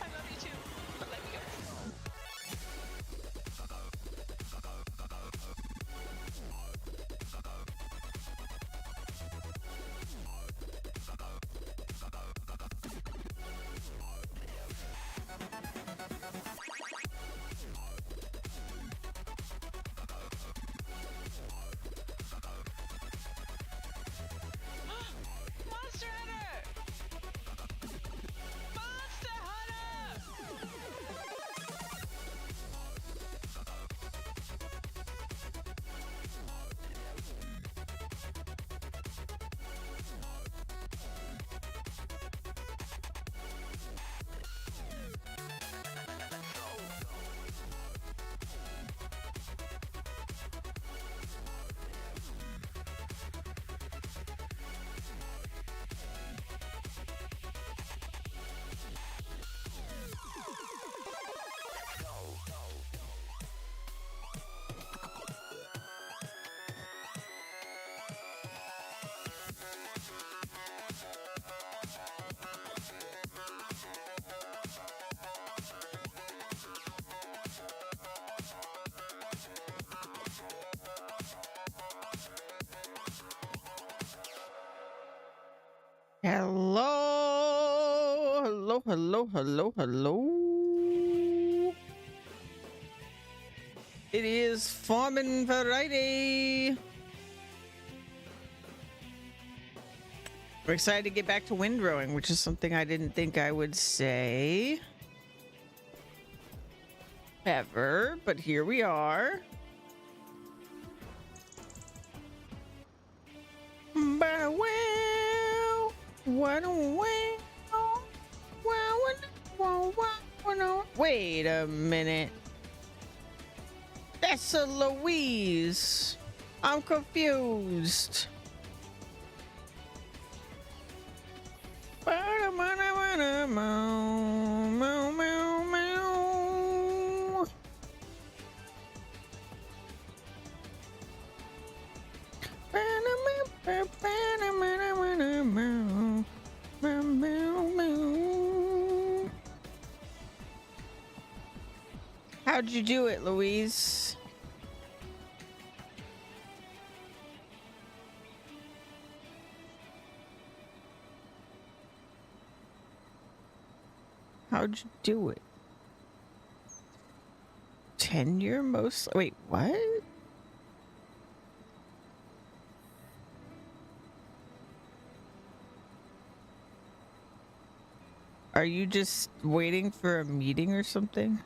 I love you too, but let me go. Monster Hunter! Monster Hunter! Hello, hello, hello, hello, hello. It is Farming Friday. We're excited to get back to windrowing, which is something I didn't think I would say ever, but here we are. Wait a minute. That's a Louise. I'm confused. How'd you do it, Louise? How'd you do it? Tenure most. Wait, what? Are you just waiting for a meeting or something?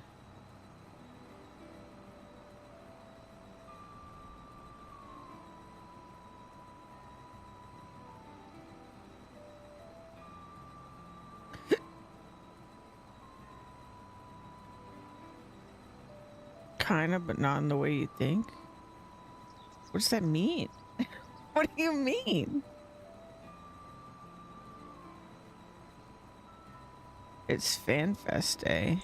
Kind of, but not in the way you think. What does that mean? What do you mean? It's FanFest Day.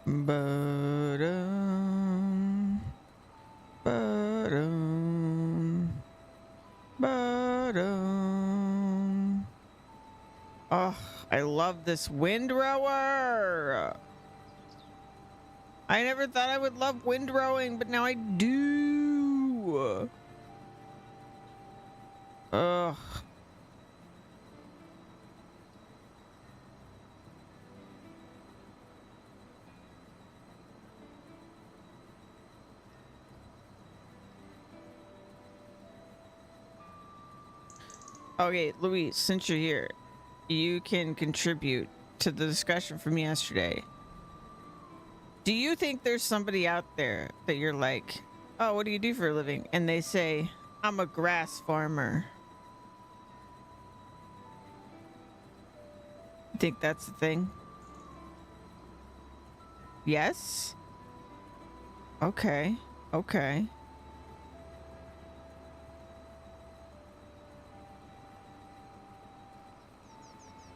Ba-dum, ba-dum, ba-dum. Oh, I love this windrower. I never thought I would love windrowing, but now I do. Ugh. Okay, Louise, since you're here, you can contribute to the discussion from yesterday. Do you think there's somebody out there that you're like, oh, what do you do for a living? And they say, I'm a grass farmer. You think that's the thing? Yes? Okay. Okay.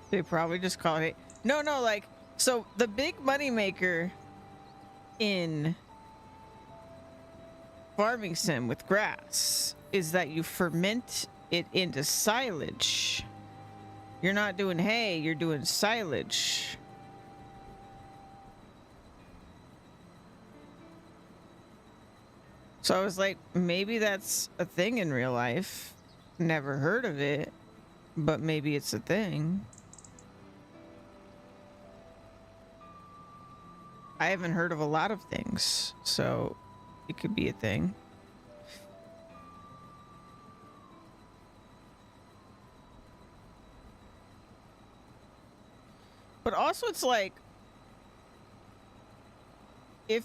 They probably just call it. No, like, so the big money maker in farming sim with grass is that you ferment it into silage. You're not doing hay, you're doing silage. So I was like, maybe that's a thing in real life. Never heard of it, but maybe it's a thing. I haven't heard of a lot of things, so it could be a thing. But also it's like, if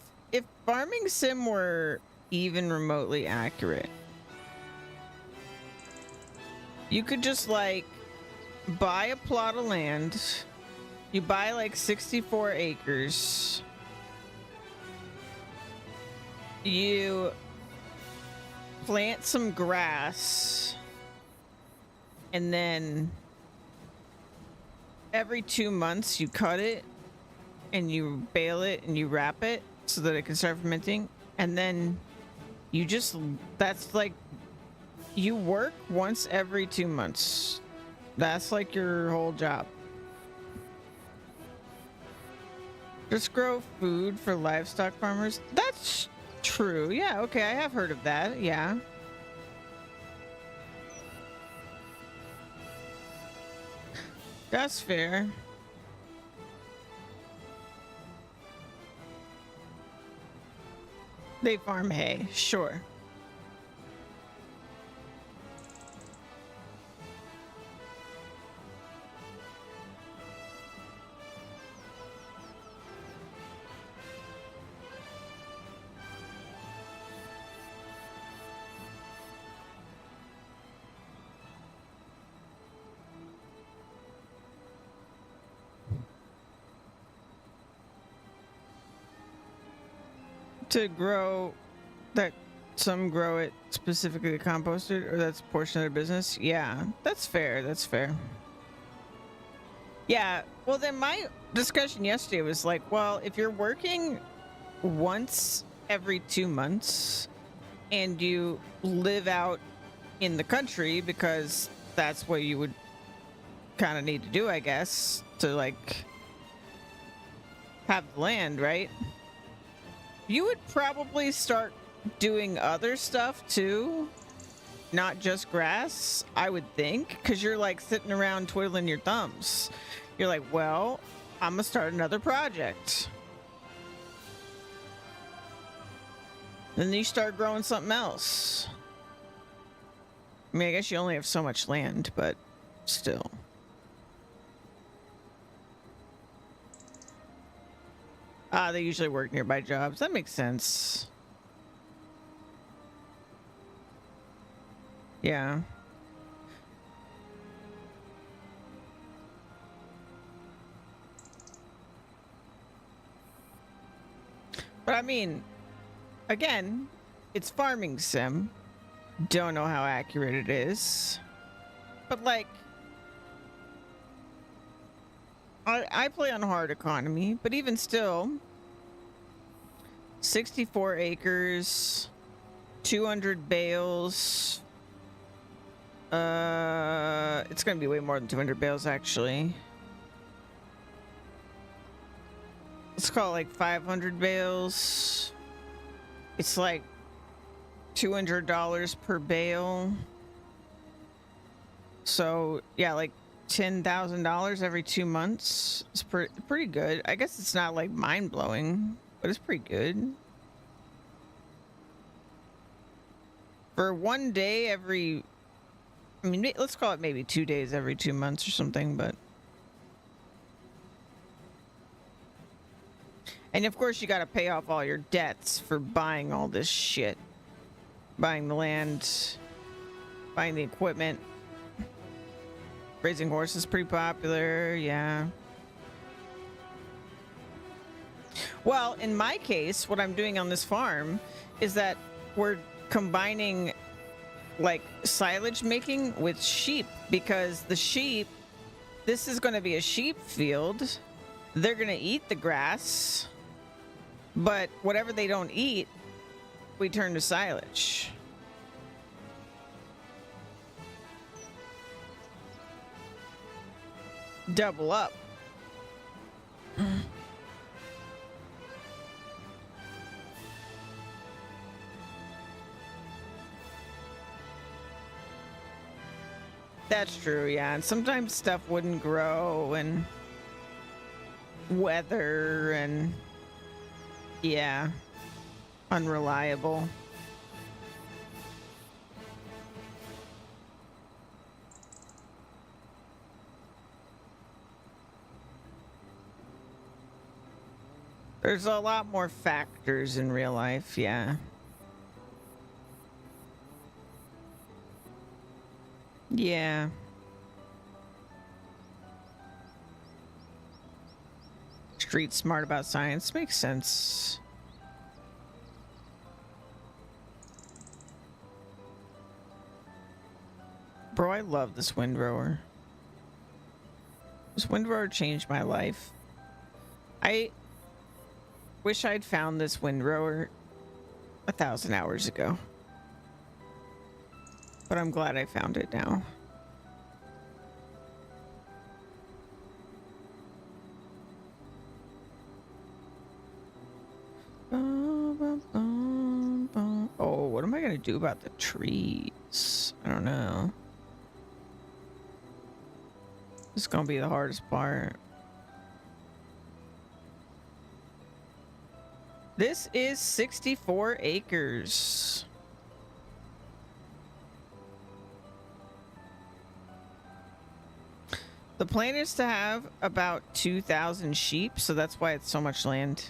farming sim were even remotely accurate, you could just like buy a plot of land, you buy like 64 acres, you plant some grass, and then every 2 months you cut it and you bale it and you wrap it so that it can start fermenting, and then you just, that's like, you work once every 2 months. That's like your whole job. Just grow food for livestock farmers. That's true. Yeah, okay, I have heard of that. Yeah. That's fair. They farm hay, sure. To grow that, some grow it specifically to compost it, or that's a portion of their business. Yeah, that's fair. That's fair. Yeah, well then my discussion yesterday was like, well, if you're working once every 2 months and you live out in the country because that's what you would kind of need to do, I guess, to like have land, right? You would probably start doing other stuff too, not just grass, I would think, because you're like sitting around twiddling your thumbs. You're like, well, I'm gonna start another project. Then you start growing something else. I mean, I guess you only have so much land, but still. Ah, they usually work nearby jobs. That makes sense. Yeah. But I mean, again, it's farming sim. Don't know how accurate it is. But like, I play on hard economy, but even still, 64 acres, 200 bales. It's gonna be way more than 200 bales actually. Let's call it like 500 bales. It's like $200 per bale. So yeah, like $10,000 every 2 months. It's pretty good. I guess it's not like mind blowing, but it's pretty good. For 1 day every, I mean, let's call it maybe 2 days every 2 months or something, but. And of course you gotta pay off all your debts for buying all this shit. Buying the land, buying the equipment. Raising horses is pretty popular, yeah. Well, in my case, what I'm doing on this farm is that we're combining like silage making with sheep, because the sheep, this is going to be a sheep field. They're going to eat the grass, but whatever they don't eat, we turn to silage. Double up. That's true, yeah. And sometimes stuff wouldn't grow, and weather, and yeah, unreliable. There's a lot more factors in real life, yeah. Yeah. Street smart about science makes sense. Bro, I love this windrower. This windrower changed my life. I wish I'd found this windrower 1,000 hours ago. But I'm glad I found it now. Oh, what am I gonna do about the trees? I don't know. This is gonna be the hardest part. This is 64 acres. The plan is to have about 2,000 sheep, so that's why it's so much land.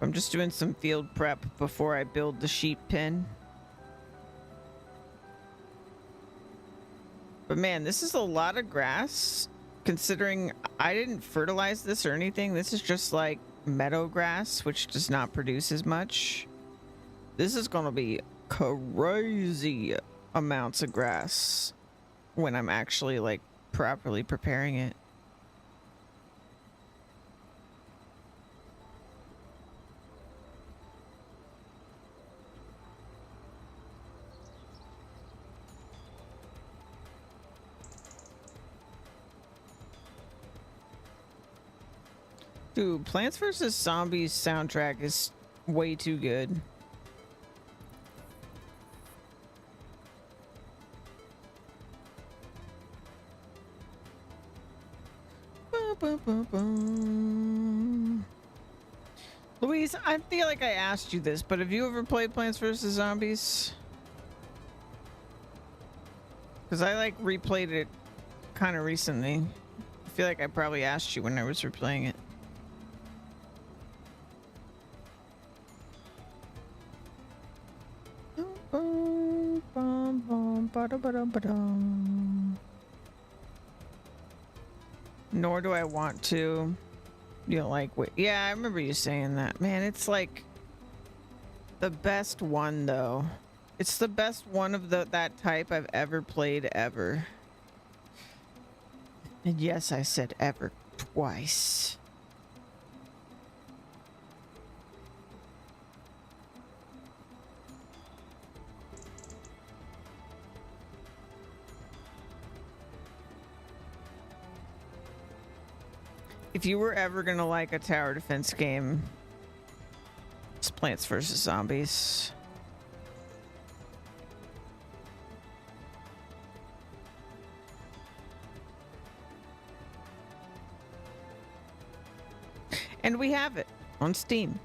I'm just doing some field prep before I build the sheep pen. But man, this is a lot of grass, considering I didn't fertilize this or anything. This is just like meadow grass, which does not produce as much. This is gonna be crazy amounts of grass when I'm actually like properly preparing it. Dude, Plants vs. Zombies soundtrack is way too good. Louise, I feel like I asked you this, but have you ever played Plants vs. Zombies? Because I like replayed it kind of recently. I feel like I probably asked you when I was replaying it. Nor do I want to. You don't like wait. Yeah, I remember you saying that. Man, it's like the best one though. It's the best one of that type I've ever played ever. And yes, I said ever twice. If you were ever gonna like a tower defense game, it's Plants vs. Zombies. And we have it on Steam.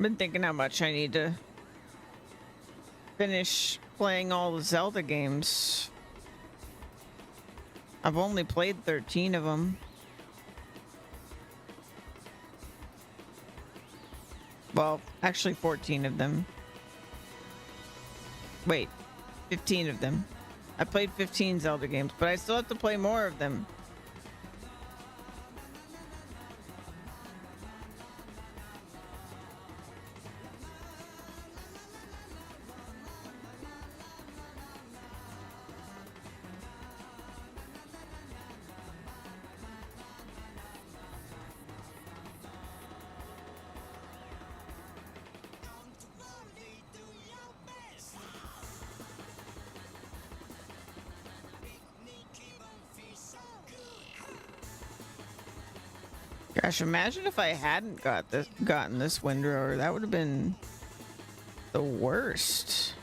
Been thinking how much I need to finish playing all the Zelda games. I've only played 13 of them. Well, actually 14 of them. Wait, 15 of them. I played 15 Zelda games, but I still have to play more of them. Gosh, imagine if I hadn't gotten this windrower. That would have been the worst.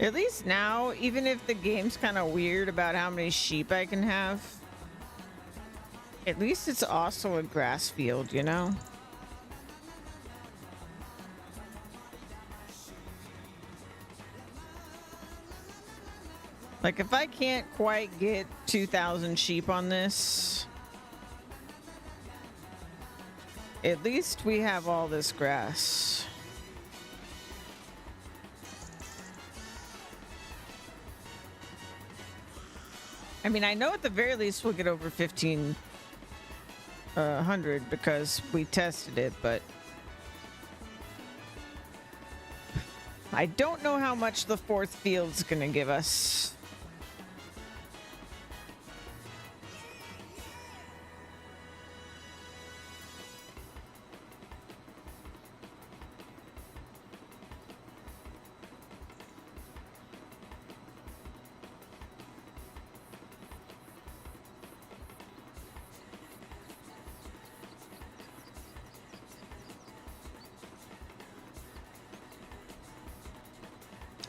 At least now, even if the game's kind of weird about how many sheep I can have, at least it's also a grass field, you know? Like, if I can't quite get 2,000 sheep on this, at least we have all this grass. I mean, I know at the very least we'll get over 1,500 because we tested it, but I don't know how much the fourth field's gonna give us.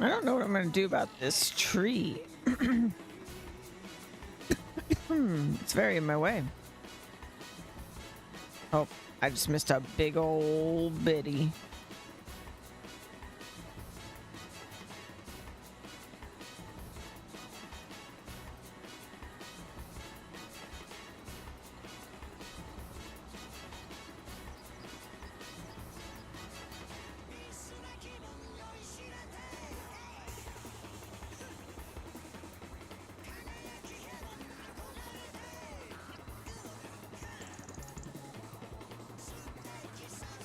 I don't know what I'm gonna do about this tree. It's very in my way. Oh, I just missed a big old bitty.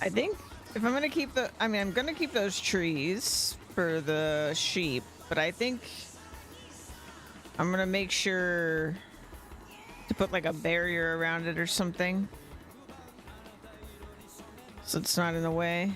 I think if I'm gonna keep I'm gonna keep those trees for the sheep, but I think I'm gonna make sure to put like a barrier around it or something, so it's not in the way.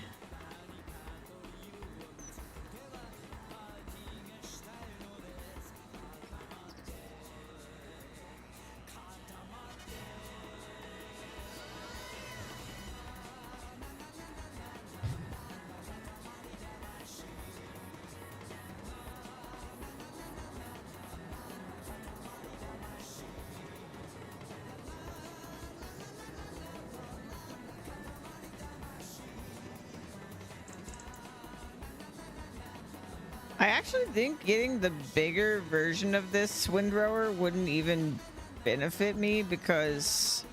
I actually think getting the bigger version of this windrower wouldn't even benefit me because,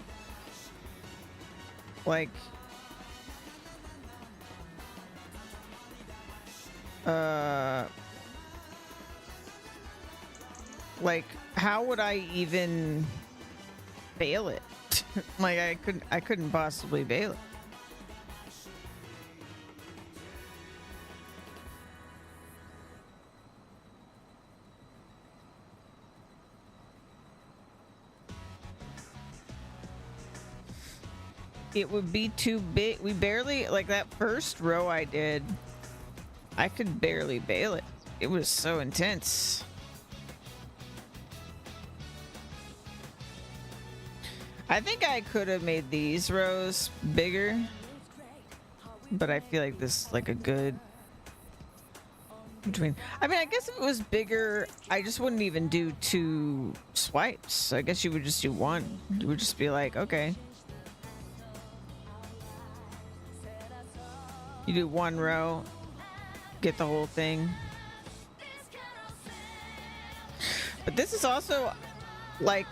like, how would I even bale it? Like, I couldn't possibly bale it. It would be too big. We barely, like that first row I did, I could barely bale it. It was so intense. I think I could have made these rows bigger, but I feel like this is like a good between. I mean, I guess if it was bigger, I just wouldn't even do 2 swipes. I guess you would just do 1. You would just be like, okay. You do 1 row, get the whole thing. But this is also like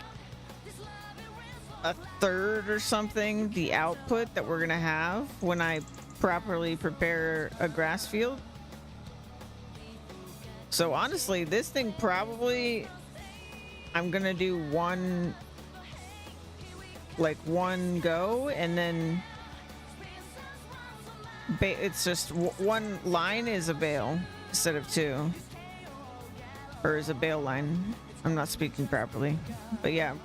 a third or something the output that we're gonna have when I properly prepare a grass field. So honestly, this thing probably I'm gonna do one go, and then it's just one line is a bale instead of 2, or is a bale line. I'm not speaking properly, but yeah.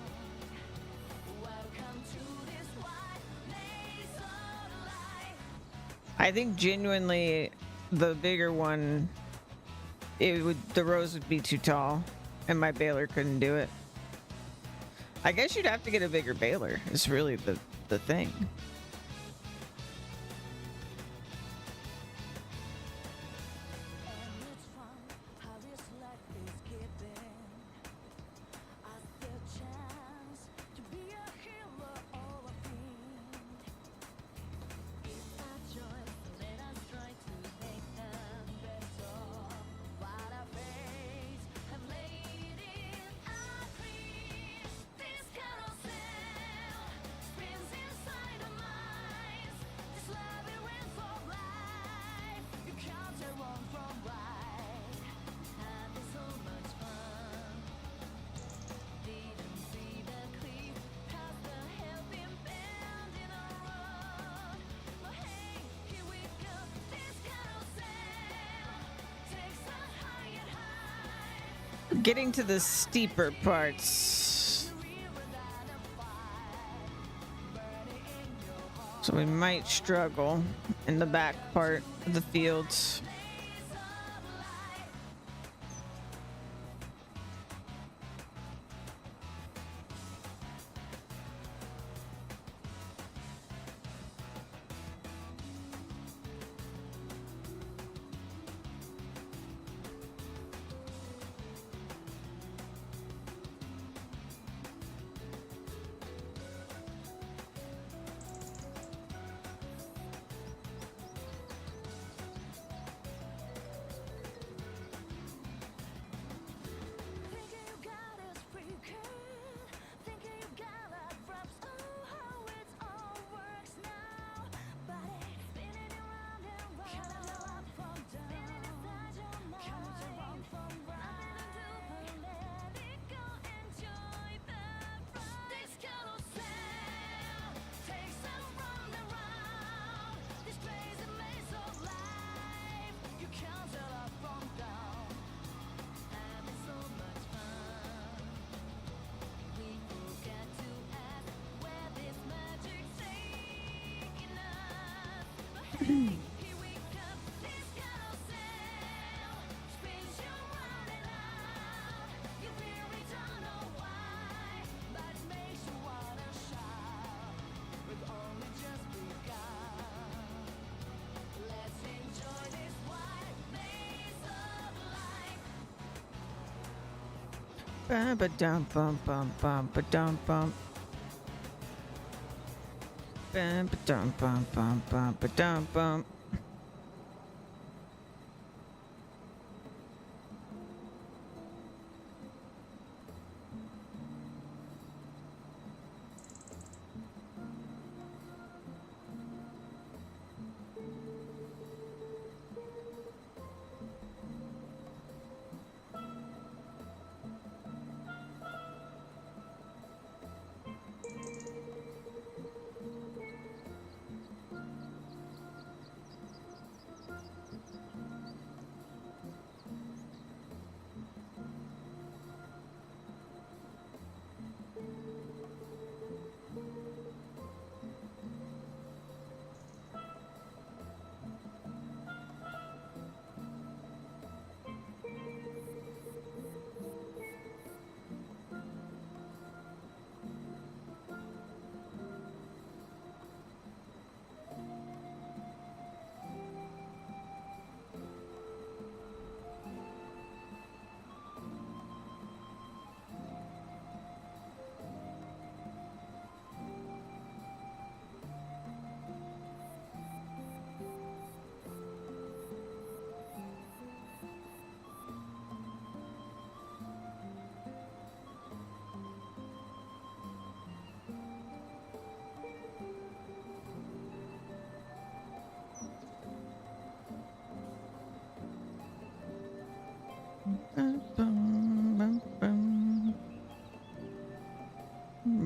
I think genuinely the bigger one, the rows would be too tall and my baler couldn't do it. I guess you'd have to get a bigger baler is really the thing. getting to the steeper parts. So we might struggle in the back part of the fields. Ba-ba-dum bum bum bum ba-dum bum. Ba-ba-dum bum bum bum ba-dum bum.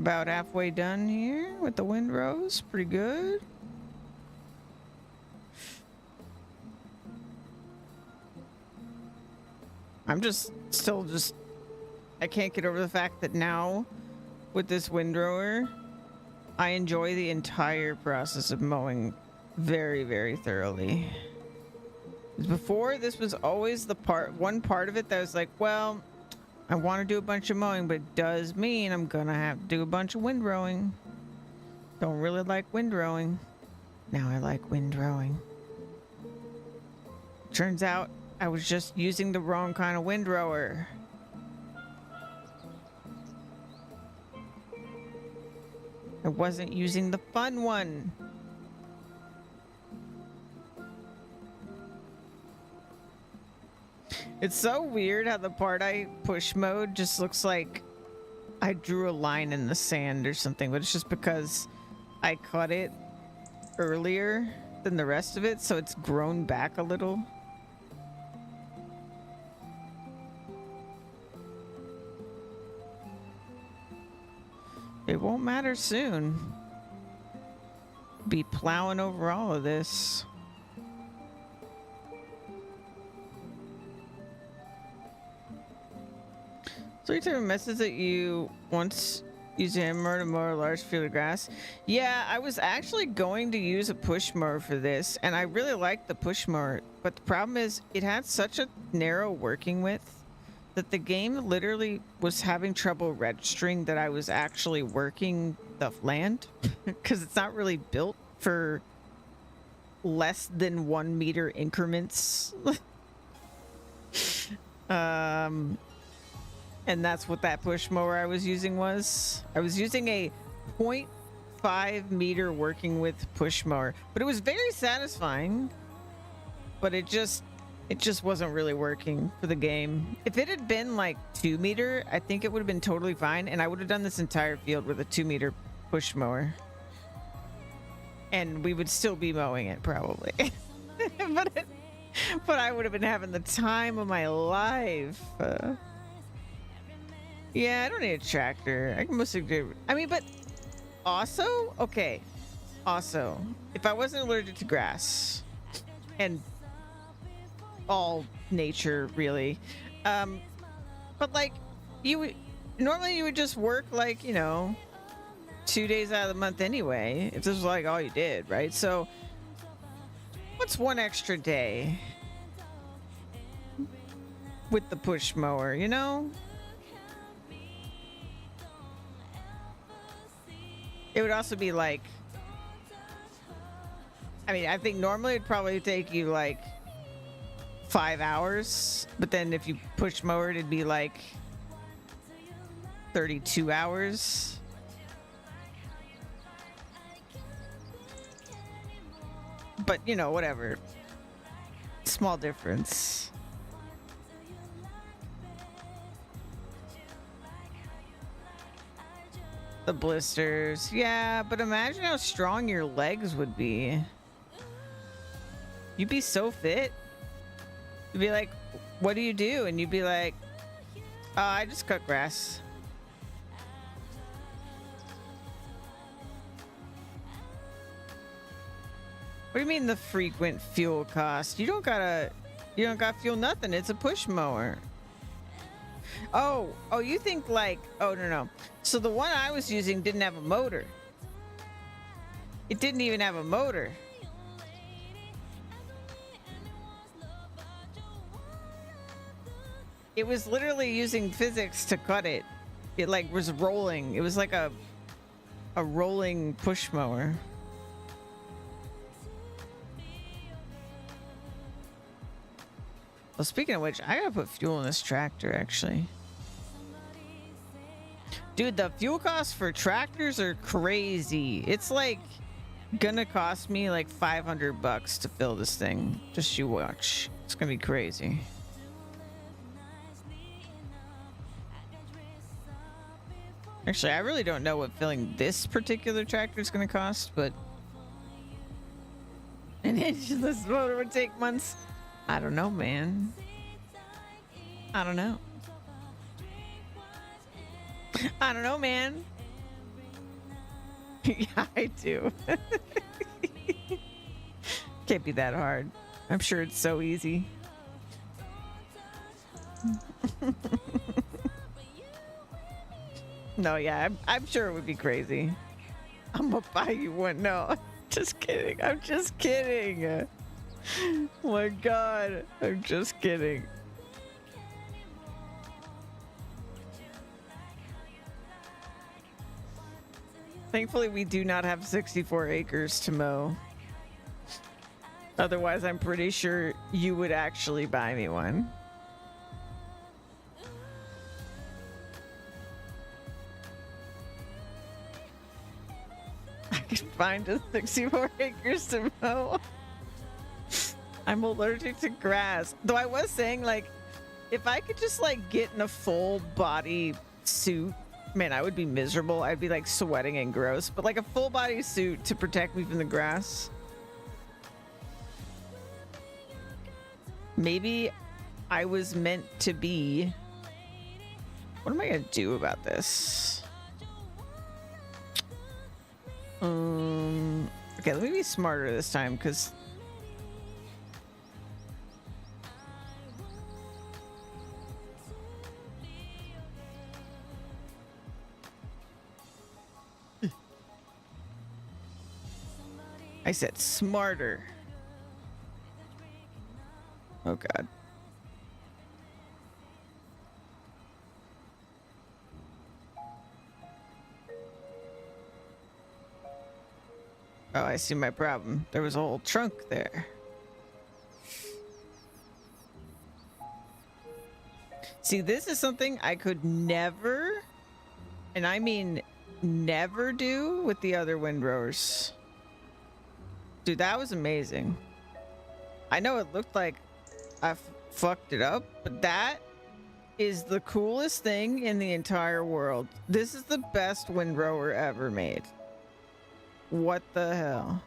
About halfway done here with the windrows. Pretty good. I'm I can't get over the fact that now with this windrower, I enjoy the entire process of mowing very, very thoroughly. Before, this was always one part of it that was like, well, I want to do a bunch of mowing, but it does mean I'm gonna have to do a bunch of windrowing. Don't really like windrowing. Now I like windrowing. Turns out I was just using the wrong kind of windrower. I wasn't using the fun one. It's so weird how the part I push mode just looks like I drew a line in the sand or something, but it's just because I cut it earlier than the rest of it, so it's grown back a little. It won't matter soon. Be plowing over all of this. So you type a message that you once used a hammer to mow a large field of grass. Yeah, I was actually going to use a push mower for this, and I really liked the push mower, but the problem is it had such a narrow working width that the game literally was having trouble registering that I was actually working the land because it's not really built for less than 1 meter increments. And that's what that push mower I was using was. I was using a 0.5 meter working width push mower, but it was very satisfying, but it just wasn't really working for the game. If it had been like 2 meter, I think it would have been totally fine, and I would have done this entire field with a 2 meter push mower. And we would still be mowing it probably. but I would have been having the time of my life. Yeah, I don't need a tractor. I can mostly do... I mean, but also... Okay. Also, if I wasn't allergic to grass and all nature, really, but like, normally you would just work like, 2 days out of the month anyway, if this was like all you did, right? So what's one extra day with the push mower, It would also be like, I mean, I think normally it'd probably take you like 5 hours, but then if you push mower, it'd be like 32 hours. But, whatever. Small difference. The blisters. Yeah, but imagine how strong your legs would be. You'd be so fit. You'd be like, what do you do? And you'd be like, oh, I just cut grass. What do you mean the frequent fuel cost? You don't gotta fuel nothing. It's a push mower. Oh, you think like, oh, no. So the one I was using didn't have a motor. It didn't even have a motor. It was literally using physics to cut it. It like was rolling. It was like a rolling push mower. Well, speaking of which, I gotta put fuel in this tractor, actually. Dude, the fuel costs for tractors are crazy. It's like gonna cost me like $500 to fill this thing. Just you watch. It's gonna be crazy. Actually, I really don't know what filling this particular tractor is gonna cost, but an engineless motor would take months. I don't know, man. I don't know. I don't know, man. Yeah, I do. Can't be that hard. I'm sure it's so easy. No, yeah, I'm sure it would be crazy. I'm gonna buy you one. No, just kidding. I'm just kidding. Oh my God, I'm just kidding. Thankfully, we do not have 64 acres to mow. Otherwise, I'm pretty sure you would actually buy me one. I could find a 64 acres to mow. I'm allergic to grass. Though I was saying, like, if I could just, like, get in a full body suit, man, I would be miserable. I'd be, like, sweating and gross. But, like, a full body suit to protect me from the grass. Maybe I was meant to be. What am I gonna do about this? Okay, let me be smarter this time, because I said smarter. Oh God. Oh, I see my problem. There was a whole trunk there. See, this is something I could never, and I mean never do with the other windrowers. Dude, that was amazing. I know it looked like I fucked it up, but that is the coolest thing in the entire world. This is the best windrower ever made. What the hell?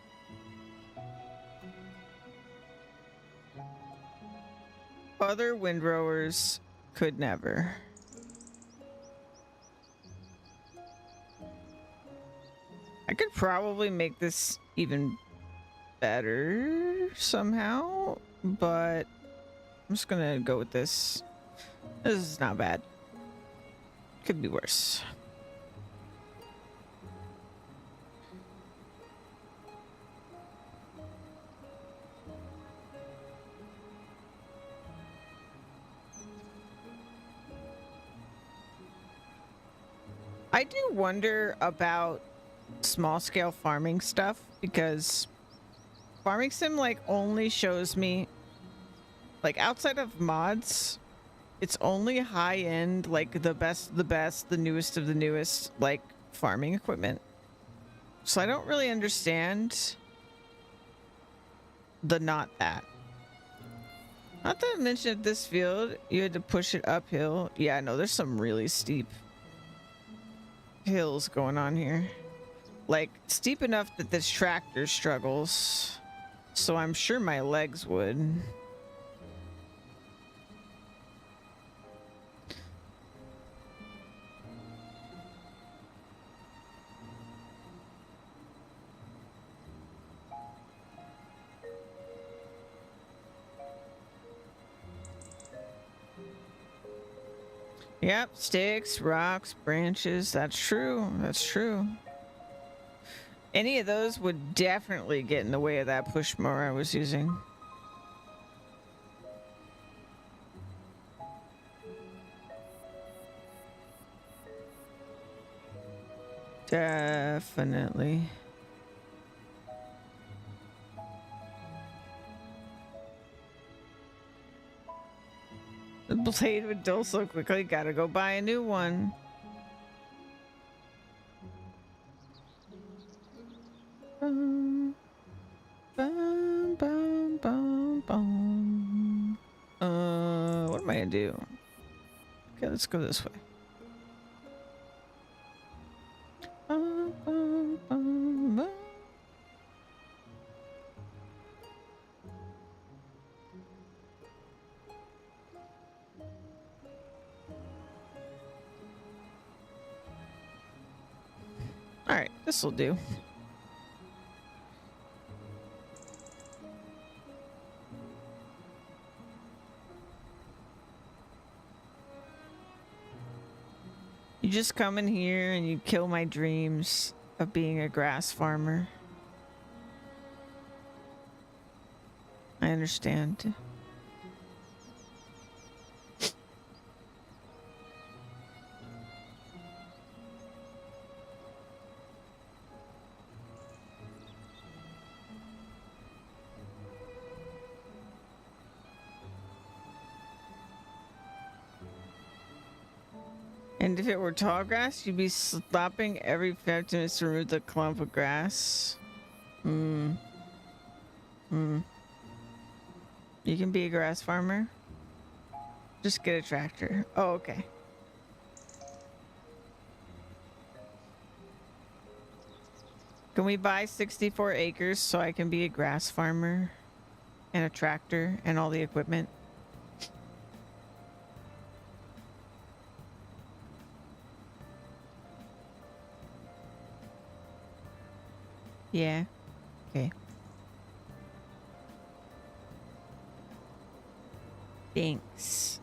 Other windrowers could never. I could probably make this even better somehow, but I'm just gonna go with this. This is not bad. Could be worse. I do wonder about small scale farming stuff, because Farming Sim like only shows me, like, outside of mods, it's only high end, like the best of the best, the newest of the newest, like, farming equipment. So I don't really understand the not that. Not to mention this field, you had to push it uphill. Yeah, no, there's some really steep hills going on here. Like, steep enough that this tractor struggles. So I'm sure my legs would. Yep, sticks, rocks, branches. That's true. That's true. Any of those would definitely get in the way of that push mower I was using. Definitely. The blade would dull so quickly, gotta go buy a new one. Bum, bum, bum, bum, bum. What am I gonna do? Okay, let's go this way. Bum, bum, bum, bum. All right, this will do. You just come in here and you kill my dreams of being a grass farmer. I understand. And if it were tall grass, you'd be stopping every 5 minutes to remove the clump of grass. You can be a grass farmer. Just get a tractor. Oh, okay. Can we buy 64 acres so I can be a grass farmer and a tractor and all the equipment? Yeah. Okay. Thanks.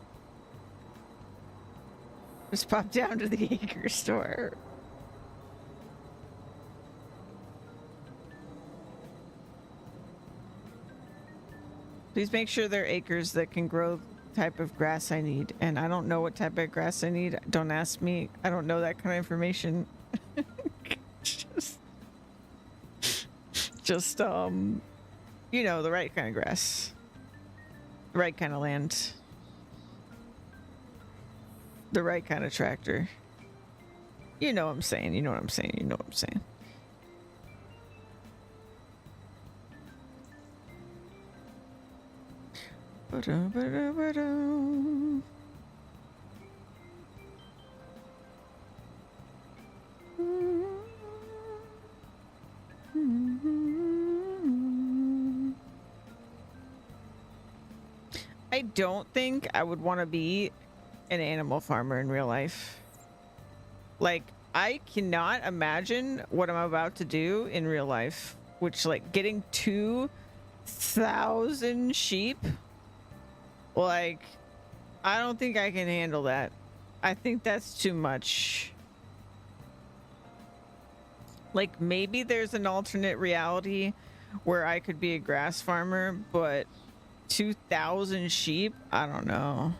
Just pop down to the acre store. Please make sure they're acres that can grow the type of grass I need. And I don't know what type of grass I need. Don't ask me. I don't know that kind of information. just you know, the right kind of grass. The right kind of land. The right kind of tractor. You know what I'm saying. You know what I'm saying. You know what I'm saying. Ba-da-ba-da-ba-da. I don't think I would want to be an animal farmer in real life. Like, I cannot imagine what I'm about to do in real life, which, like, getting 2,000 sheep. Like, I don't think I can handle that. I think that's too much. Like, maybe there's an alternate reality where I could be a grass farmer, but 2,000 sheep? I don't know.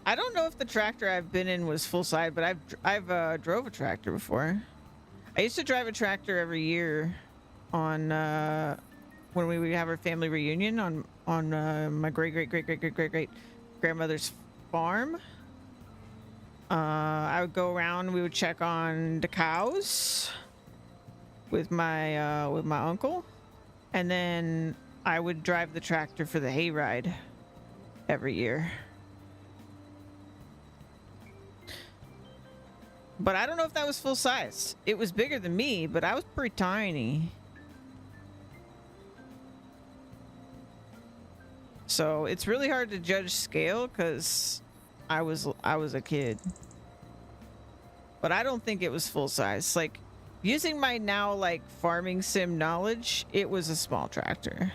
I don't know if the tractor I've been in was full size, but I've drove a tractor before. I used to drive a tractor every year on when we would have our family reunion on my great grandmother's farm. I would go around. We would check on the cows with my uncle, and then I would drive the tractor for the hayride every year. But I don't know if that was full size. It was bigger than me, but I was pretty tiny. So it's really hard to judge scale because I was a kid. But I don't think it was full size. Like, using my now like farming sim knowledge, it was a small tractor.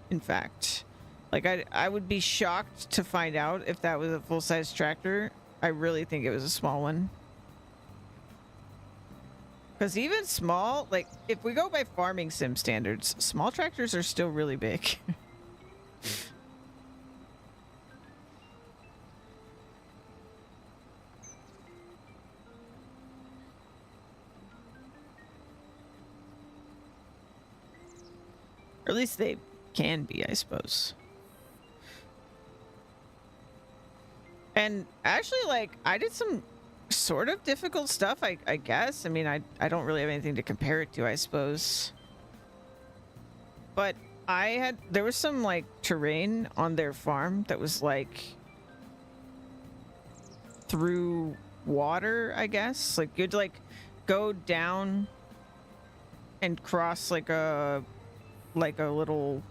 In fact, like I would be shocked to find out if that was a full size tractor. I really think it was a small one. Because even small, like, if we go by farming sim standards, small tractors are still really big. Or at least they can be, I suppose. And actually, like, I did some sort of difficult stuff, I guess. I mean, I don't really have anything to compare it to, I suppose. But there was some like terrain on their farm that was like through water, I guess. Like, you'd like go down and cross like a little,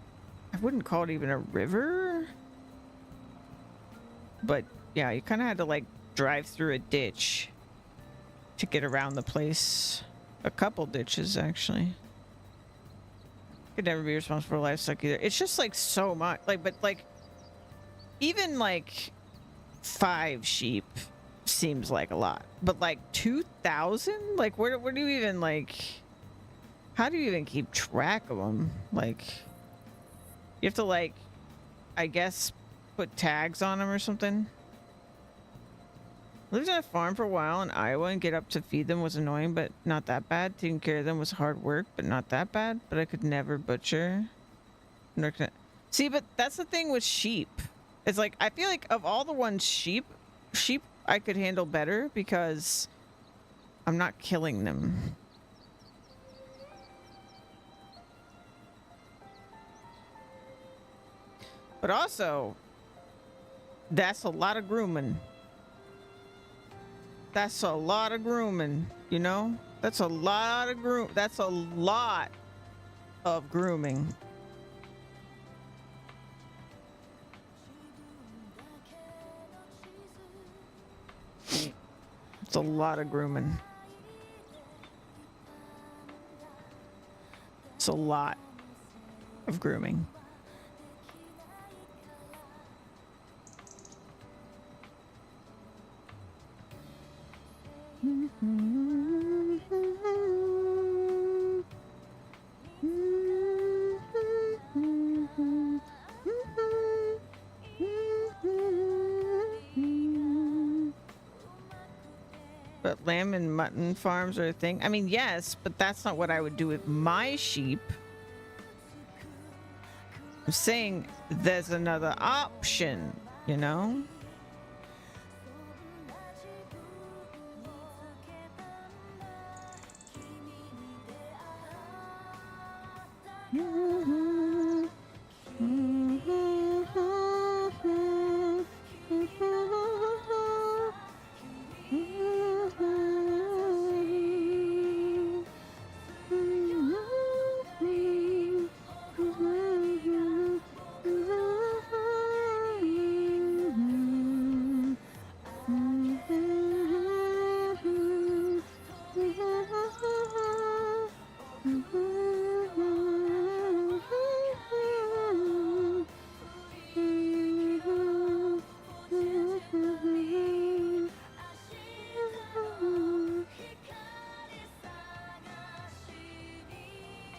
I wouldn't call it even a river, but yeah, you kind of had to like drive through a ditch to get around the place. A couple ditches, actually. Could never be responsible for livestock either. It's just like so much, like, but like even like 5 sheep seems like a lot, but like 2,000, like where do you even, like, how do you even keep track of them? Like, you have to, like, I guess put tags on them or something. Lived on a farm for a while in Iowa, and get up to feed them was annoying, but not that bad. Taking care of them was hard work, but not that bad. But I could never butcher. See, but that's the thing with sheep. It's like, I feel like of all the ones, sheep I could handle better because I'm not killing them. But also, that's a lot of grooming. That's a lot of grooming, you know? That's a lot of that's a lot of grooming. It's a lot of grooming. It's a lot of grooming. But lamb and mutton farms are a thing. I mean, yes, but that's not what I would do with my sheep. I'm saying there's another option, you know?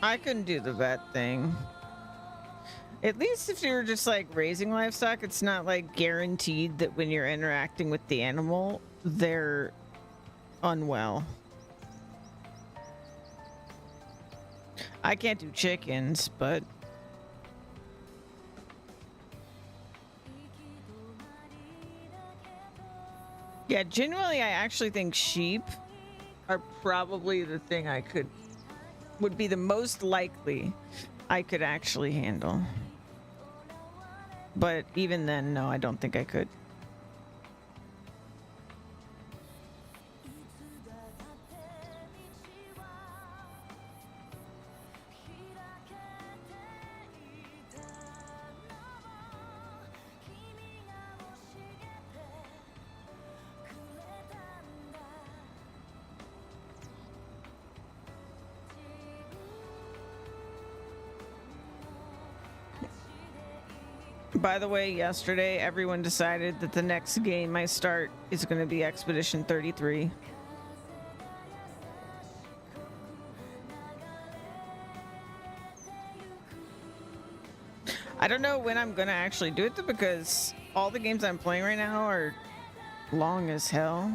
I couldn't do the vet thing. At least if you're just like raising livestock, it's not like guaranteed that when you're interacting with the animal, they're unwell. I can't do chickens, but yeah, generally I actually think sheep are probably the thing would be the most likely I could actually handle. But even then, no, I don't think I could. By the way, yesterday everyone decided that the next game I start is going to be Expedition 33. I don't know when I'm going to actually do it though, because all the games I'm playing right now are long as hell.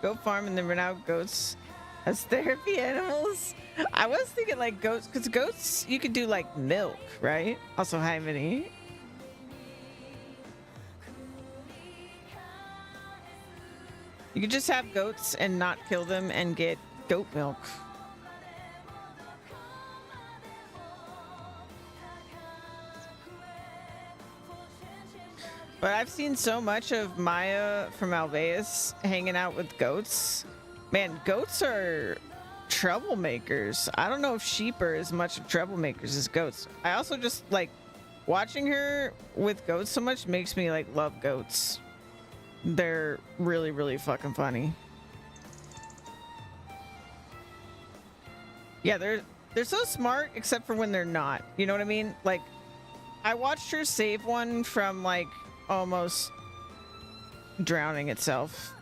Goat farm and then run out goats as therapy animals. I was thinking like goats, because goats you could do like milk, right? Also Harmony. You could just have goats and not kill them and get goat milk. But I've seen so much of Maya from Alveus hanging out with goats. Man, goats are troublemakers. I don't know if sheep are as much of troublemakers as goats. I also just like watching her with goats so much makes me like love goats. They're really, really fucking funny. Yeah, they're so smart except for when they're not. You know what I mean? Like I watched her save one from like almost drowning itself.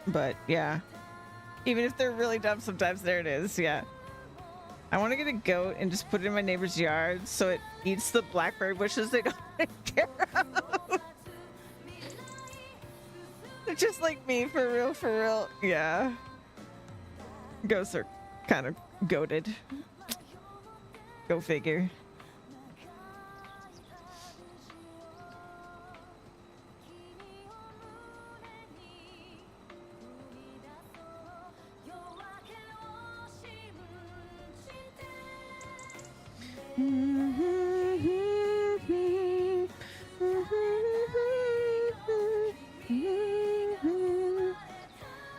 But yeah. Even if they're really dumb, sometimes there it is. Yeah. I want to get a goat and just put it in my neighbor's yard so it eats the blackberry bushes they don't take care of. They're just like me, for real, for real. Yeah. Goats are kind of goated. Go figure.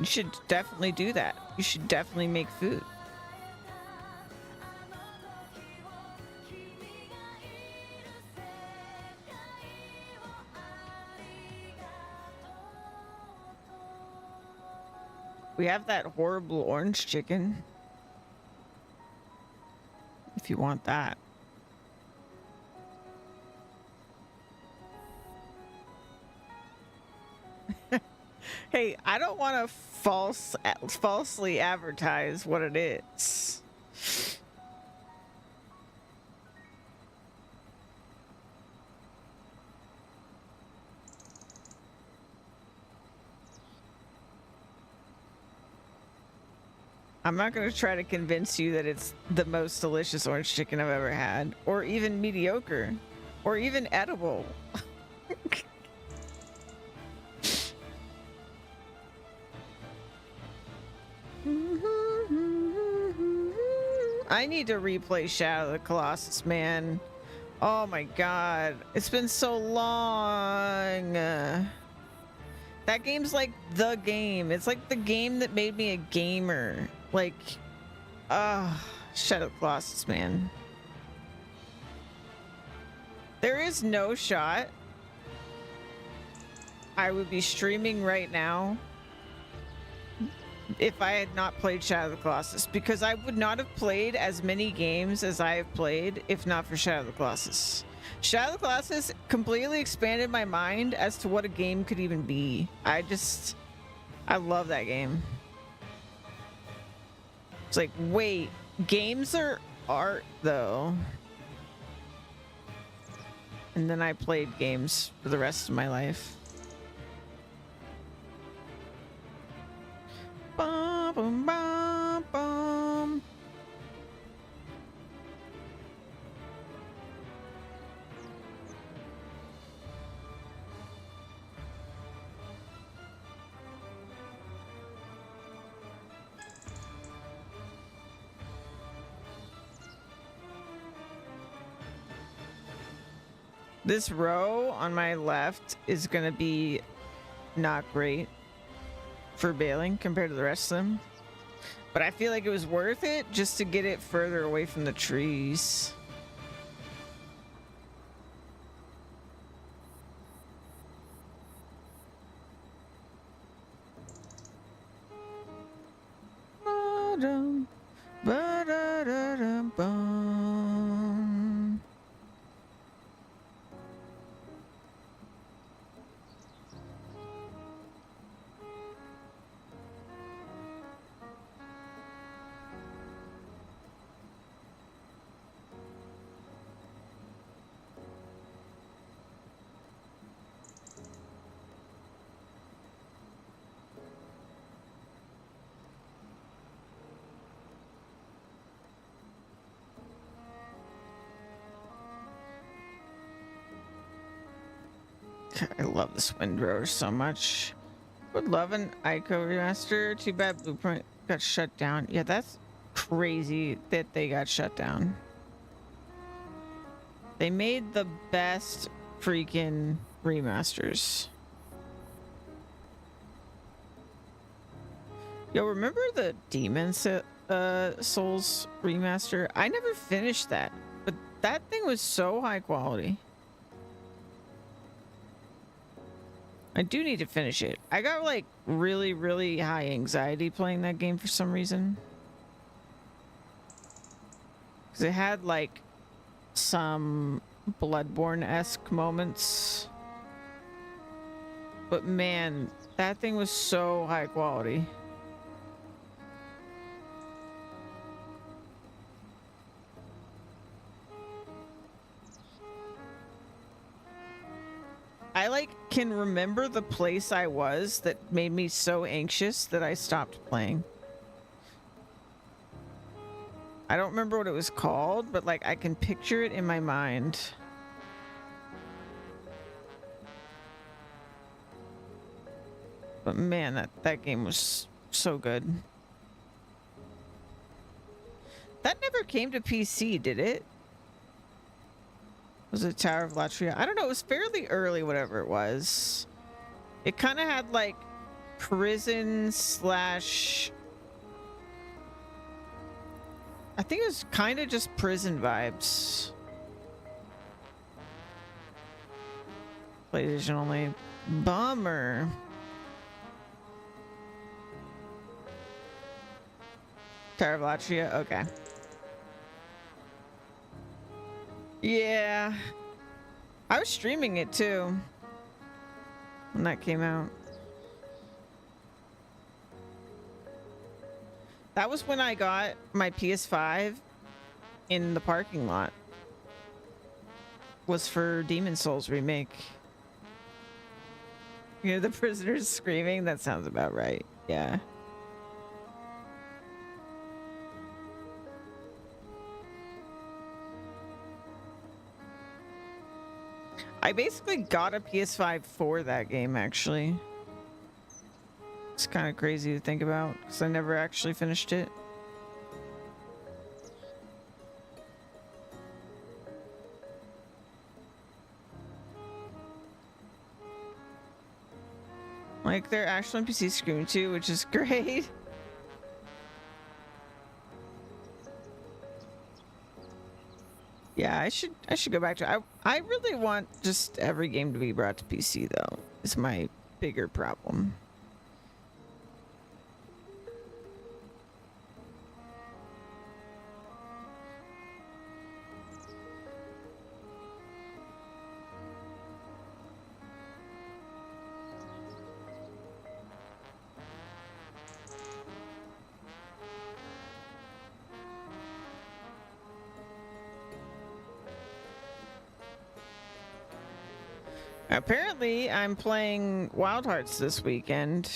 You should definitely do that. You should definitely make food. We have that horrible orange chicken. If you want that. Hey, I don't want to falsely advertise what it is. I'm not going to try to convince you that it's the most delicious orange chicken I've ever had, or even mediocre, or even edible. I need to replay Shadow of the Colossus, man. Oh my god. It's been so long. That game's like the game. It's like the game that made me a gamer. Like, Shadow of the Colossus, man. There is no shot I would be streaming right now if I had not played Shadow of the Colossus, because I would not have played as many games as I have played if not for Shadow of the Colossus. Shadow of the Colossus completely expanded my mind as to what a game could even be. I love that game. It's like, wait, games are art though. And then I played games for the rest of my life. Bum, bum, bum, bum. This row on my left is gonna be not great for bailing compared to the rest of them, but I feel like it was worth it just to get it further away from the trees. Ba-dum, ba-da-da-da-bum. I love this windrower so much. Would love an Ico remaster. Too bad Blueprint got shut down. Yeah, that's crazy that they got shut down. They made the best freaking remasters. Yo, remember the Demon Souls remaster? I never finished that, but that thing was so high quality. I do need to finish it. I got like really, really high anxiety playing that game for some reason. Because it had like some Bloodborne-esque moments. But man, that thing was so high quality. I like can remember the place I was that made me so anxious that I stopped playing. I don't remember what it was called, but like I can picture it in my mind. But man, that game was so good. That never came to PC, did it? Was it Tower of Latria? I don't know. It was fairly early, whatever it was. It kind of had like prison slash... I think it was kind of just prison vibes. PlayStation only. Bummer. Tower of Latria? Okay. Yeah. I was streaming it too when that came out. That was when I got my PS5 in the parking lot. Was for Demon Souls remake. You hear the prisoners screaming? That sounds about right. Yeah. I basically got a PS5 for that game, actually. It's kind of crazy to think about because I never actually finished it. Like, they're actually on PC Scream too, which is great. Yeah, I should go back to I really want just every game to be brought to PC though. Is my bigger problem. Apparently, I'm playing Wild Hearts this weekend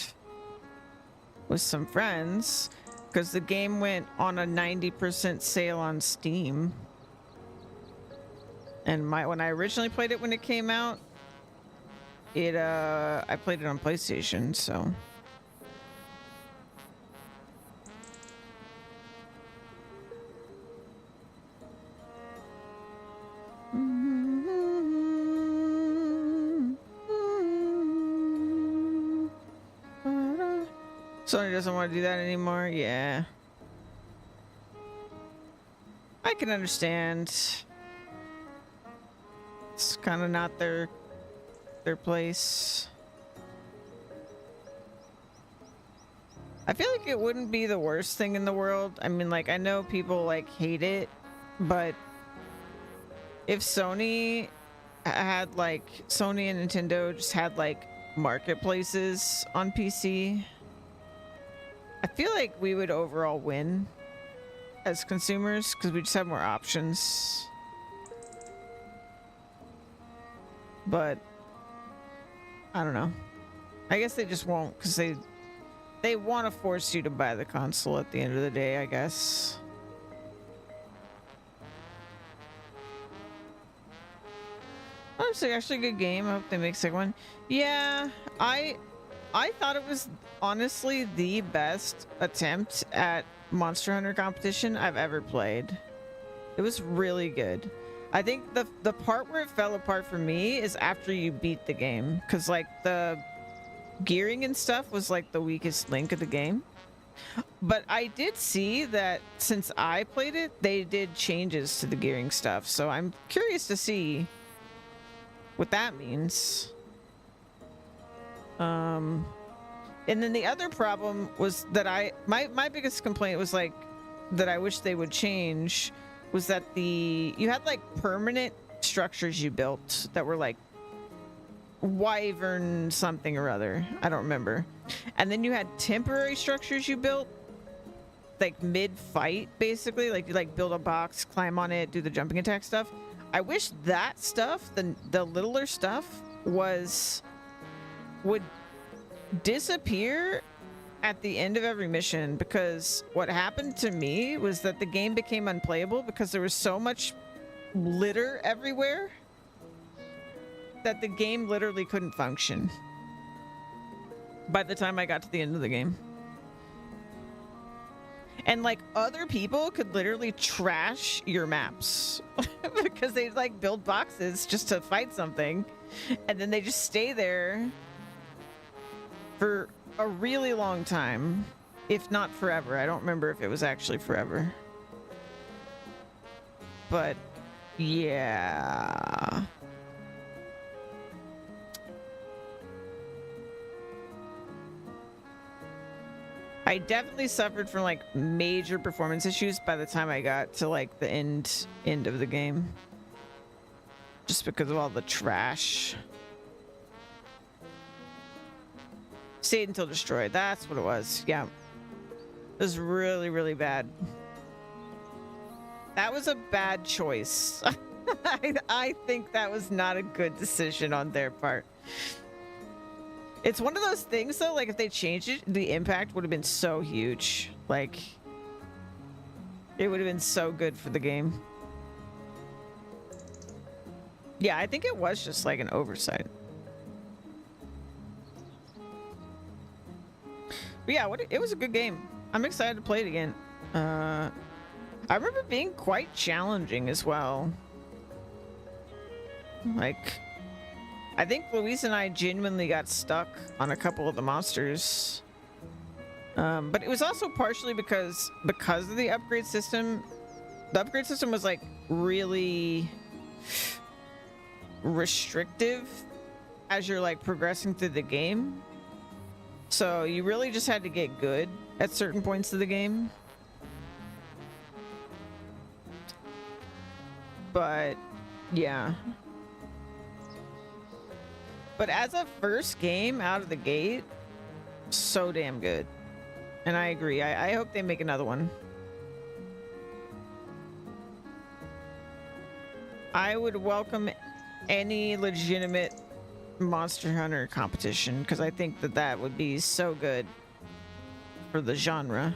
with some friends because the game went on a 90% sale on Steam. And when I originally played it when it came out, I played it on PlayStation, so. Sony doesn't want to do that anymore. Yeah. I can understand. It's kind of not their place. I feel like it wouldn't be the worst thing in the world. I mean, like, I know people like hate it, but if Sony and Nintendo just had like marketplaces on PC, I feel like we would overall win as consumers because we just have more options. But I don't know. I guess they just won't because they want to force you to buy the console at the end of the day, I guess. Honestly, actually a good game. I hope they make a second one. Yeah, I thought it was honestly the best attempt at Monster Hunter competition I've ever played. It was really good. I think the part where it fell apart for me is after you beat the game, because like the gearing and stuff was like the weakest link of the game. But I did see that since I played it, they did changes to the gearing stuff, so I'm curious to see what that means. And then the other problem was that my biggest complaint was like that I wish they would change was that you had like permanent structures you built that were like wyvern something or other. I don't remember. And then you had temporary structures you built like mid-fight, basically. Like you like build a box, climb on it, do the jumping attack stuff. I wish that stuff, the littler stuff, would disappear at the end of every mission, because what happened to me was that the game became unplayable because there was so much litter everywhere that the game literally couldn't function by the time I got to the end of the game. And like other people could literally trash your maps because they like build boxes just to fight something, and then they just stay there for a really long time, if not forever. I don't remember if it was actually forever. But yeah. I definitely suffered from like major performance issues by the time I got to like the end of the game. Just because of all the trash. Stayed until destroyed. That's what it was. Yeah. It was really, really bad. That was a bad choice. I think that was not a good decision on their part. It's one of those things though, like if they changed it, the impact would have been so huge. Like, it would have been so good for the game. Yeah, I think it was just like an oversight. But yeah, it was a good game. I'm excited to play it again. I remember it being quite challenging as well. Like, I think Luis and I genuinely got stuck on a couple of the monsters. But it was also partially because of the upgrade system. The upgrade system was like really restrictive as you're like progressing through the game. So you really just had to get good at certain points of the game. But yeah. But as a first game out of the gate, so damn good. And I agree. I hope they make another one. I would welcome any legitimate Monster Hunter competition because I think that would be so good for the genre.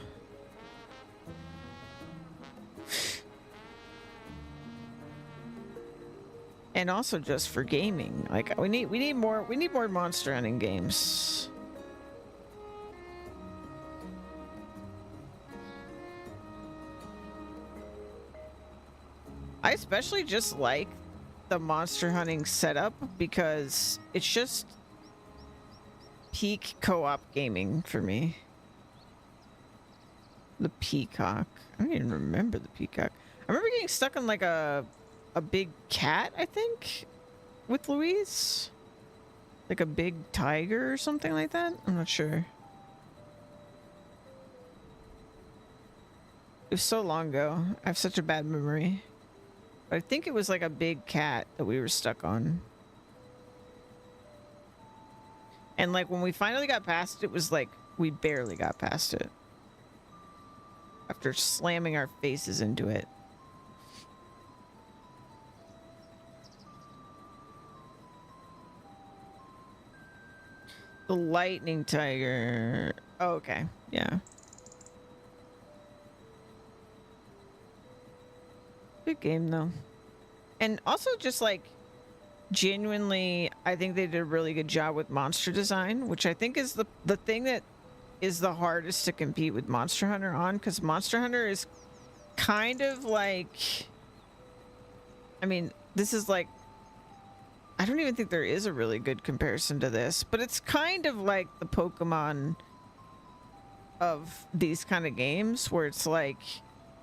And also just for gaming. Like we need more Monster Hunting games. I especially just like the Monster Hunting setup because it's just peak co-op gaming for me. The peacock. I don't even remember the peacock. I remember getting stuck on like a big cat, I think, with Luis. Like a big tiger or something like that. I'm not sure. It was so long ago. I have such a bad memory. But I think it was like a big cat that we were stuck on. And like when we finally got past it, it was like we barely got past it. After slamming our faces into it. The lightning tiger. Oh, okay. Yeah. Good game though. And also just like genuinely, I think they did a really good job with monster design, which I think is the thing that is the hardest to compete with Monster Hunter on, because Monster Hunter is kind of like, I mean, this is like, I don't even think there is a really good comparison to this, but it's kind of like the Pokemon of these kind of games where it's like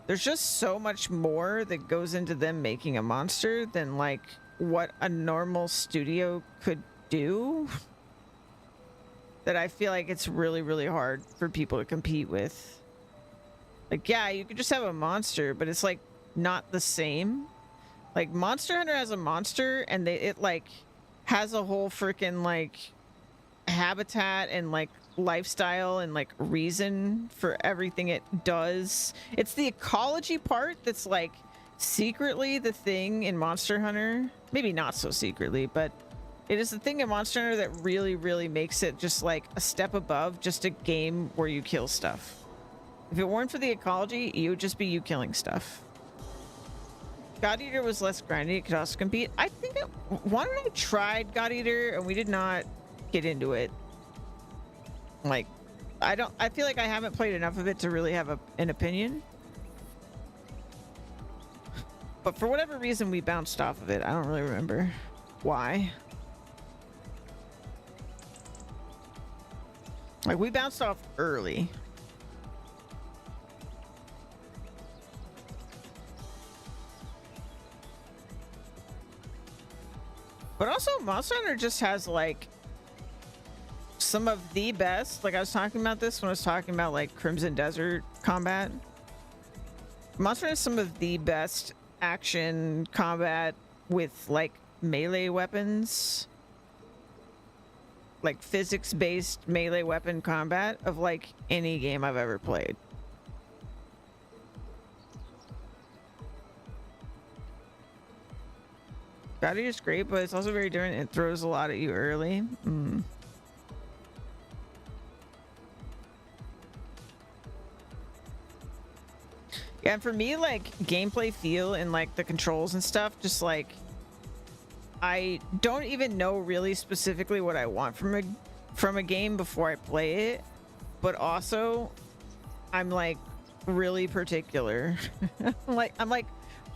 there's just so much more that goes into them making a monster than like what a normal studio could do, that I feel like it's really, really hard for people to compete with. Like, yeah, you could just have a monster, but it's like not the same. Like Monster Hunter has a monster and it like has a whole freaking like habitat and like lifestyle and like reason for everything it does. It's the ecology part that's like secretly the thing in Monster Hunter. Maybe not so secretly, but it is the thing in Monster Hunter that really, really makes it just like a step above just a game where you kill stuff. If it weren't for the ecology, it would just be you killing stuff. God Eater was less grindy. It could also compete. I think one I tried God Eater and we did not get into it. Like, I feel like I haven't played enough of it to really have an opinion. But for whatever reason, we bounced off of it. I don't really remember why. Like, we bounced off early. But also, Monster Hunter just has, like, some of the best. Like, I was talking about this when I was talking about, like, Crimson Desert combat. Monster Hunter has some of the best action combat with, like, melee weapons. Like, physics-based melee weapon combat of, like, any game I've ever played. God Eater is great, but it's also very different. It throws a lot at you early. Yeah, and for me, like, gameplay feel and, like, the controls and stuff, just, like, I don't even know really specifically what I want from a game before I play it, but also I'm like really particular. I'm like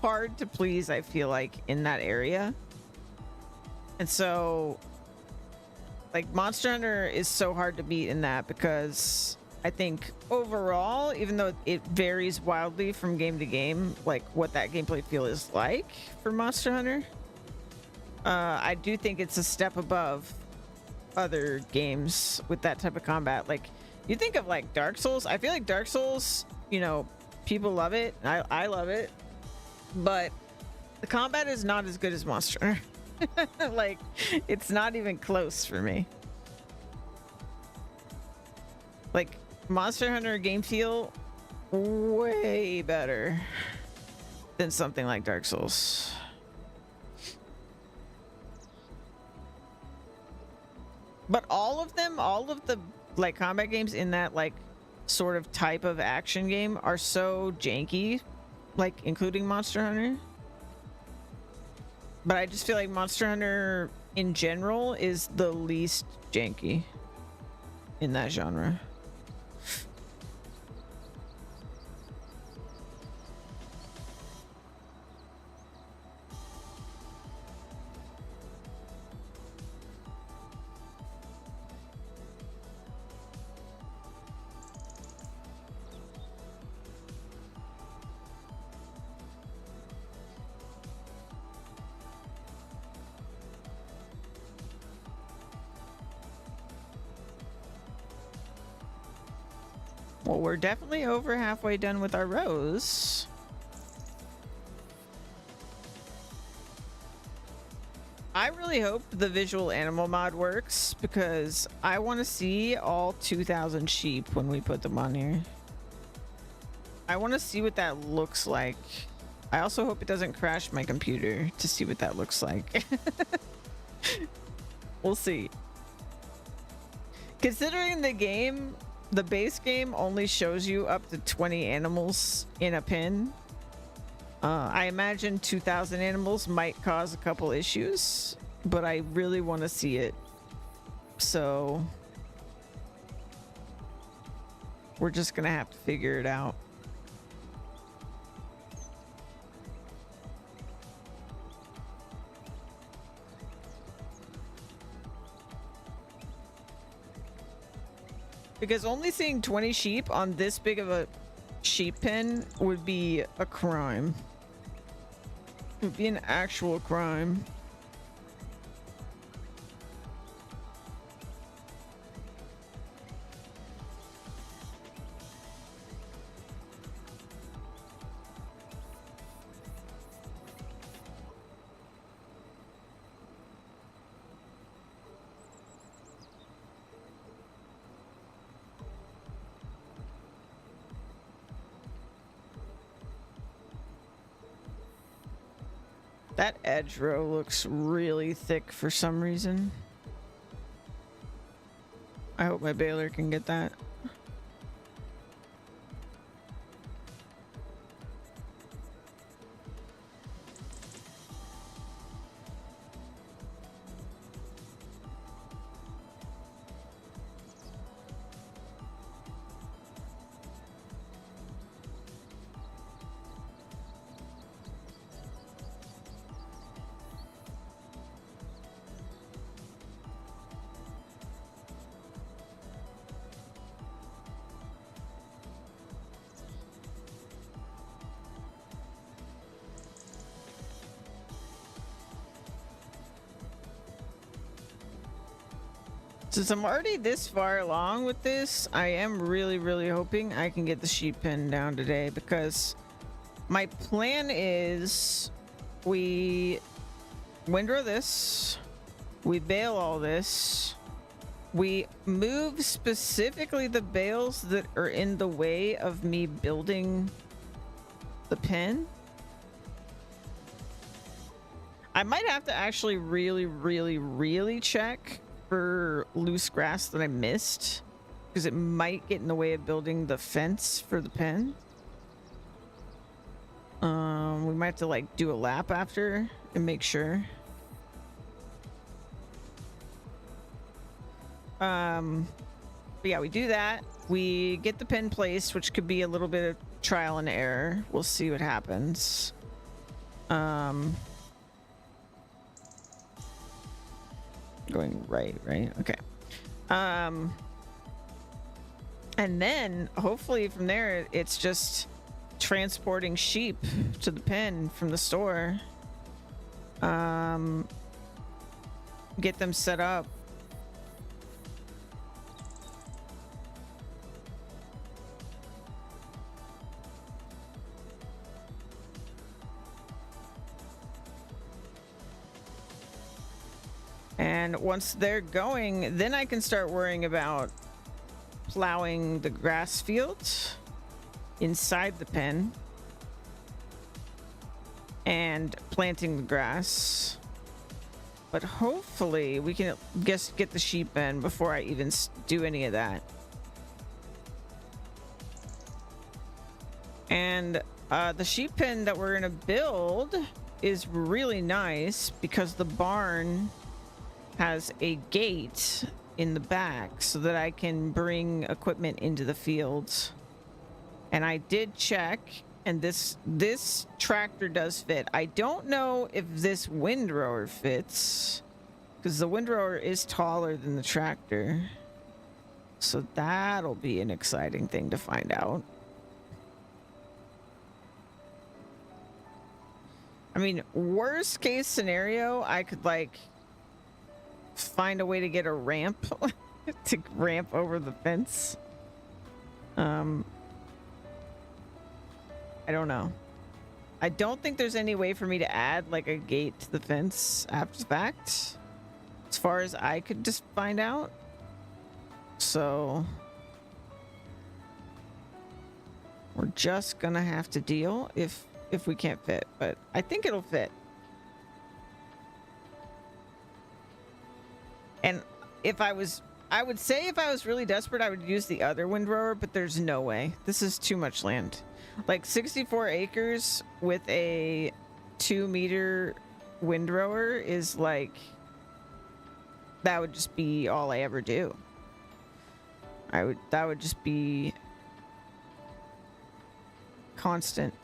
hard to please, I feel like, in that area. And so like Monster Hunter is so hard to beat in that, because I think overall, even though it varies wildly from game to game, like what that gameplay feel is like for Monster Hunter, I do think it's a step above other games with that type of combat. Like you think of like Dark Souls, I feel like Dark Souls, you know, people love it. I love it, but the combat is not as good as Monster Hunter. Like it's not even close for me. Like Monster Hunter game feel way better than something like Dark Souls. But all of them, all of the like combat games in that like sort of type of action game are so janky, like including Monster Hunter. But I just feel like Monster Hunter in general is the least janky in that genre. Well, we're definitely over halfway done with our rows. I really hope the visual animal mod works, because I want to see all 2,000 sheep when we put them on here. I want to see what that looks like. I also hope it doesn't crash my computer to see what that looks like. We'll see. Considering the game, the base game only shows you up to 20 animals in a pen. I imagine 2,000 animals might cause a couple issues, but I really want to see it. So we're just gonna have to figure it out. Because only seeing 20 sheep on this big of a sheep pen would be a crime. It would be an actual crime. That edge row looks really thick for some reason. I hope my baler can get that. Since I'm already this far along with this, I am really hoping I can get the sheep pen down today, because my plan is we windrow this, we bale all this, we move specifically the bales that are in the way of me building the pen. I might have to actually really check for loose grass that I missed, because it might get in the way of building the fence for the pen. We might have to like do a lap after and make sure. But yeah, we do that. We get the pen placed, which could be a little bit of trial and error. We'll see what happens. Going right? Okay. And then hopefully from there, it's just transporting sheep to the pen from the store. Get them set up. And once they're going, then I can start worrying about plowing the grass fields inside the pen and planting the grass. But hopefully we can just get the sheep in before I even do any of that. And the sheep pen that we're gonna build is really nice because the barn has a gate in the back so that I can bring equipment into the fields. And I did check, and this tractor does fit. I don't know if this windrower fits because the windrower is taller than the tractor. So that'll be an exciting thing to find out. I mean, worst case scenario, I could like find a way to get a ramp to ramp over the fence. I don't know. I don't think there's any way for me to add like a gate to the fence after the fact, as far as I could just find out. So we're just gonna have to deal if we can't fit, but I think it'll fit. And I would say if I was really desperate, I would use the other windrower, but there's no way. This is too much land. Like 64 acres with a 2-meter windrower is like, that would just be all I ever do. That would just be constant.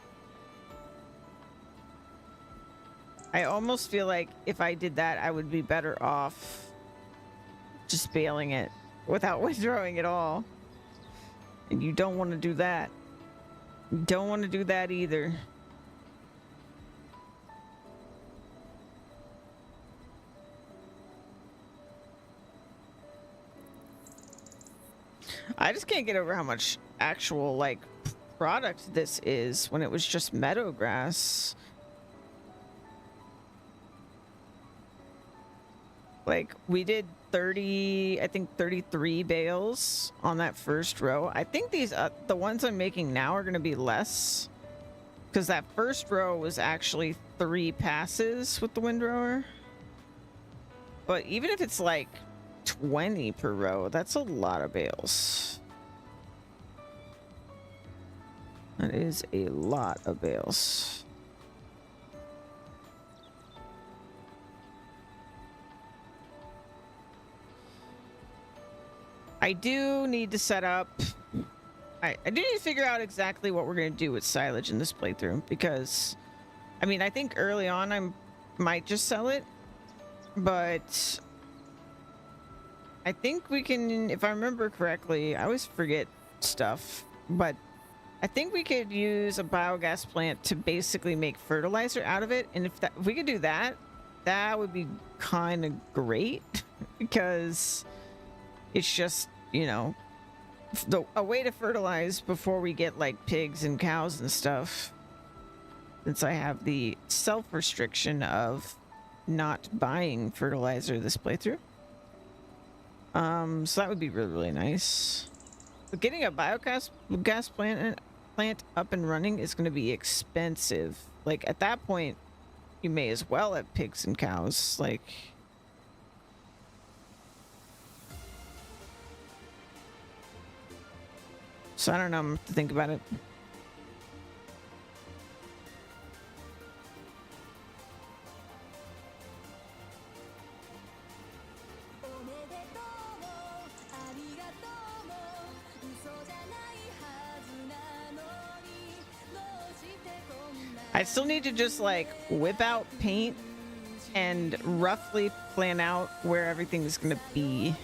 I almost feel like if I did that, I would be better off just baling it without windrowing at all. And you don't want to do that. You don't want to do that either. I just can't get over how much actual like product this is when it was just meadow grass. Like we did 30, I think 33 bales on that first row. I think these the ones I'm making now are going to be less because that first row was actually 3 passes with the windrower. But even if it's like 20 per row, that's a lot of bales. That is a lot of bales. I do need to set up... I do need to figure out exactly what we're going to do with silage in this playthrough, because, I mean, I think early on I might just sell it, but I think we can, if I remember correctly, I always forget stuff, but I think we could use a biogas plant to basically make fertilizer out of it, and if we could do that, that would be kind of great, because it's just, you know, a way to fertilize before we get like pigs and cows and stuff, since I have the self-restriction of not buying fertilizer this playthrough. So that would be really, really nice. But getting a biogas plant up and running is going to be expensive. Like at that point, you may as well have pigs and cows. Like, so I don't know. I'm gonna have to think about it. I still need to just like whip out paint and roughly plan out where everything is gonna be.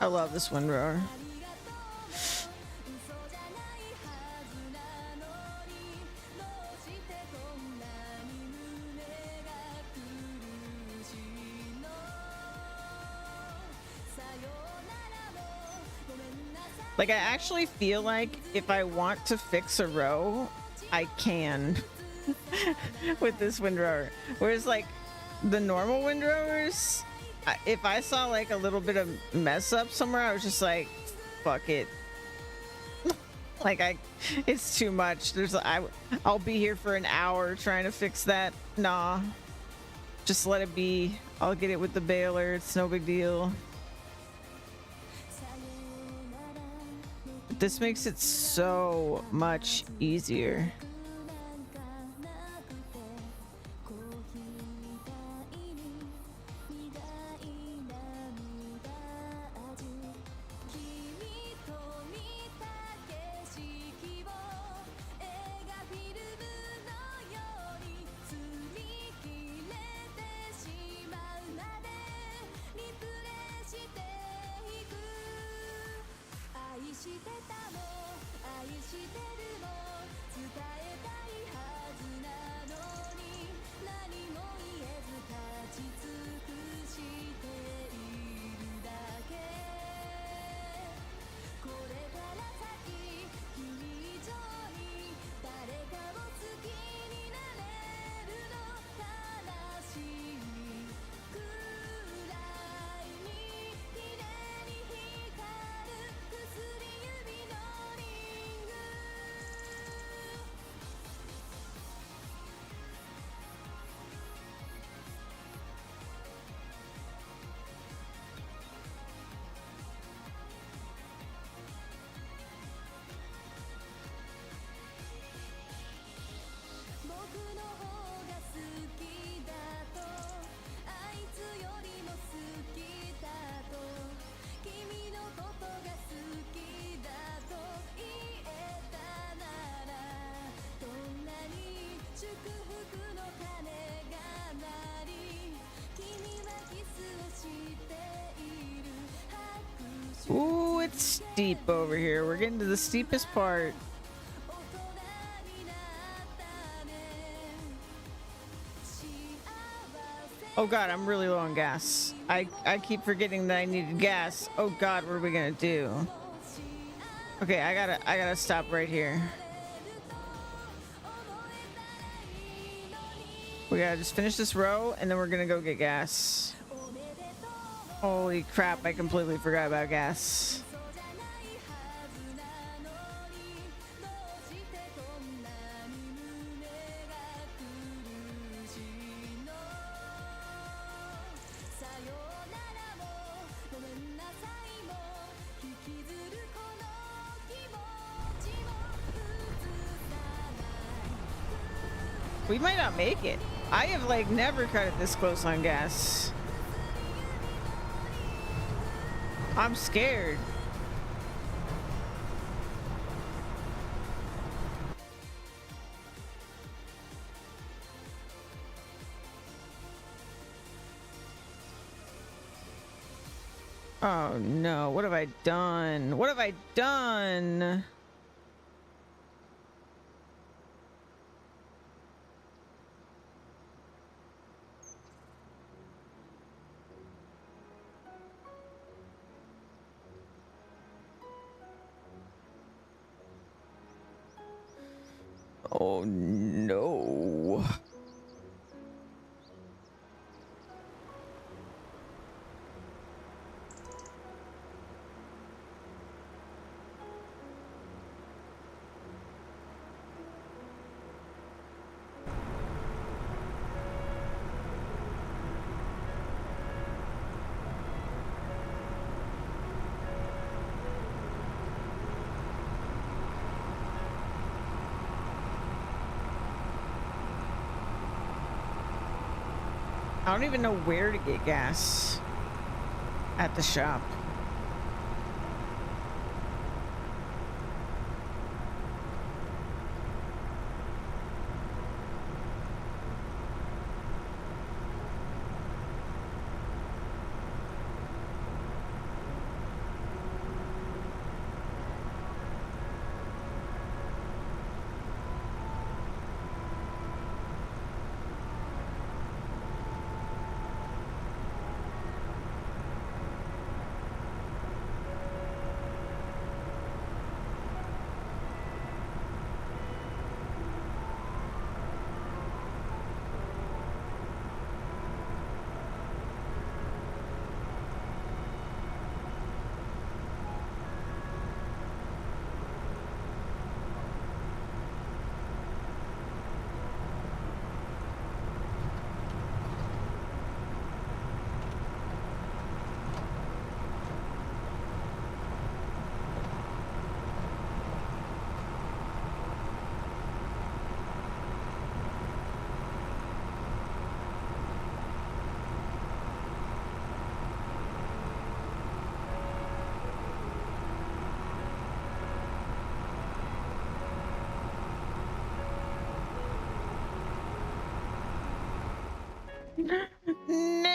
I love this windrower. Like, I actually feel like if I want to fix a row, I can with this windrower. Whereas, like, the normal windrowers, if I saw like a little bit of mess up somewhere, I was just like, fuck it. Like, it's too much. I'll be here for an hour trying to fix that. Nah, just let it be. I'll get it with the baler. It's no big deal. But this makes it so much easier. Ooh, it's steep over here. We're getting to the steepest part. Oh god, I'm really low on gas. I keep forgetting that I needed gas. Oh god, what are we gonna do? Okay, I gotta stop right here. We gotta just finish this row and then we're gonna go get gas. Holy crap, I completely forgot about gas. We might not make it. I have like never cut it this close on gas. I'm scared. Oh no, what have I done? What have I done? Oh no. I don't even know where to get gas at the shop. No!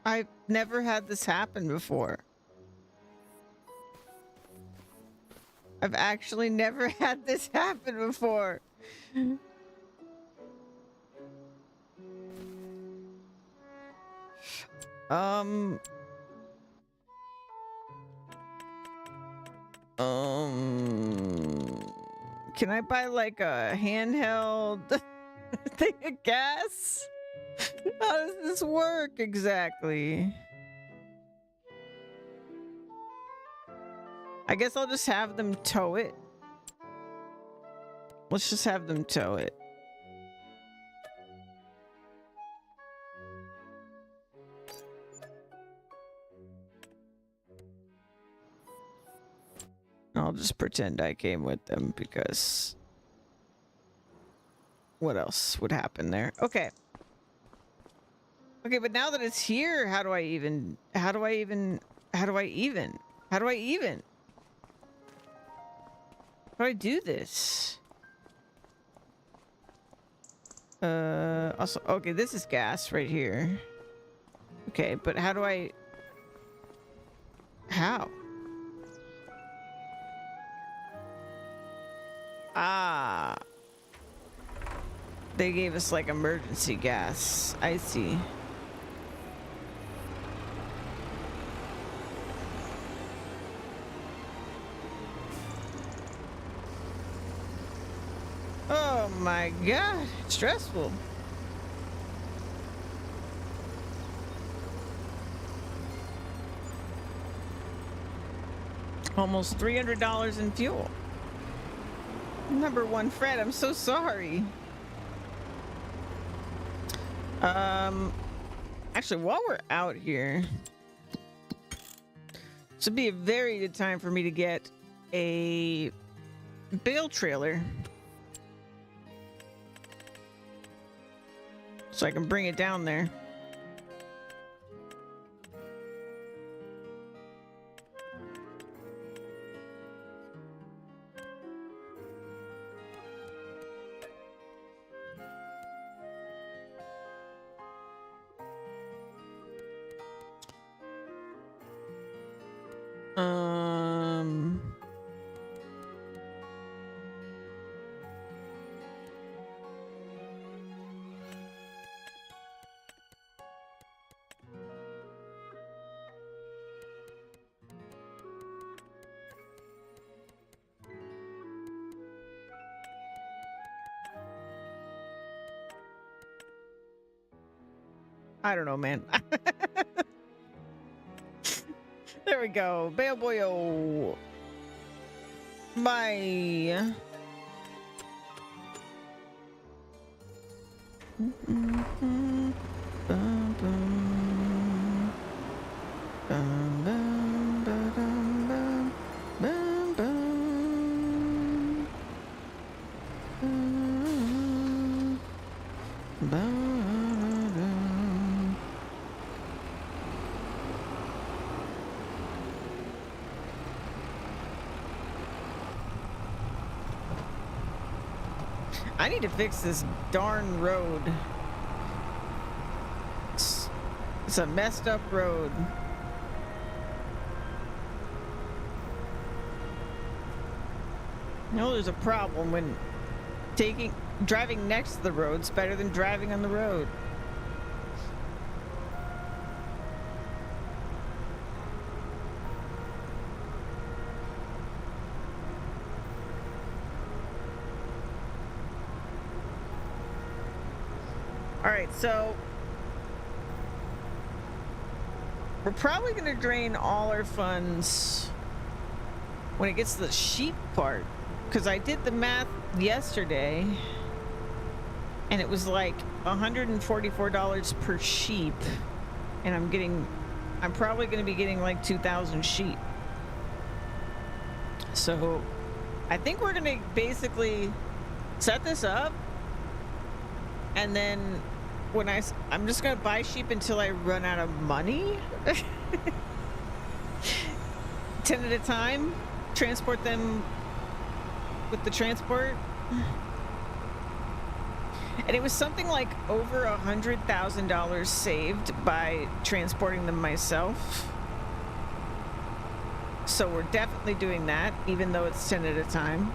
I've never had this happen before. I've actually never had this happen before. Um, can I buy like a handheld thing of gas? How does this work exactly? I guess I'll just have them tow it. Let's just have them tow it. I'll just pretend I came with them because what else would happen there? Okay. Okay, but now that it's here, how do I even? How do I do this? Also, okay, this is gas right here. Okay, but how? Ah. They gave us like emergency gas. I see. Oh my god, it's stressful. Almost $300 in fuel. Number one, Fred, I'm so sorry. Actually, while we're out here, this would be a very good time for me to get a bale trailer so I can bring it down there. Um. I don't know, man. There we go. Bail boyo. Bye. I need to fix this darn road. It's a messed up road. You know, there's a problem when driving next to the road's better than driving on the road. All right, so we're probably going to drain all our funds when it gets to the sheep part, because I did the math yesterday and it was like $144 per sheep, and I'm probably going to be getting like 2,000 sheep. So I think we're going to basically set this up, and then when I'm just gonna buy sheep until I run out of money. 10 at a time, transport them with the transport. And it was something like over $100,000 saved by transporting them myself. So we're definitely doing that, even though it's 10 at a time.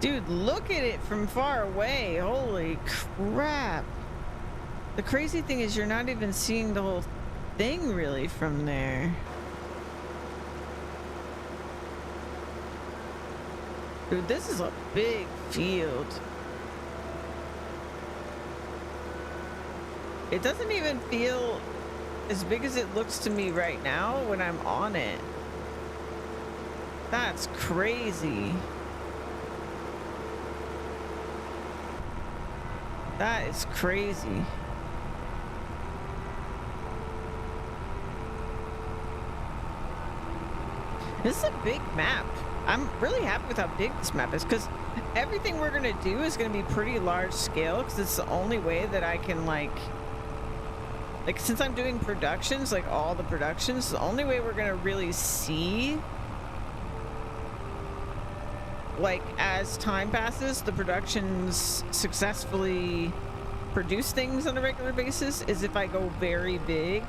Dude, look at it from far away. Holy crap. The crazy thing is you're not even seeing the whole thing really from there. Dude, this is a big field. It doesn't even feel as big as it looks to me right now when I'm on it. That's crazy. That is crazy. This is a big map. I'm really happy with how big this map is, because everything we're going to do is going to be pretty large scale, because it's the only way that I can like since I'm doing productions, like all the productions, the only way we're going to really see, like, as time passes, the productions successfully produce things on a regular basis is if I go very big.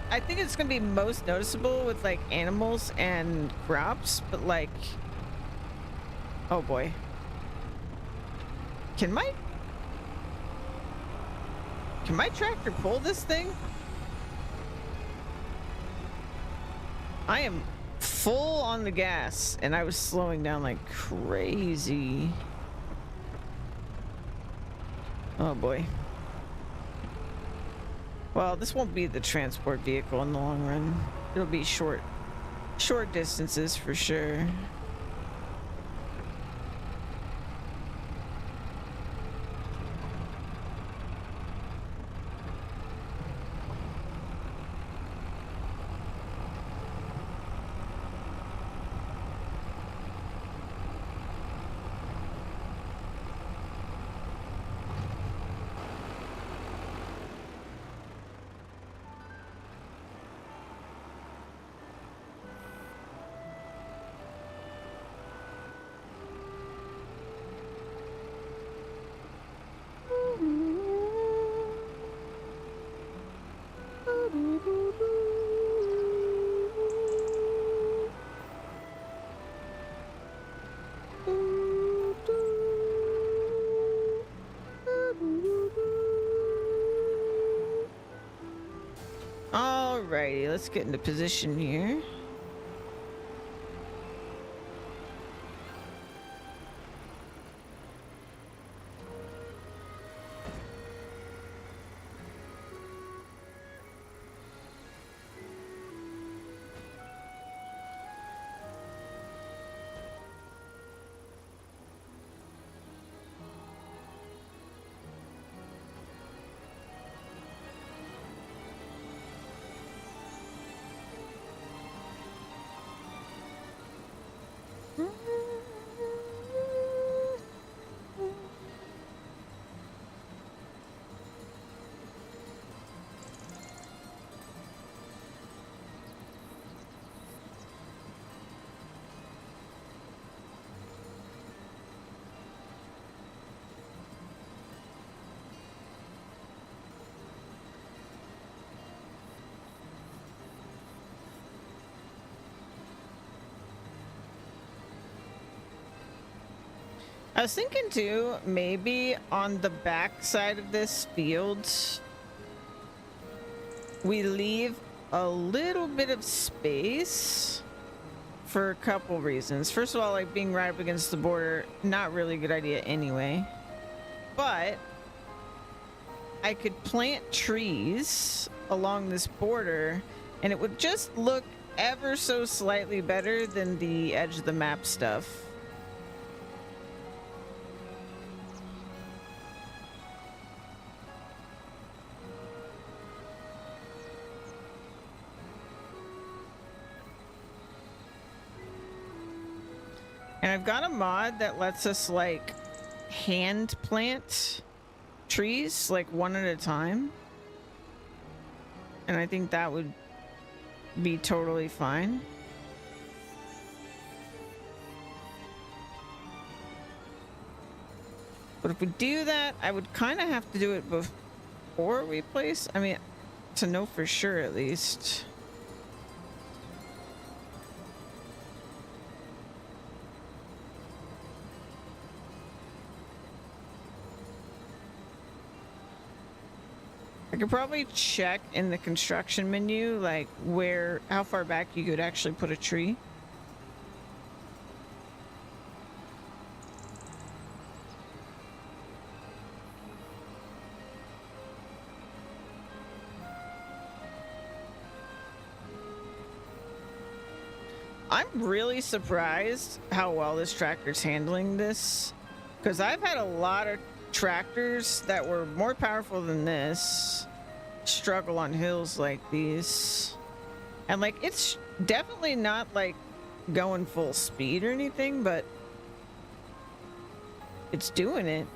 I think it's going to be most noticeable with like animals and crops, but like, oh boy. Can my tractor pull this thing? I am full on the gas and I was slowing down like crazy. Oh boy. Well, this won't be the transport vehicle in the long run. It'll be short distances for sure. let's get into position here. I was thinking too, maybe on the back side of this field, we leave a little bit of space for a couple reasons. First of all, like being right up against the border, not really a good idea anyway. But I could plant trees along this border and it would just look ever so slightly better than the edge of the map stuff. And I've got a mod that lets us like hand plant trees like one at a time. And I think that would be totally fine. But if we do that, I would kind of have to do it before we place. I mean, to know for sure at least. I could probably check in the construction menu, like how far back you could actually put a tree. I'm really surprised how well this tractor's handling this, because I've had a lot of tractors that were more powerful than this struggle on hills like these. And like it's definitely not like going full speed or anything, but it's doing it.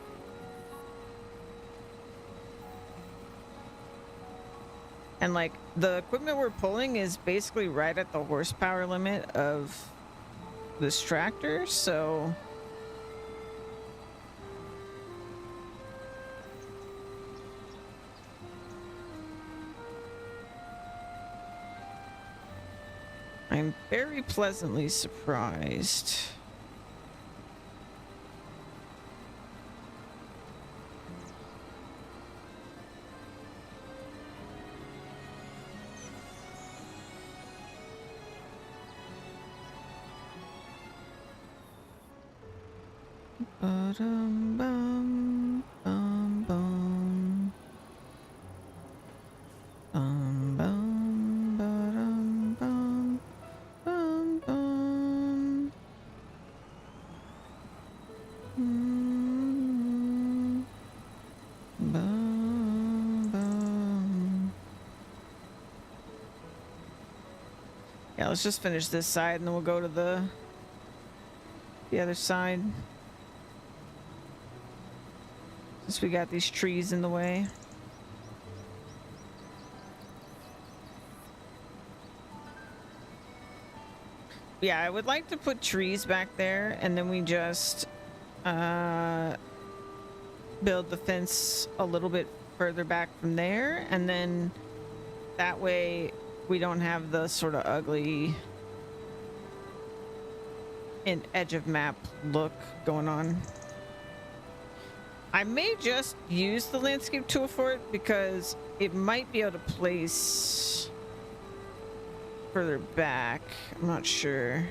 And like the equipment we're pulling is basically right at the horsepower limit of this tractor, so I'm very pleasantly surprised. Ba-dum-bum, bum-bum. Bum-bum, ba-dum-bum, bum-bum. Mm, bum-bum. Yeah, let's just finish this side and then we'll go to the other side. Since we got these trees in the way. Yeah, I would like to put trees back there and then we just build the fence a little bit further back from there, and then that way we don't have the sort of ugly edge of map look going on. I may just use the landscape tool for it because it might be able to place further back. I'm not sure.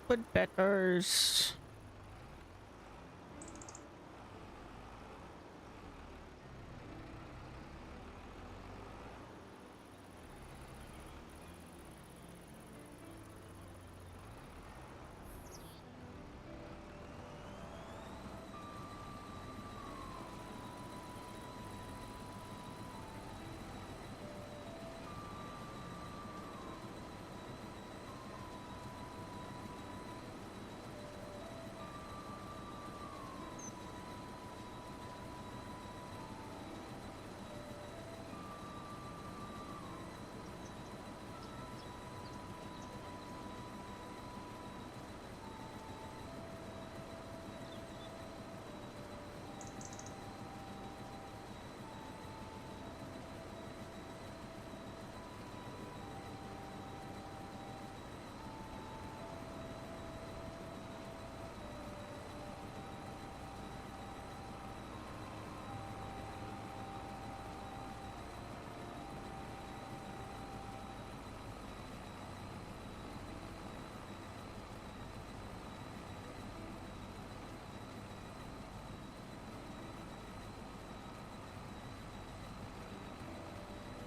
Woodpeckers.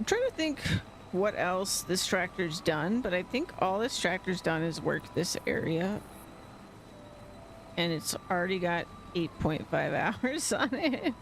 I'm trying to think what else this tractor's done, but I think all this tractor's done is work this area. And it's already got 8.5 hours on it.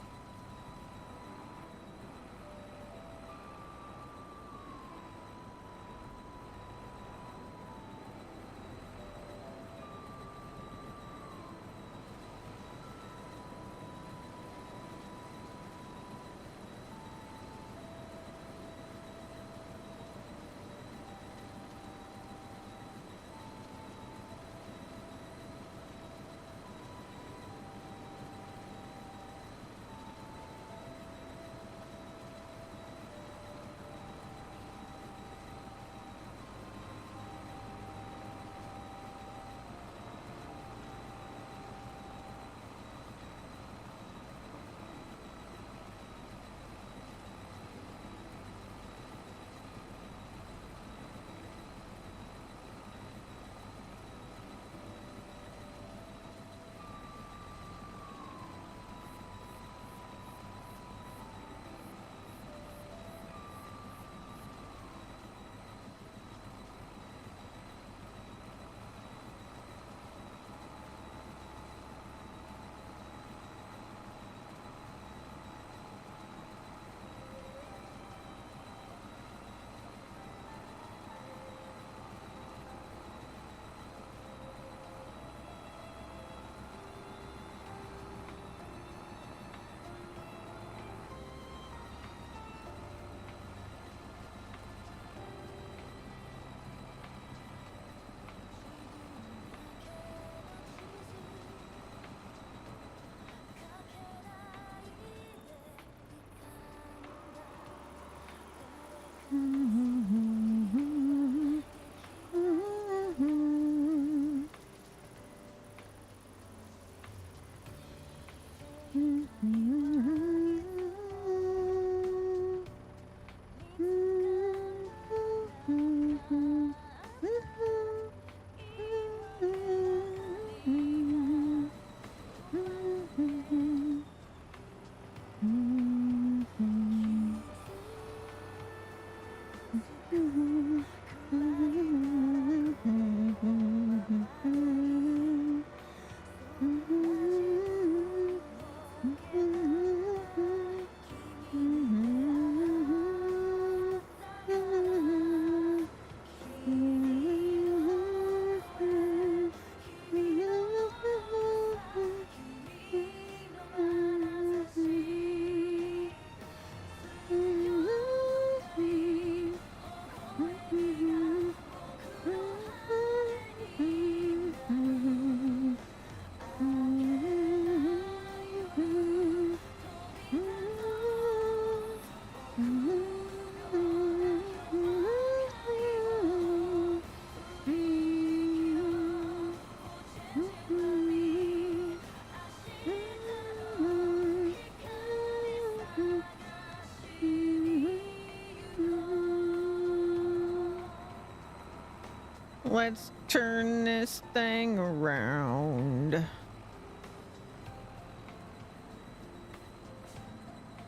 Let's turn this thing around.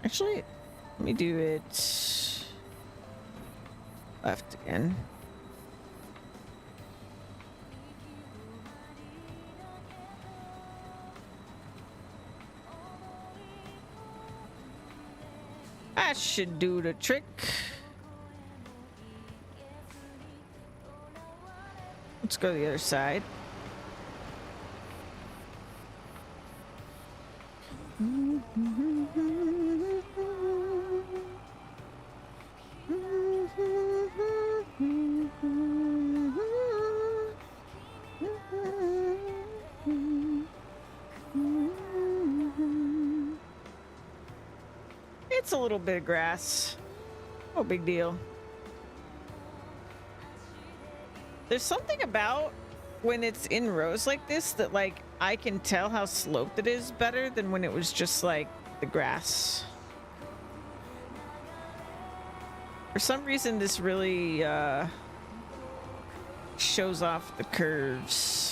Actually, let me do it left again. That should do the trick. Let's go to the other side. It's a little bit of grass. No big deal. There's something about when it's in rows like this that, like, I can tell how sloped it is better than when it was just like the grass. For some reason, this really shows off the curves.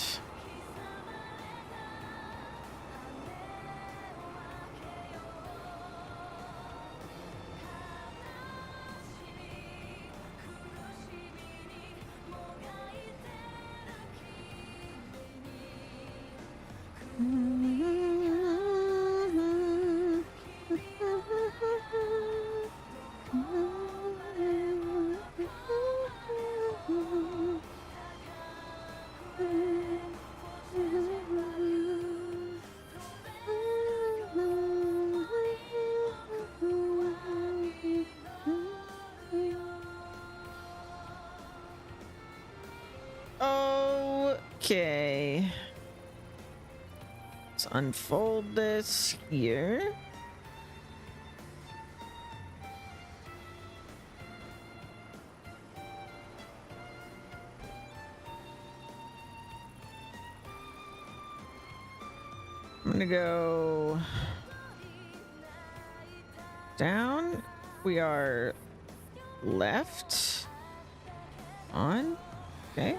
Okay. Let's unfold this here. I'm gonna go down. We are left on. Okay.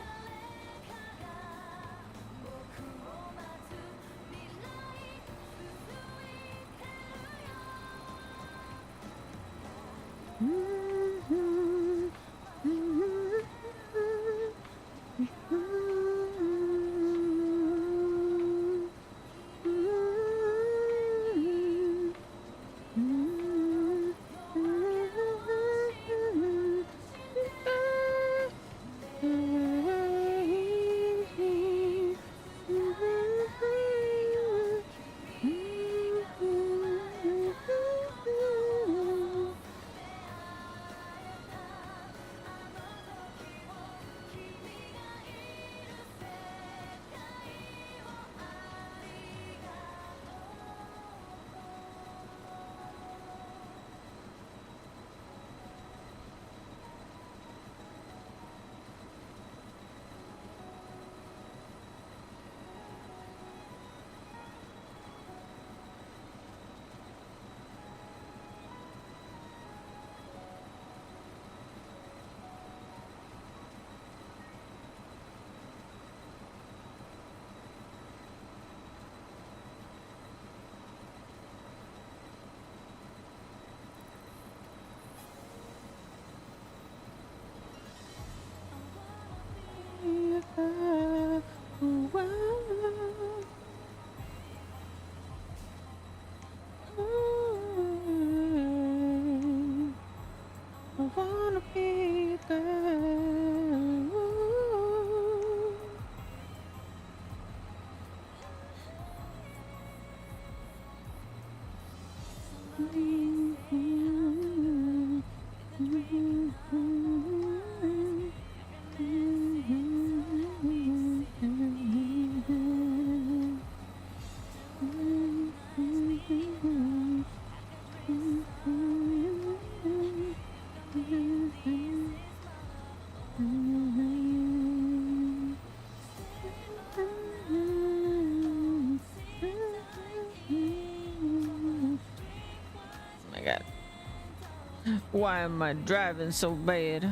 Why am I driving so bad?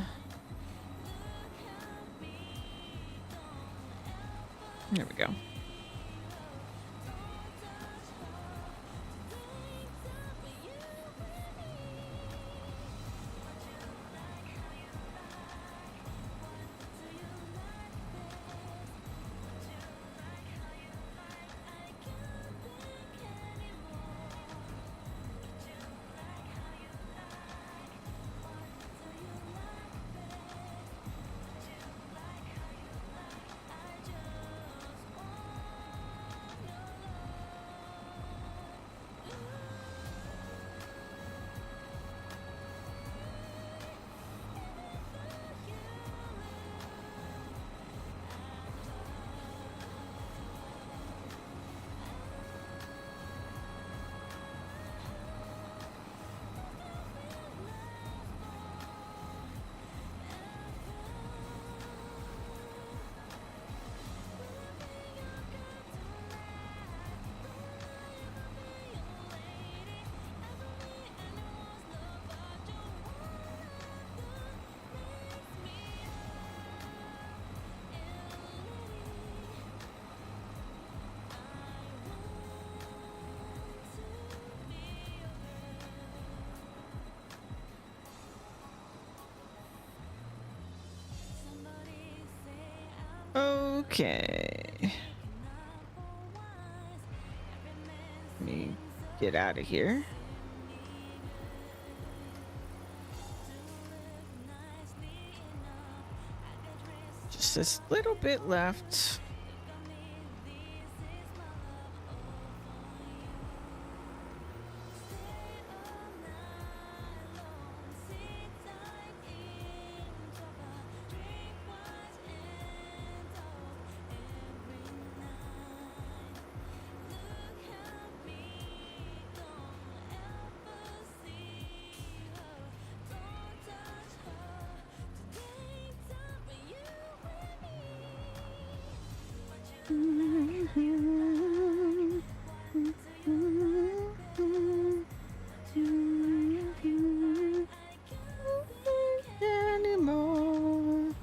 There we go. Okay. Let me get out of here. Just this little bit left. Anymore.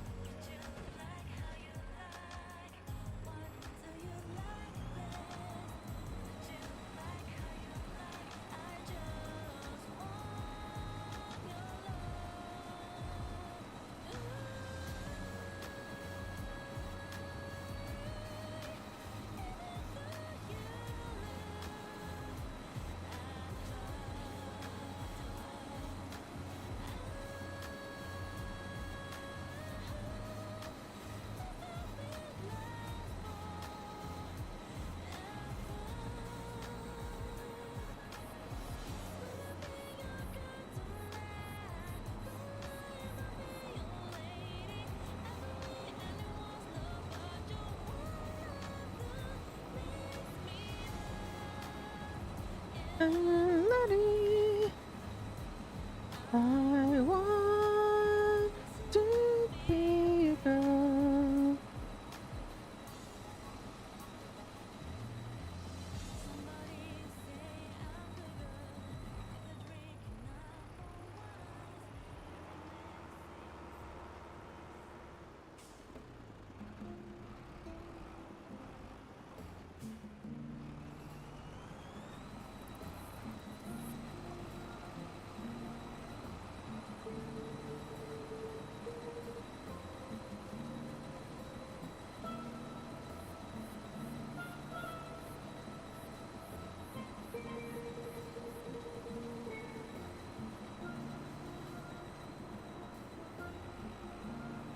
Melody, I want to be a girl.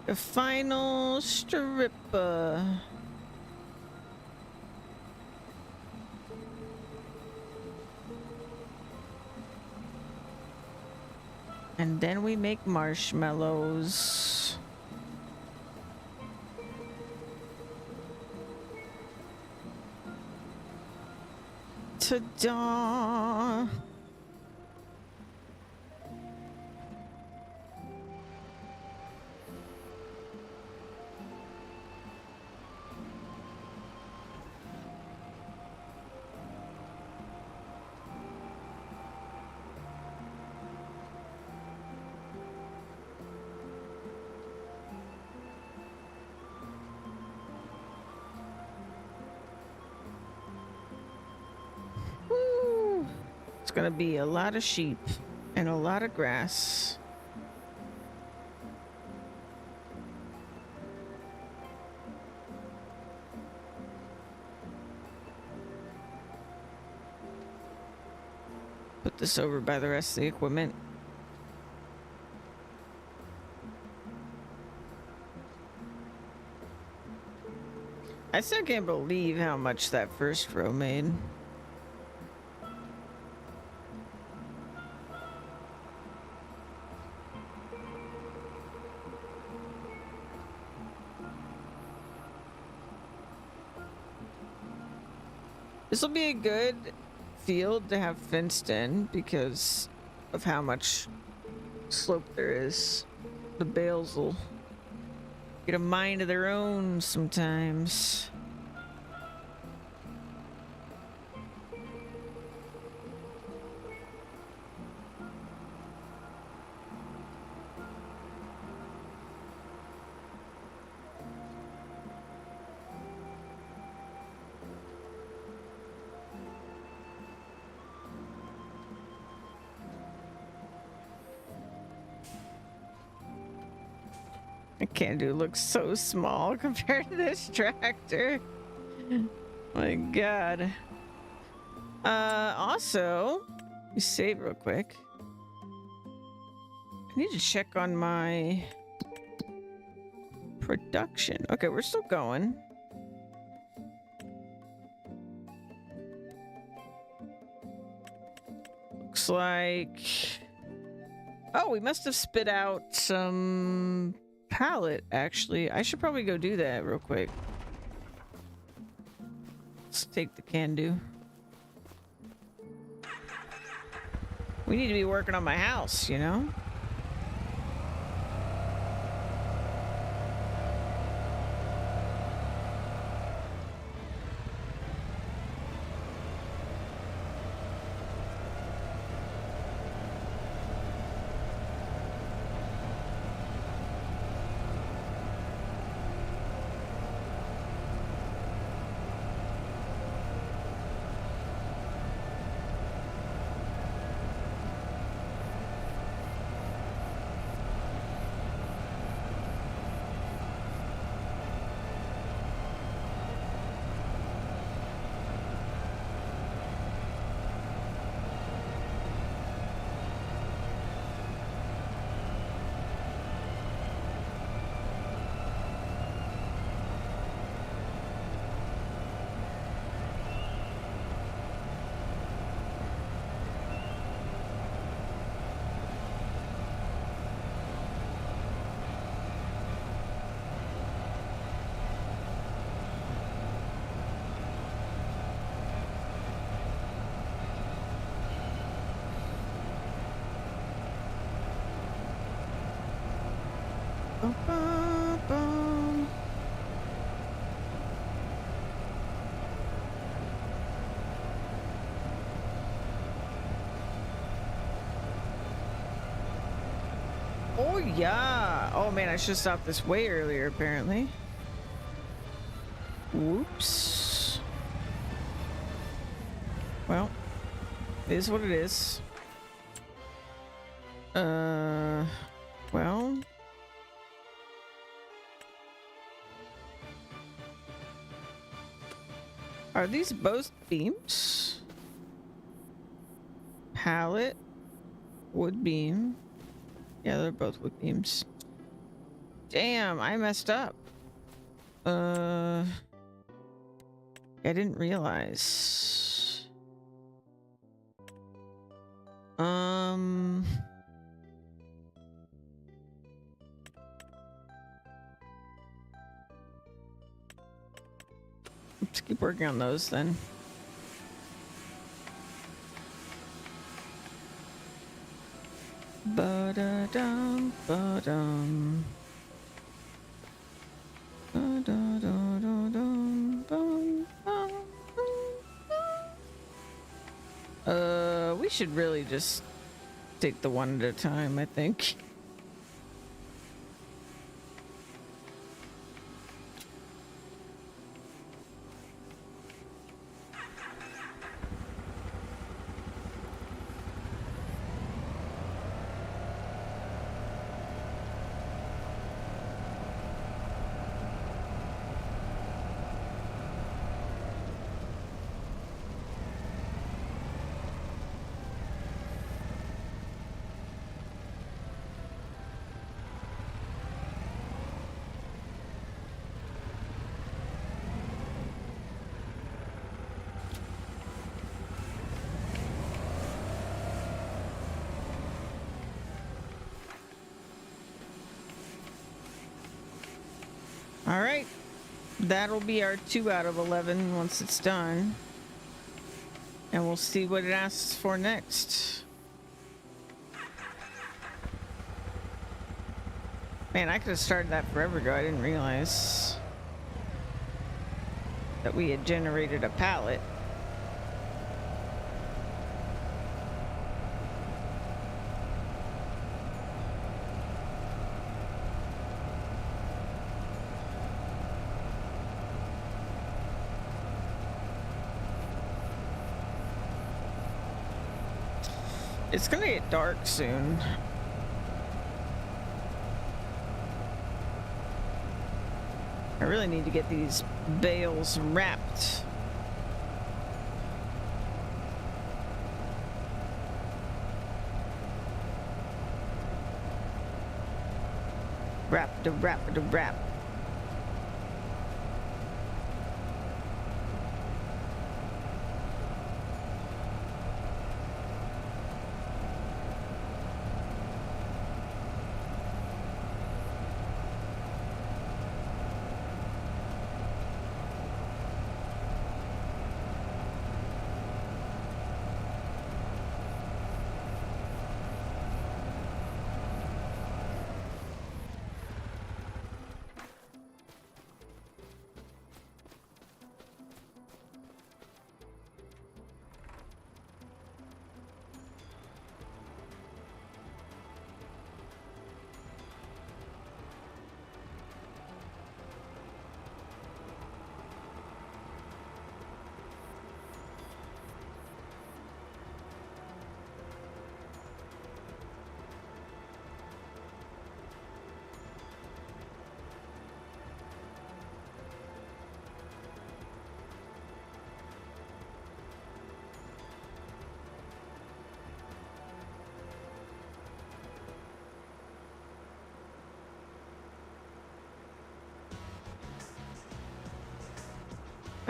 The final stripper. And then we make marshmallows. Ta-da! it's gonna be a lot of sheep and a lot of grass. Put this over by the rest of the equipment. I still can't believe how much that first row made. This will be a good field to have fenced in because of how much slope there is. The bales will get a mind of their own sometimes. The Can-Do looks so small compared to this tractor. My god. Also, let me save real quick. I need to check on my production. Okay, we're still going. Looks like... Oh, we must have spit out some pallet, actually. I should probably go do that real quick. Let's take the Can-Do. We need to be working on my house, you know? Bum. Oh yeah. Oh man, I should have stopped this way earlier apparently. Whoops. Well, it is what it is. Well. Are these both beams? Pallet, wood beam. Yeah, they're both wood beams. Damn, I messed up. I didn't realize. Let's keep working on those then. Ba-da-dum, ba-dum. Ba-da-da-da-dum, bum, bum, bum. We should really just take the one at a time, I think. All right. That'll be our 2 out of 11 once it's done. And we'll see what it asks for next. Man, I could have started that forever ago. I didn't realize that we had generated a pallet. It's gonna get dark soon. I really need to get these bales wrapped. Wrap.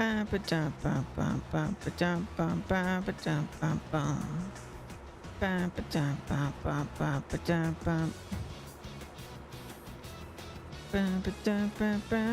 Ba ba da ba ba ba ba da ba ba ba da ba ba. Ba ba da ba ba ba ba da ba. Ba ba da ba ba.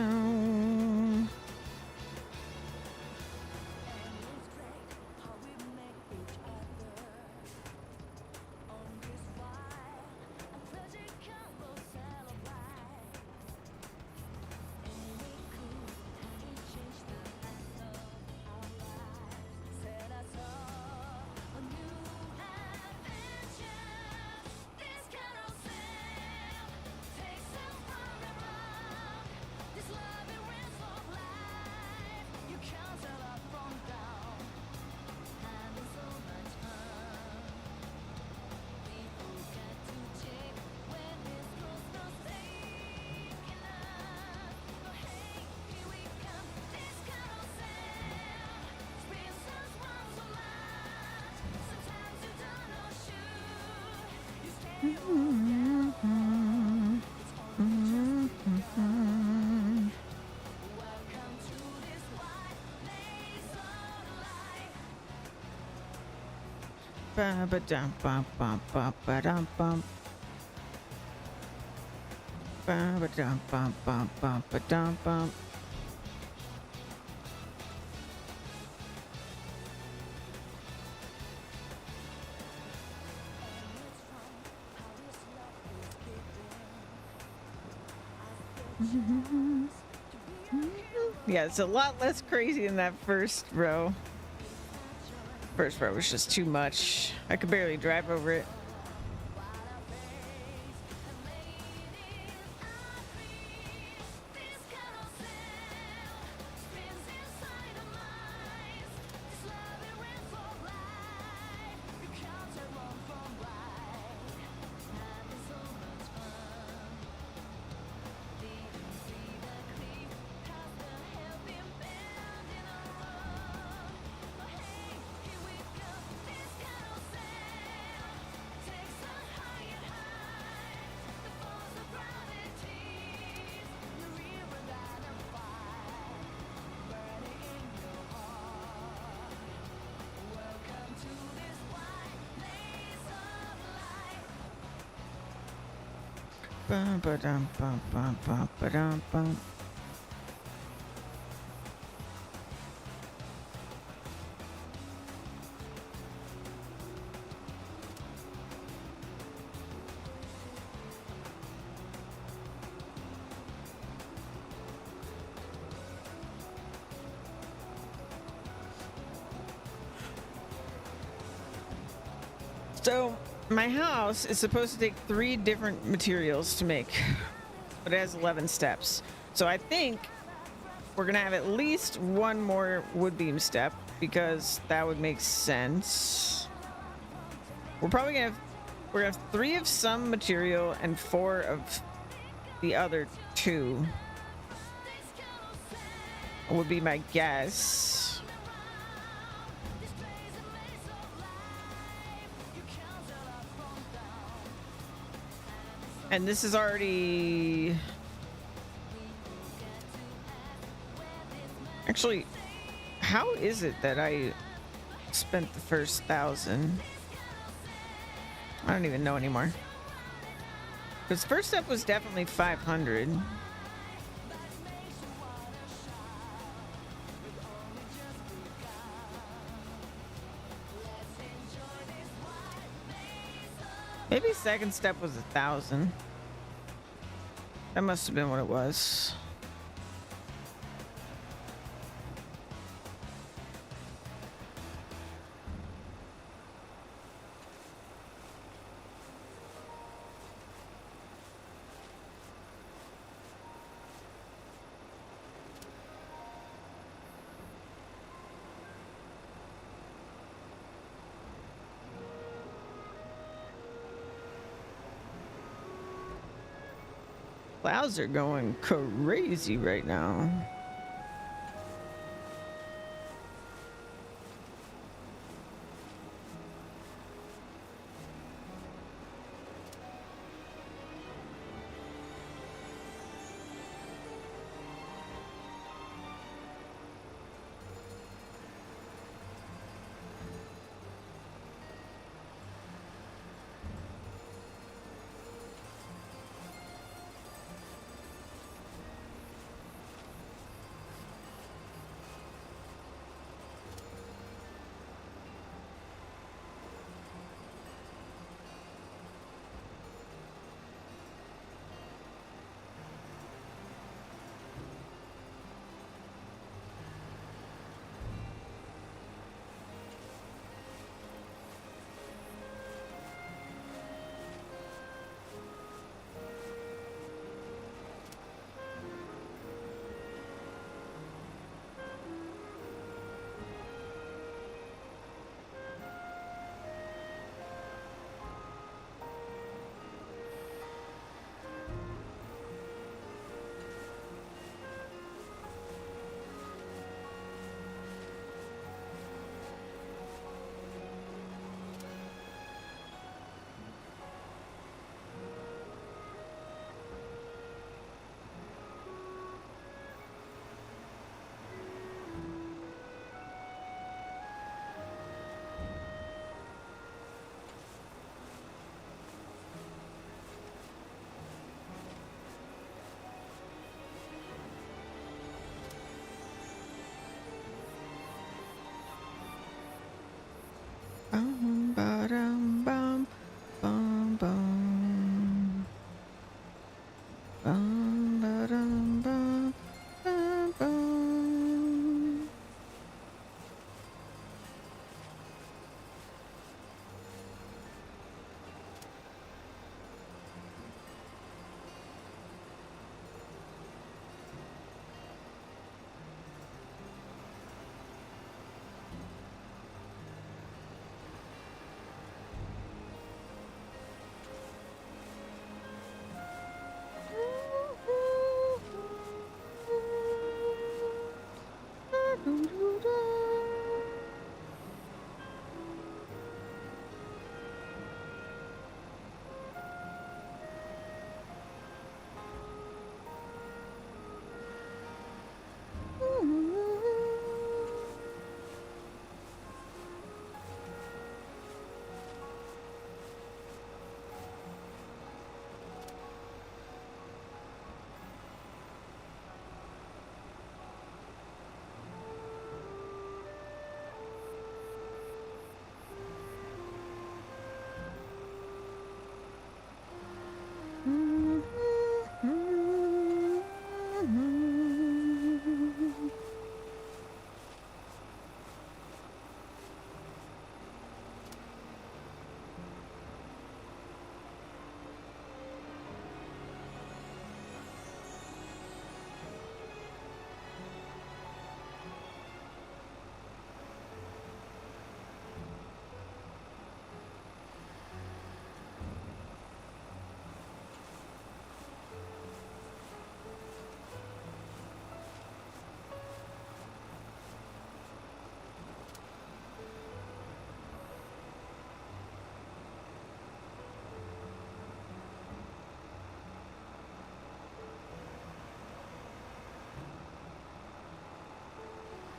Ba ba da ba ba ba ba da ba. Ba ba da ba ba ba ba da ba. Yeah, it's a lot less crazy than that first row. First row was just too much. I could barely drive over it. Ba ba dum bum bum bum ba dum bum. So my house is supposed to take 3 different materials to make, but it has 11 steps. So I think we're gonna have at least 1 more wood beam step because that would make sense. We're probably gonna have 3 of some material and 4 of the other 2 would be my guess. And this is already... Actually, how is it that I spent the first 1,000? I don't even know anymore. Because first step was definitely 500. Maybe second step was 1,000. That must have been what it was. Clouds are going crazy right now.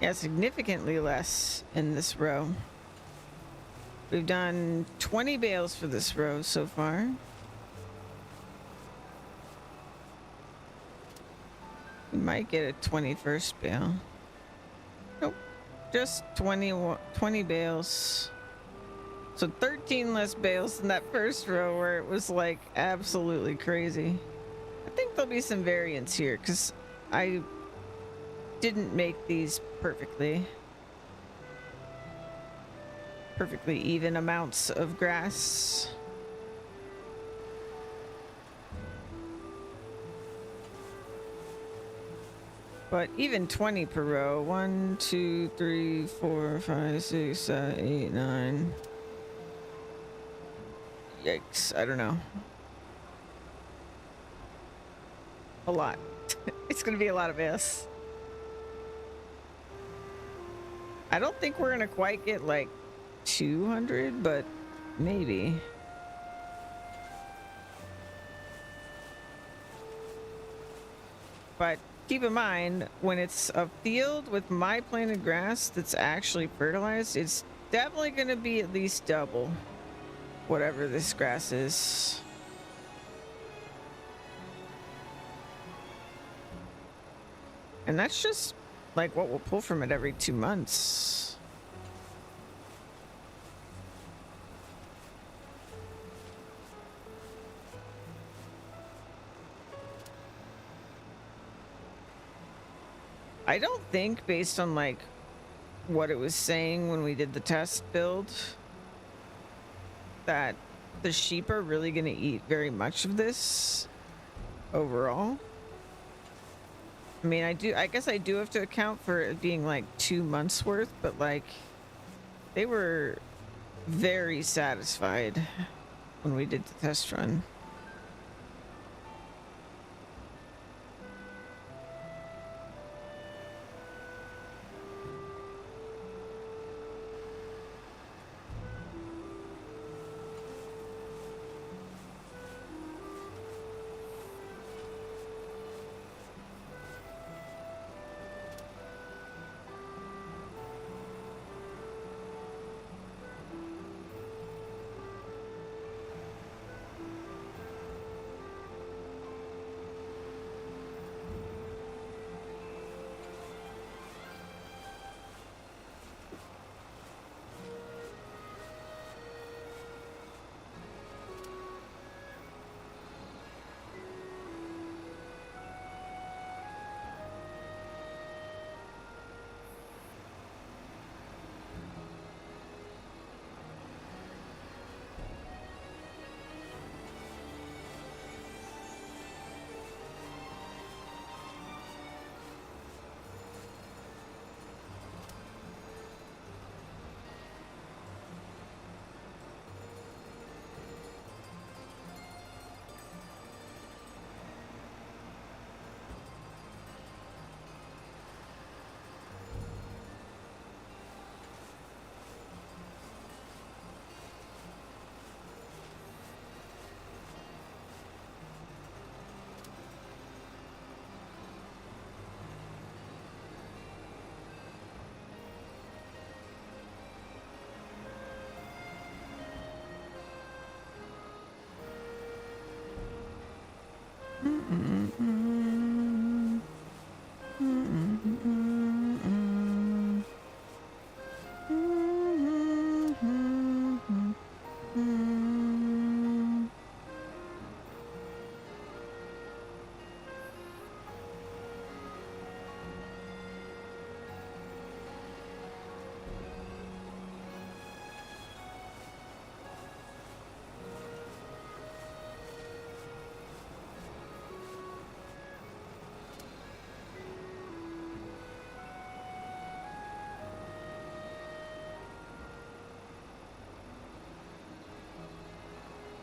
Yeah, significantly less in this row. We've done 20 bales for this row so far. We might get a 21st bale. Nope, just 20 bales. So 13 less bales than that first row where it was like absolutely crazy. I think there'll be some variance here because I didn't make these perfectly even amounts of grass. But even 20 per row. 1, 2, 3, 4, 5, 6, 7, 8, 9. Yikes, I don't know. A lot. It's gonna be a lot of S. I don't think we're gonna quite get like 200, but maybe. But keep in mind, when it's a field with my planted grass that's actually fertilized, it's definitely gonna be at least double whatever this grass is. And that's just like what we'll pull from it every 2 months. I don't think, based on like what it was saying when we did the test build, that the sheep are really going to eat very much of this overall. I mean, I guess I do have to account for it being like 2 months worth, but like they were very satisfied when we did the test run.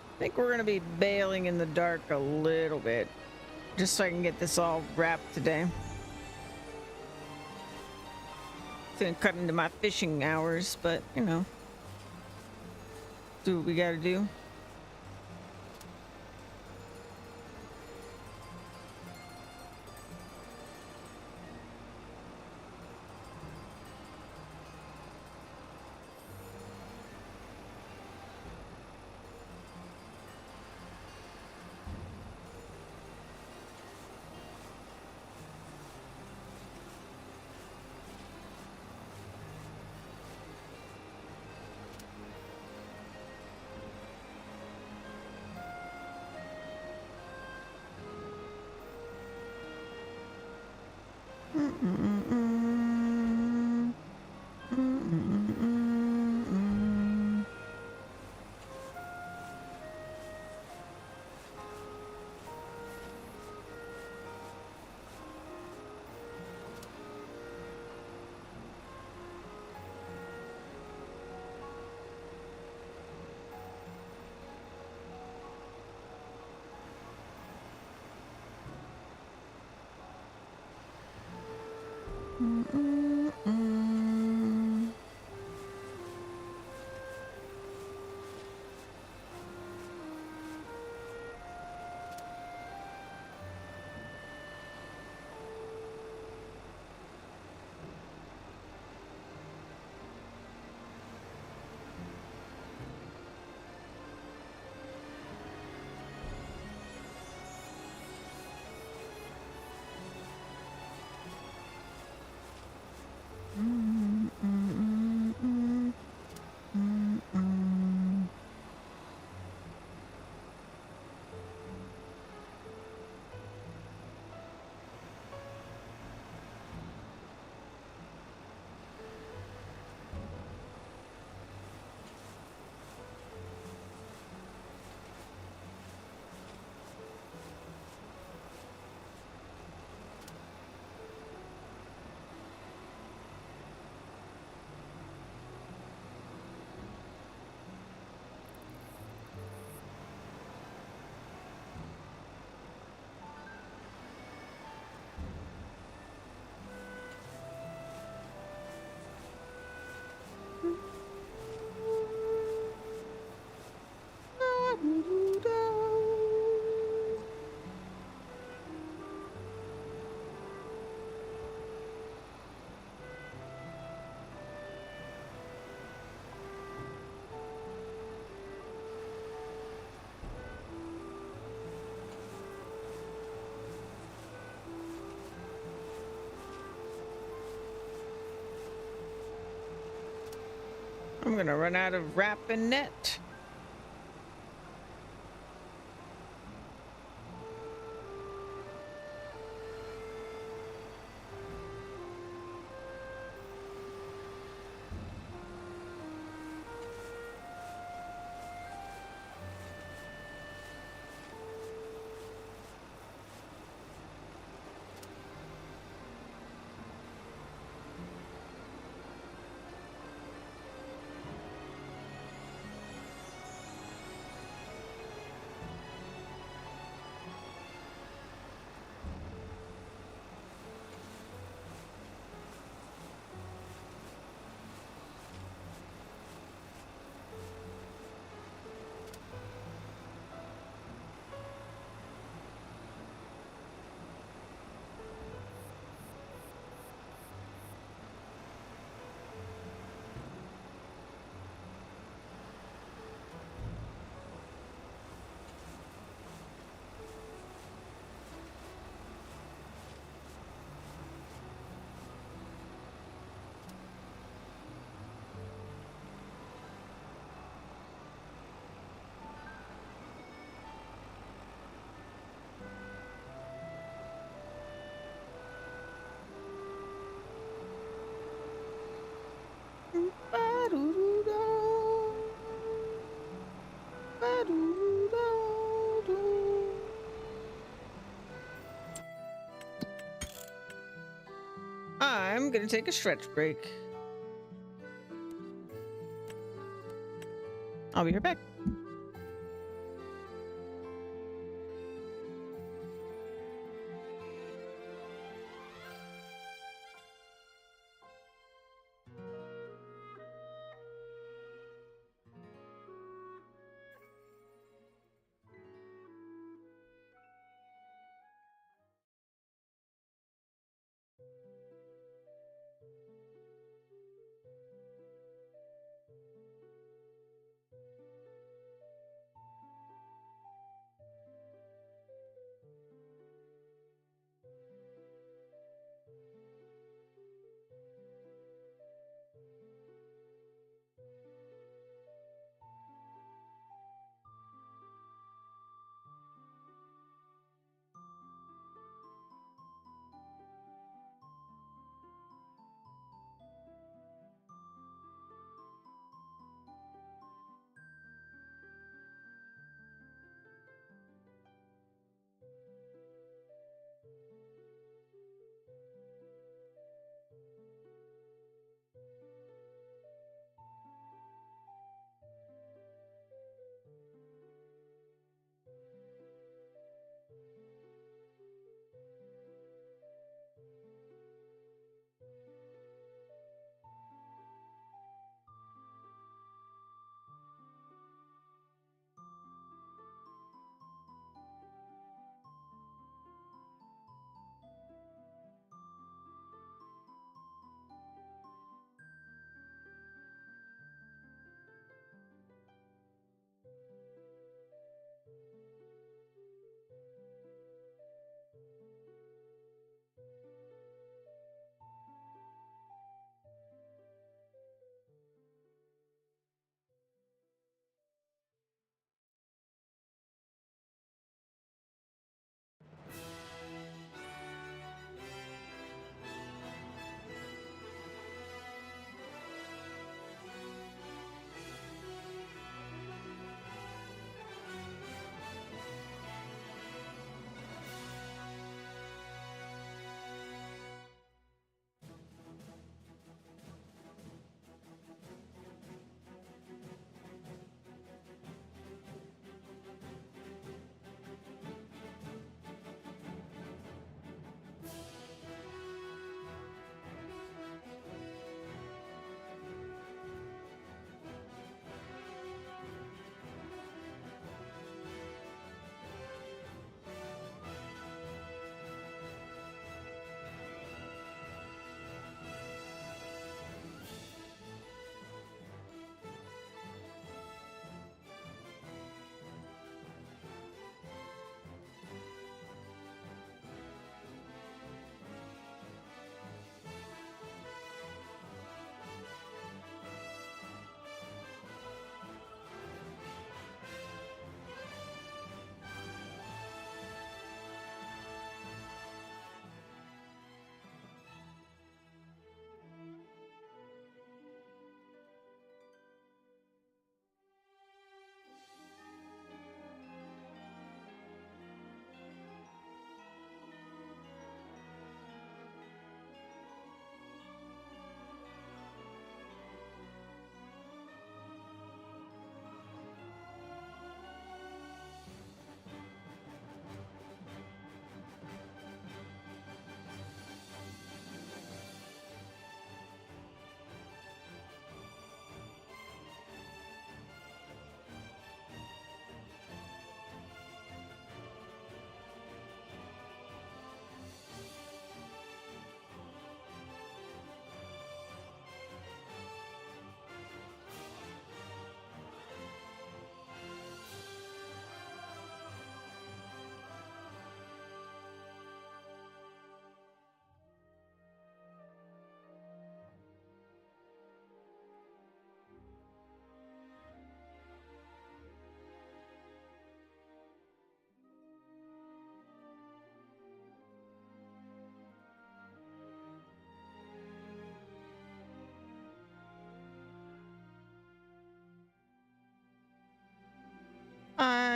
I think we're gonna be bailing in the dark a little bit, just so I can get this all wrapped today. It's gonna cut into my fishing hours, but you know, do what we gotta do. I'm gonna run out of wrap and net. I'm gonna take a stretch break. I'll be right back.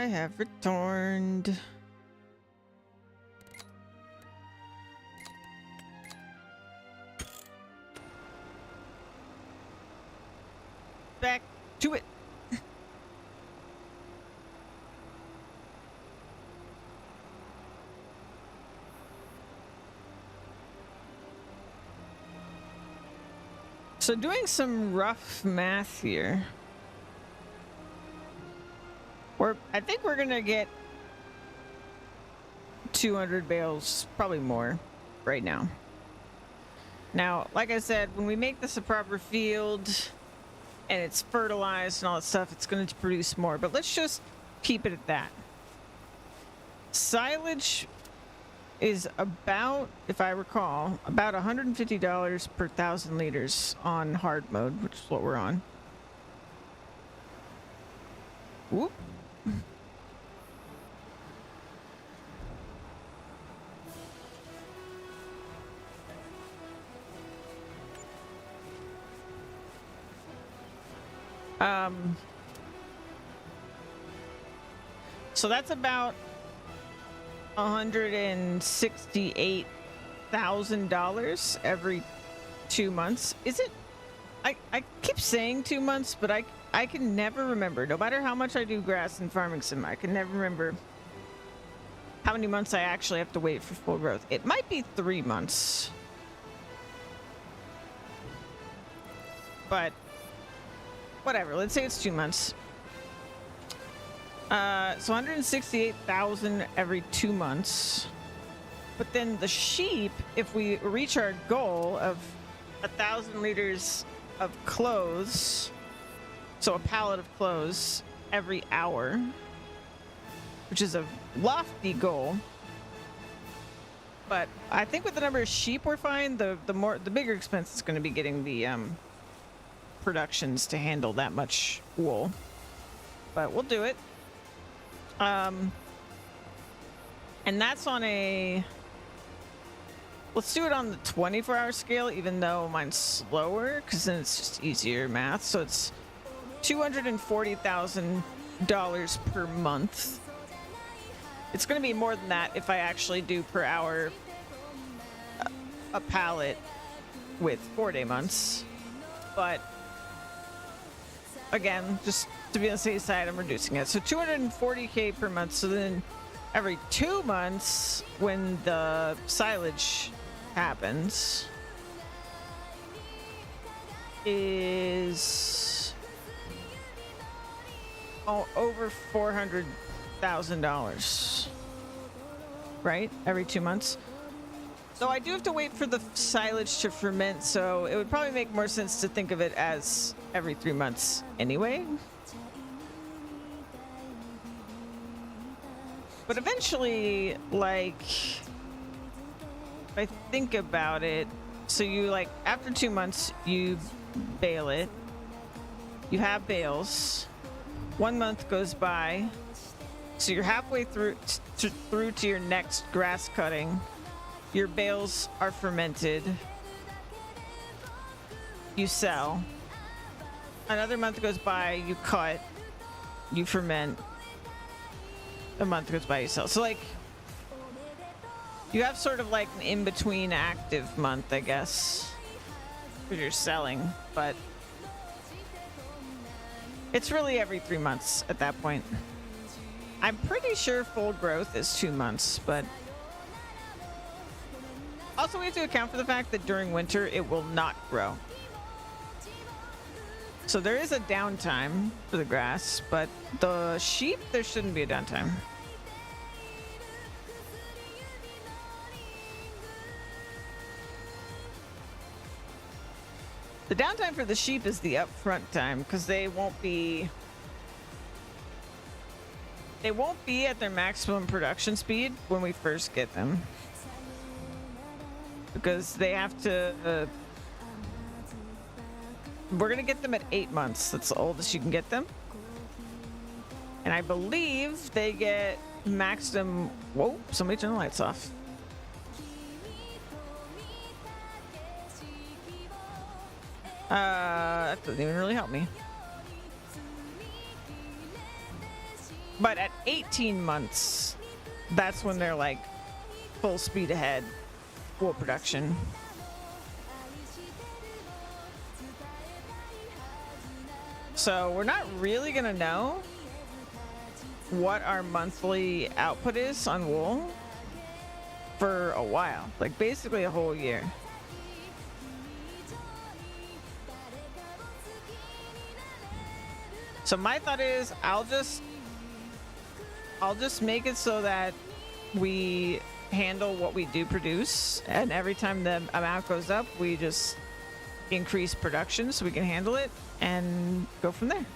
I have returned. Back to it. So doing some rough math here. I think we're gonna get 200 bales, probably more, right now. Now, like I said, when we make this a proper field and it's fertilized and all that stuff, it's going to produce more. But let's just keep it at that. Silage is about, if I recall, about $150 per 1,000 liters on hard mode, which is what we're on. Whoop. So that's about $168,000 every 2 months. Is it? I keep saying 2 months, but I can never remember. No matter how much I do grass and farming sim, I can never remember how many months I actually have to wait for full growth. It might be 3 months. But whatever, let's say it's 2 months. So 168,000 every 2 months. But then the sheep, if we reach our goal of 1,000 liters of clothes, so a pallet of clothes every hour, which is a lofty goal. But I think with the number of sheep we're fine. The bigger expense is going to be getting the productions to handle that much wool. But we'll do it. And that's on a, let's do it on the 24-hour scale, even though mine's slower, because then it's just easier math. So it's $240,000 per month. It's going to be more than that if I actually do per hour a pallet with 4-day months. But again, just to be on the safe side, I'm reducing it. So 240K per month. So then every 2 months when the silage happens is over $400,000, right? Every 2 months. So I do have to wait for the silage to ferment, so it would probably make more sense to think of it as every 3 months anyway. But eventually, like, if I think about it, so you, like, after 2 months, you bale it. You have bales. 1 month goes by. So you're halfway through to your next grass cutting. Your bales are fermented. You sell. Another month goes by, you cut. You ferment. A month goes by, you sell. So, like, you have sort of like an in-between active month, I guess, because you're selling, but it's really every 3 months at that point. I'm pretty sure full growth is 2 months, but also we have to account for the fact that during winter it will not grow. So there is a downtime for the grass, but the sheep, there shouldn't be a downtime. The downtime for the sheep is the upfront time, because they won't be at their maximum production speed when we first get them, because they have to we're gonna get them at 8 months. That's the oldest you can get them, and I believe they get maximum. Whoa, somebody turn the lights off. That doesn't even really help me. But at 18 months, that's when they're like full speed ahead, full production. So we're not really gonna know what our monthly output is on wool for a while, like basically a whole year. So my thought is I'll just make it so that we handle what we do produce, and every time the amount goes up, we just increase production so we can handle it and go from there.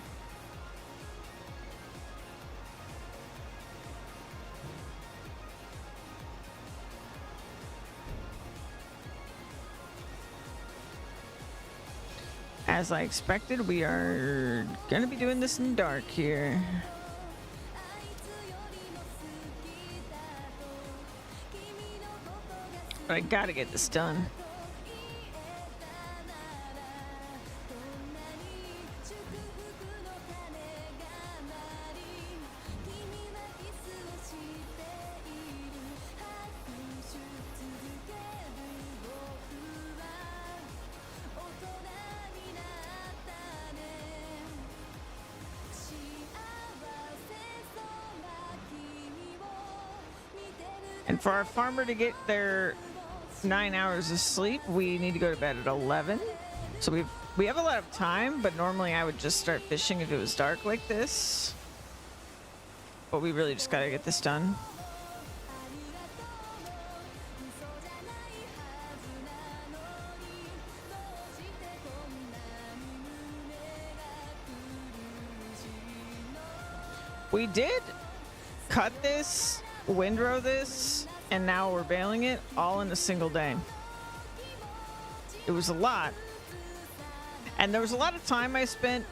As I expected, we are gonna be doing this in the dark here. But I gotta get this done. And for our farmer to get their 9 hours of sleep, we need to go to bed at 11. So we have a lot of time, but normally I would just start fishing if it was dark like this. But we really just gotta get this done. We did cut this, windrow this, and now we're baling it all in a single day. It was a lot. And there was a lot of time I spent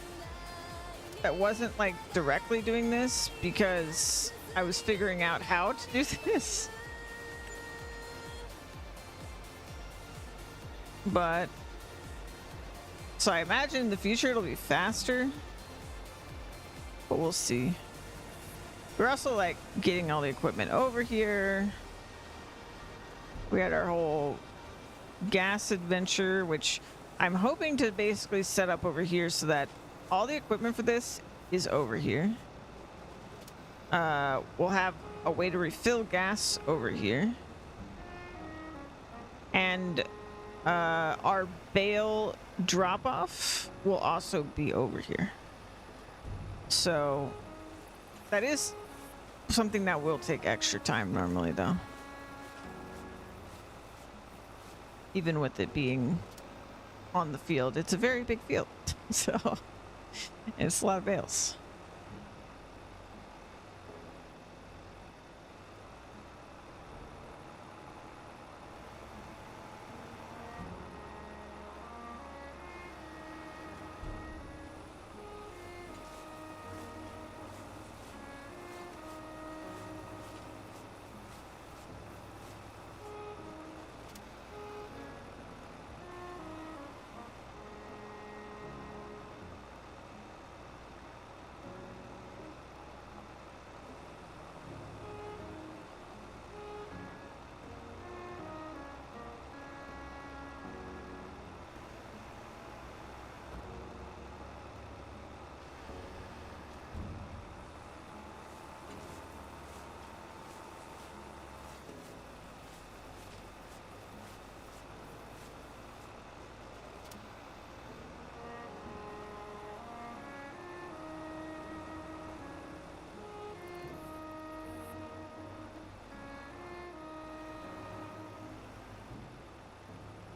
that wasn't like directly doing this because I was figuring out how to do this. But so I imagine in the future it'll be faster, but we'll see. We're also like getting all the equipment over here. We had our whole gas adventure, which I'm hoping to basically set up over here so that all the equipment for this is over here. We'll have a way to refill gas over here. And our bale drop-off will also be over here. So that is something that will take extra time normally, though. Even with it being on the field, it's a very big field. So it's a lot of bales.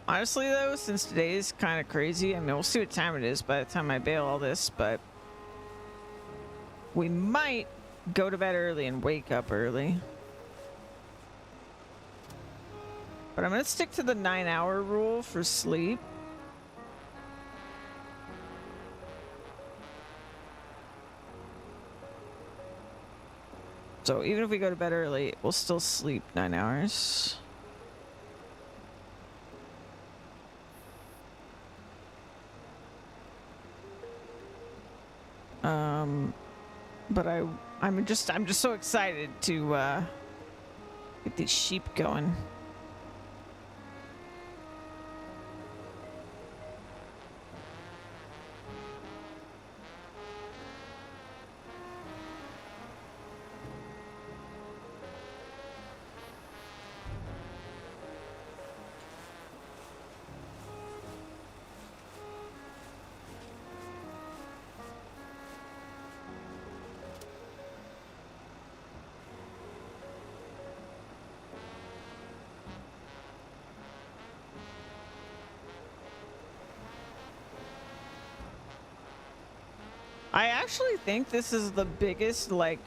Honestly, though, since today is kind of crazy, I mean, we'll see what time it is by the time I bail all this, but we might go to bed early and wake up early. But I'm going to stick to the 9-hour rule for sleep. So even if we go to bed early, we'll still sleep 9 hours. But I'm just so excited to get these sheep going. I actually think this is the biggest, like,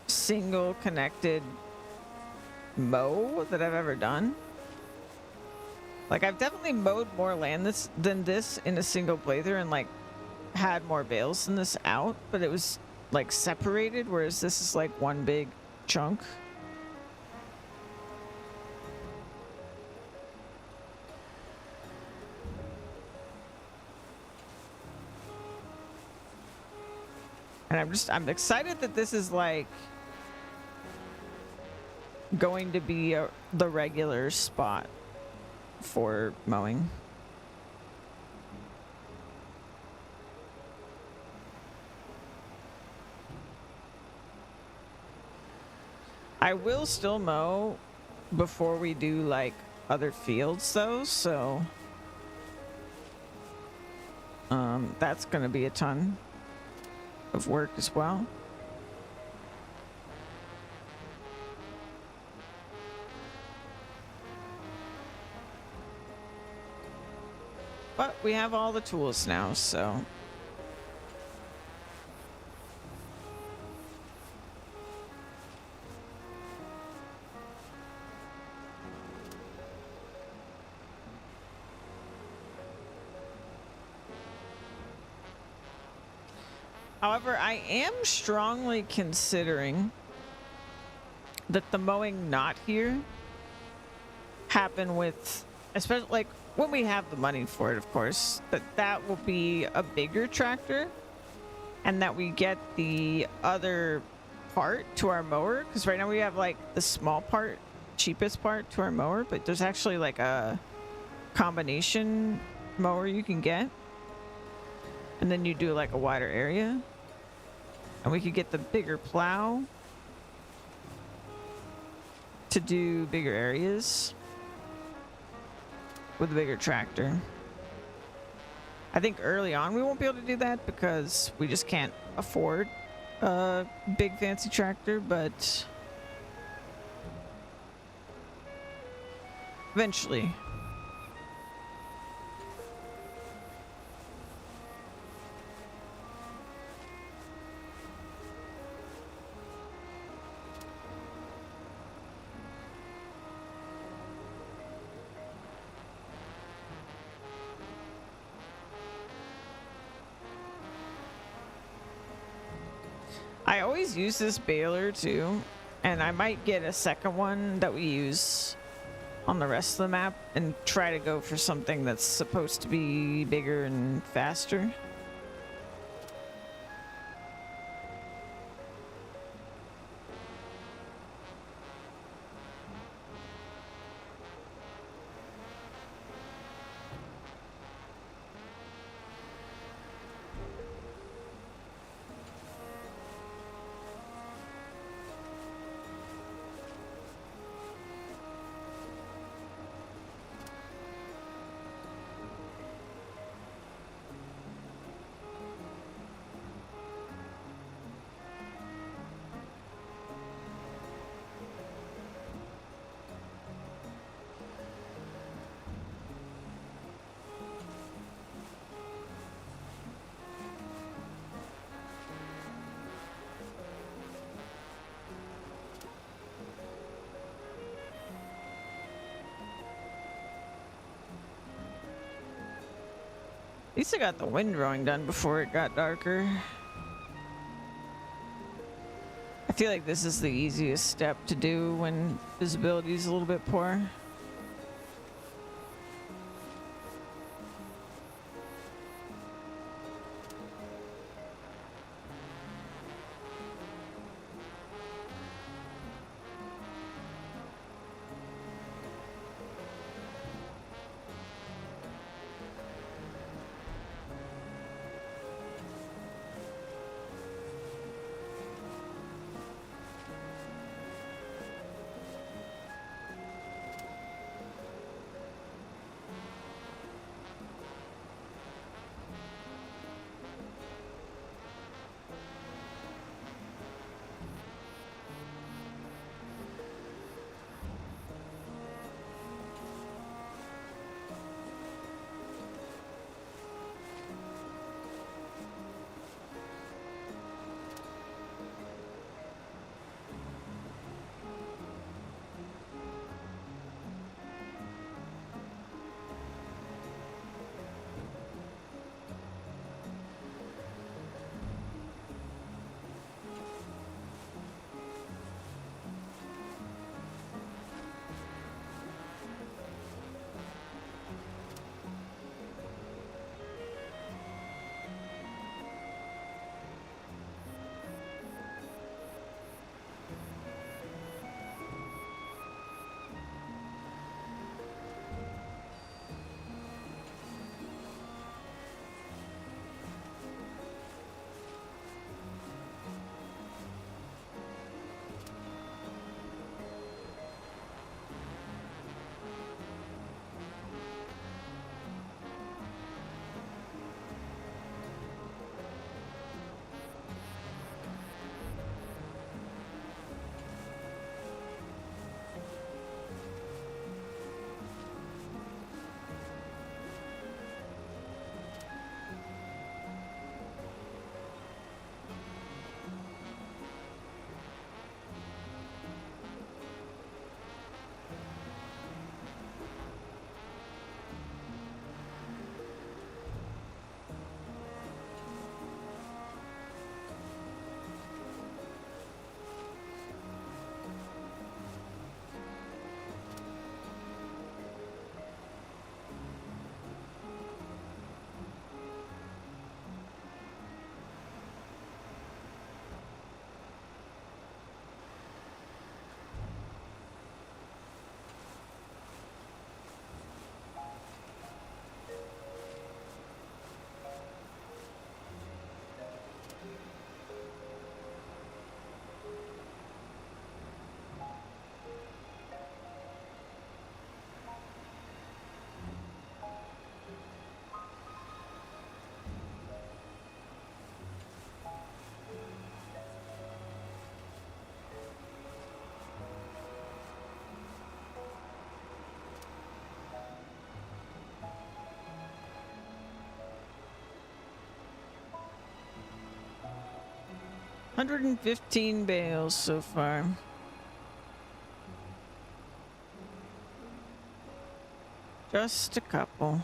single connected mow that I've ever done. Like, I've definitely mowed more land than this in a single playthrough and, like, had more bales than this out, but it was, like, separated, whereas this is, like, one big chunk. And I'm excited that this is like going to be the regular spot for mowing. I will still mow before we do like other fields though, so that's gonna be a ton of work as well. But we have all the tools now, so however, I am strongly considering that the mowing not here happen with, especially like when we have the money for it, of course, that will be a bigger tractor and that we get the other part to our mower. Because right now we have like the small part, cheapest part to our mower, but there's actually like a combination mower you can get. And then you do like a wider area. And we could get the bigger plow to do bigger areas with a bigger tractor. I think early on we won't be able to do that because we just can't afford a big fancy tractor, but eventually. I always use this baler too, and I might get a second one that we use on the rest of the map and try to go for something that's supposed to be bigger and faster. At least I got the windrowing done before it got darker. I feel like this is the easiest step to do when visibility is a little bit poor. 115 bales so far. Just a couple.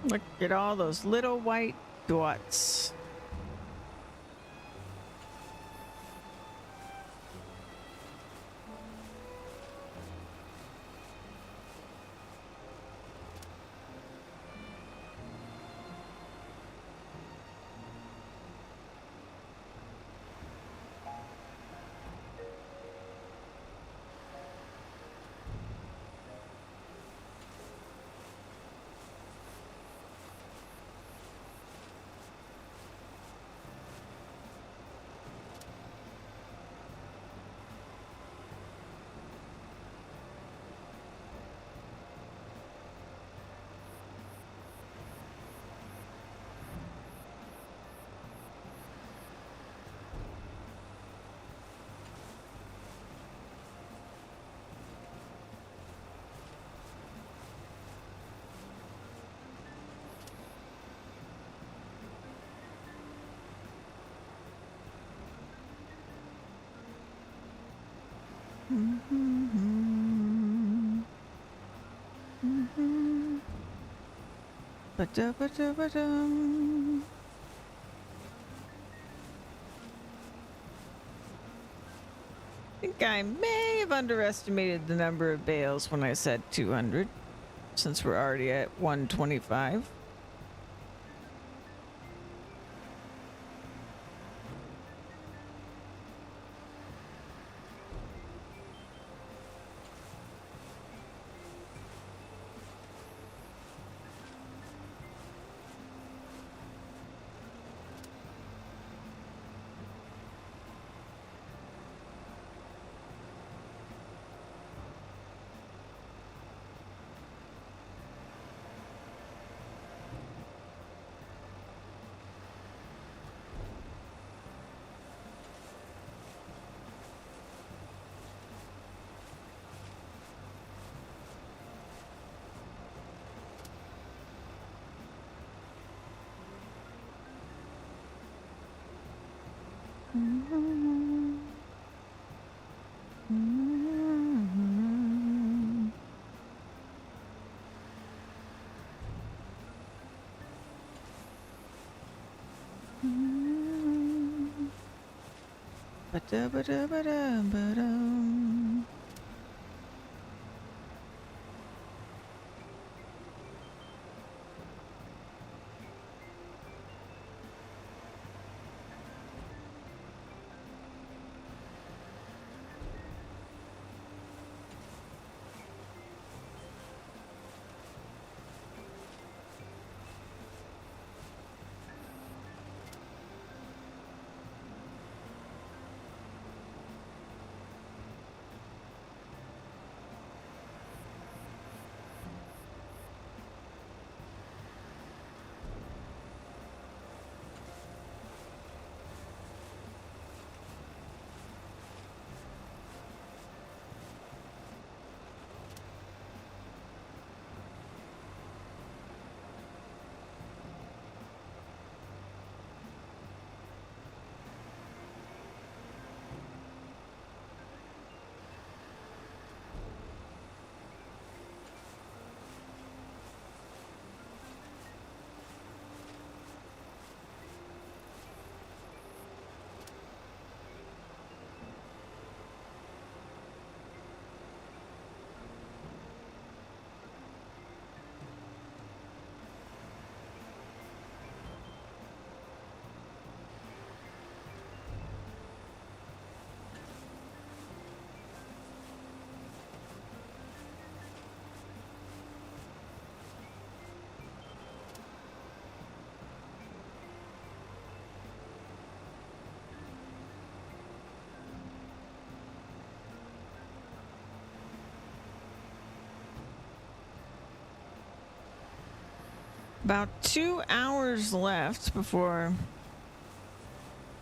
Look at all those little white dots. Ba-da-ba-da-ba-dum. I think I may have underestimated the number of bales when I said 200, since we're already at 125. Ba-da-ba-da-ba-da-ba-dum. About 2 hours left before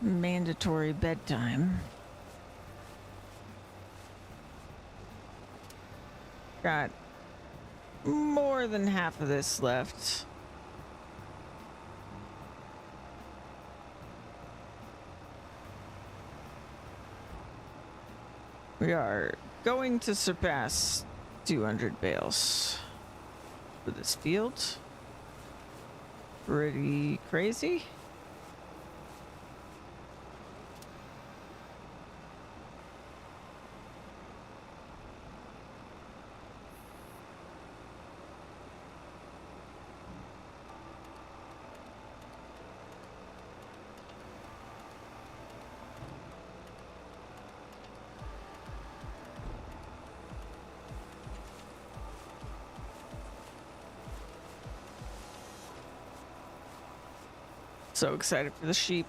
mandatory bedtime. Got more than half of this left. We are going to surpass 200 bales for this field. Pretty crazy. So excited for the sheep.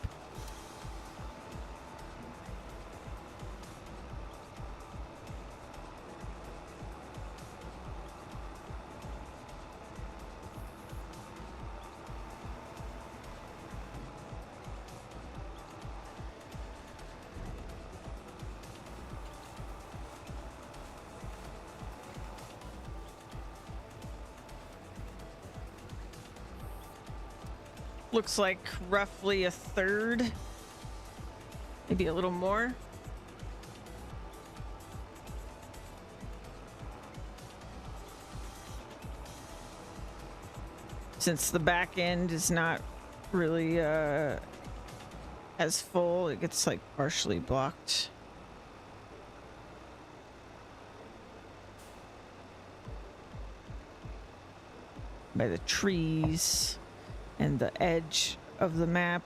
Looks like roughly a third, maybe a little more. Since the back end is not really as full, it gets like partially blocked. By the trees and the edge of the map.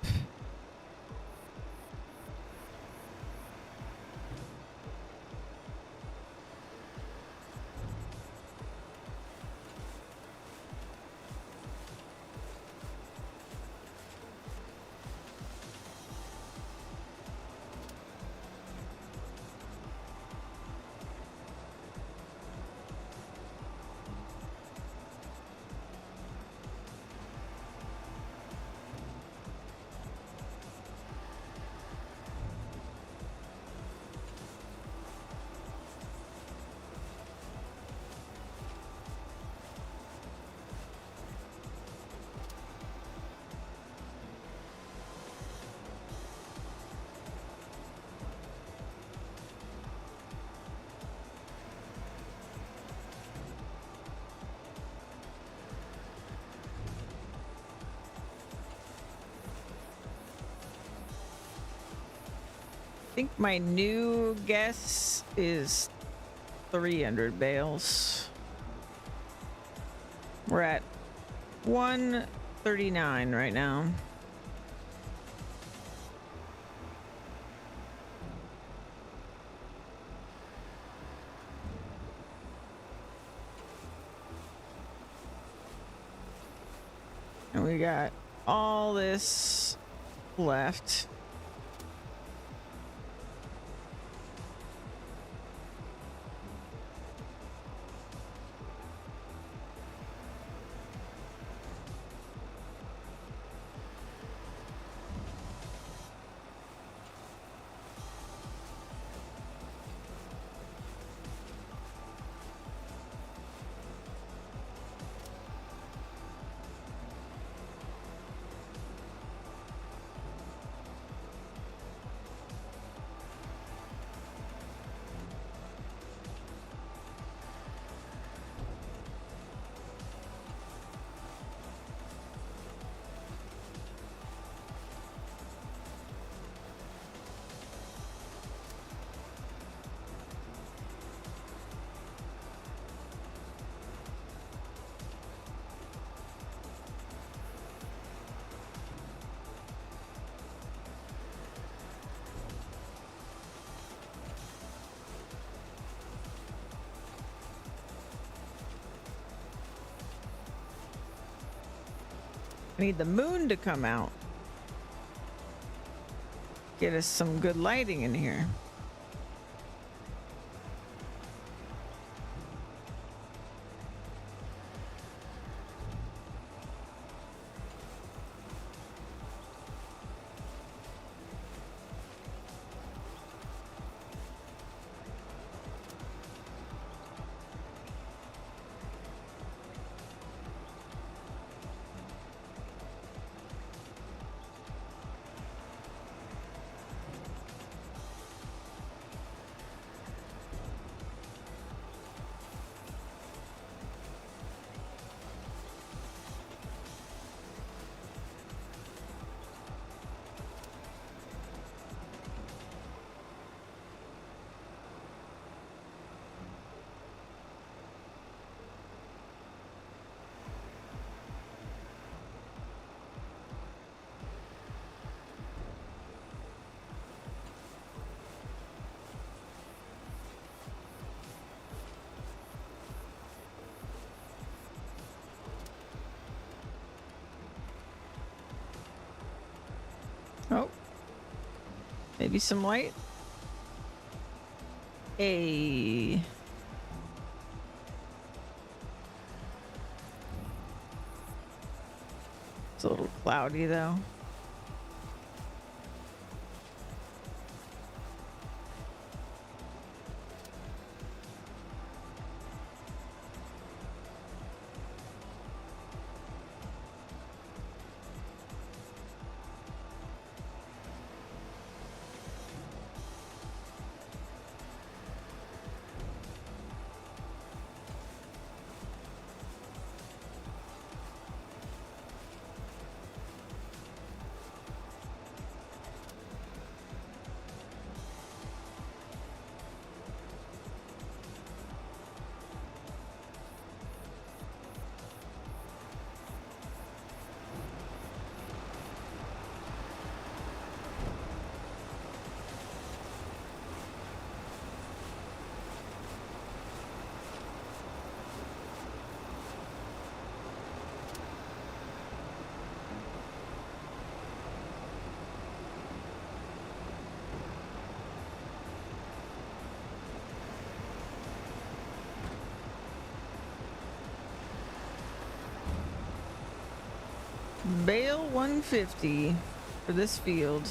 think my new guess is 300 bales. We're at 139 right now. And we got all this left. I need the moon to come out. Get us some good lighting in here. Oh, maybe some light. Hey. It's a little cloudy though. Bale 150 for this field.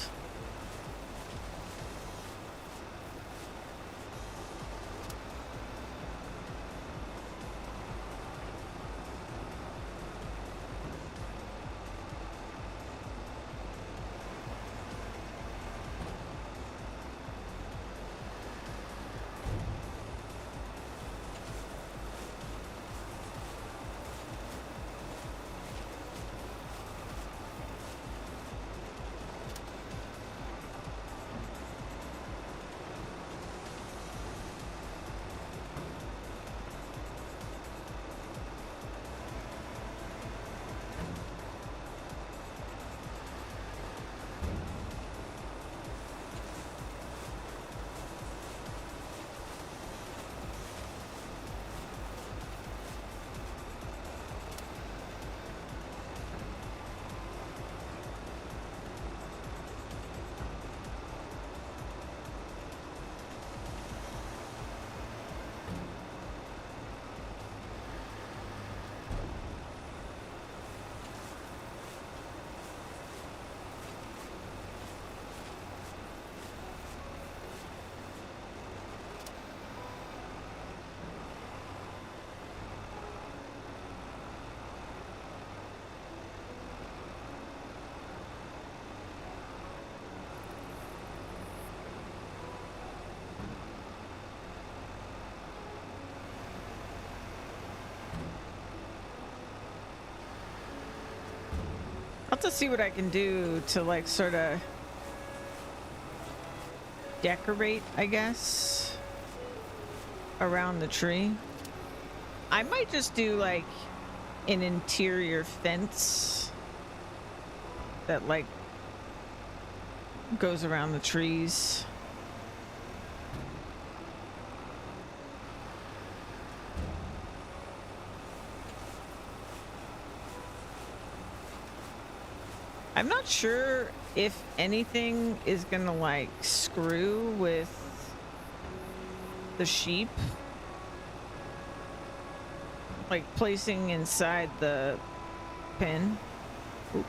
have to see what I can do to like sort of decorate, I guess, around the tree. I might just do like an interior fence that like goes around the trees. I'm not sure if anything is gonna like screw with the sheep, like placing inside the pen. Oop.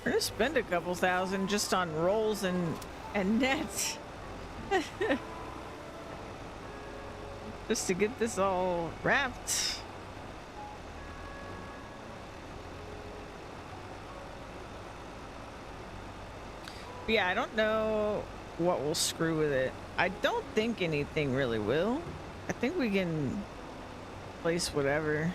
We're gonna spend a couple thousand just on rolls and nets. Just to get this all wrapped. But yeah, I don't know what will screw with it. I don't think anything really will. I think we can place whatever.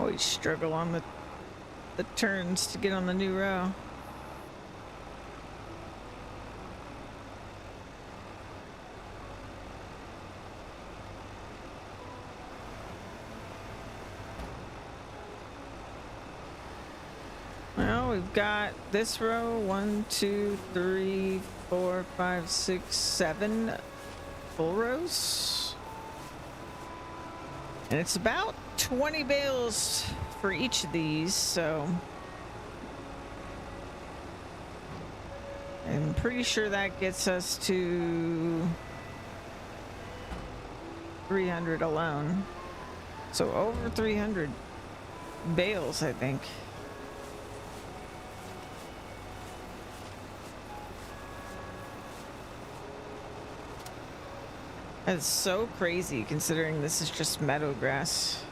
Always struggle on the turns to get on the new row. Well, we've got this row 1, 2, 3, 4, 5, 6, 7 full rows. And it's about 20 bales for each of these, so I'm pretty sure that gets us to 300 alone. So over 300 bales, I think. That's so crazy considering this is just meadow grass.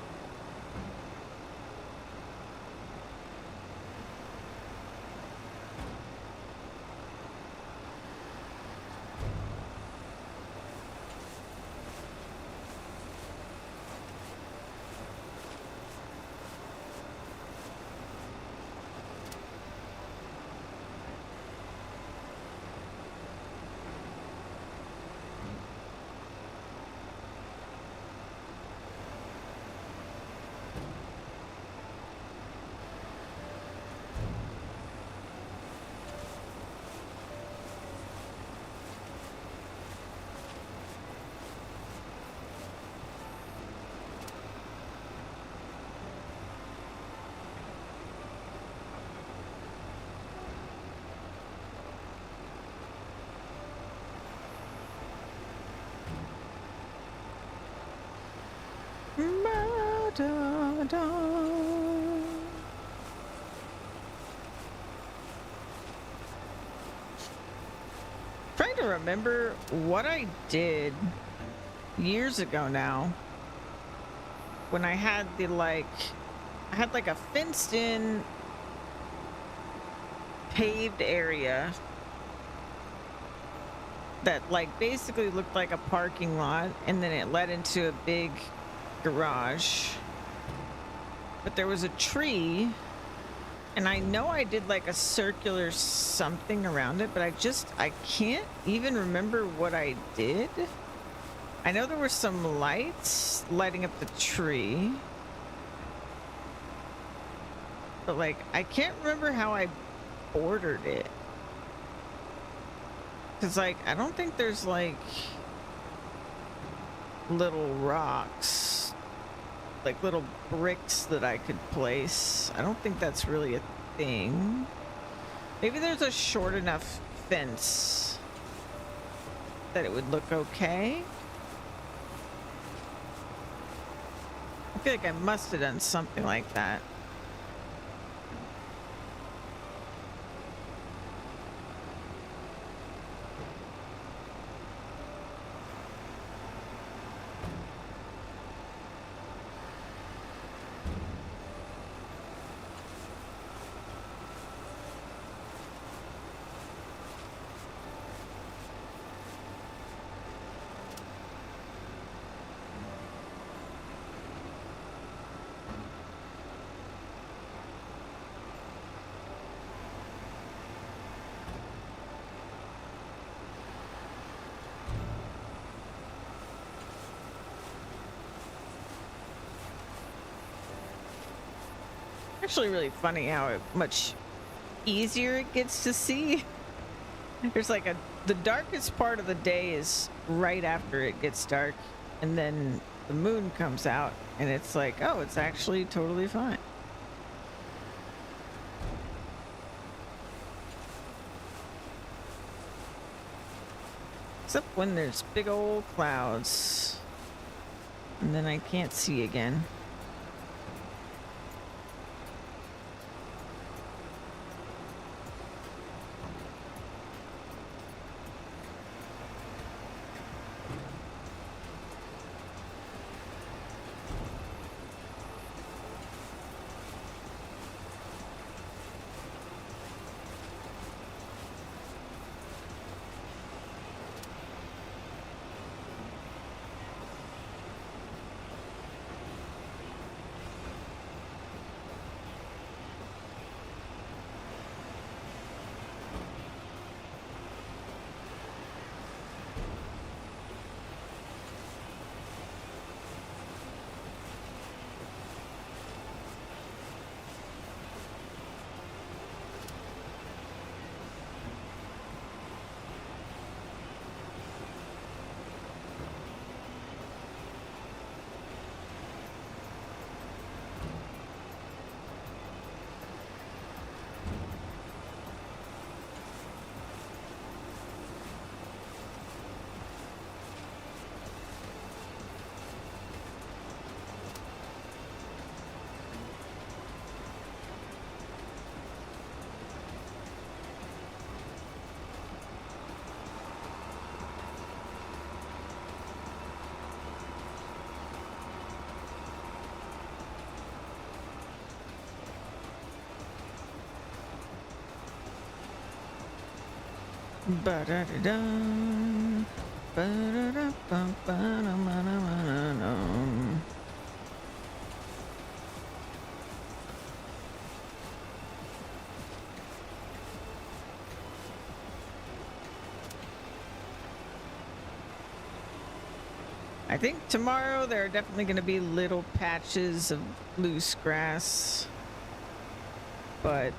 Trying to remember what I did years ago now when I had the I had like a fenced in paved area that like basically looked like a parking lot, and then it led into a big garage, but there was a tree, and I know I did like a circular something around it, but I can't even remember what I did. I know there were some lights lighting up the tree, but like I can't remember how I bordered it. Cause like, I don't think there's like little rocks, like little bricks that I could place. I don't think that's really a thing. Maybe there's a short enough fence that it would look okay. I feel like I must have done something like that. Actually really funny how much easier it gets to see. There's like the darkest part of the day is right after it gets dark, and then the moon comes out and it's like, oh, it's actually totally fine. Except when there's big old clouds and then I can't see again. Ba-da-da-dum. Ba-da-da-bum-ba-da-ma-da-ma-da-dum. I think tomorrow there are definitely going to be little patches of loose grass, but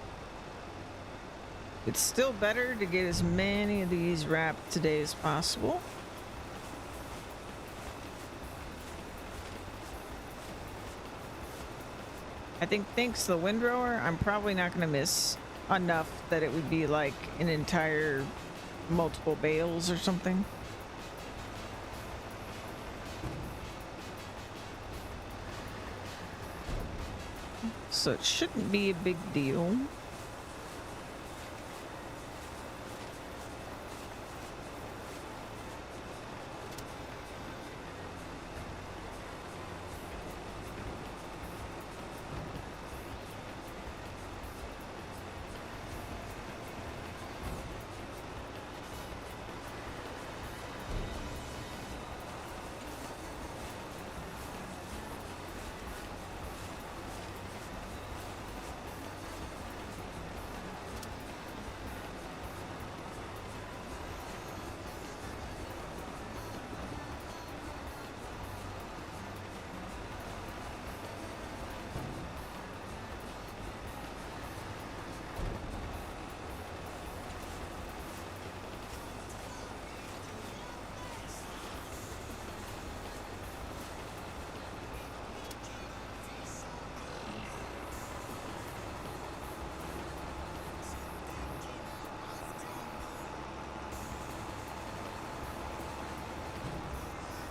it's still better to get as many of these wrapped today as possible. I think thanks to the windrower, I'm probably not going to miss enough that it would be like an entire multiple bales or something. So it shouldn't be a big deal.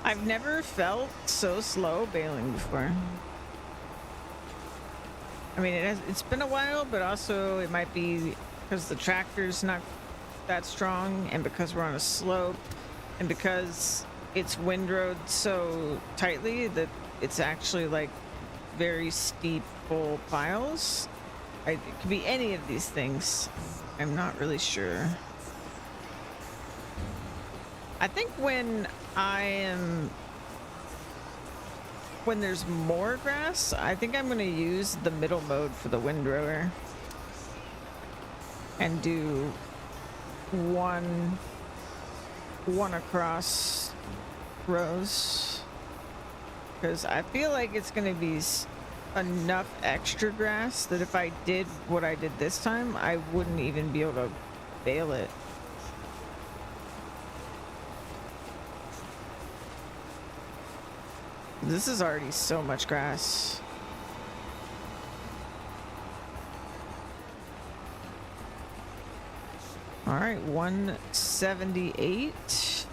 I've never felt so slow baling before. I mean, it's been a while, but also it might be because the tractor's not that strong, and because we're on a slope, and because it's windrowed so tightly that it's actually like very steep full piles. It could be any of these things. I'm not really sure. I think when there's more grass, I think I'm going to use the middle mode for the windrower and do one across rows, because I feel like it's going to be enough extra grass that if I did what I did this time, I wouldn't even be able to bale it. This is already so much grass. All right, 178.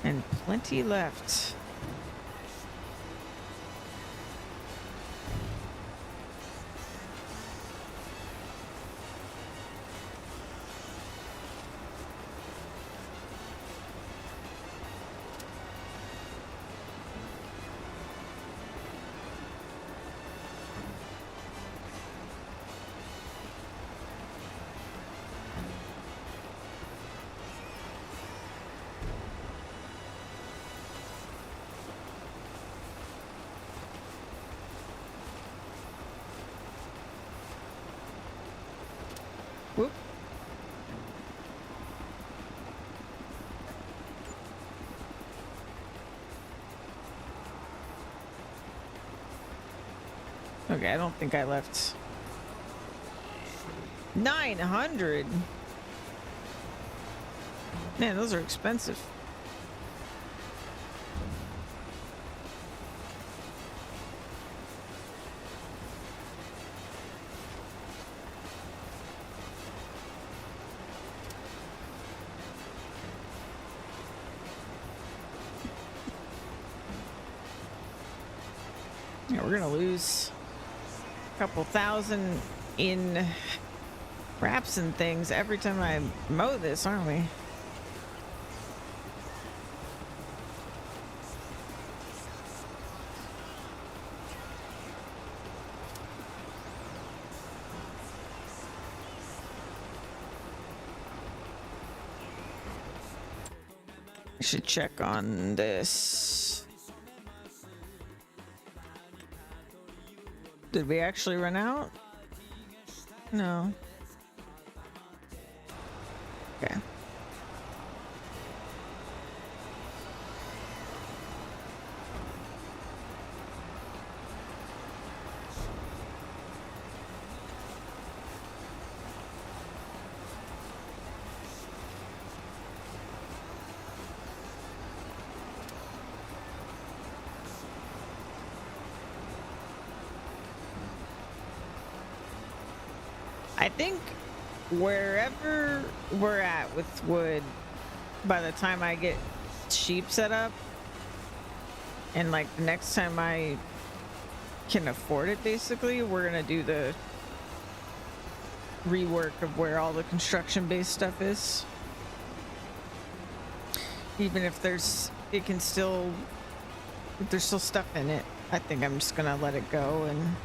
And plenty left. Whoop. Okay, I don't think I left 900. Man, those are expensive. Yeah, we're gonna lose a couple thousand in wraps and things every time I mow this, aren't we? I should check on this. Did we actually run out? No. Okay. I think wherever we're at with wood, by the time I get sheep set up, and like the next time I can afford it, basically, we're gonna do the rework of where all the construction-based stuff is. Even if there's still stuff in it, I think I'm just gonna let it go and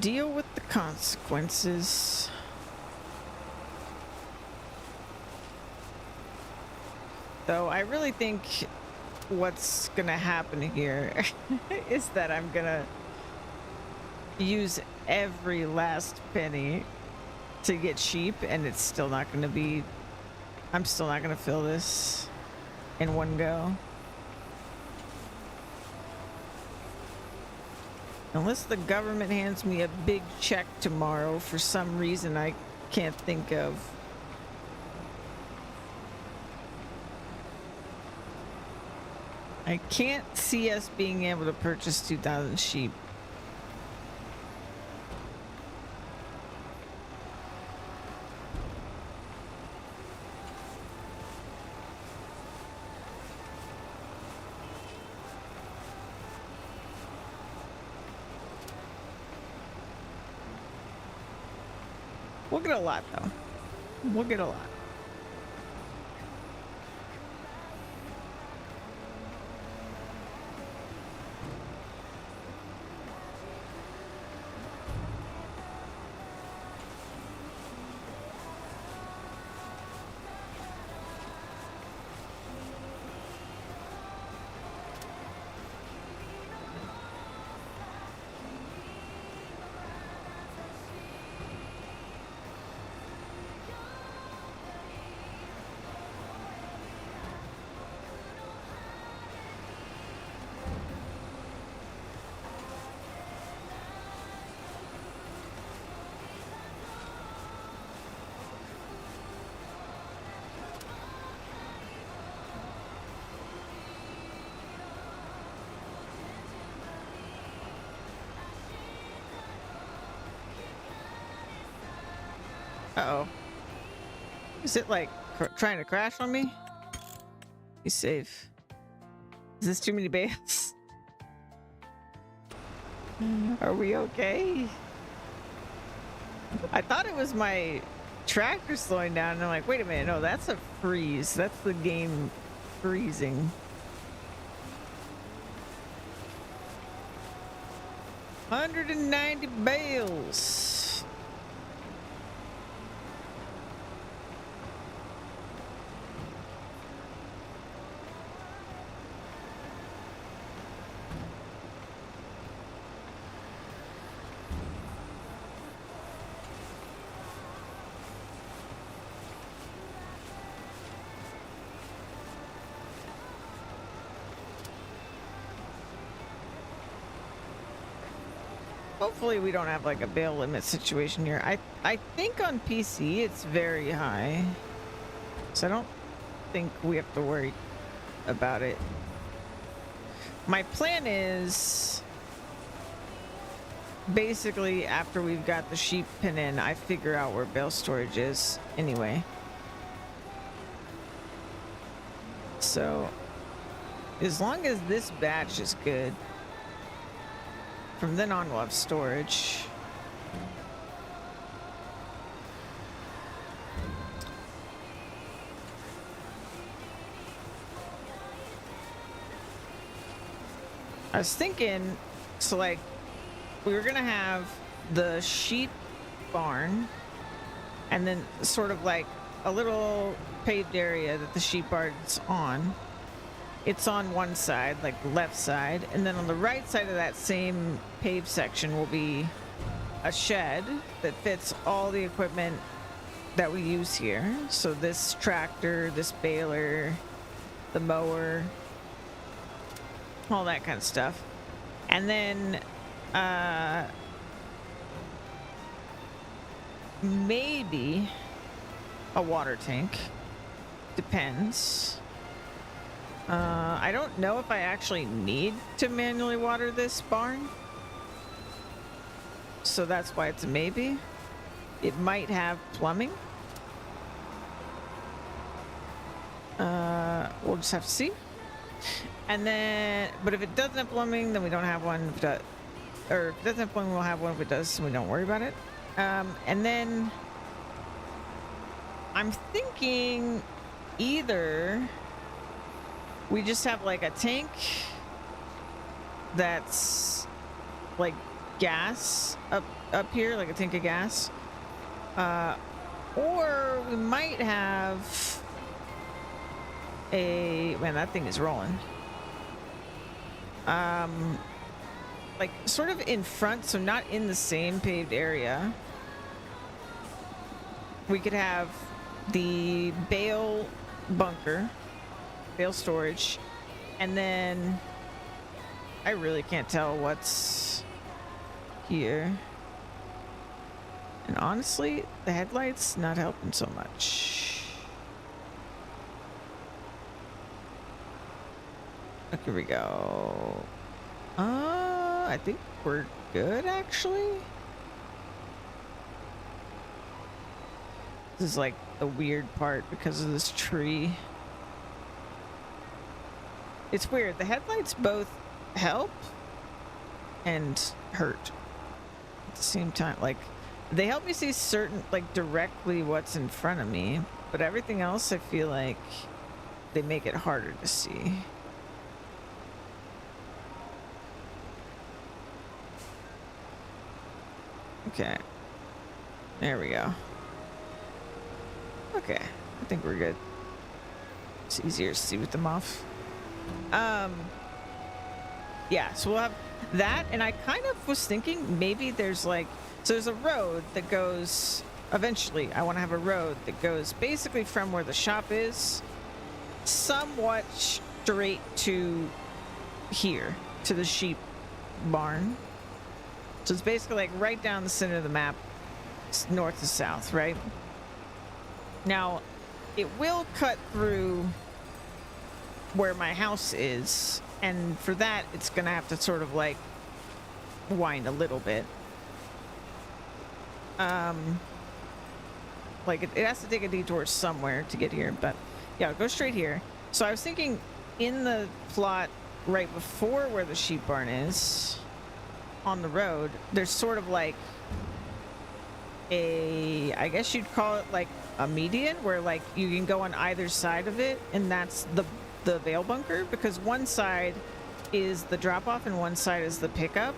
deal with the consequences. Though I really think what's gonna happen here is that I'm gonna use every last penny to get sheep, and it's still not gonna be, I'm still not gonna fill this in one go. Unless the government hands me a big check tomorrow for some reason I can't think of. I can't see us being able to purchase 2,000 sheep. We'll get a lot, though. We'll get a lot. Uh-oh. Is it like trying to crash on me? Be safe. Is this too many bales? Are we okay? I thought it was my tractor slowing down and I'm like, wait a minute, no, that's a freeze. That's the game freezing. 190 bales. Hopefully we don't have like a bail limit situation here. I think on PC it's very high. So I don't think we have to worry about it. My plan is basically after we've got the sheep pin in, I figure out where bale storage is anyway. So as long as this batch is good, from then on we'll have storage. I was thinking, so like, we were gonna have the sheep barn and then sort of like a little paved area that the sheep barn's on. It's on one side, like the left side, and then on the right side of that same paved section will be a shed that fits all the equipment that we use here. So this tractor, this baler, the mower, all that kind of stuff. And then maybe a water tank. Depends. I don't know if I actually need to manually water this barn. So that's why it's a maybe. It might have plumbing. We'll just have to see. And then, but if it doesn't have plumbing, then we don't have one. If it does, or if it doesn't have plumbing, we'll have one. If it does, so we don't worry about it. And then I'm thinking either we just have like a tank that's like gas up here, like a tank of gas, or we might have a, man, that thing is rolling, like sort of in front, so not in the same paved area. We could have the bale bunker, bale storage, and then I really can't tell what's here. And honestly, the headlights not helping so much. Okay, here we go. I think we're good, actually. This is like the weird part because of this tree. It's weird. The headlights both help and hurt at the same time. Like, they help me see certain, like, directly what's in front of me, but everything else I feel like they make it harder to see. Okay. There we go. Okay. I think we're good. It's easier to see with them off. Yeah, so we'll have that, and I kind of was thinking maybe there's like, so there's a road that goes, eventually I want to have a road that goes basically from where the shop is somewhat straight to here, to the sheep barn. So it's basically like right down the center of the map, north to south, right? Now, it will cut through where my house is, and for that, it's gonna have to sort of like wind a little bit. Like it has to take a detour somewhere to get here, but yeah, go straight here. So I was thinking in the plot right before where the sheep barn is, on the road, there's sort of like a, I guess you'd call it like a median, where like you can go on either side of it, and that's the veil bunker, because one side is the drop off and one side is the pickup.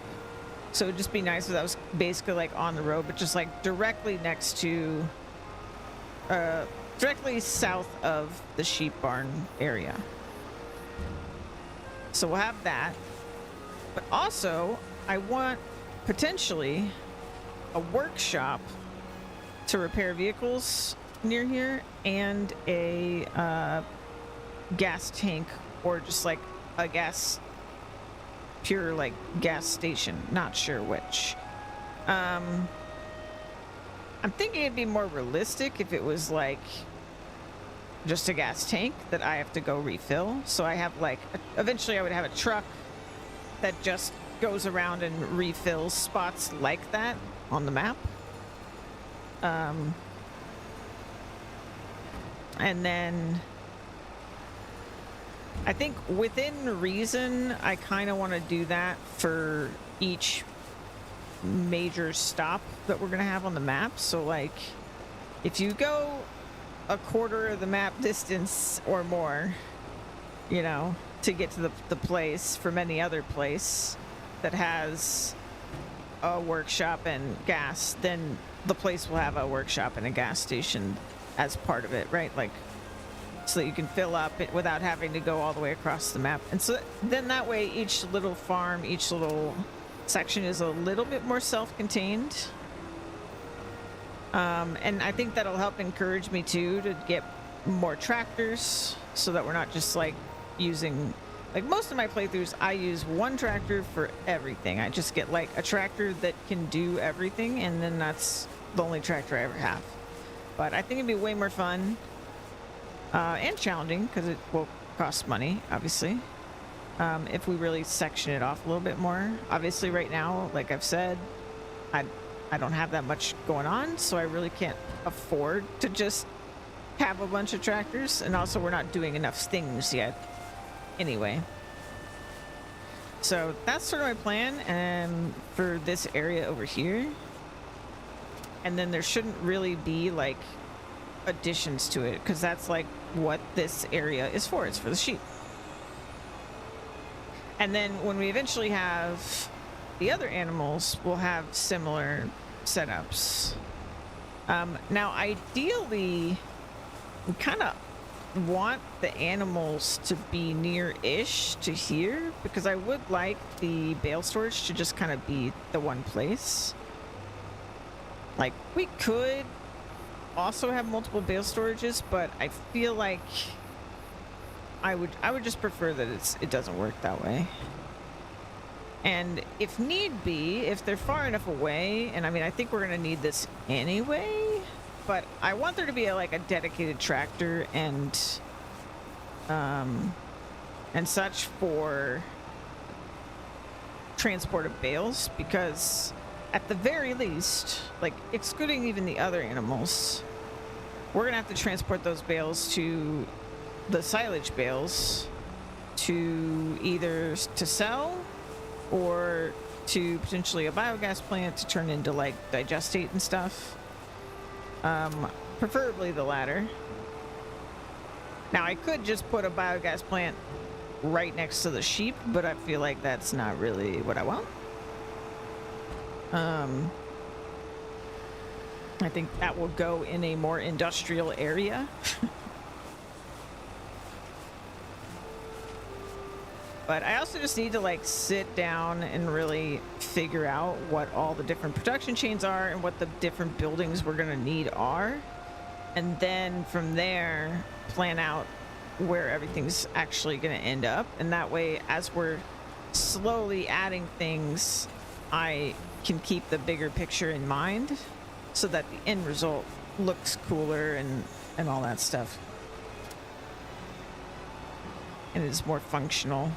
So it'd just be nice if that was basically like on the road, but just like directly next to directly south of the sheep barn area. So we'll have that, but also I want potentially a workshop to repair vehicles near here, and a gas tank, or just like a pure like gas station, not sure which. I'm thinking it'd be more realistic if it was like just a gas tank that I have to go refill. So I have like eventually I would have a truck that just goes around and refills spots like that on the map. And then I think within reason, I kind of want to do that for each major stop that we're going to have on the map. So like if you go a quarter of the map distance or more, you know, to get to the place from any other place that has a workshop and gas, then the place will have a workshop and a gas station as part of it, right? Like, so that you can fill up it without having to go all the way across the map. And so then that way each little farm, each little section is a little bit more self-contained. And I think that'll help encourage me too to get more tractors, so that we're not just like using, like most of my playthroughs, I use one tractor for everything. I just get like a tractor that can do everything, and then that's the only tractor I ever have. But I think it'd be way more fun and challenging, because it will cost money, obviously, if we really section it off a little bit more. Obviously right now, like I've said, I don't have that much going on, so I really can't afford to just have a bunch of tractors, and also we're not doing enough things yet anyway. So that's sort of my plan for this area over here. And then there shouldn't really be like additions to it, because that's like what this area is for. It's for the sheep. And then when we eventually have the other animals, we'll have similar setups. Now ideally we kind of want the animals to be near-ish to here, because I would like the bale storage to just kind of be the one place. Like, we could also have multiple bale storages, but I feel like I would just prefer that it doesn't work that way. And if need be, if they're far enough away, and I mean, I think we're gonna need this anyway, but I want there to be like a dedicated tractor and and such for transport of bales, because at the very least, like excluding even the other animals, we're gonna have to transport those bales to the silage bales to either to sell or to potentially a biogas plant to turn into like digestate and stuff. Preferably the latter. Now I could just put a biogas plant right next to the sheep, but I feel like that's not really what I want. I think that will go in a more industrial area. But I also just need to like sit down and really figure out what all the different production chains are and what the different buildings we're gonna need are. And then from there, plan out where everything's actually gonna end up. And that way, as we're slowly adding things, I can keep the bigger picture in mind so that the end result looks cooler and all that stuff. And is more functional.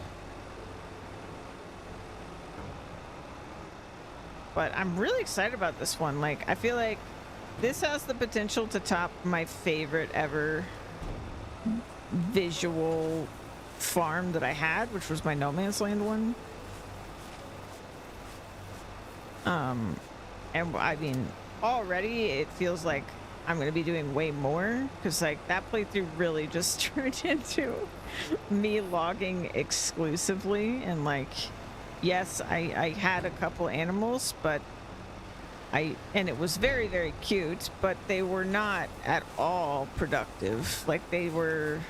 But I'm really excited about this one. Like, I feel like this has the potential to top my favorite ever visual farm that I had, which was my No Man's Land one. And I mean, already it feels like I'm going to be doing way more, because like that playthrough really just turned into me logging exclusively. And like, yes, I had a couple animals, but and it was very, very cute, but they were not at all productive. Like, they were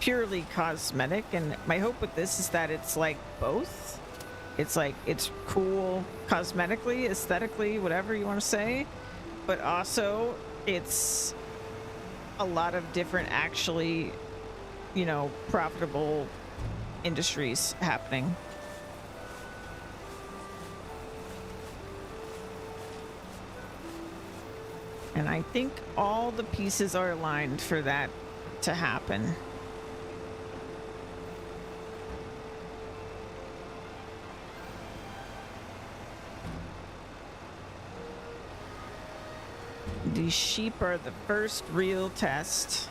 purely cosmetic. And my hope with this is that it's like both. It's like, it's cool cosmetically, aesthetically, whatever you want to say, but also it's a lot of different actually, you know, profitable industries happening. And I think all the pieces are aligned for that to happen. These sheep are the first real test.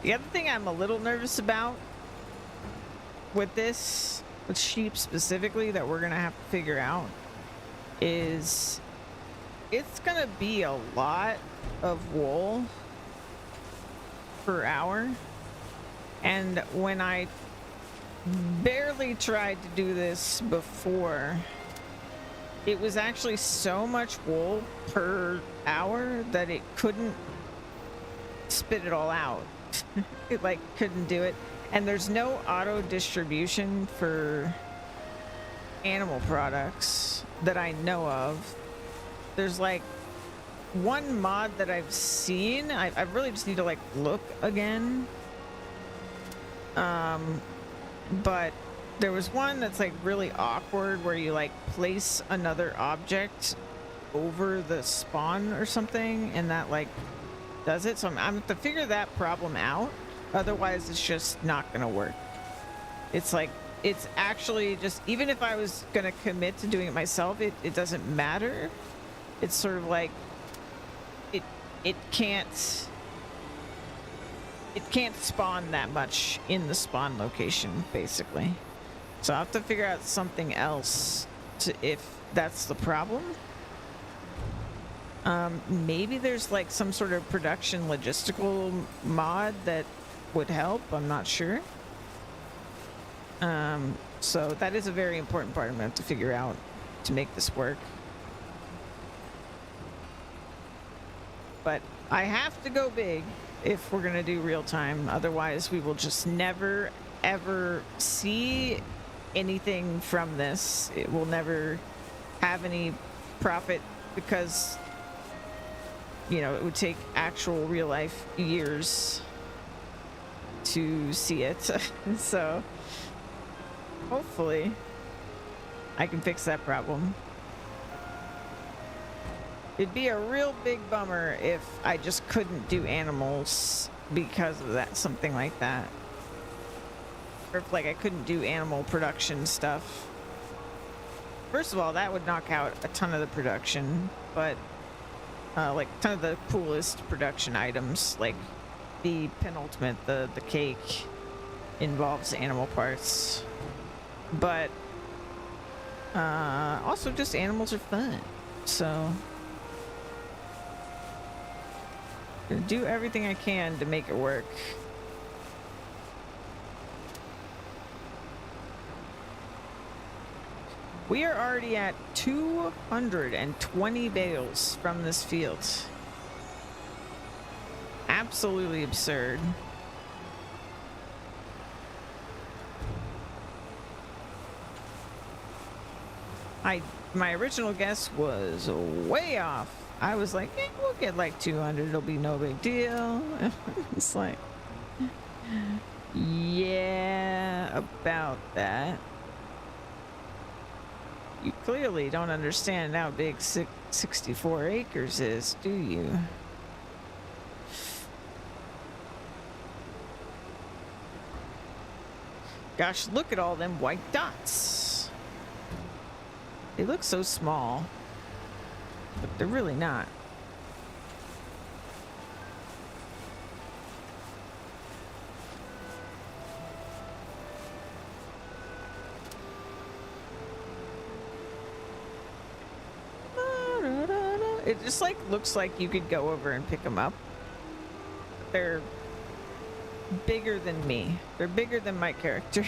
The other thing I'm a little nervous about with this, with sheep specifically, that we're gonna have to figure out is it's gonna be a lot of wool per hour. And when I barely tried to do this before, it was actually so much wool per hour that it couldn't spit it all out. It like couldn't do it. And there's no auto distribution for animal products that I know of. There's like one mod that I've seen. I really just need to like look again. But there was one that's like really awkward where you like place another object over the spawn or something, and that like does it. So I'm going to figure that problem out. Otherwise, it's just not going to work. It's like, it's actually just, even if I was going to commit to doing it myself, it doesn't matter. It's sort of like, it can't spawn that much in the spawn location, basically. So I'll have to figure out something else if that's the problem. Maybe there's like some sort of production logistical mod that would help. I'm not sure. So that is a very important part I'm gonna have to figure out to make this work. But I have to go big if we're gonna do real time. Otherwise, we will just never ever see anything from this. It will never have any profit because, you know, it would take actual real life years to see it. So hopefully I can fix that problem. It'd be a real big bummer if I just couldn't do animals because of that, something like that. Or if, like, I couldn't do animal production stuff. First of all, that would knock out a ton of the production, but like a ton of the coolest production items, like the penultimate, the cake, involves animal parts. But also just animals are fun, so gonna do everything I can to make it work. We are already at 220 bales from this field. Absolutely absurd. My original guess was way off. I was like, we'll get like 200, it'll be no big deal. It's like, yeah, about that. You clearly don't understand how big 64 acres is, do you? Gosh, look at all them white dots. They look so small, but they're really not. It just like looks like you could go over and pick them up. They're bigger than me. They're bigger than my character.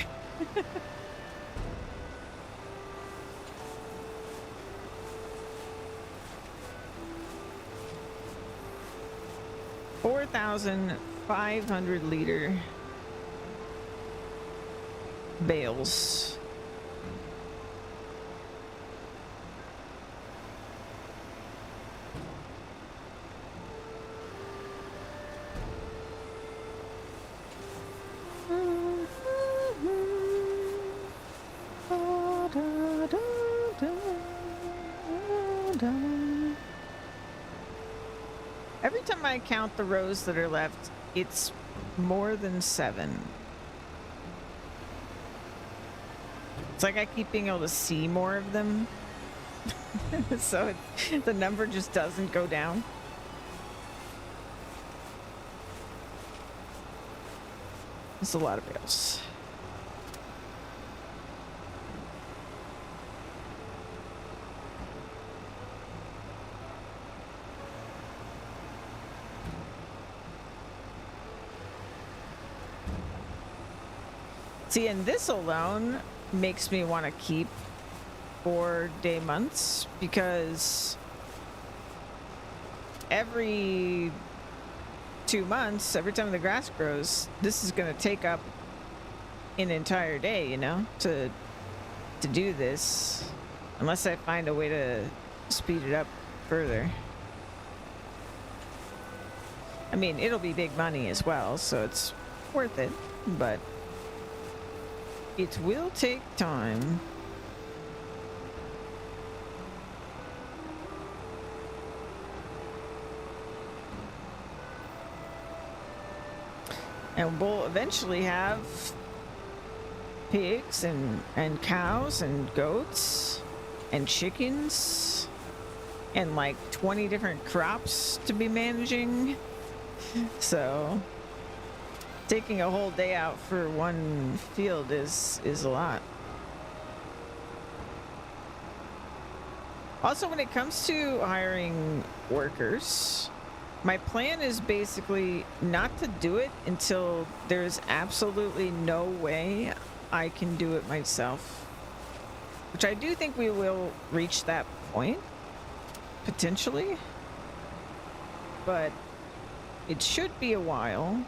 $4,500 bales. Every time I count the rows that are left, it's more than 7. It's like I keep being able to see more of them. So the number just doesn't go down. It's a lot of bales. See, and this alone makes me want to keep 4-day months, because every 2 months, every time the grass grows, this is going to take up an entire day, you know, to do this, unless I find a way to speed it up further. I mean, it'll be big money as well, so it's worth it, but it will take time. And we'll eventually have pigs and cows and goats and chickens and like 20 different crops to be managing. So taking a whole day out for one field is a lot. Also, when it comes to hiring workers, my plan is basically not to do it until there's absolutely no way I can do it myself. Which I do think we will reach that point, potentially. But it should be a while.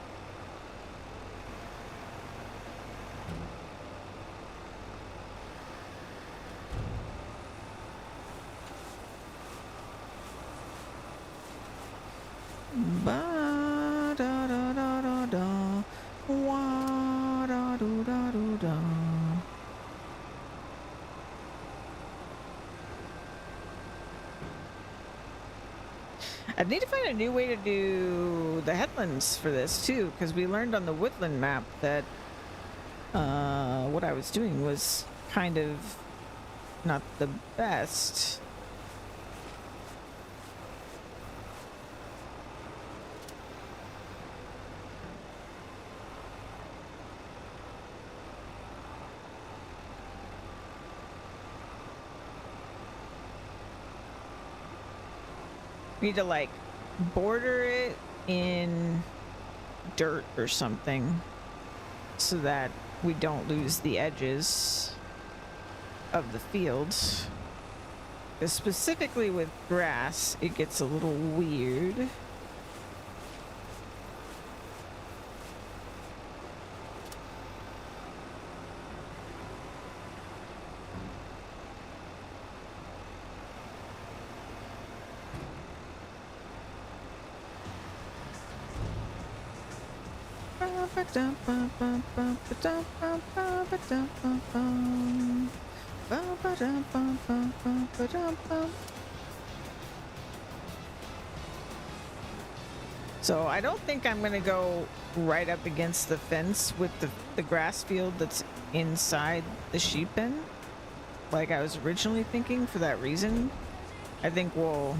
Ba da da da da da, wa da do da do da. I need to find a new way to do the headlands for this too, because we learned on the woodland map that what I was doing was kind of not the best. Need to like border it in dirt or something so that we don't lose the edges of the fields. Because specifically with grass, it gets a little weird. So I don't think I'm gonna go right up against the fence with the grass field that's inside the sheep pen, like I was originally thinking for that reason. I think we'll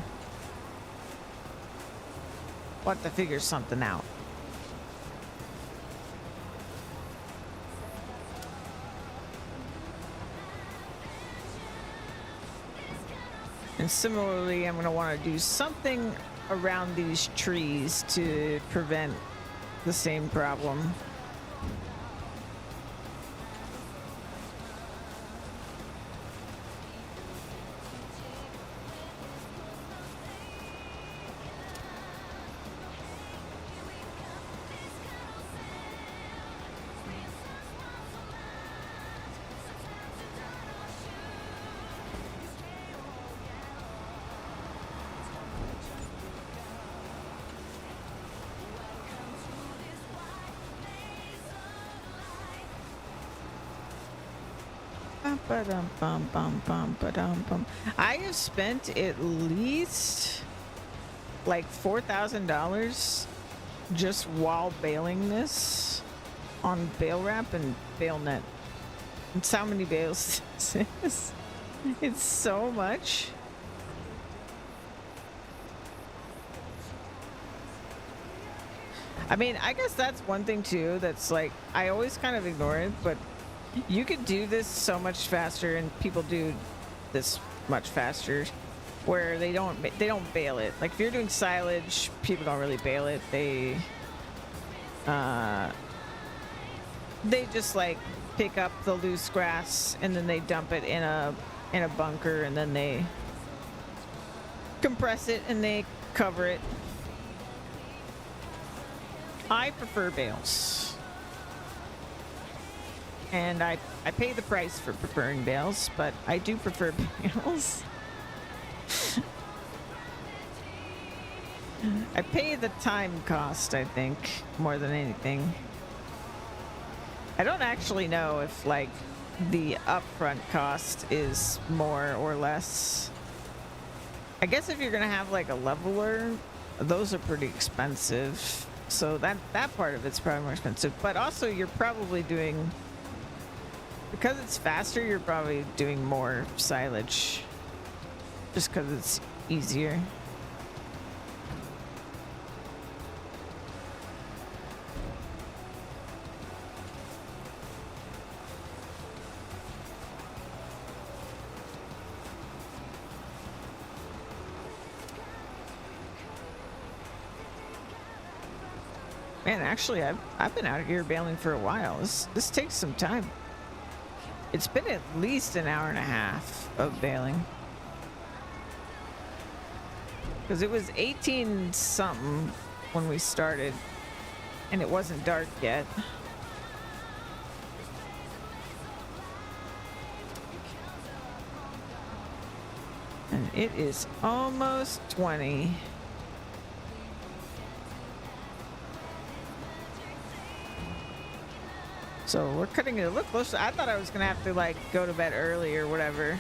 have to figure something out. And similarly, I'm going to want to do something around these trees to prevent the same problem. I have spent at least like $4,000 just while baling this on bale wrap and bale net. It's how many bales this is. It's so much. I mean, I guess that's one thing too that's like I always kind of ignore it, but you could do this so much faster, and people do this much faster where they don't bale it. Like if you're doing silage, people don't really bale it. They just like pick up the loose grass and then they dump it in a bunker, and then they compress it and they cover it. I prefer bales. And I pay the price for preferring bales, but I do prefer bales. I pay the time cost, I think, more than anything. I don't actually know if, like, the upfront cost is more or less. I guess if you're gonna have, like, a leveler, those are pretty expensive. So that part of it's probably more expensive. But also, you're probably doing... Because it's faster, you're probably doing more silage. Just because it's easier. Man, actually, I've been out here baling for a while. This takes some time. It's been at least an hour and a half of baling. Because it was 18 something when we started, and it wasn't dark yet. And it is almost 20. So we're cutting it a little closer. I thought I was gonna have to like go to bed early or whatever.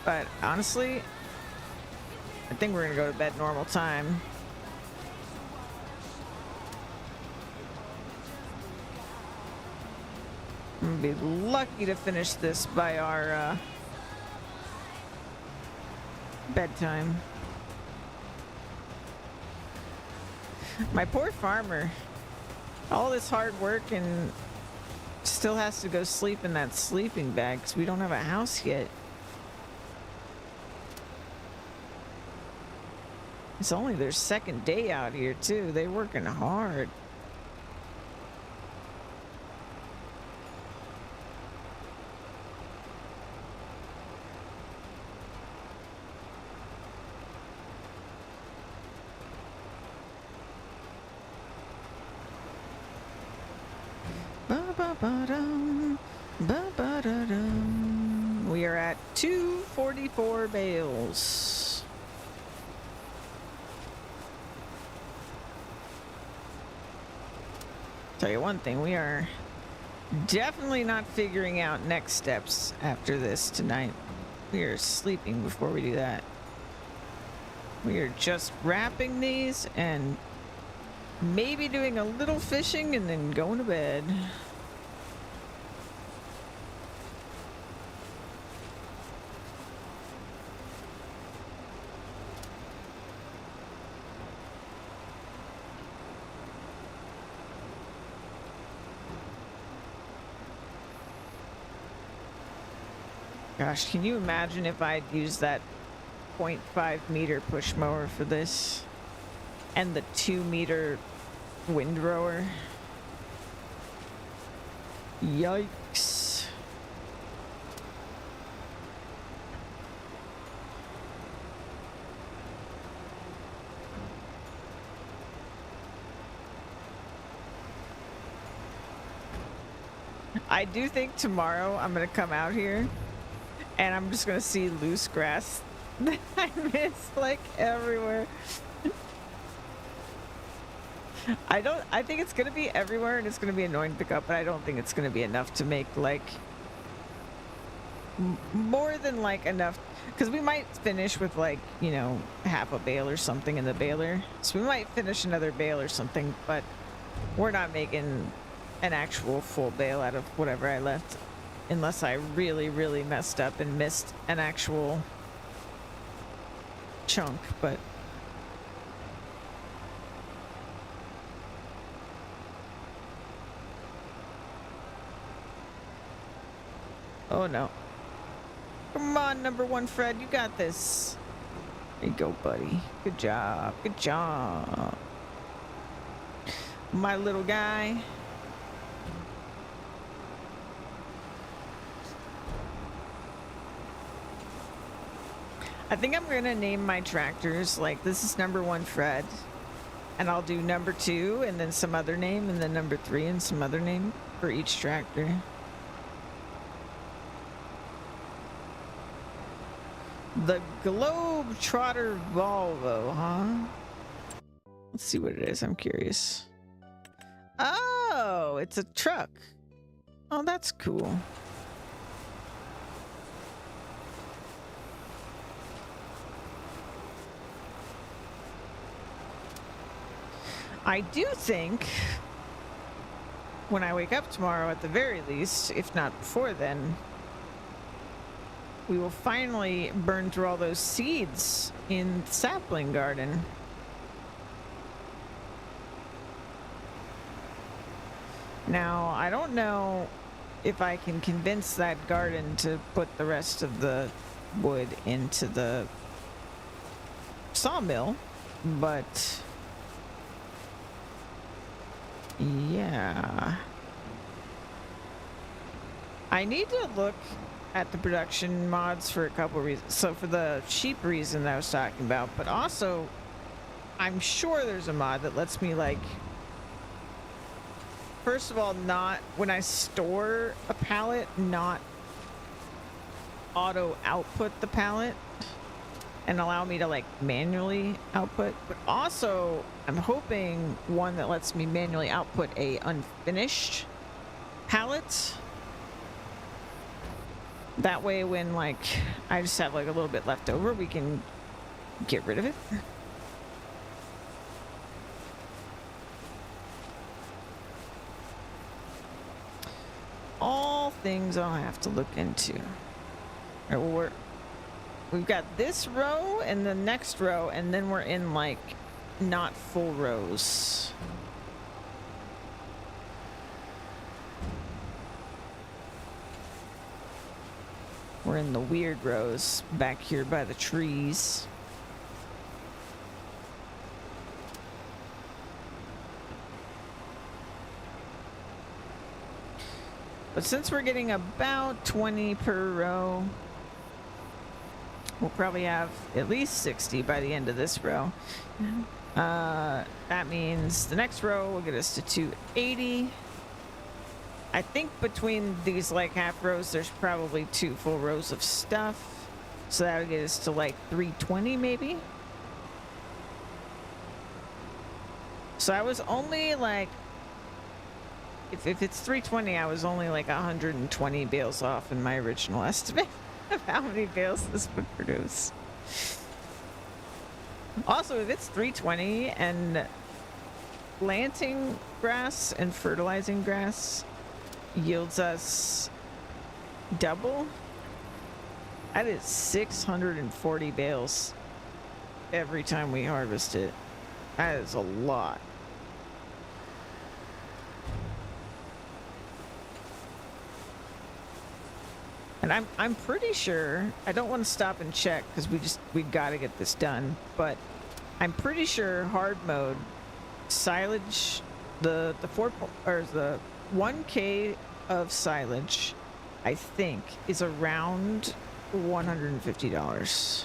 But honestly, I think we're gonna go to bed normal time. I'm gonna be lucky to finish this by our bedtime. My poor farmer. All this hard work and still has to go sleep in that sleeping bag because we don't have a house yet. It's only their second day out here too. They're working hard. Ba-ba-ba-dum, ba-ba-da-dum. We are at 244 bales. Tell you one thing, we are definitely not figuring out next steps after this tonight. We are sleeping before we do that. We are just wrapping these and maybe doing a little fishing and then going to bed. Gosh, can you imagine if I'd used that 0.5 meter push mower for this and the 2 meter windrower? Yikes. I do think tomorrow I'm gonna come out here and I'm just gonna see loose grass that I miss like everywhere. I think it's gonna be everywhere and it's gonna be annoying to pick up, but I don't think it's gonna be enough to make like more than like enough, because we might finish with like, you know, half a bale or something in the baler, so we might finish another bale or something, but we're not making an actual full bale out of whatever I left unless I really messed up and missed an actual chunk. But oh no. Come on, number one Fred, you got this. There you go, buddy. Good job. Good job. My little guy. I think I'm gonna name my tractors like this is number one Fred, and I'll do number 2 and then some other name, and then number 3 and some other name for each tractor. The Globetrotter Volvo, huh? Let's see what it is. I'm curious. Oh, it's a truck. Oh, that's cool. I do think when I wake up tomorrow, at the very least, if not before then, we will finally burn through all those seeds in the sapling garden. Now, I don't know if I can convince that garden to put the rest of the wood into the sawmill, but yeah. I need to look at the production mods for a couple reasons. So for the sheep reason that I was talking about, but also I'm sure there's a mod that lets me, like, first of all, not when I store a pallet, not auto output the pallet and allow me to like manually output, but also I'm hoping one that lets me manually output a unfinished pallet. That way when like I just have like a little bit left over, we can get rid of it. All things I'll have to look into. All right, well, we've got this row and the next row, and then we're in like not full rows. We're in the weird rows back here by the trees. But since we're getting about 20 per row, we'll probably have at least 60 by the end of this row. That means the next row will get us to 280. I think between these like half rows, there's probably 2 full rows of stuff. So that'll get us to like 320 maybe. So I was only like, if it's 320, I was only like 120 bales off in my original estimate of how many bales this would produce. Also, if it's 320 and planting grass and fertilizing grass yields us double, that is 640 bales every time we harvest it. That is a lot. And I'm pretty sure, I don't want to stop and check because we got to get this done, but I'm pretty sure hard mode silage, the 1K of silage, I think is around $150.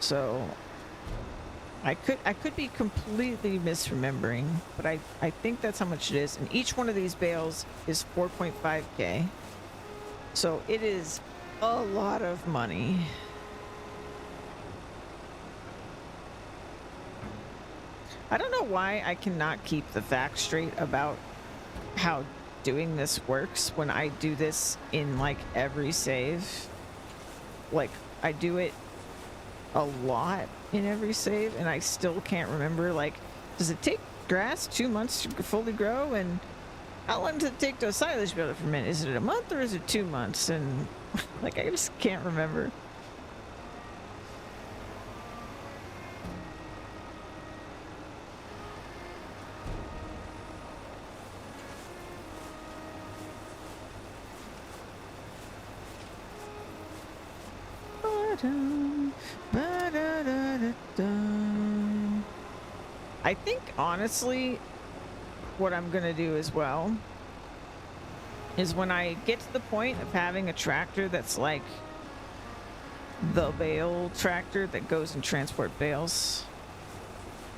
So I could be completely misremembering, but I think that's how much it is. And each one of these bales is 4.5K. So it is a lot of money. I don't know why I cannot keep the facts straight about how doing this works when I do this in like every save. Like I do it a lot in every save and I still can't remember, like, does it take grass 2 months to fully grow, and how long does it take to a silage bale to ferment? Is it a month or is it 2 months? And like I just can't remember. I think honestly what I'm gonna do as well is when I get to the point of having a tractor that's like the bale tractor that goes and transport bales,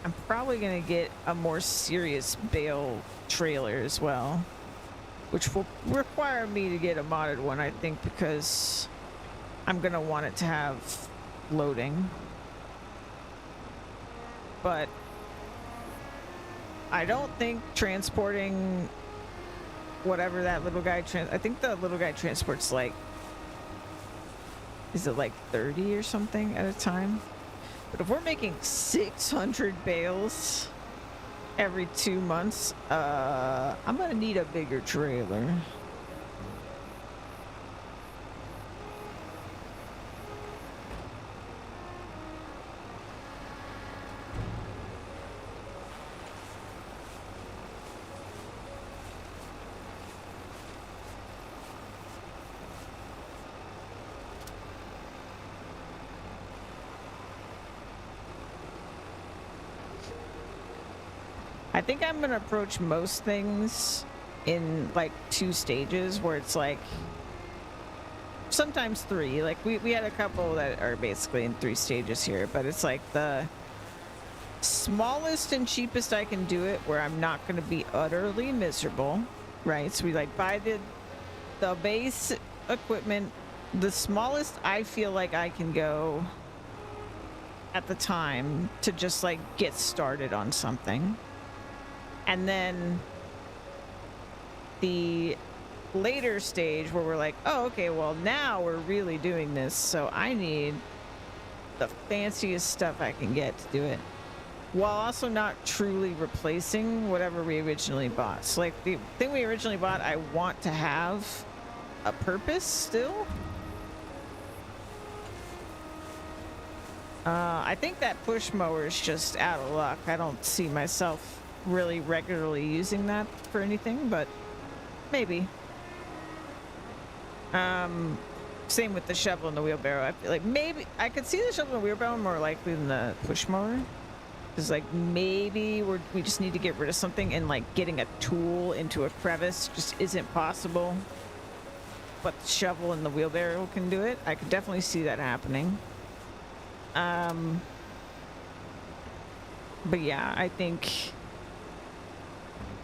I'm probably gonna get a more serious bale trailer as well, which will require me to get a modded one, I think, because I'm gonna want it to have loading. But I don't think transporting whatever that little guy I think the little guy transports like, is it like 30 or something at a time? But if we're making 600 bales every 2 months, I'm gonna need a bigger trailer. I think I'm gonna approach most things in like 2 stages, where it's like sometimes 3. Like we had a couple that are basically in 3 stages here, but it's like the smallest and cheapest I can do it where I'm not going to be utterly miserable, right? So we like buy the base equipment. The smallest I feel like I can go at the time to just like get started on something. And then the later stage where we're like, oh, okay, well now we're really doing this. So I need the fanciest stuff I can get to do it, while also not truly replacing whatever we originally bought. So like the thing we originally bought, I want to have a purpose still. I think that push mower is just out of luck. I don't see myself really regularly using that for anything, but maybe. Same with the shovel and the wheelbarrow. I feel like maybe I could see the shovel and the wheelbarrow more likely than the push mower. Because like maybe we just need to get rid of something, and like getting a tool into a crevice just isn't possible. But the shovel and the wheelbarrow can do it. I could definitely see that happening. But yeah, I think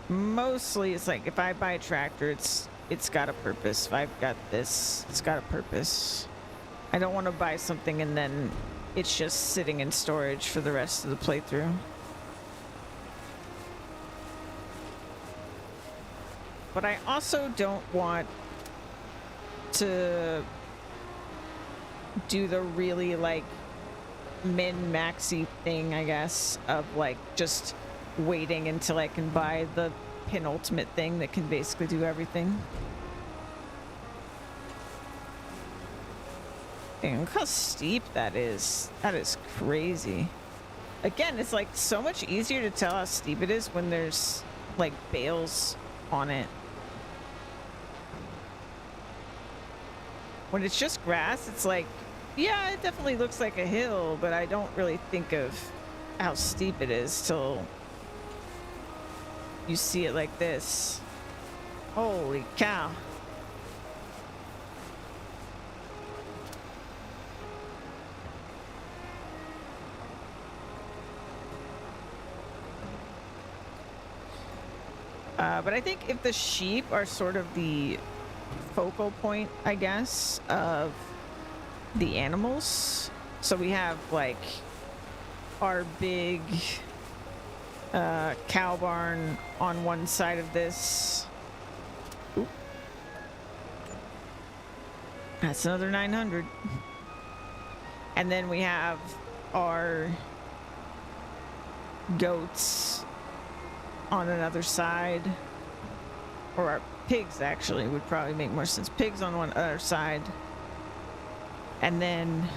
mostly it's like if I buy a tractor, it's got a purpose. If I've got this, it's got a purpose. I don't want to buy something and then it's just sitting in storage for the rest of the playthrough. But I also don't want to do the really like min-maxy thing, I guess, of like just waiting until I can buy the penultimate thing that can basically do everything. Dang, look how steep that is. That is crazy. Again, it's like so much easier to tell how steep it is when there's like bales on it. When it's just grass, it's like, yeah, it definitely looks like a hill, but I don't really think of how steep it is till you see it like this. Holy cow. But I think if the sheep are sort of the focal point, I guess, of the animals. So we have like our big cow barn on one side of this. Oop. That's another 900. And then we have our goats on another side, or our pigs actually would probably make more sense. Pigs on one other side, and then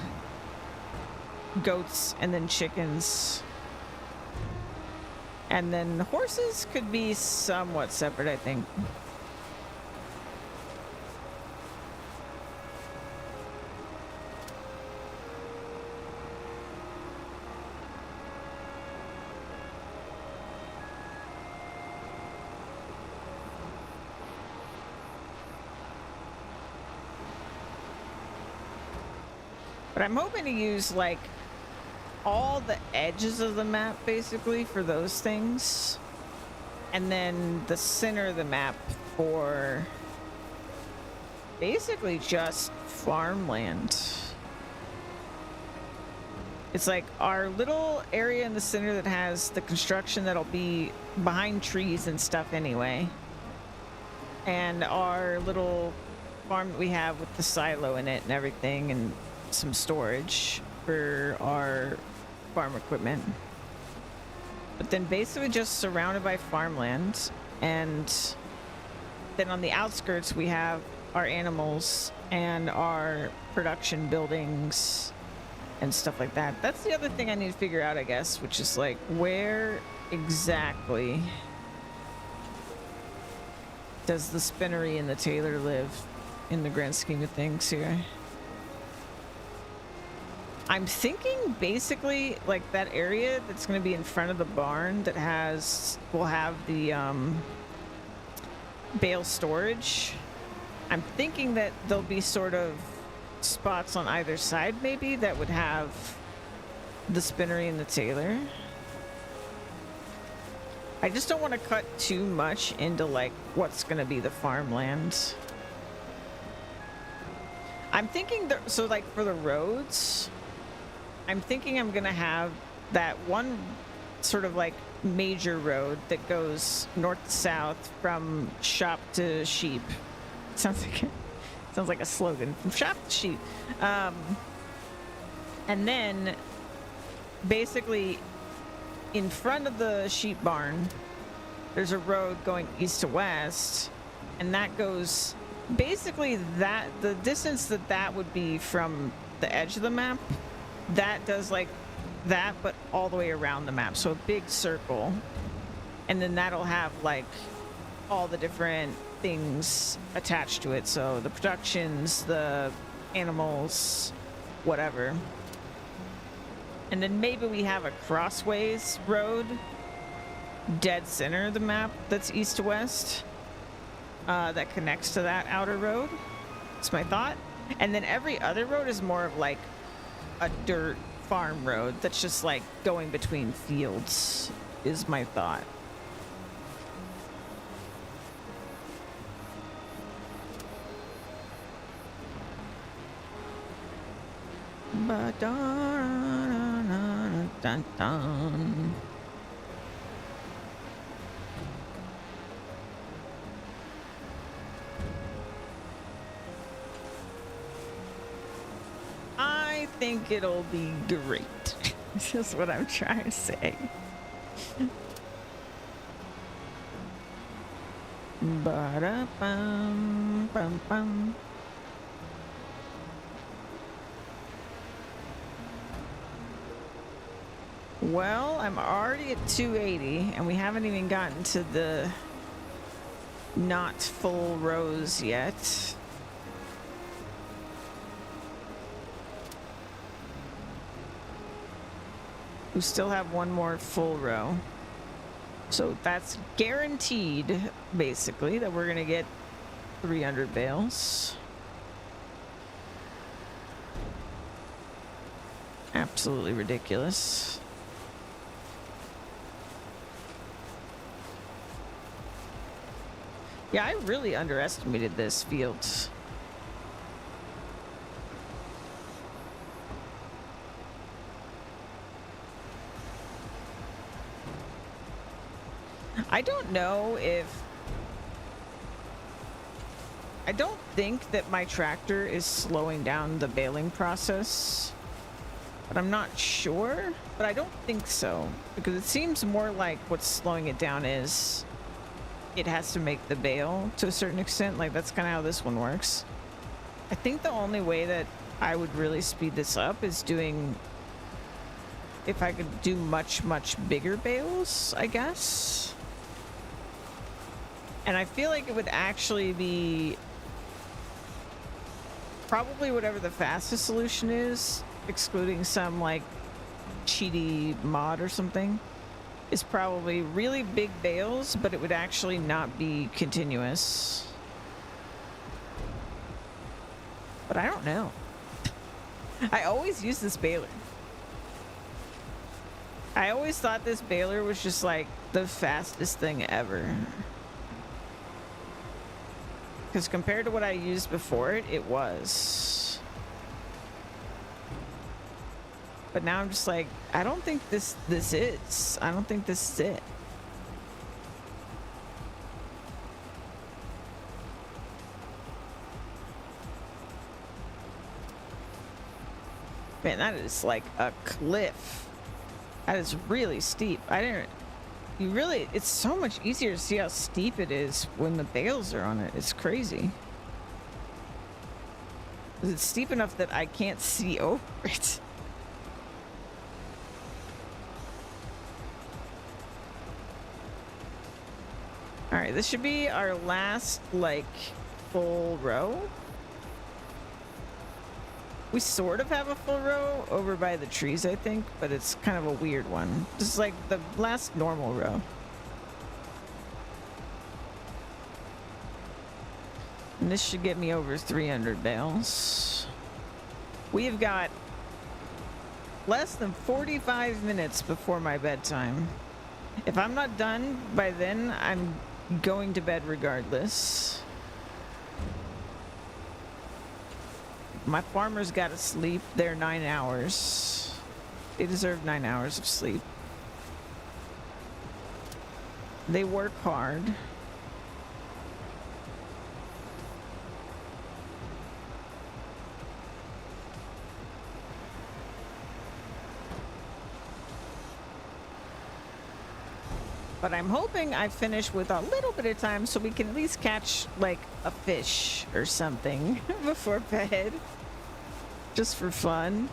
goats, and then chickens, and then horses could be somewhat separate, I think. But I'm hoping to use like all the edges of the map basically for those things, and then the center of the map for basically just farmland. It's like our little area in the center that has the construction that'll be behind trees and stuff anyway, and our little farm that we have with the silo in it and everything, and some storage for our farm equipment. But then basically just surrounded by farmland, and then on the outskirts we have our animals and our production buildings and stuff like that. That's the other thing I need to figure out, I guess, which is like where exactly does the spinnery and the tailor live in the grand scheme of things here. I'm thinking basically like that area that's going to be in front of the barn that will have the bale storage. I'm thinking that there'll be sort of spots on either side maybe that would have the spinnery and the tailor. I just don't want to cut too much into like what's gonna be the farmland. I'm thinking that, so like for the roads, I'm thinking I'm gonna have that one sort of like major road that goes north to south from shop to sheep. Sounds like a slogan, from shop to sheep. And then basically in front of the sheep barn, there's a road going east to west, and that goes basically that the distance that would be from the edge of the map, that does like that, but all the way around the map. So a big circle, and then that'll have like all the different things attached to it. So the productions, the animals, whatever. And then maybe we have a crossways road dead center of the map that's east to west that connects to that outer road. That's my thought. And then every other road is more of like a dirt farm road that's just like going between fields, is my thought. Dun. I think it'll be great. That's just what I'm trying to say. Ba-da-bum, bum, bum. Well, I'm already at 280, and we haven't even gotten to the not full rows yet. We still have one more full row. So that's guaranteed, basically, that we're going to get 300 bales. Absolutely ridiculous. Yeah, I really underestimated this field. I don't know if... I don't think that my tractor is slowing down the baling process, but I'm not sure. But I don't think so, because it seems more like what's slowing it down is it has to make the bale to a certain extent. Like, that's kind of how this one works. I think the only way that I would really speed this up is doing... if I could do much, much bigger bales, I guess. And I feel like it would actually be probably whatever the fastest solution is, excluding some like cheaty mod or something, is probably really big bales, but it would actually not be continuous. But I don't know. I always use this baler. I always thought this baler was just like the fastest thing ever. Because compared to what I used before it, it was. But now I'm just like, I don't think this is. I don't think this is it. Man, that is like a cliff. That is really steep. You really, it's so much easier to see how steep it is when the bales are on it. It's crazy. It's steep enough that I can't see over it. All right, this should be our last, like, full row. We sort of have a full row over by the trees, I think, but it's kind of a weird one. This is like the last normal row. And this should get me over 300 bales. We have got less than 45 minutes before my bedtime. If I'm not done by then, I'm going to bed regardless. My farmers gotta sleep their 9 hours. They deserve 9 hours of sleep. They work hard. But I'm hoping I finish with a little bit of time so we can at least catch like a fish or something before bed. Just for fun.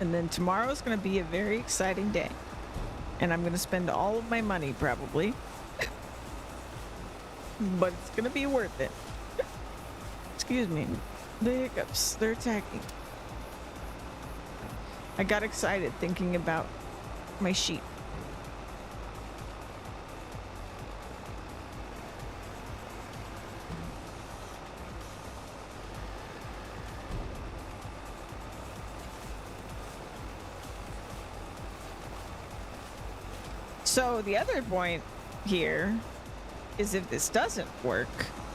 And then tomorrow's going to be a very exciting day. And I'm going to spend all of my money probably. But it's going to be worth it. Excuse me. The hiccups, they're attacking. I got excited thinking about my sheep. So the other point here is if this doesn't work,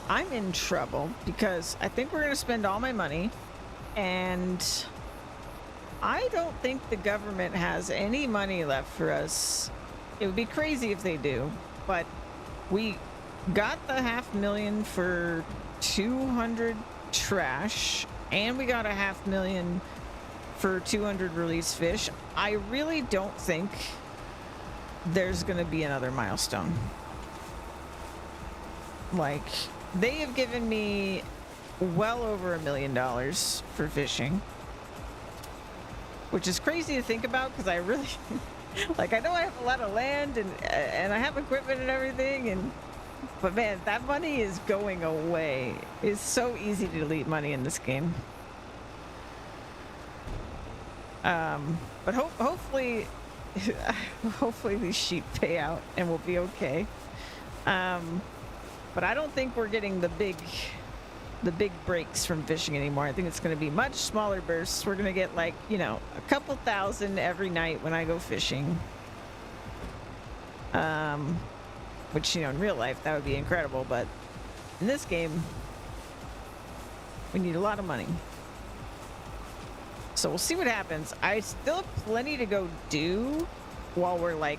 I'm in trouble because I think we're going to spend all my money and I don't think the government has any money left for us. It would be crazy if they do, but we got the $500,000 for 200 trash and we got a $500,000 for 200 release fish. I really don't think there's going to be another milestone. Like, they have given me well over $1 million for fishing, which is crazy to think about because I really like, I know I have a lot of land and I have equipment and everything, but man, that money is going away. It's so easy to delete money in this game. But hopefully hopefully these sheep pay out and we'll be okay. But I don't think we're getting the big breaks from fishing anymore. I think it's going to be much smaller bursts. We're going to get like, you know, a couple thousand every night when I go fishing. Which, you know, in real life, that would be incredible. But in this game, we need a lot of money. So we'll see what happens. I still have plenty to go do while we're like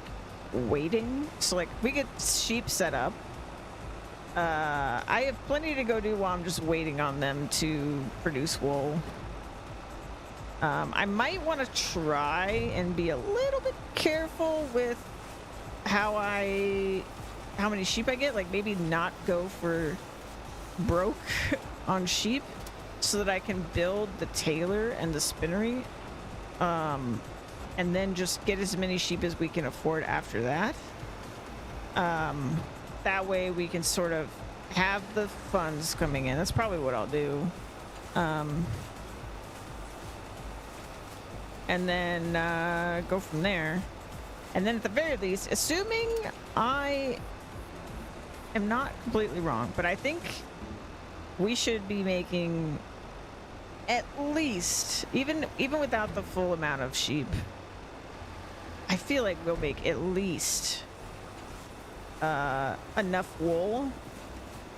waiting. So like we get sheep set up. I have plenty to go do while I'm just waiting on them to produce wool. I might want to try and be a little bit careful with how many sheep I get. Like maybe not go for broke on sheep so that I can build the tailor and the spinnery. And then just get as many sheep as we can afford after that. That way we can sort of have the funds coming in. That's probably what I'll do. And then go from there. And then at the very least, assuming I am not completely wrong, but I think we should be making at least, even without the full amount of sheep, I feel like we'll make at least enough wool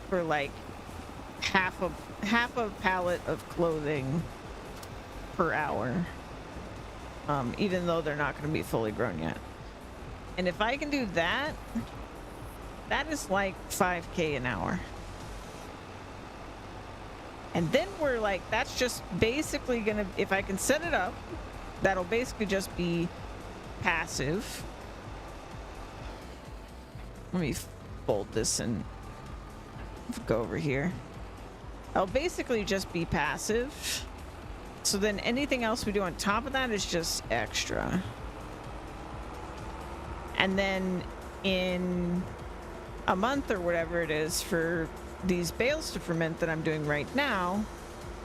for like half a pallet of clothing per hour, even though they're not going to be fully grown yet. And if I can do that, that is like 5K an hour. And then we're like, that's just basically gonna, if I can set it up, that'll basically just be passive. Let me fold this and go over here. I'll basically just be passive. So then anything else we do on top of that is just extra. And then in a month or whatever it is for these bales to ferment that I'm doing right now,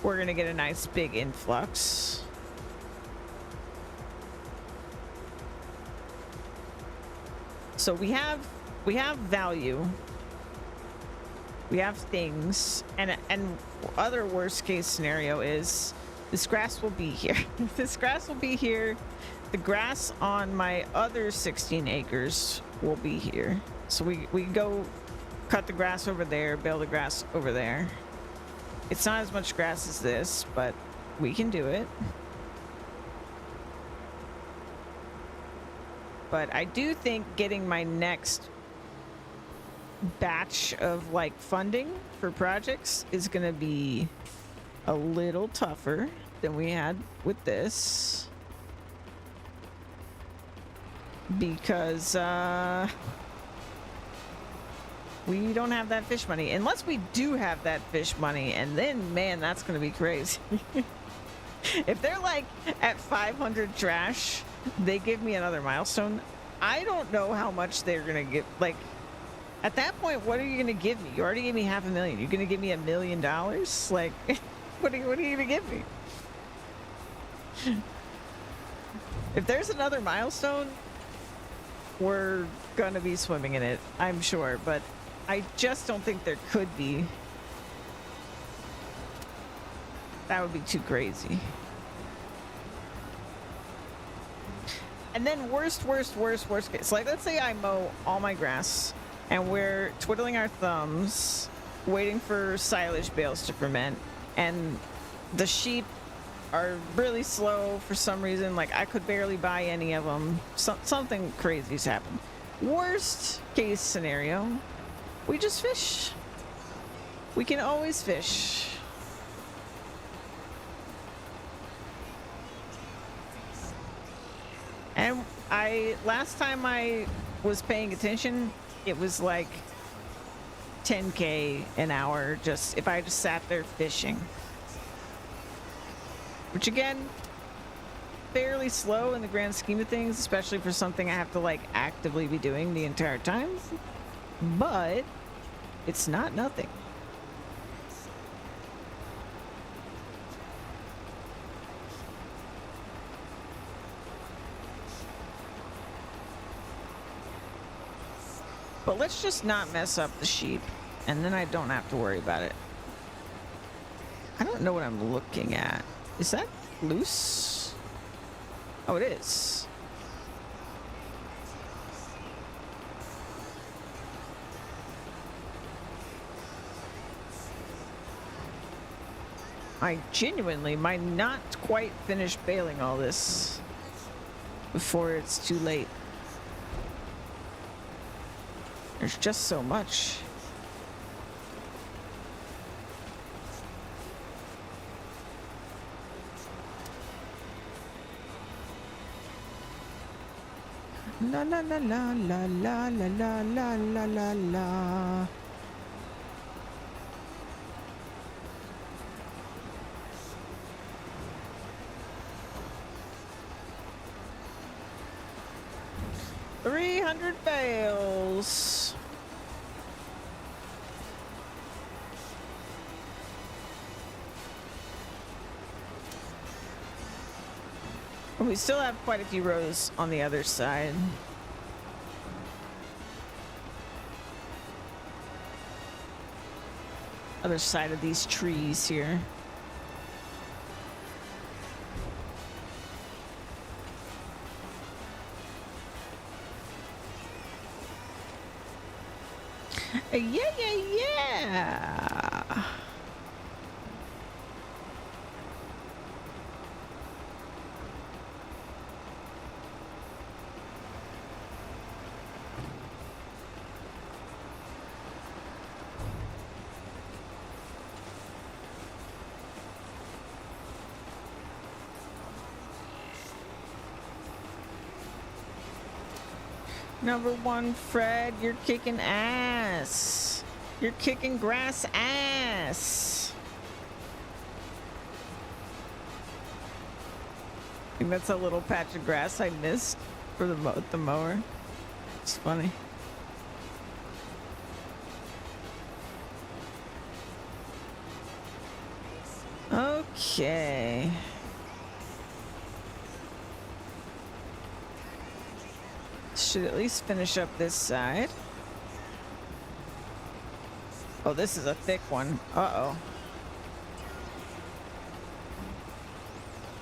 we're going to get a nice big influx. So we have value. We have things, and other worst case scenario is this grass will be here. This grass will be here. The grass on my other 16 acres will be here. So we can go cut the grass over there, bale the grass over there. It's not as much grass as this, but we can do it. But I do think getting my next batch of like funding for projects is gonna be a little tougher than we had with this, because we don't have that fish money, unless we do have that fish money, and then man, that's gonna be crazy. If they're like at 500 trash, they give me another milestone. I don't know how much they're gonna give. Like, at that point, what are you gonna give me? You already gave me $500,000. You're gonna give me $1 million? Like, what are you gonna give me? If there's another milestone, we're gonna be swimming in it, I'm sure. But I just don't think there could be. That would be too crazy. And then worst case. Like, let's say I mow all my grass and we're twiddling our thumbs, waiting for silage bales to ferment, and the sheep are really slow for some reason. Like, I could barely buy any of them. Something crazy's happened. Worst case scenario, we just fish. We can always fish. And last time I was paying attention, it was like 10K an hour just if I just sat there fishing. Which again, fairly slow in the grand scheme of things, especially for something I have to like actively be doing the entire time. But it's not nothing. But let's just not mess up the sheep, and then I don't have to worry about it. I don't know what I'm looking at. Is that loose? Oh, it is. I genuinely might not quite finish baling all this before it's too late. There's just so much. La la la la la la la la la la la. $300 bales. We still have quite a few rows on the other side. Other side of these trees here. Yeah. Number one, Fred, you're kicking ass. You're kicking grass ass. I think that's a little patch of grass I missed for the mower. It's funny. Okay. Should at least finish up this side. Oh, this is a thick one. Uh-oh.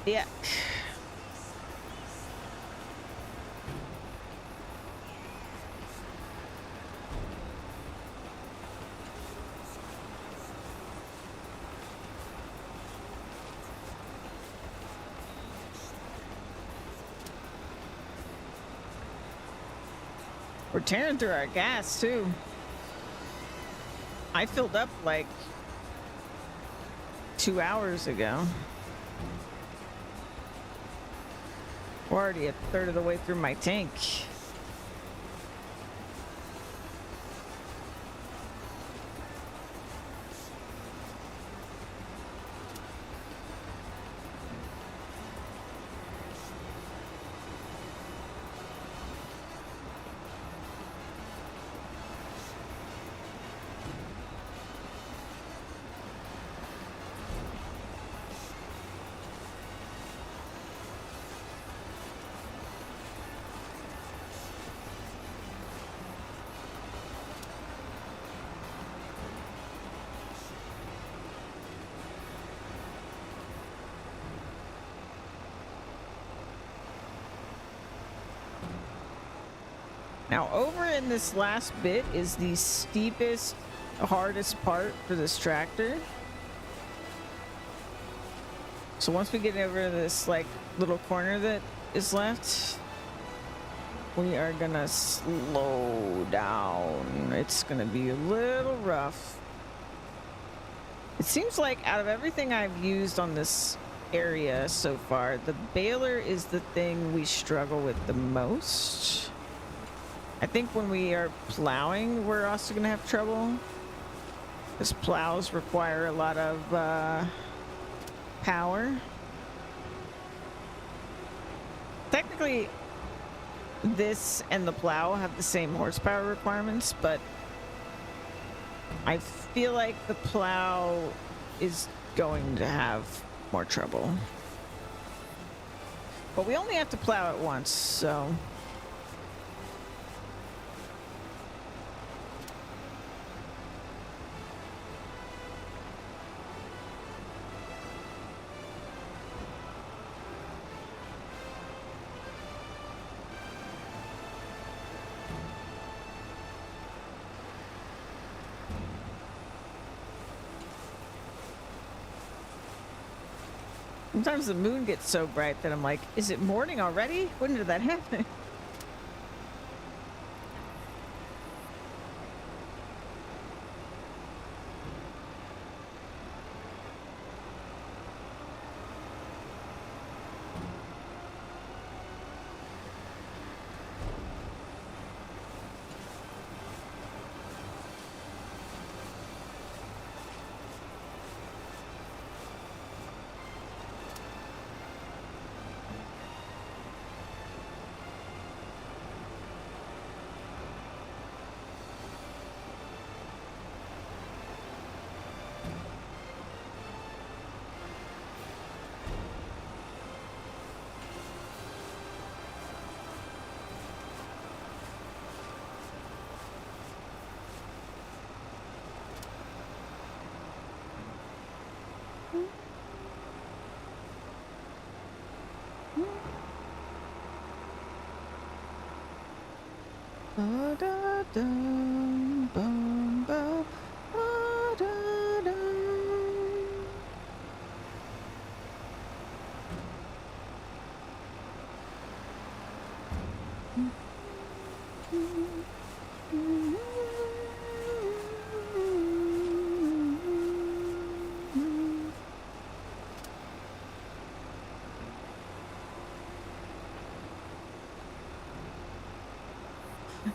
Yeah. We're tearing through our gas, too. I filled up like 2 hours ago. We're already a third of the way through my tank. Now, over in this last bit is the steepest, hardest part for this tractor. So once we get over this like little corner that is left, we are gonna slow down. It's gonna be a little rough. It seems like out of everything I've used on this area so far, the baler is the thing we struggle with the most. I think when we are plowing, we're also going to have trouble, because plows require a lot of power. Technically, this and the plow have the same horsepower requirements, but I feel like the plow is going to have more trouble. But we only have to plow it once, so... Sometimes the moon gets so bright that I'm like, is it morning already? When did that happen?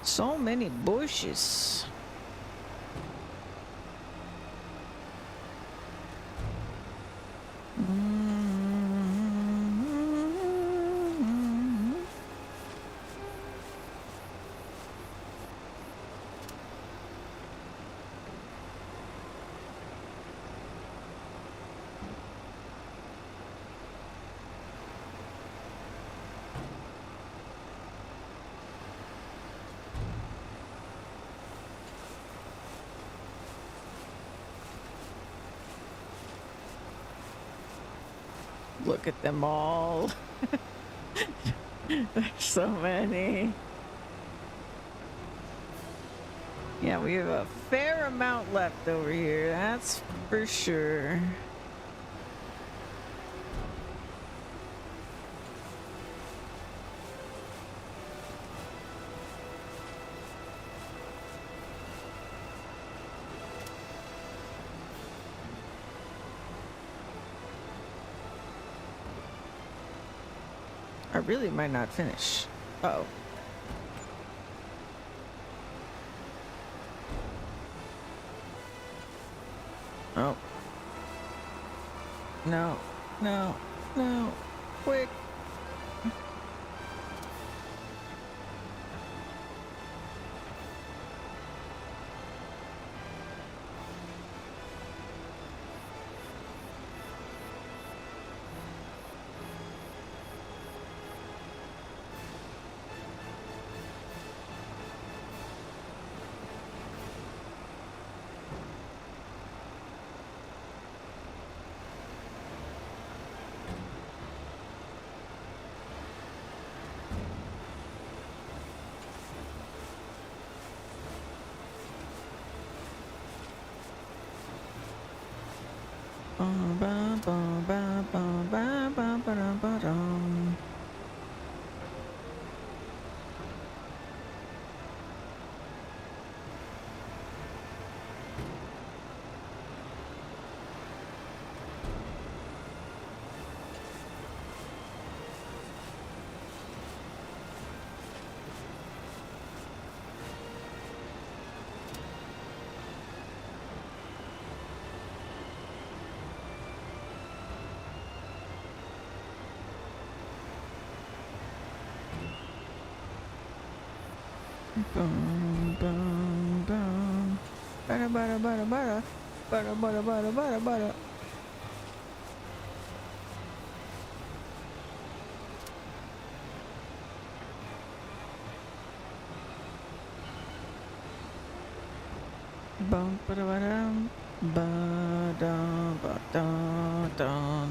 So many bushes. Look at them all. There's so many. Yeah, we have a fair amount left over here, that's for sure. I really might not finish. Uh-oh. Oh. No, no, no. Quick. Boom, boom, boom. Bada, bada, bada, bada. Bada, bada, bada, bada, bada. Bum, bada, bada, bada, bada, bada.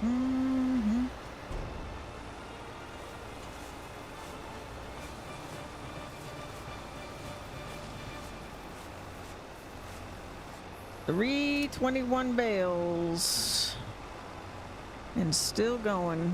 Mhm. 321 bales. And still going.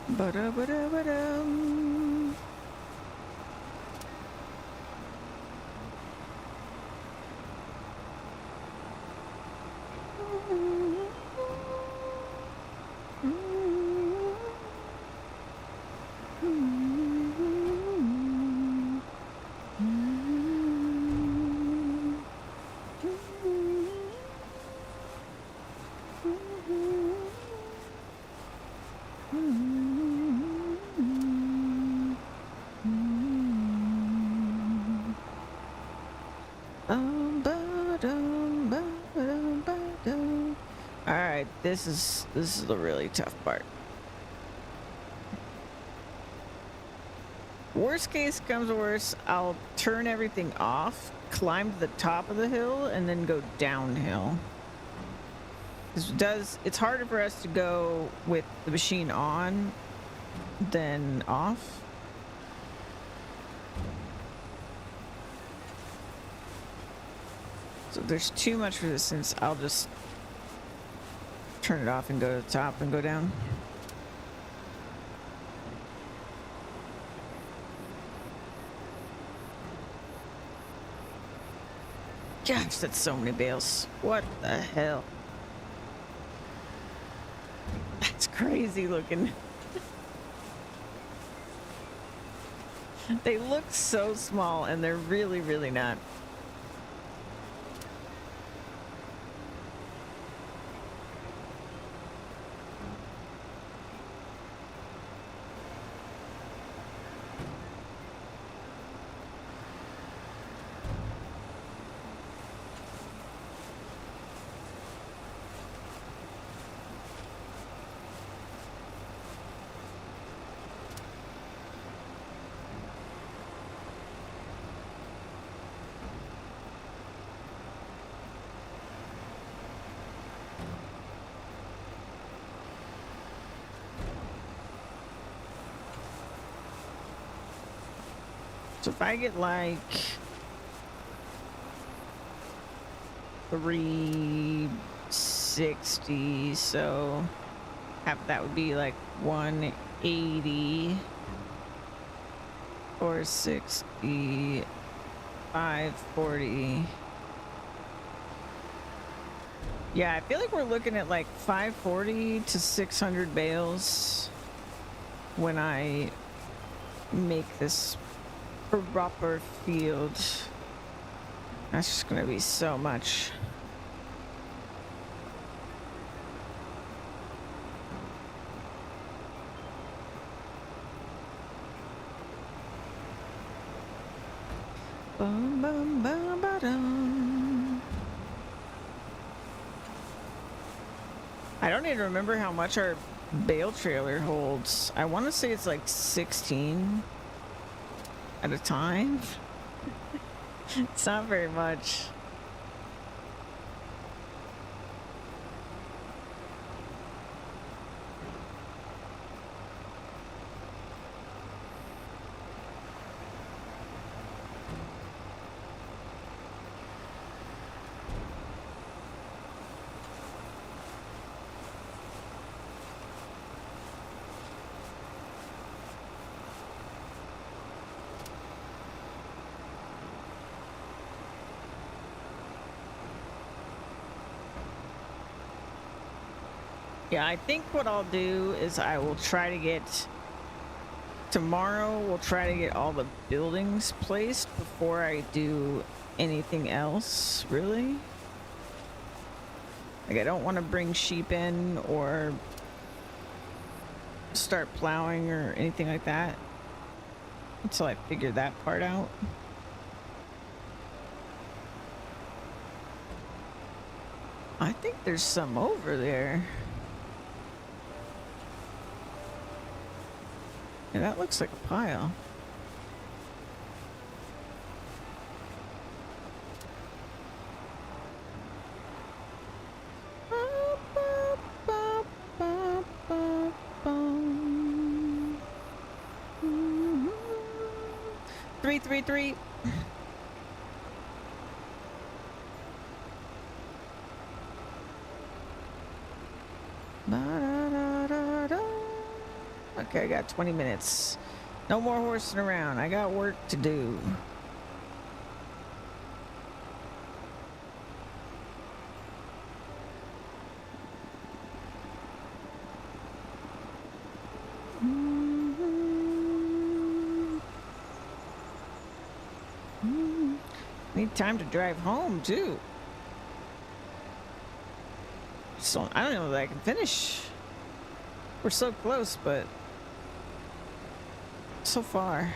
Ba-da-ba-da-ba-dum. All right, this is the really tough part. Worst case comes to worst, I'll turn everything off, climb to the top of the hill, and then go downhill. It's harder for us to go with the machine on than off. So if there's too much resistance, I'll just turn it off and go to the top and go down. Gosh, that's so many bales. What the hell? That's crazy looking. They look so small and they're really, really not. So if I get like 360, so half that would be like 180 or 60, 540. Yeah, I feel like we're looking at like 540 to 600 bales when I make this proper field. That's just gonna be so much. Bum, bum, bum, ba-dum. I don't even remember how much our bale trailer holds. I want to say it's like 16 at a time. It's not very much. Yeah, I think what I'll do is I will try to get... Tomorrow, we'll try to get all the buildings placed before I do anything else, really. Like, I don't want to bring sheep in or start plowing or anything like that until I figure that part out. I think there's some over there. Yeah, that looks like a pile. Three, three, three. Okay, I got 20 minutes. No more horsing around. I got work to do. Need time to drive home, too. So, I don't know that I can finish. We're so close, but so far.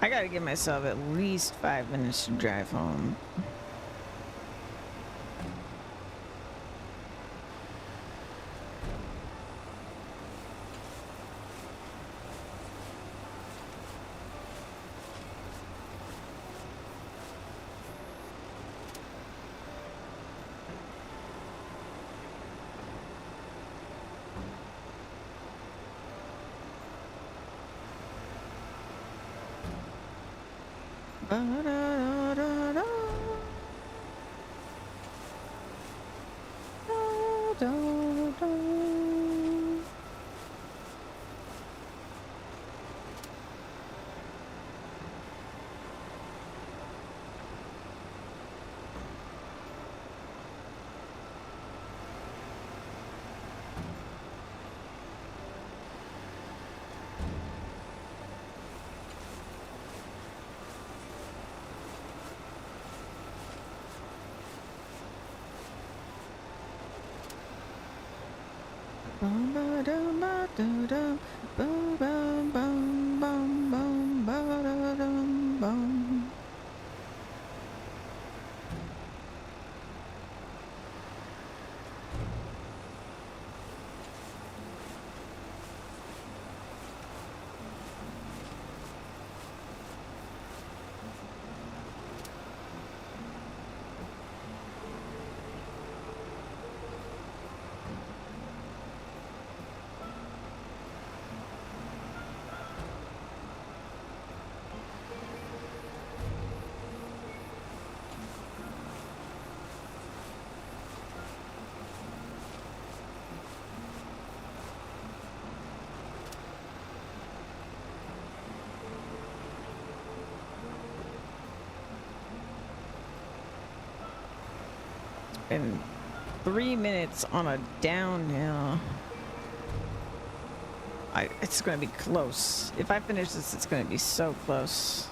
I gotta give myself at least 5 minutes to drive home. Ba-da-da-da-da. Da-da-da. Bum ba dum ba doo dum, bum bum bum bum bum ba da dum bum. Been 3 minutes on a downhill. It's gonna be close. If I finish this, it's gonna be so close.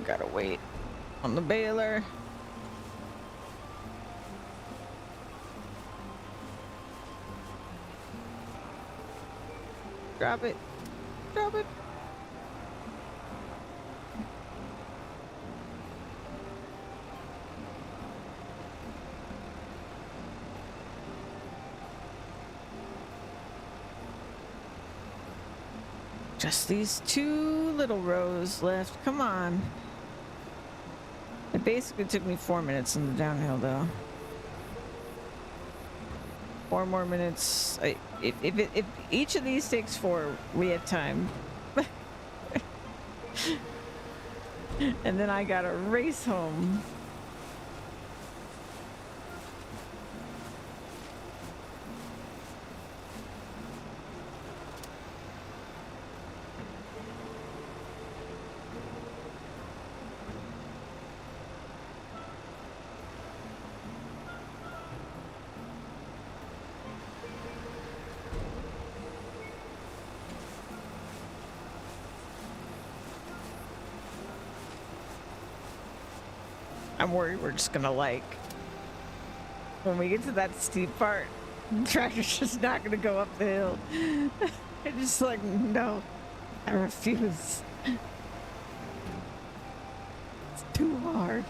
Gotta wait on the baler. Drop it. Drop it. Just these 2 little rows left. Come on. It basically took me 4 minutes in the downhill, though. 4 more minutes. If each of these takes 4, we have time. And then I gotta race home. I'm worried we're just gonna, like, when we get to that steep part, the tractor's just not gonna go up the hill. I'm just like, no, I refuse. It's too hard.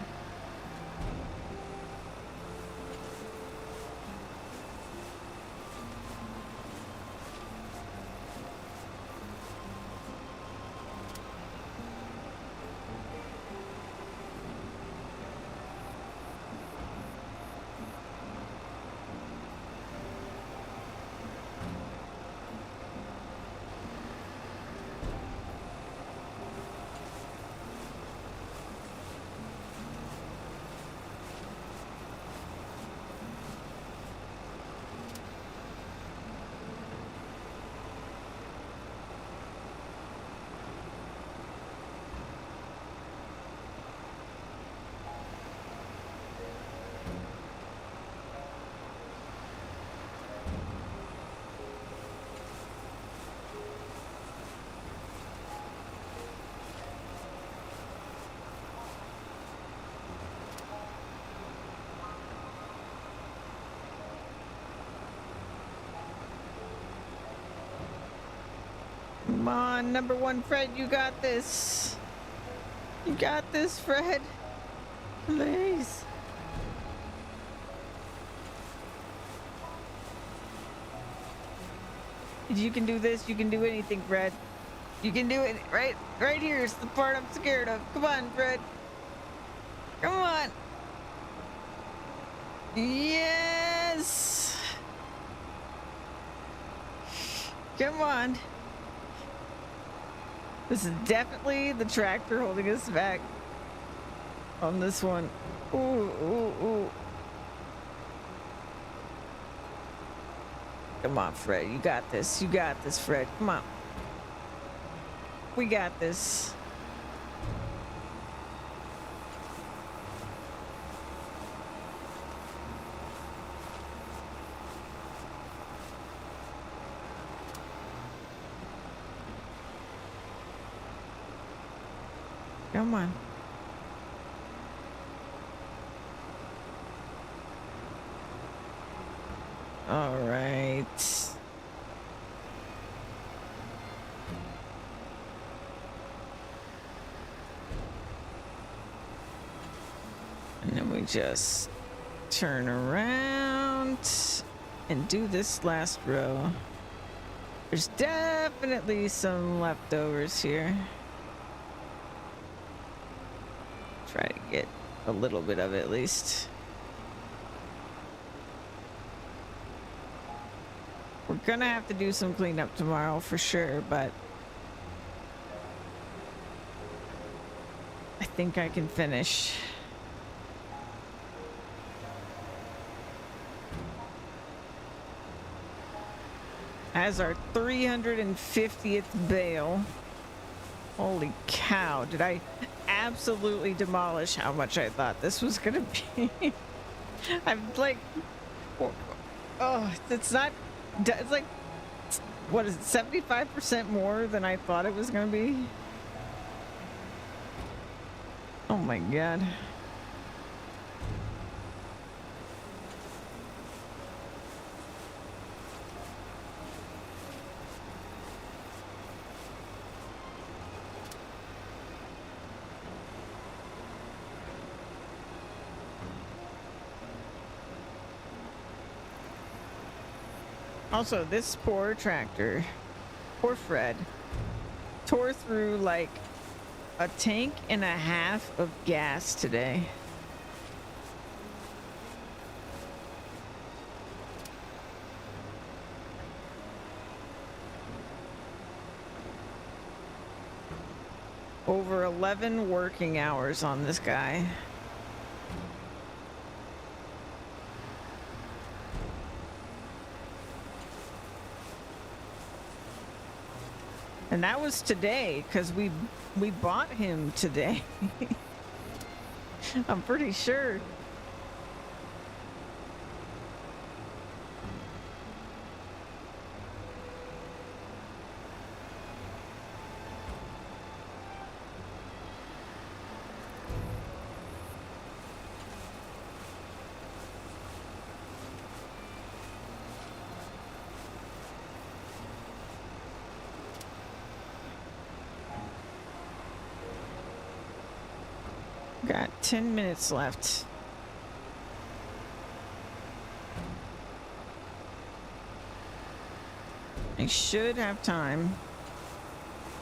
Come on, number 1, Fred, you got this. You got this, Fred. Please. You can do this. You can do anything, Fred. You can do it. Right here is the part I'm scared of. Come on, Fred. Come on. Yes. Come on. This is definitely the tractor holding us back on this one. Ooh, ooh, ooh. Come on, Fred. You got this. You got this, Fred. Come on. We got this. Come on. All right. And then we just turn around and do this last row. There's definitely some leftovers here. Try to get a little bit of it at least. We're gonna have to do some cleanup tomorrow for sure, but I think I can finish. As our 350th bale. Holy cow, did I absolutely demolish how much I thought this was gonna be? I'm like, oh, it's not, it's like, what is it, 75% more than I thought it was gonna be? Oh my god. Also, this poor tractor, poor Fred, tore through like a tank and a half of gas today. Over 11 working hours on this guy. And that was today, because we bought him today. I'm pretty sure. Got 10 minutes left. I should have time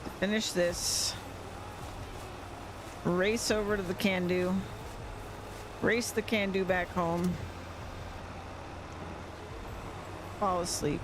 to finish this. Race over to the Can-Do. Race the Can-Do back home. Fall asleep.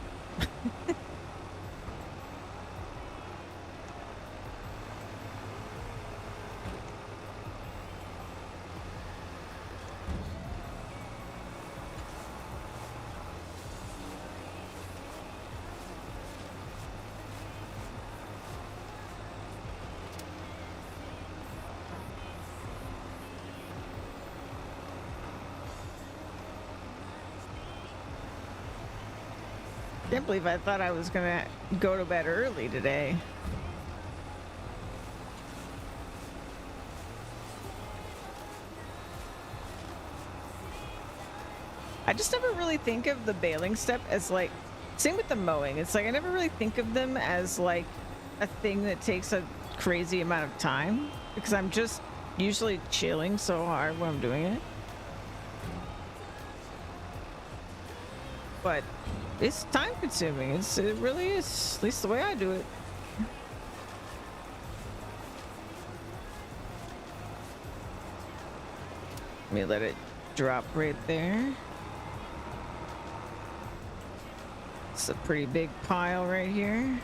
Can't believe I thought I was gonna go to bed early today. I just never really think of the baling step as like, same with the mowing. It's like I never really think of them as like a thing that takes a crazy amount of time because I'm just usually chilling so hard when I'm doing it. but it's time consuming. It really is, at least the way I do it. Let me let it drop right there. It's a pretty big pile right here.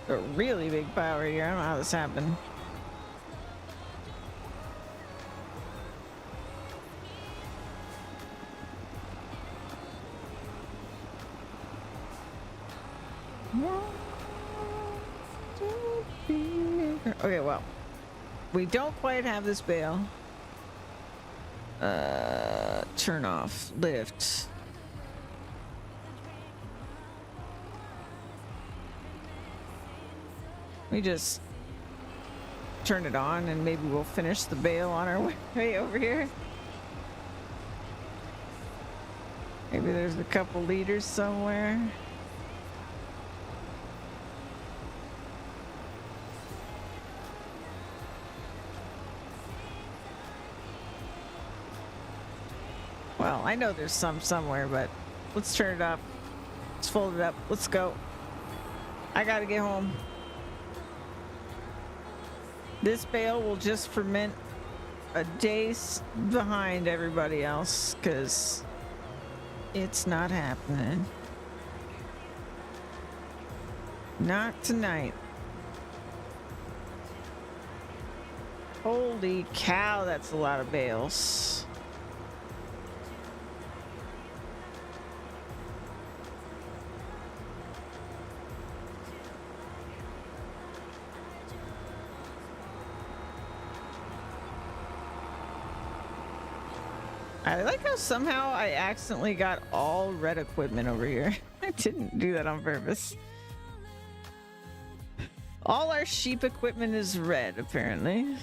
A really big pile right here. I don't know how this happened. Okay, well, we don't quite have this bale. Turn off, lift. We just turn it on and maybe we'll finish the bale on our way over here. Maybe there's a couple liters somewhere. Well, I know there's some somewhere, but let's turn it up. Let's fold it up. Let's go. I gotta get home. This bale will just ferment a day behind everybody else because it's not happening. Not tonight. Holy cow, that's a lot of bales. I like how somehow I accidentally got all red equipment over here. I didn't do that on purpose. All our sheep equipment is red, apparently.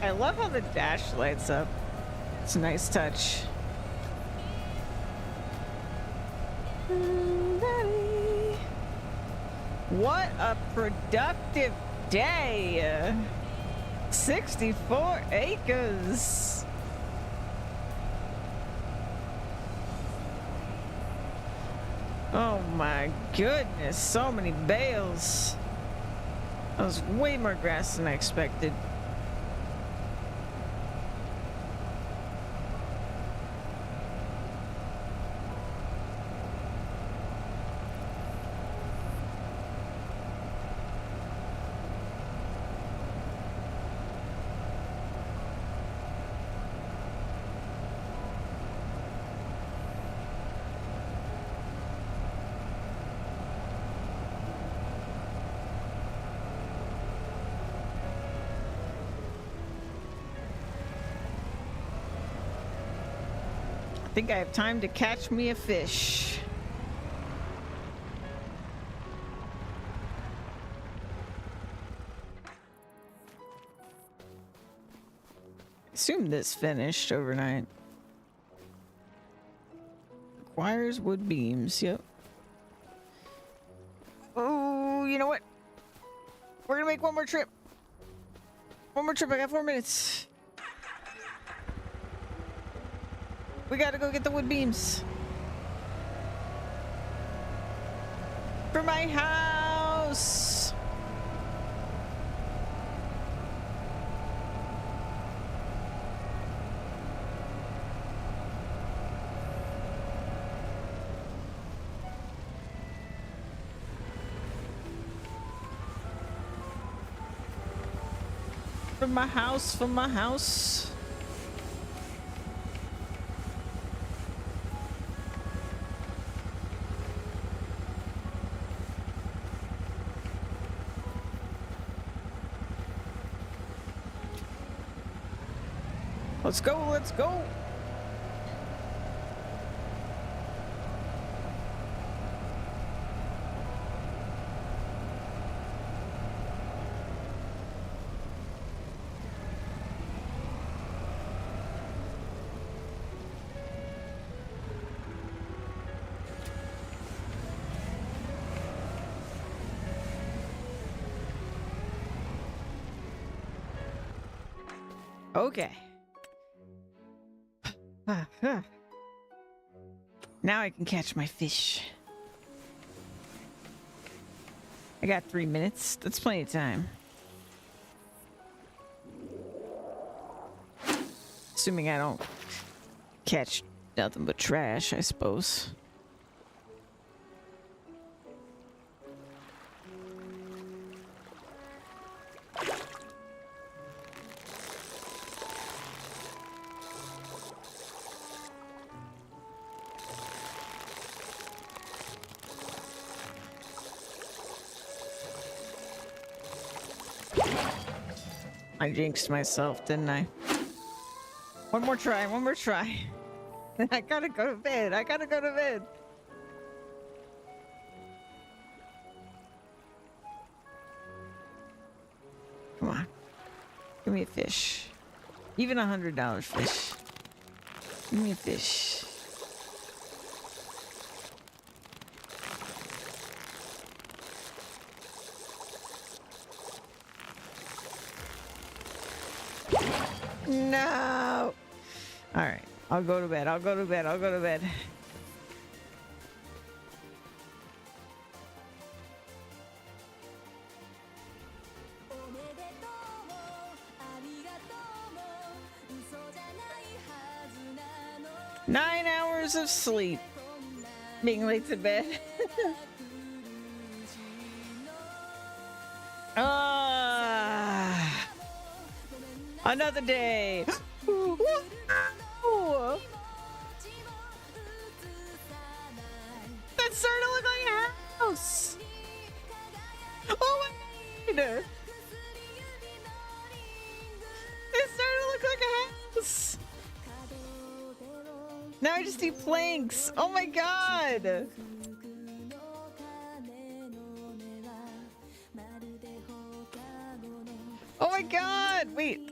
I love how the dash lights up. It's a nice touch. What a productive day! 64 acres! Oh my goodness, so many bales. That was way more grass than I expected. I think I have time to catch me a fish. Assume this finished overnight. Requires wood beams. Yep. Oh, you know what? We're gonna make one more trip. One more trip. I got 4 minutes. We gotta go get the wood beams for my house. For my house, for my house. Let's go, let's go. Okay. Now I can catch my fish. I got 3 minutes. That's plenty of time. Assuming I don't catch nothing but trash, I suppose. I jinxed myself, didn't I? One more try, one more try. I gotta go to bed. I gotta go to bed. Come on. Give me a fish. Even $100 fish. Give me a fish. No. All right. I'll go to bed. I'll go to bed. I'll go to bed. Nine hours of sleep. Being late to bed. Another day. That's starting to look like a house. Oh my god. It's starting to look like a house. Now I just need planks. Oh my god. Oh my god. Wait.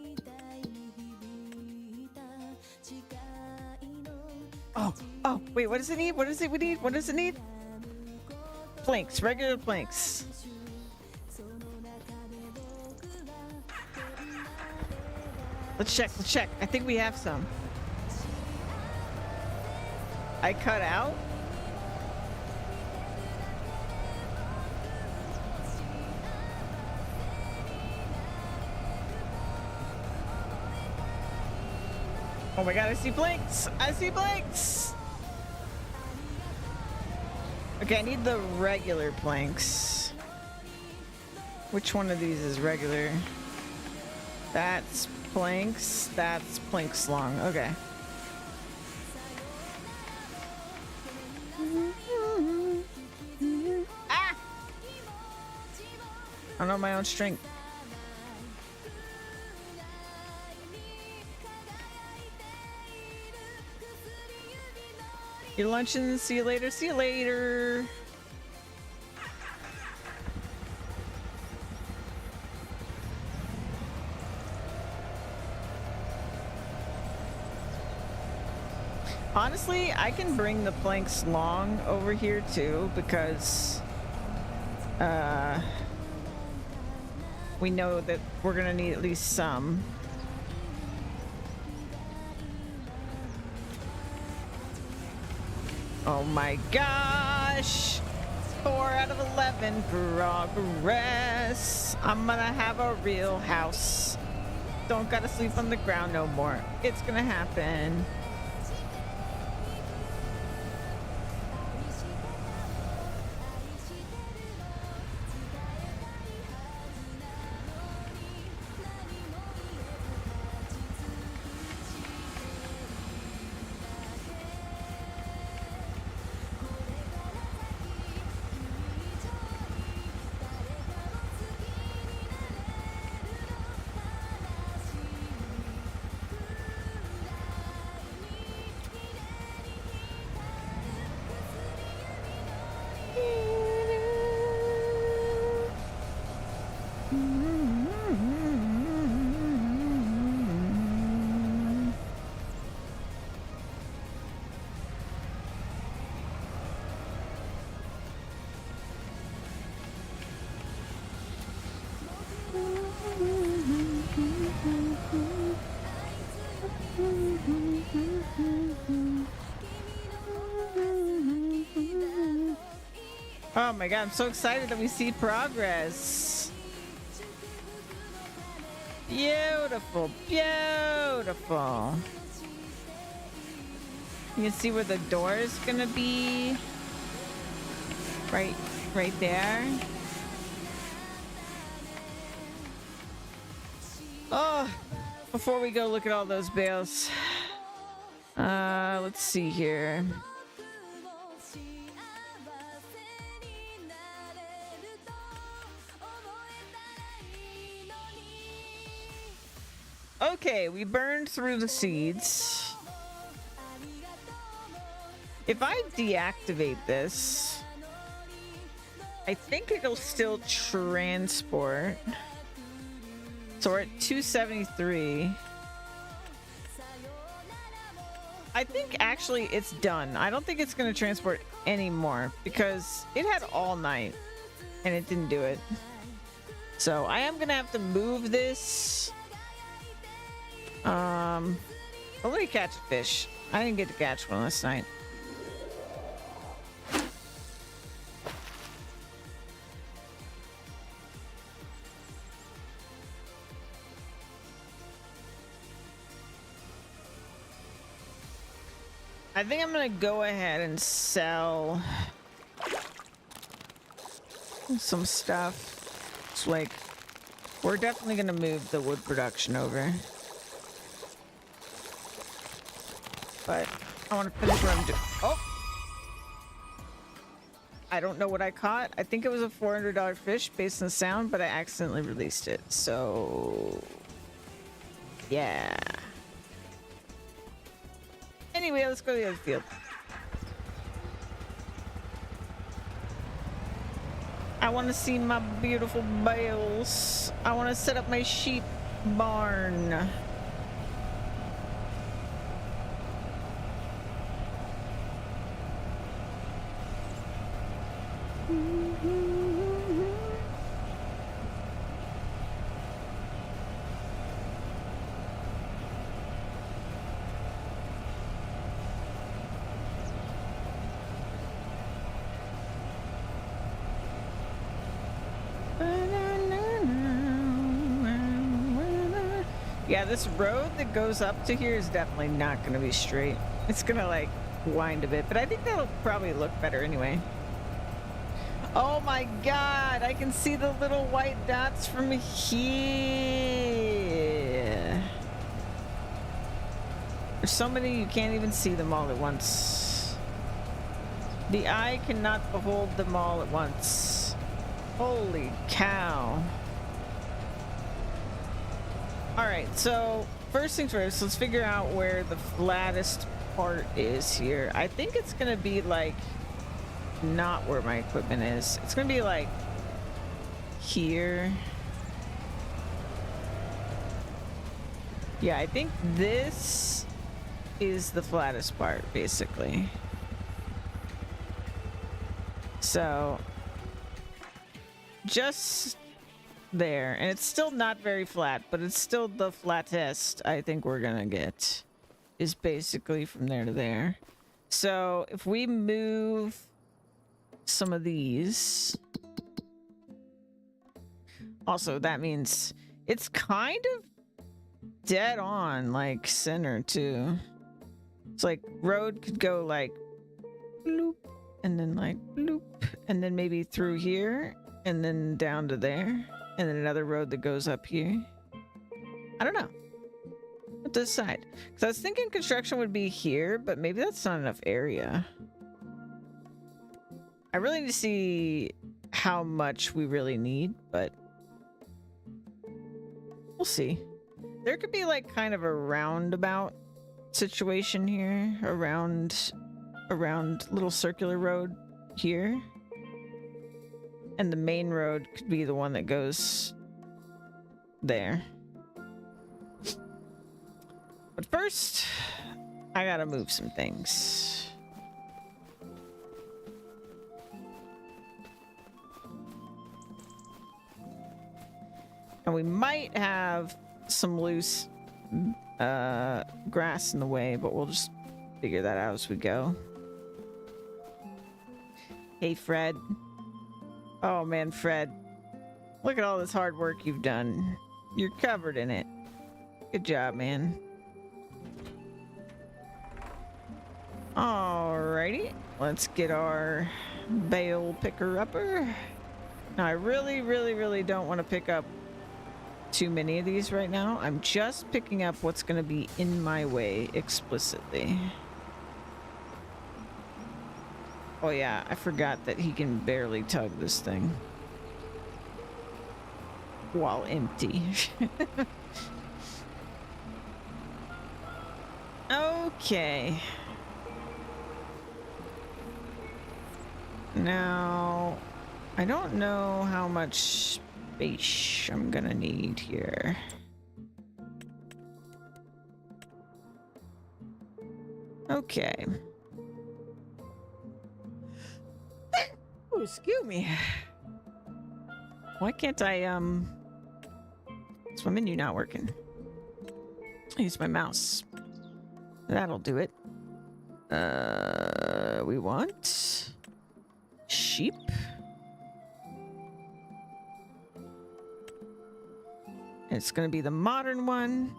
Oh, wait, what does it need? What does it need? What does it need? Planks, regular planks. Let's check, let's check. I think we have some. I cut out? Oh my god, I see blinks! I see blinks! Okay, I need the regular planks. Which one of these is regular? That's planks long. Okay. Ah! I know my own strength. Your luncheon. See you later. See you later. Honestly, I can bring the planks long over here too because we know that we're gonna need at least some. Oh my gosh! 4 out of 11 progress. I'm gonna have a real house. Don't gotta sleep on the ground no more. It's gonna happen. Oh my god, I'm so excited that we see progress. Beautiful, beautiful. You can see where the door is gonna be. Right there. Oh, before we go look at all those bales. Let's see here. Okay, we burned through the seeds. If I deactivate this, I think it'll still transport. So we're at 273. I think actually it's done. I don't think it's going to transport anymore because it had all night and it didn't do it. So I am going to have to move this. Let me catch a fish. I didn't get to catch one last night. I think I'm gonna go ahead and sell some stuff. It's like, we're definitely gonna move the wood production over. But I want to finish what I'm doing. Oh! I don't know what I caught. I think it was a $400 fish based on the sound, but I accidentally released it. So... yeah. Anyway, let's go to the other field. I want to see my beautiful bales. I want to set up my sheep barn. Yeah, this road that goes up to here is definitely not going to be straight. It's going to like wind a bit, but I think that'll probably look better anyway. Oh my god, I can see the little white dots from here. There's so many you can't even see them all at once. The eye cannot behold them all at once. Holy cow. Alright, so first things first, let's figure out where the flattest part is here. I think it's gonna be like not where my equipment is. It's gonna be like here. Yeah, I think this is the flattest part, basically. So just there, and it's still not very flat, but it's still the flattest I think we're gonna get is basically from there to there. So if we move some of these, also that means it's kind of dead on like center too. It's like road could go like bloop and then like bloop and then maybe through here and then down to there and then another road that goes up here. I don't know. What to decide? Because I was thinking construction would be here, but maybe that's not enough area. I really need to see how much we really need, but we'll see. There could be like kind of a roundabout situation here, around little circular road here. And the main road could be the one that goes there. But first, I gotta move some things. And we might have some loose grass in the way, but we'll just figure that out as we go. Hey, Fred. Oh man, Fred. Look at all this hard work you've done. You're covered in it. Good job, man. Alrighty. Let's get our bale picker-upper. Now, I really don't want to pick up too many of these right now. I'm just picking up what's going to be in my way explicitly. Oh yeah, I forgot that he can barely tug this thing while empty. Okay. Now, I don't know how much space I'm gonna need here. Okay. Oh, excuse me. Why can't I, is my menu not working? I use my mouse. That'll do it. We want sheep. It's gonna be the modern one.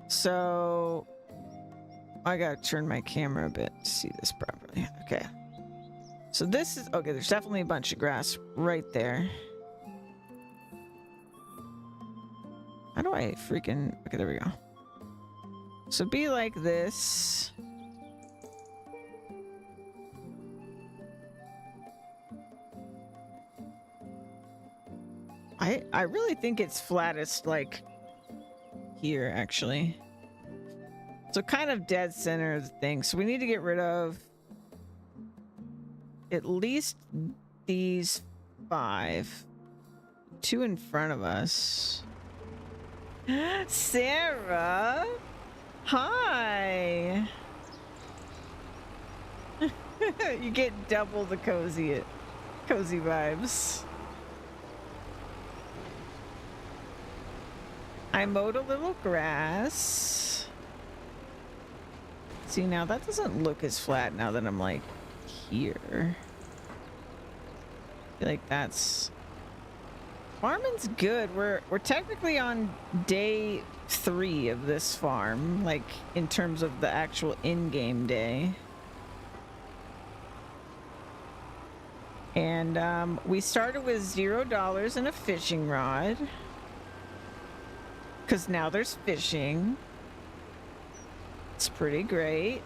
So I gotta turn my camera a bit to see this properly. Okay. So this is okay. There's definitely a bunch of grass right there. How do I freaking... Okay, there we go. So be like this. I really think it's flattest like here, actually. So kind of dead center of the thing. So we need to get rid of at least these 5. 2 in front of us. Sarah! Hi! You get double the cozy vibes. I mowed a little grass. See, now that doesn't look as flat now that I'm like here. I feel like that's... Farming's good. We're technically on day 3 of this farm, like in terms of the actual in-game day. And we started with $0 and a fishing rod. Because now there's fishing. It's pretty great.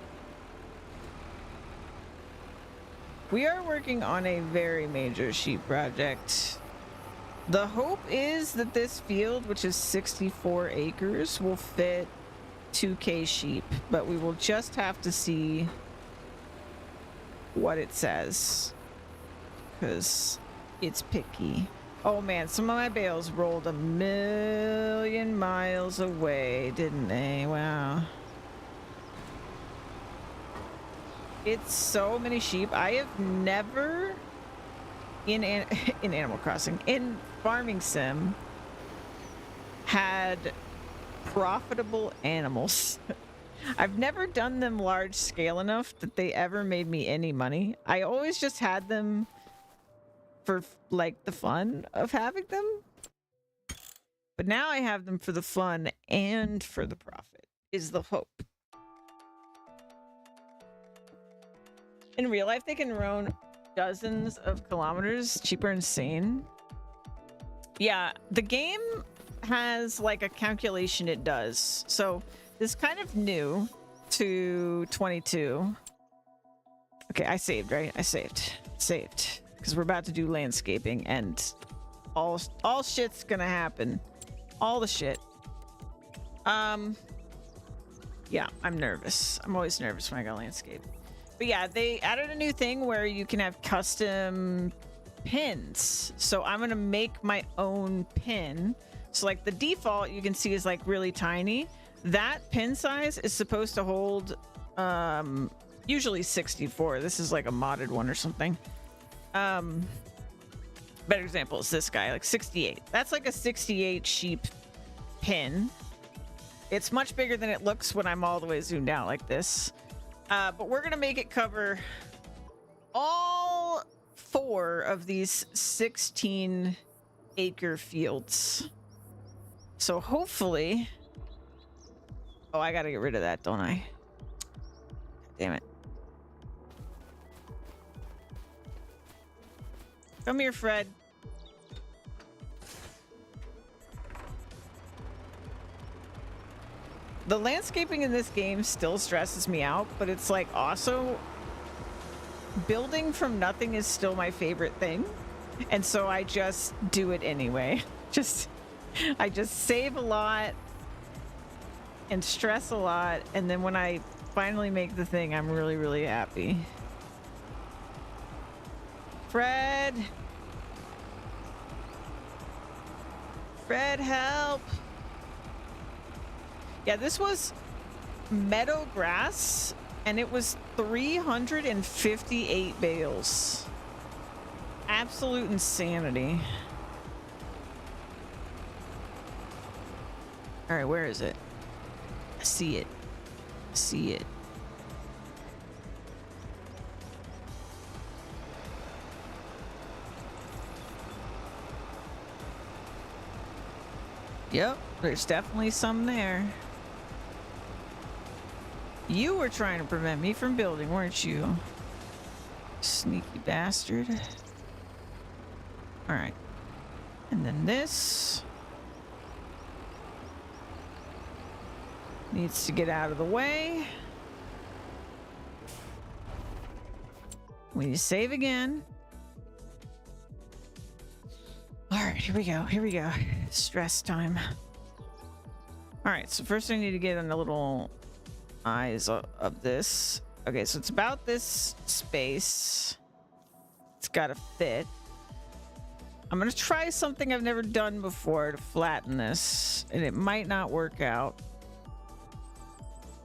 We are working on a very major sheep project. The hope is that this field, which is 64 acres, will fit 2K sheep, but we will just have to see what it says, because it's picky. Oh man, some of my bales rolled a million miles away, didn't they? Wow. It's so many sheep. I have never in Animal Crossing, in Farming Sim, had profitable animals. I've never done them large scale enough that they ever made me any money. I always just had them for like the fun of having them. But now I have them for the fun and for the profit, is the hope. In real life, they can roam dozens of kilometers. Cheaper insane. Yeah, the game has like a calculation it does. So this is kind of new to 22. Okay, I saved, right? I saved. Because we're about to do landscaping and all shit's gonna happen. All the shit. Yeah, I'm nervous. I'm always nervous when I go landscape. But yeah, they added a new thing where you can have custom pins. So I'm gonna make my own pin. So like the default you can see is like really tiny. That pin size is supposed to hold usually 64. This is like a modded one or something. Better example is this guy, like 68. That's like a 68 sheep pin. It's much bigger than it looks when I'm all the way zoomed out like this. But we're gonna make it cover all 4 4 of these 16-acre fields. So hopefully... Oh, I gotta get rid of that, don't I? Damn it. Come here, Fred. The landscaping in this game still stresses me out, but it's like also building from nothing is still my favorite thing. And so I just do it anyway. I just save a lot and stress a lot. And then when I finally make the thing, I'm really, really happy. Fred. Fred, help. Yeah, this was meadow grass, and it was 358 bales. Absolute insanity. All right, where is it? I see it. I see it. Yep, there's definitely some there. You were trying to prevent me from building, weren't you? Sneaky bastard. All right. And then this needs to get out of the way. We need to save again. All right, here we go. Here we go. Stress time. All right, so first I need to get on the little eyes of this. Okay, so it's about this space. It's got to fit. I'm going to try something I've never done before to flatten this, and it might not work out.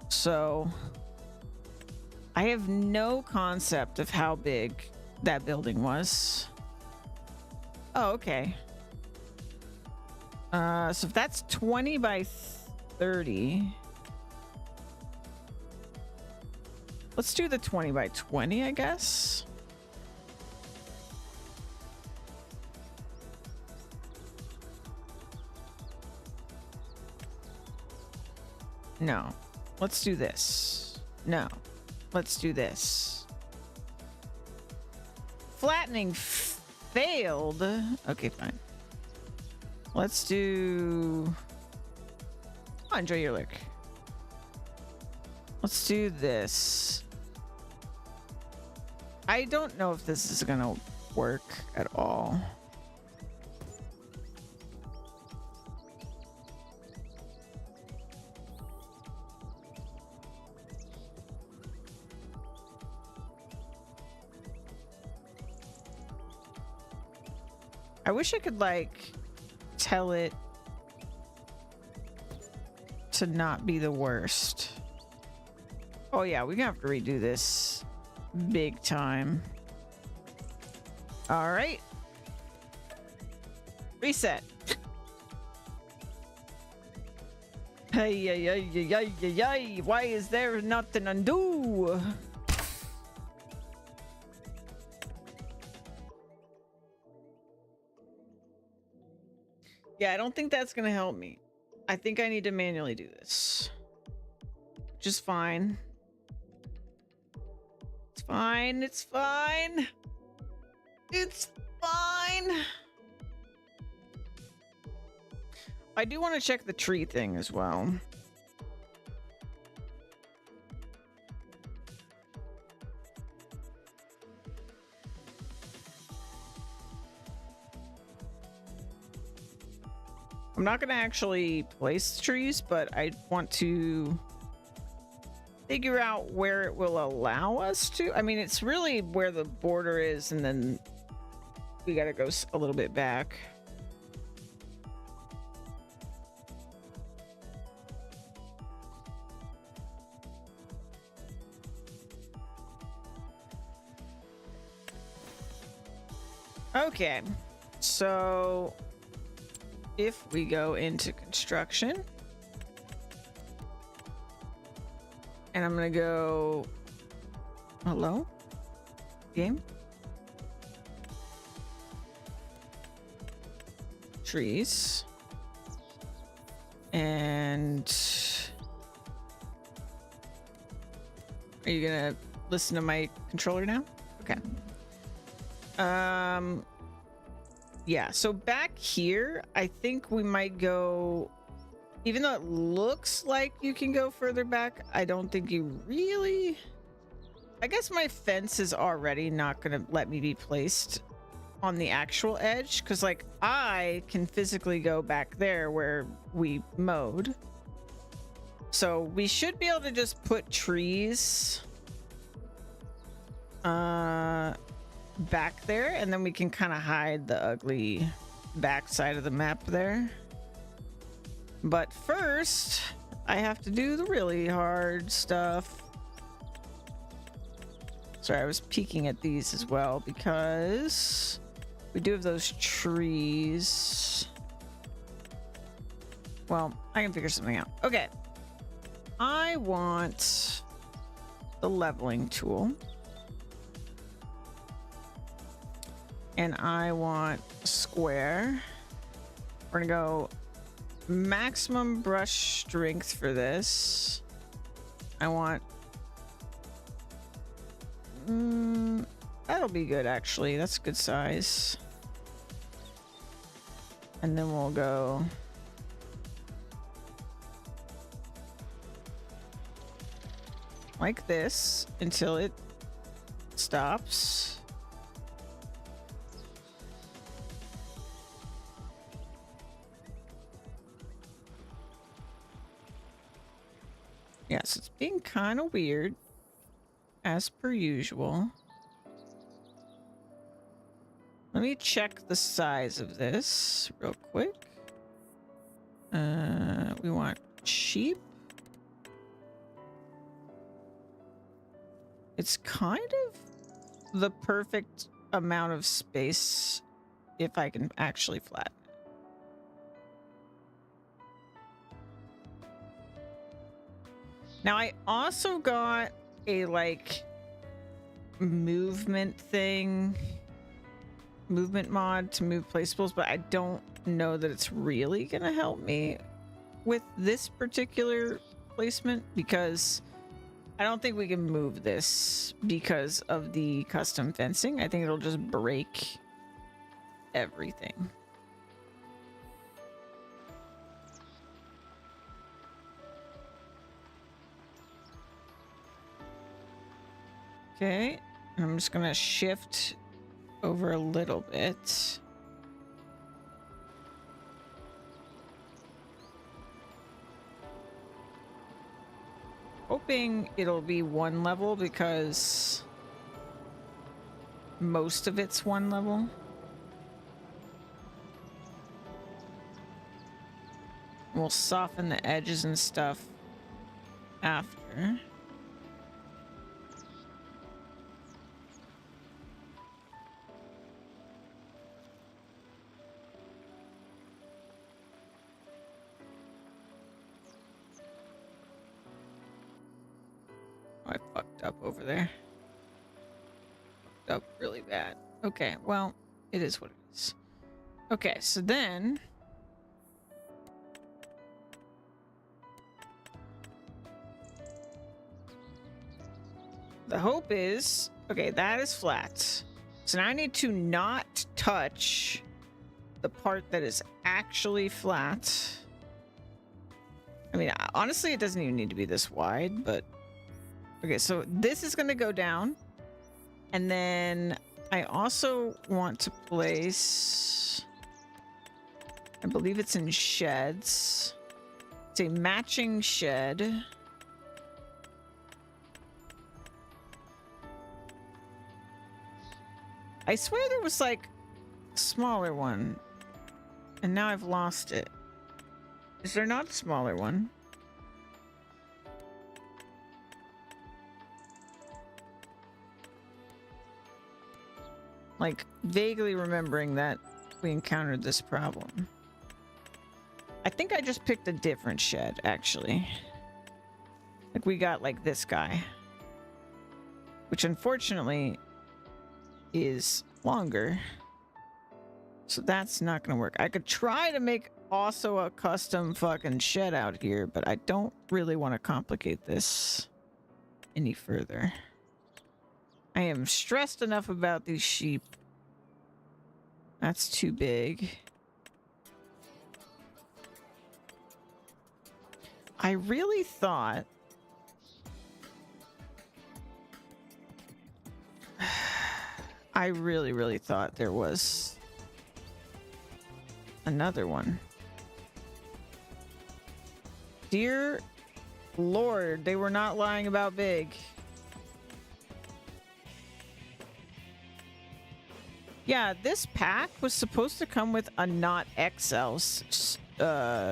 So I have no concept of how big that building was. Oh, okay. So if that's 20 by 30, let's do the 20 by 20, I guess. No, let's do this. No, let's do this. Flattening failed. Okay, fine. Let's do... Oh, enjoy your lick. Let's do this. I don't know if this is gonna work at all. I wish I could, like, tell it to not be the worst. Oh, yeah, we're gonna have to redo this big time. All right. Reset. Hey, why is there nothing undo? Yeah, I don't think that's gonna help me. I think I need to manually do this. Just fine. It's fine. It's fine. It's fine. I do want to check the tree thing as well. I'm not going to actually place trees, but I want to figure out where it will allow us to. I mean, it's really where the border is, and then we got to go a little bit back. Okay, so if we go into construction, and I'm gonna go, hello, game. trees. And are you gonna listen to my controller now? Okay. Yeah, so back here, I think we might go, even though it looks like you can go further back, I don't think you really, I guess my fence is already not gonna let me be placed on the actual edge, because like I can physically go back there where we mowed. So we should be able to just put trees back there, and then we can kind of hide the ugly back side of the map there. But first, I have to do the really hard stuff. Sorry, I was peeking at these as well because we do have those trees. Well, I can figure something out. Okay. I want the leveling tool. And I want square. We're gonna go maximum brush strength for this. I want... that'll be good, actually. That's a good size. And then we'll go... like this until it stops. Yes, it's being kind of weird, as per usual. Let me check the size of this real quick. We want sheep. It's kind of the perfect amount of space if I can actually flatten it. Now I also got a like movement mod to move placeables, but I don't know that it's really gonna help me with this particular placement because I don't think we can move this because of the custom fencing. I think it'll just break everything. Okay, I'm just gonna shift over a little bit. Hoping it'll be one level because most of it's one level. We'll soften the edges and stuff after. I fucked up over there. Fucked up really bad. Okay, well, it is what it is. Okay, so then... the hope is... okay, that is flat. So now I need to not touch the part that is actually flat. I mean, honestly, it doesn't even need to be this wide, but... okay, so this is going to go down. And then I also want to place... I believe it's in sheds. It's a matching shed. I swear there was like a smaller one. And now I've lost it. Is there not a smaller one? Like, vaguely remembering that we encountered this problem. I think I just picked a different shed, actually. Like, we got, like, this guy. Which, unfortunately, is longer. So that's not gonna work. I could try to make also a custom fucking shed out here, but I don't really want to complicate this any further. I am stressed enough about these sheep. That's too big. I really thought I really thought there was another one. Dear Lord, they were not lying about big. Yeah, this pack was supposed to come with a not XL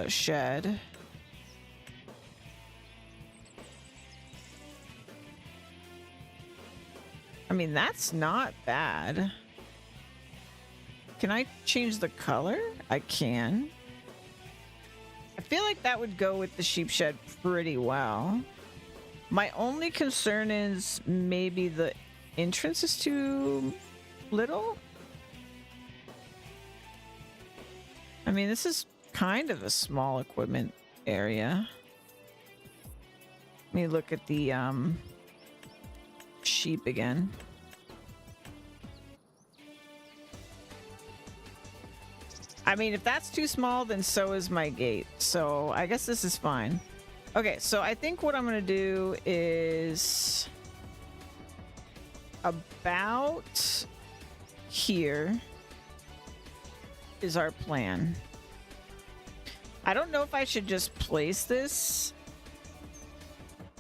shed. I mean, that's not bad. Can I change the color? I can. I feel like that would go with the sheep shed pretty well. My only concern is maybe the entrance is too little. I mean, this is kind of a small equipment area. Let me look at the sheep again. I mean, if that's too small, then so is my gate. So I guess this is fine. Okay, so I think what I'm gonna do is about here is our plan. I don't know if I should just place this.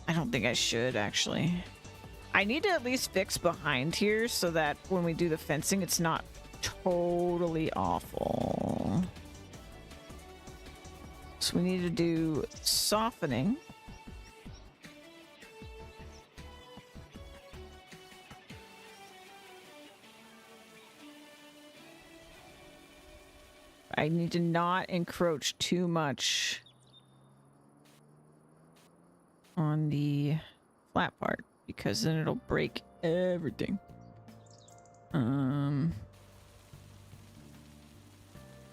I don't think I should, actually. I need to at least fix behind here so that when we do the fencing, it's not totally awful. So we need to do softening. I need to not encroach too much on the flat part because then it'll break everything.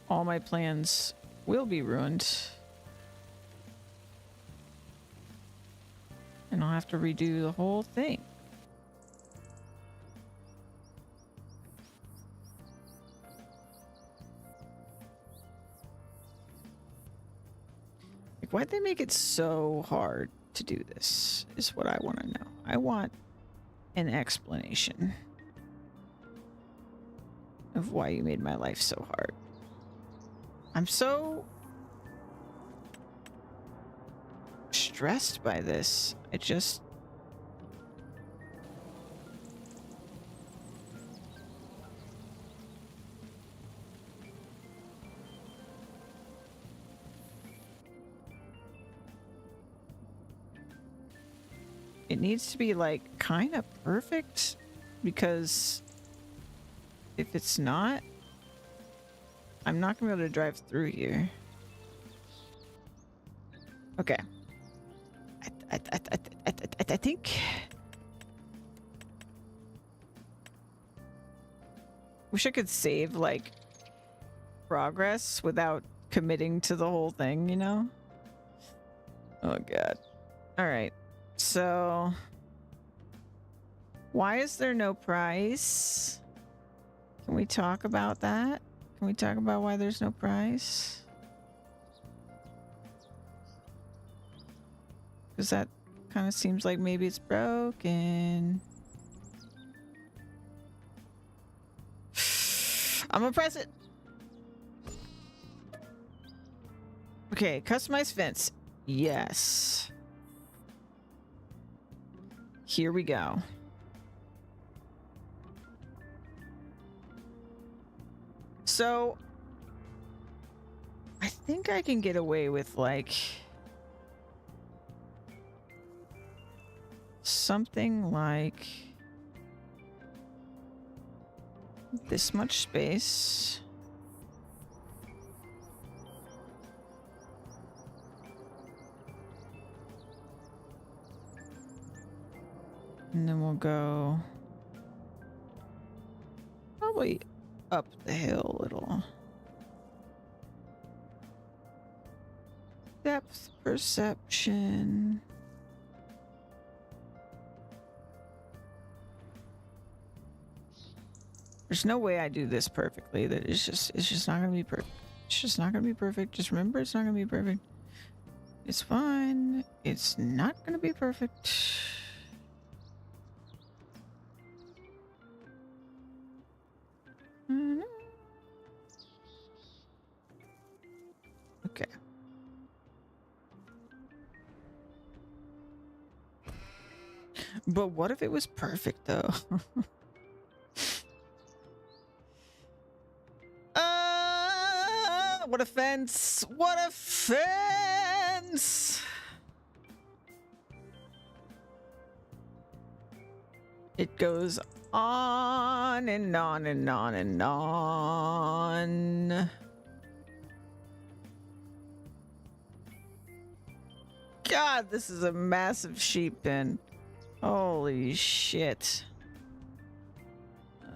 All my plans will be ruined. And I'll have to redo the whole thing. Like, why'd they make it so hard to do this? Is what I want to know. I want an explanation of why you made my life so hard. I'm so stressed by this. I just... It needs to be like kind of perfect because if it's not, I'm not gonna be able to drive through here. Okay. I think wish I could save like progress without committing to the whole thing, you know? Oh god. All right. So why is there no price? Can we talk about that? Can we talk about why there's no price? Because that kind of seems like maybe it's broken. I'm gonna press it. Okay, customize fence. Yes. Here we go. So I think I can get away with like something like this much space. And then we'll go probably up the hill a little. Depth perception. There's no way I do this perfectly. That it's just not gonna be perfect. It's just not gonna be perfect. Just remember, it's not gonna be perfect. It's fine. It's not gonna be perfect. Okay. But what if it was perfect though? What a fence! What a fence! It goes on and on and on and on. God, this is a massive sheep pen. Holy shit.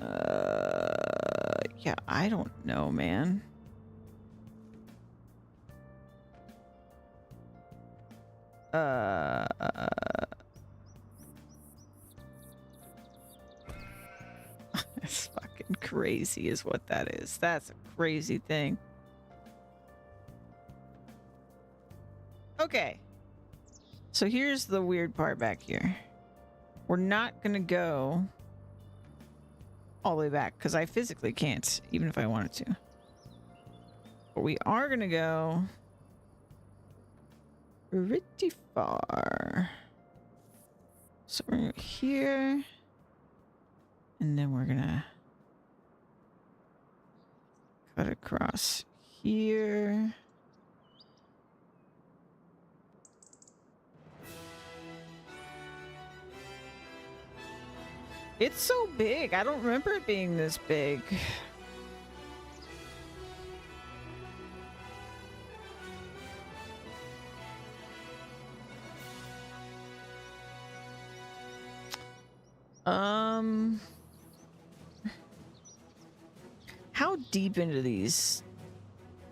Yeah, I don't know, man. That's fucking crazy is what that is. That's a crazy thing. Okay. So here's the weird part back here. We're not gonna go all the way back because I physically can't, even if I wanted to. But we are gonna go pretty far. So we're gonna go here, and then we're gonna cut across here. It's so big. I don't remember it being this big. How deep into these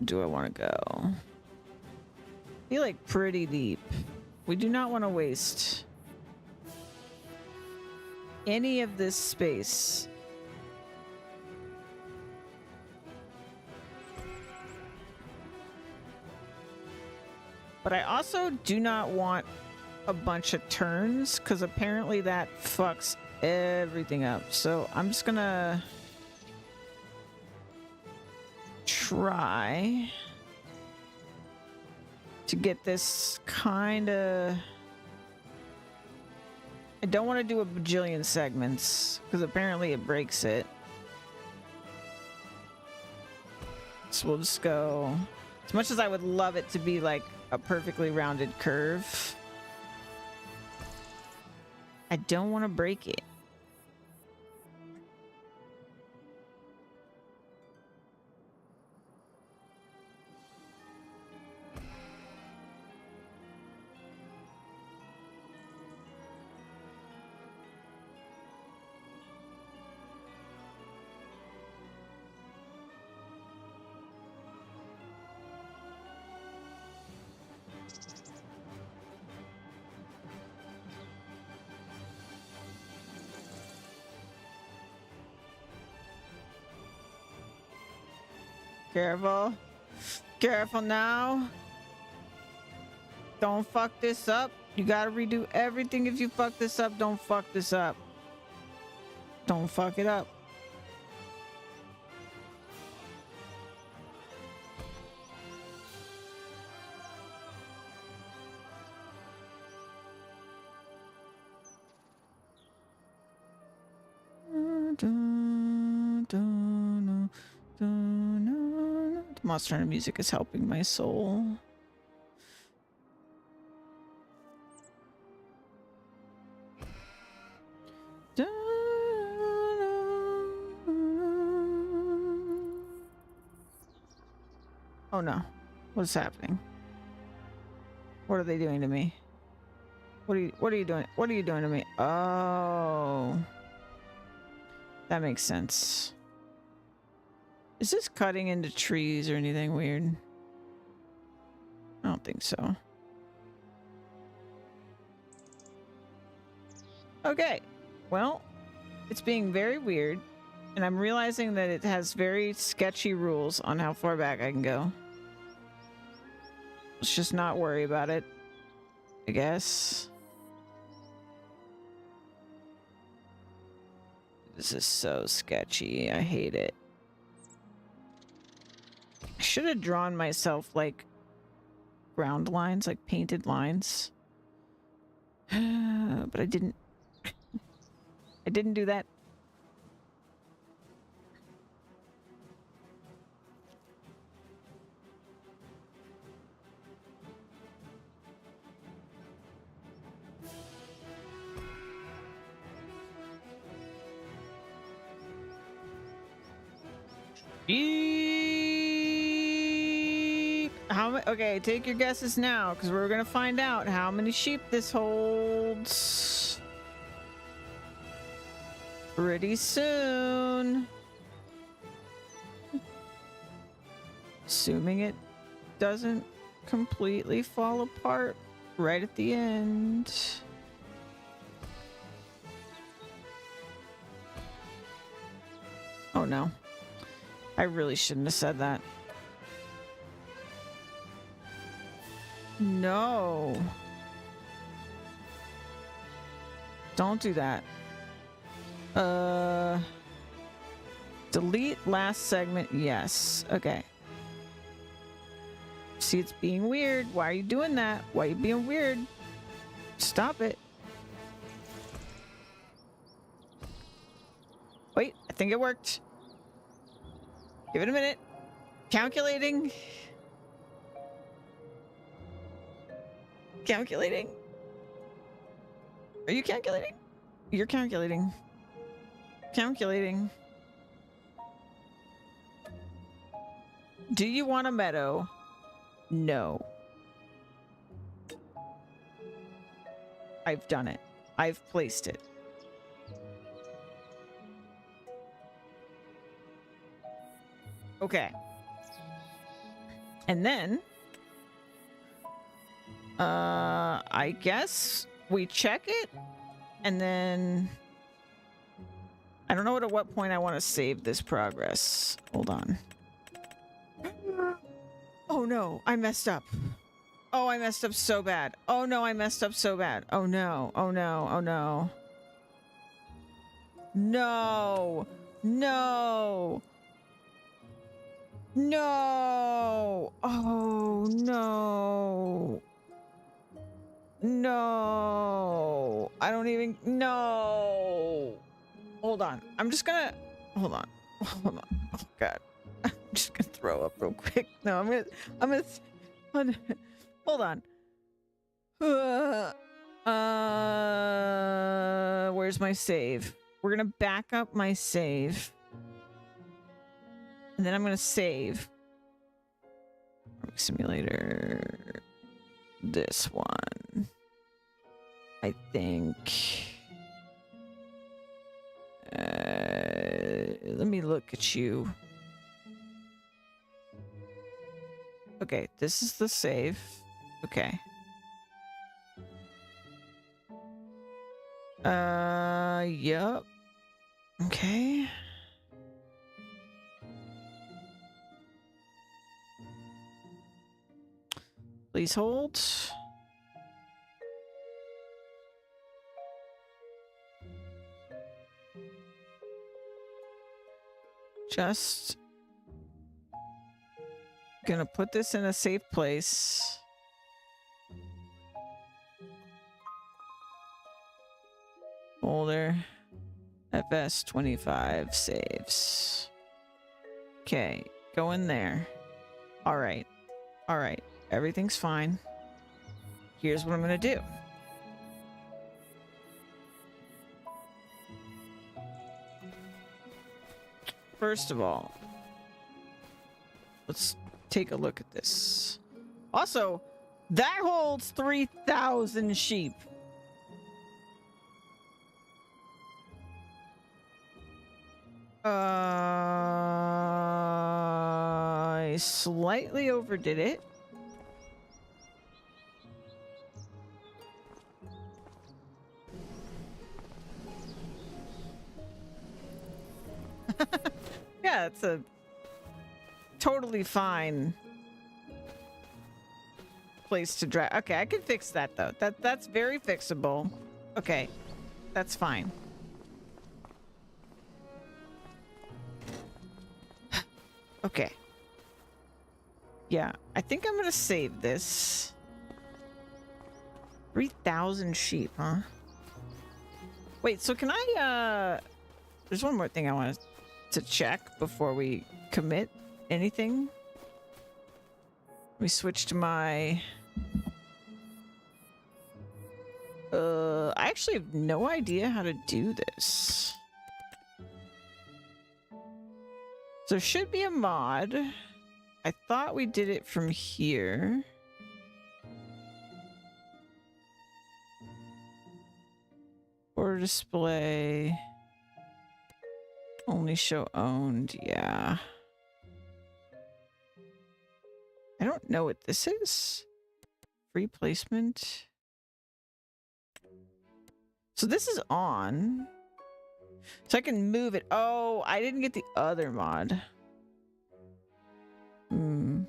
do I want to go? I feel like pretty deep. We do not want to waste any of this space. But I also do not want a bunch of turns because apparently that fucks everything up. So I'm just gonna try to get this kind of... I don't want to do a bajillion segments because apparently it breaks it. So we'll just go... As much as I would love it to be like a perfectly rounded curve, I don't want to break it. Careful. Careful now. Don't fuck this up. You gotta redo everything. If you fuck this up, don't fuck this up. Don't fuck it up. Monster Hunter music is helping my soul. Oh no. What's happening? What are they doing to me? What are you doing? What are you doing to me? Oh. That makes sense. Is this cutting into trees or anything weird? I don't think so. Okay. Well, it's being very weird. And I'm realizing that it has very sketchy rules on how far back I can go. Let's just not worry about it, I guess. This is so sketchy. I hate it. I should have drawn myself like ground lines, like painted lines. But I didn't. I didn't do that. Sheep. Okay, take your guesses now, because we're gonna find out how many sheep this holds pretty soon. Assuming it doesn't completely fall apart right at the end. Oh no. I really shouldn't have said that. No. Don't do that. Delete last segment. Yes. Okay. See, it's being weird. Why are you doing that? Why are you being weird? Stop it. Wait, I think it worked. Give it a minute. Calculating. Calculating. Are you calculating? You're calculating. Calculating. Do you want a meadow? No. I've done it. I've placed it. Okay. And then I guess we check it and then I don't know at what point I want to save this progress. Hold on. Oh no, I messed up. Oh, I messed up so bad. Oh no, I messed up so bad. Oh no, oh no, oh no. No. No. No. Oh no. No. I don't even. No. Hold on. I'm just gonna. Hold on. Hold on. Oh god. I'm just gonna throw up real quick. No, I'm gonna. Hold on. Where's my save? We're gonna back up my save. And then I'm gonna save. Simulator. This one. I think. Let me look at you. Okay, this is the save. Okay. Yep. Okay. Please hold. Just gonna put this in a safe place. Folder. FS25 saves. Okay, go in there. All right. All right. Everything's fine. Here's what I'm gonna do. First of all, let's take a look at this. Also, that holds 3,000 sheep. I slightly overdid it. Yeah, it's a totally fine place to drag. Okay, I can fix that though. That's very fixable. Okay, that's fine. Okay. Yeah, I think I'm gonna save this. 3,000 sheep, huh? Wait, so can I, there's one more thing I wanted to check before we commit anything. Let me switch to my... I actually have no idea how to do this. So there should be a mod. I thought we did it from here. Order display. Only show owned, yeah. I don't know what this is. Free placement. So this is on. So I can move it. Oh, I didn't get the other mod. Hmm.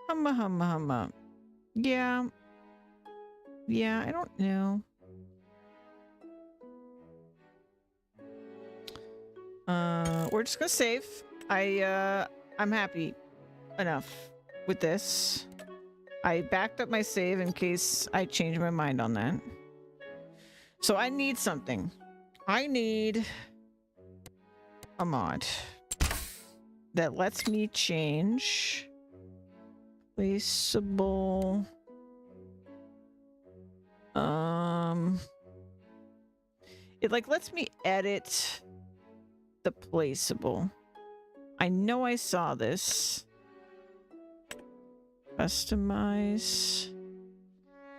Humma. Yeah. Yeah, I don't know. We're just gonna save. I'm happy enough with this. I backed up my save in case I change my mind on that. So I need something. I need a mod that lets me change placeable. It like lets me edit the placeable. I know I saw this. Customize.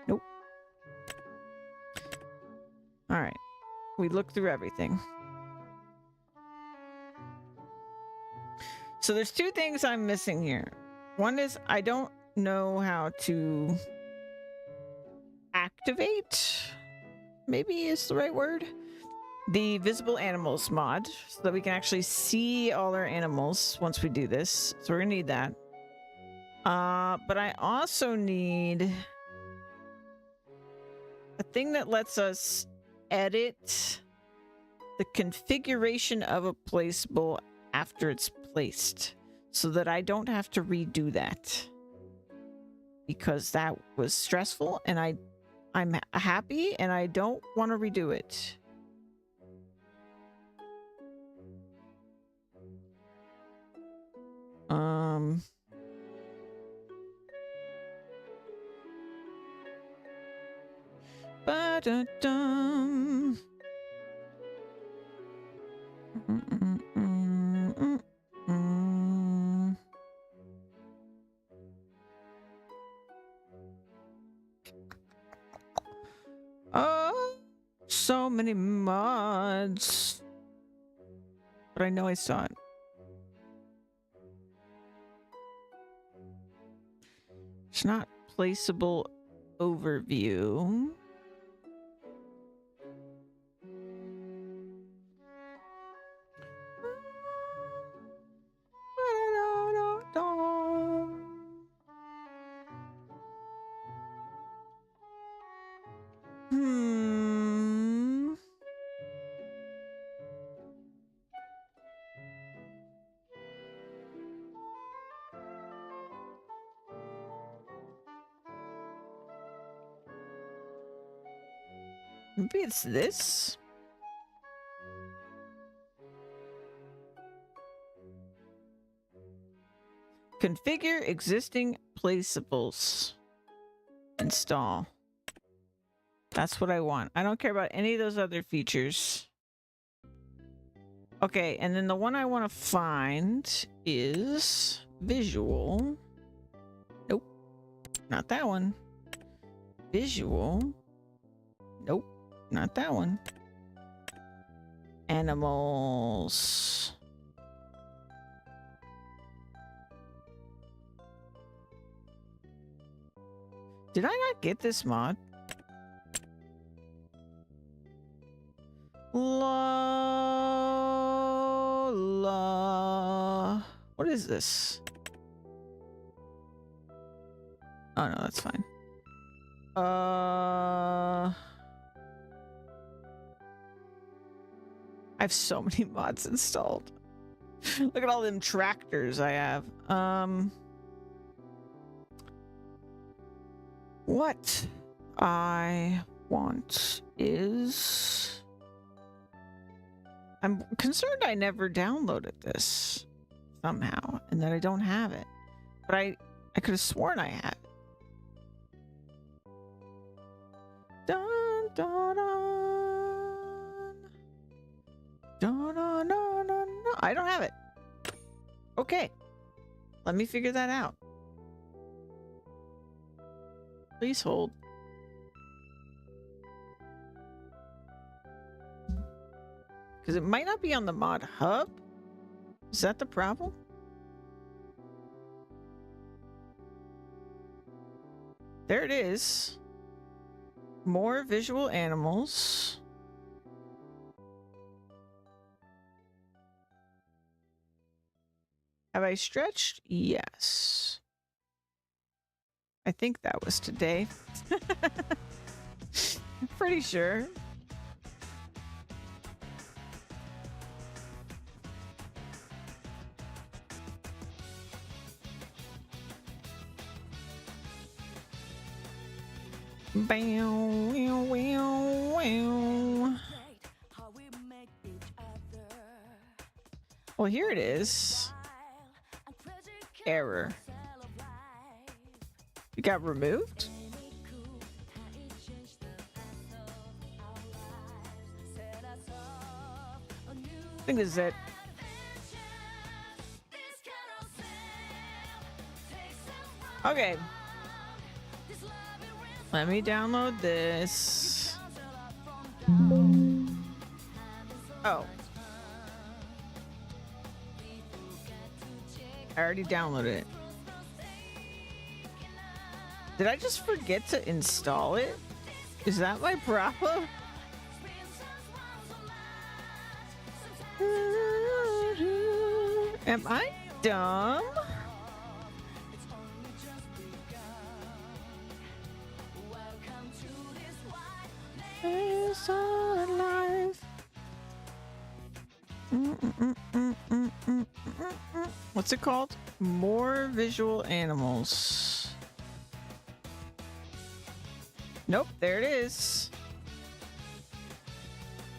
Nope. All right. We looked through everything. So there's two things I'm missing here. One is I don't know how to activate, maybe is the right word, the visible animals mod so that we can actually see all our animals once we do this. So we're gonna need that. But I also need a thing that lets us edit the configuration of a placeable after it's placed so that I don't have to redo that, because that was stressful and I'm happy and I don't want to redo it. Ba-da-dum. Oh, so many mods. But I know I saw it. It's not placeable overview. Maybe it's this. Configure existing placeables. Install. That's what I want. I don't care about any of those other features. Okay, and then the one I want to find is visual. Nope. Not that one. Visual. Nope. not that one. Animals. Did I not get this mod? La. What is this? Oh no, that's fine. I have so many mods installed. Look at all them tractors I have. What I want is... I'm concerned I never downloaded this somehow and that I don't have it. But I could have sworn I had it. Dun, dun, dun. Dun, dun, dun, dun, dun. I don't have it. Okay. Let me figure that out. Please hold. Because it might not be on the mod hub. Is that the problem? There it is. More visual animals. Have I stretched? Yes. I think that was today. Pretty sure. Bow, wow, wow, wow. Well, here it is. Error. It got removed? I think this is it. Okay. Let me download this. Oh. I already downloaded it. Did I just forget to install it? Is that my problem? Am I dumb? It's alive. What's it called? More visual animals. Nope, there it is.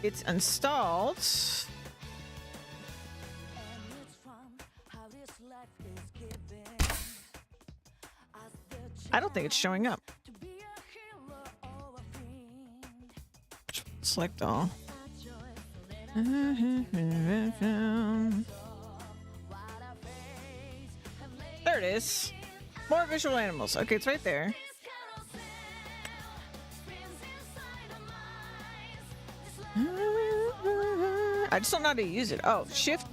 It's installed. I don't think it's showing up. Select all. There it is. More visual animals. Okay, it's right there. I just don't know how to use it. Oh, Shift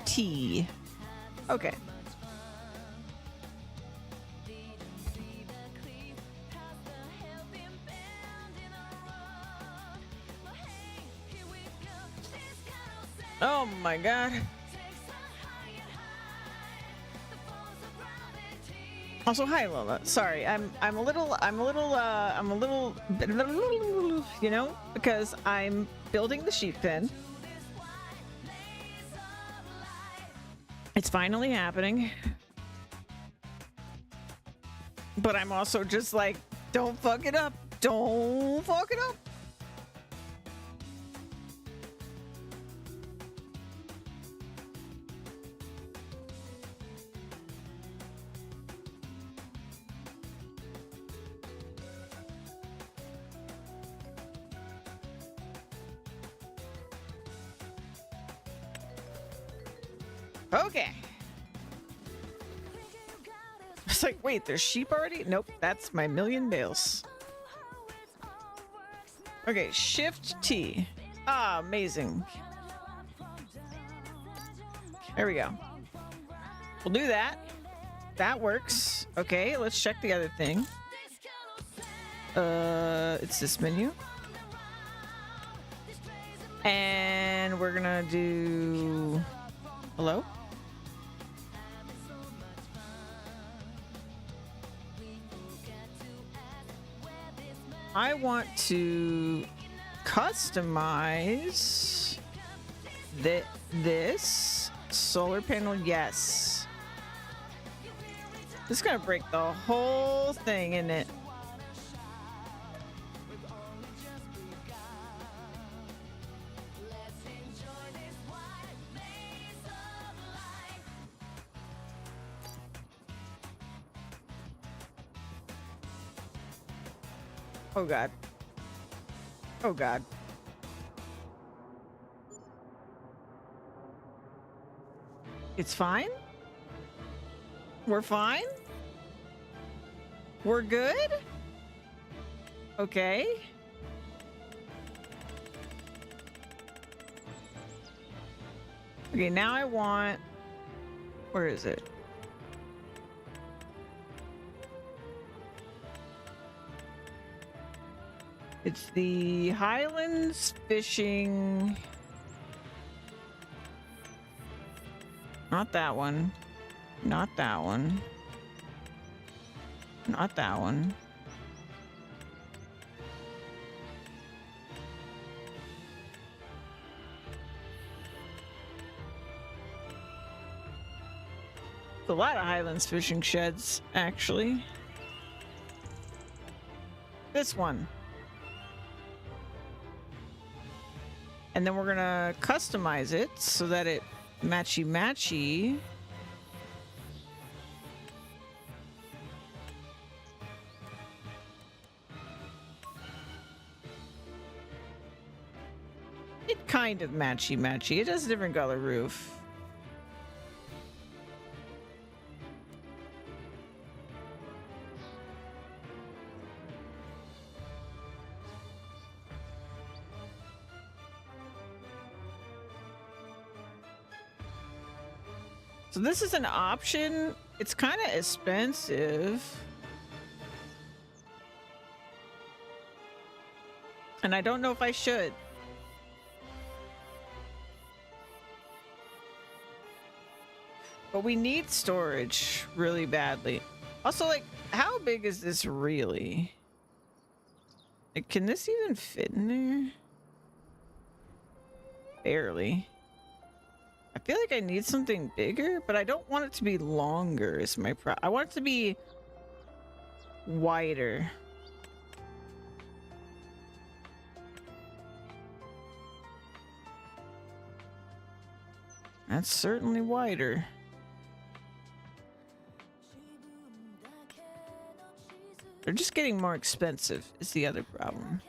T. Okay. Oh my god. Also, hi Lola. Sorry, I'm a little, you know, because I'm building the sheep pen. It's finally happening. But I'm also just like, don't fuck it up. Don't fuck it up. Okay. It's like, wait, there's sheep already? Nope, that's my million bales. Okay, Shift T. Ah, amazing. There we go. We'll do that. That works. Okay, let's check the other thing. It's this menu. And we're gonna do... Hello? I want to customize this solar panel. Yes. This is gonna break the whole thing, isn't it? Oh god. Oh god. It's fine? We're fine? We're good? Okay. Okay, now I want... Where is it? It's the Highlands Fishing. Not that one. Not that one. Not that one. There's a lot of Highlands Fishing sheds, actually. This one. And then we're gonna customize it so that it matchy. It kind of matchy. It has a different color roof. So this is an option. It's kind of expensive. And I don't know if I should. But we need storage really badly. Also, like, how big is this really? Like, can this even fit in there? Barely. I feel like I need something bigger, but I don't want it to be longer is my I want it to be wider. That's certainly wider. They're just getting more expensive is the other problem.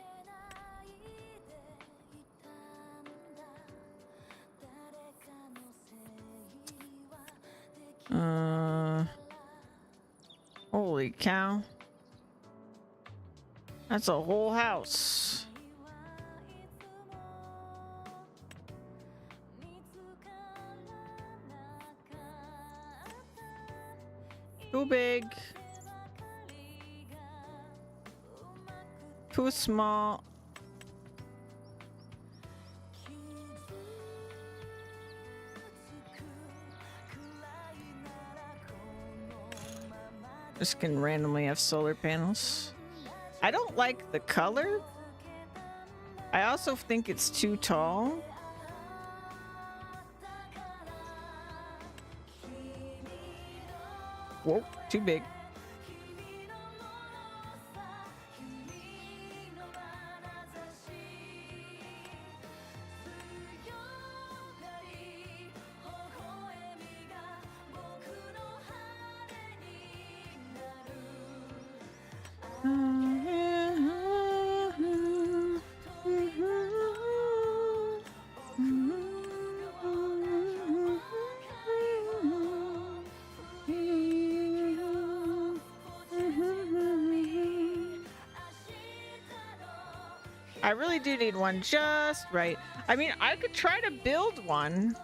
Holy cow. That's a whole house. Too big. Too small. This can randomly have solar panels. I don't like the color. I also think it's too tall. Whoa, too big. I really do need one just right. I mean, I could try to build one.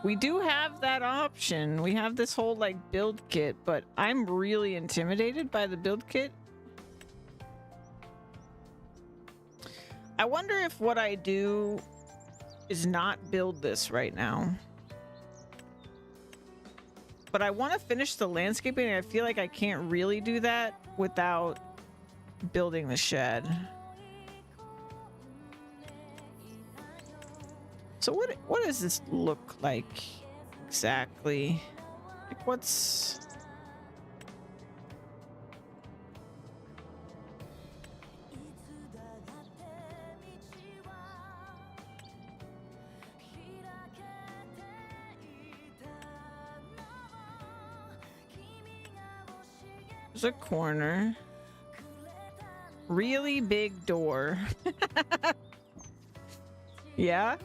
We do have that option. We have this whole like build kit, but I'm really intimidated by the build kit. I wonder if what I do is not build this right now. But I want to finish the landscaping, and I feel like I can't really do that without building the shed. So what does this look like exactly? Like what's... There's a corner. Really big door. Yeah?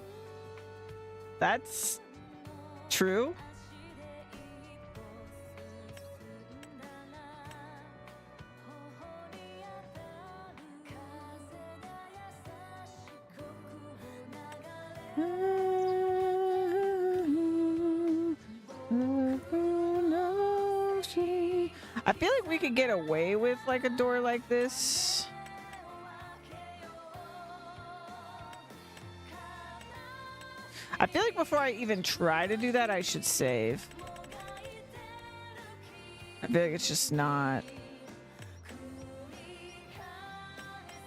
That's true. I feel like we could get away with like a door like this. I feel like before I even try to do that, I should save. I feel like it's just not.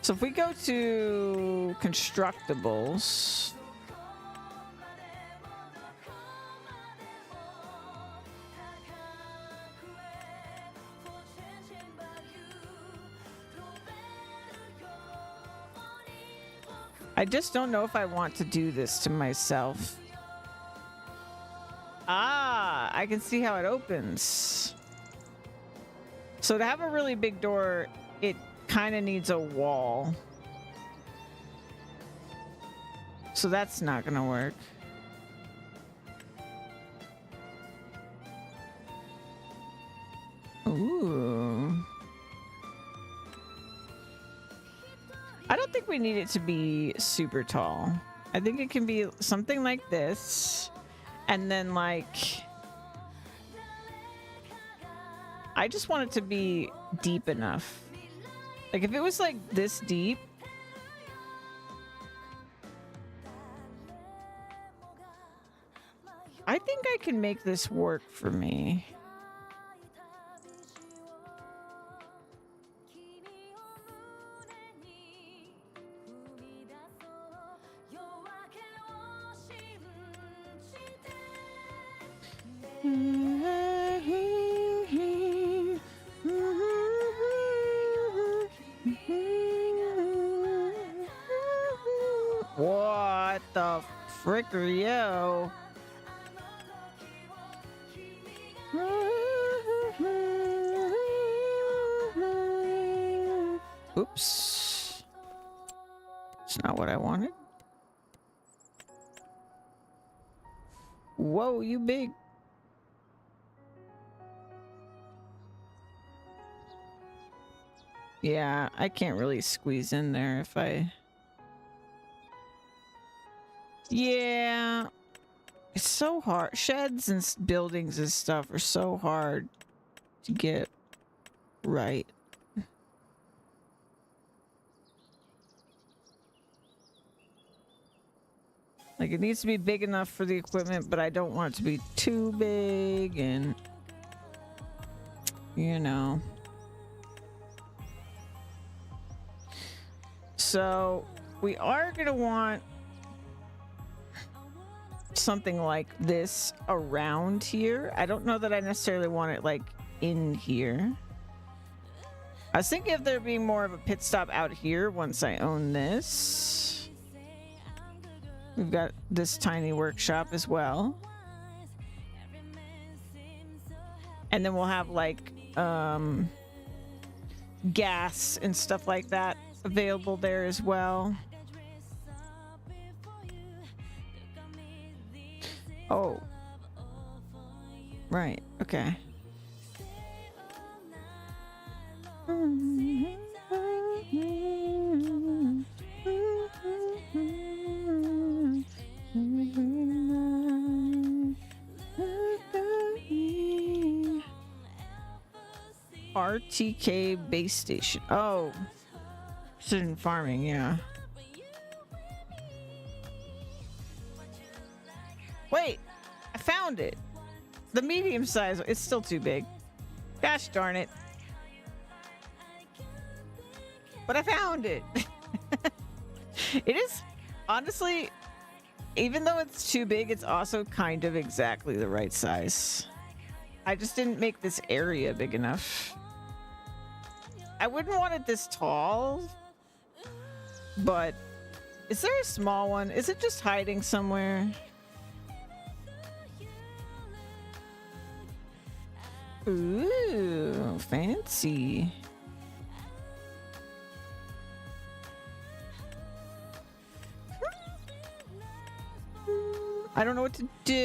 So if we go to constructibles. I just don't know if I want to do this to myself. Ah, I can see how it opens. So to have a really big door, it kind of needs a wall. So that's not gonna work. Ooh. I don't think we need it to be super tall. I think it can be something like this. And then like... I just want it to be deep enough. Like if it was like this deep... I think I can make this work for me. What the frick are you? Oops. It's not what I wanted. Whoa, you big. Yeah, I can't really squeeze in there if I... Yeah. It's so hard. Sheds and buildings and stuff are so hard to get right. Like, it needs to be big enough for the equipment, but I don't want it to be too big and... You know. So, we are going to want something like this around here. I don't know that I necessarily want it, like, in here. I was thinking of there being more of a pit stop out here once I own this. We've got this tiny workshop as well. And then we'll have, like, gas and stuff like that available there as well. Oh. Right, okay. RTK base station. Oh, precision farming, yeah. Wait, I found it. The medium size, it's still too big. Gosh darn it. But I found it. It is, honestly, even though it's too big, it's also kind of exactly the right size. I just didn't make this area big enough. I wouldn't want it this tall, but is there a small one? Is it just hiding somewhere? Ooh, fancy. I don't know what to do.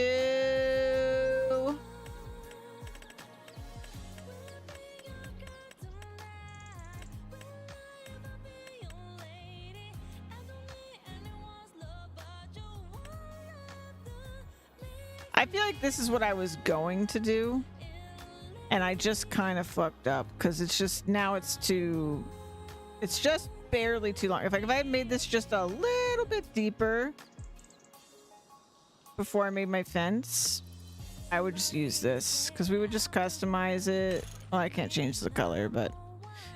I feel like this is what I was going to do, and I just kind of fucked up because it's just now it's just barely too long. If I had made this just a little bit deeper before I made my fence, I would just use this because we would just customize it. Well, I can't change the color, but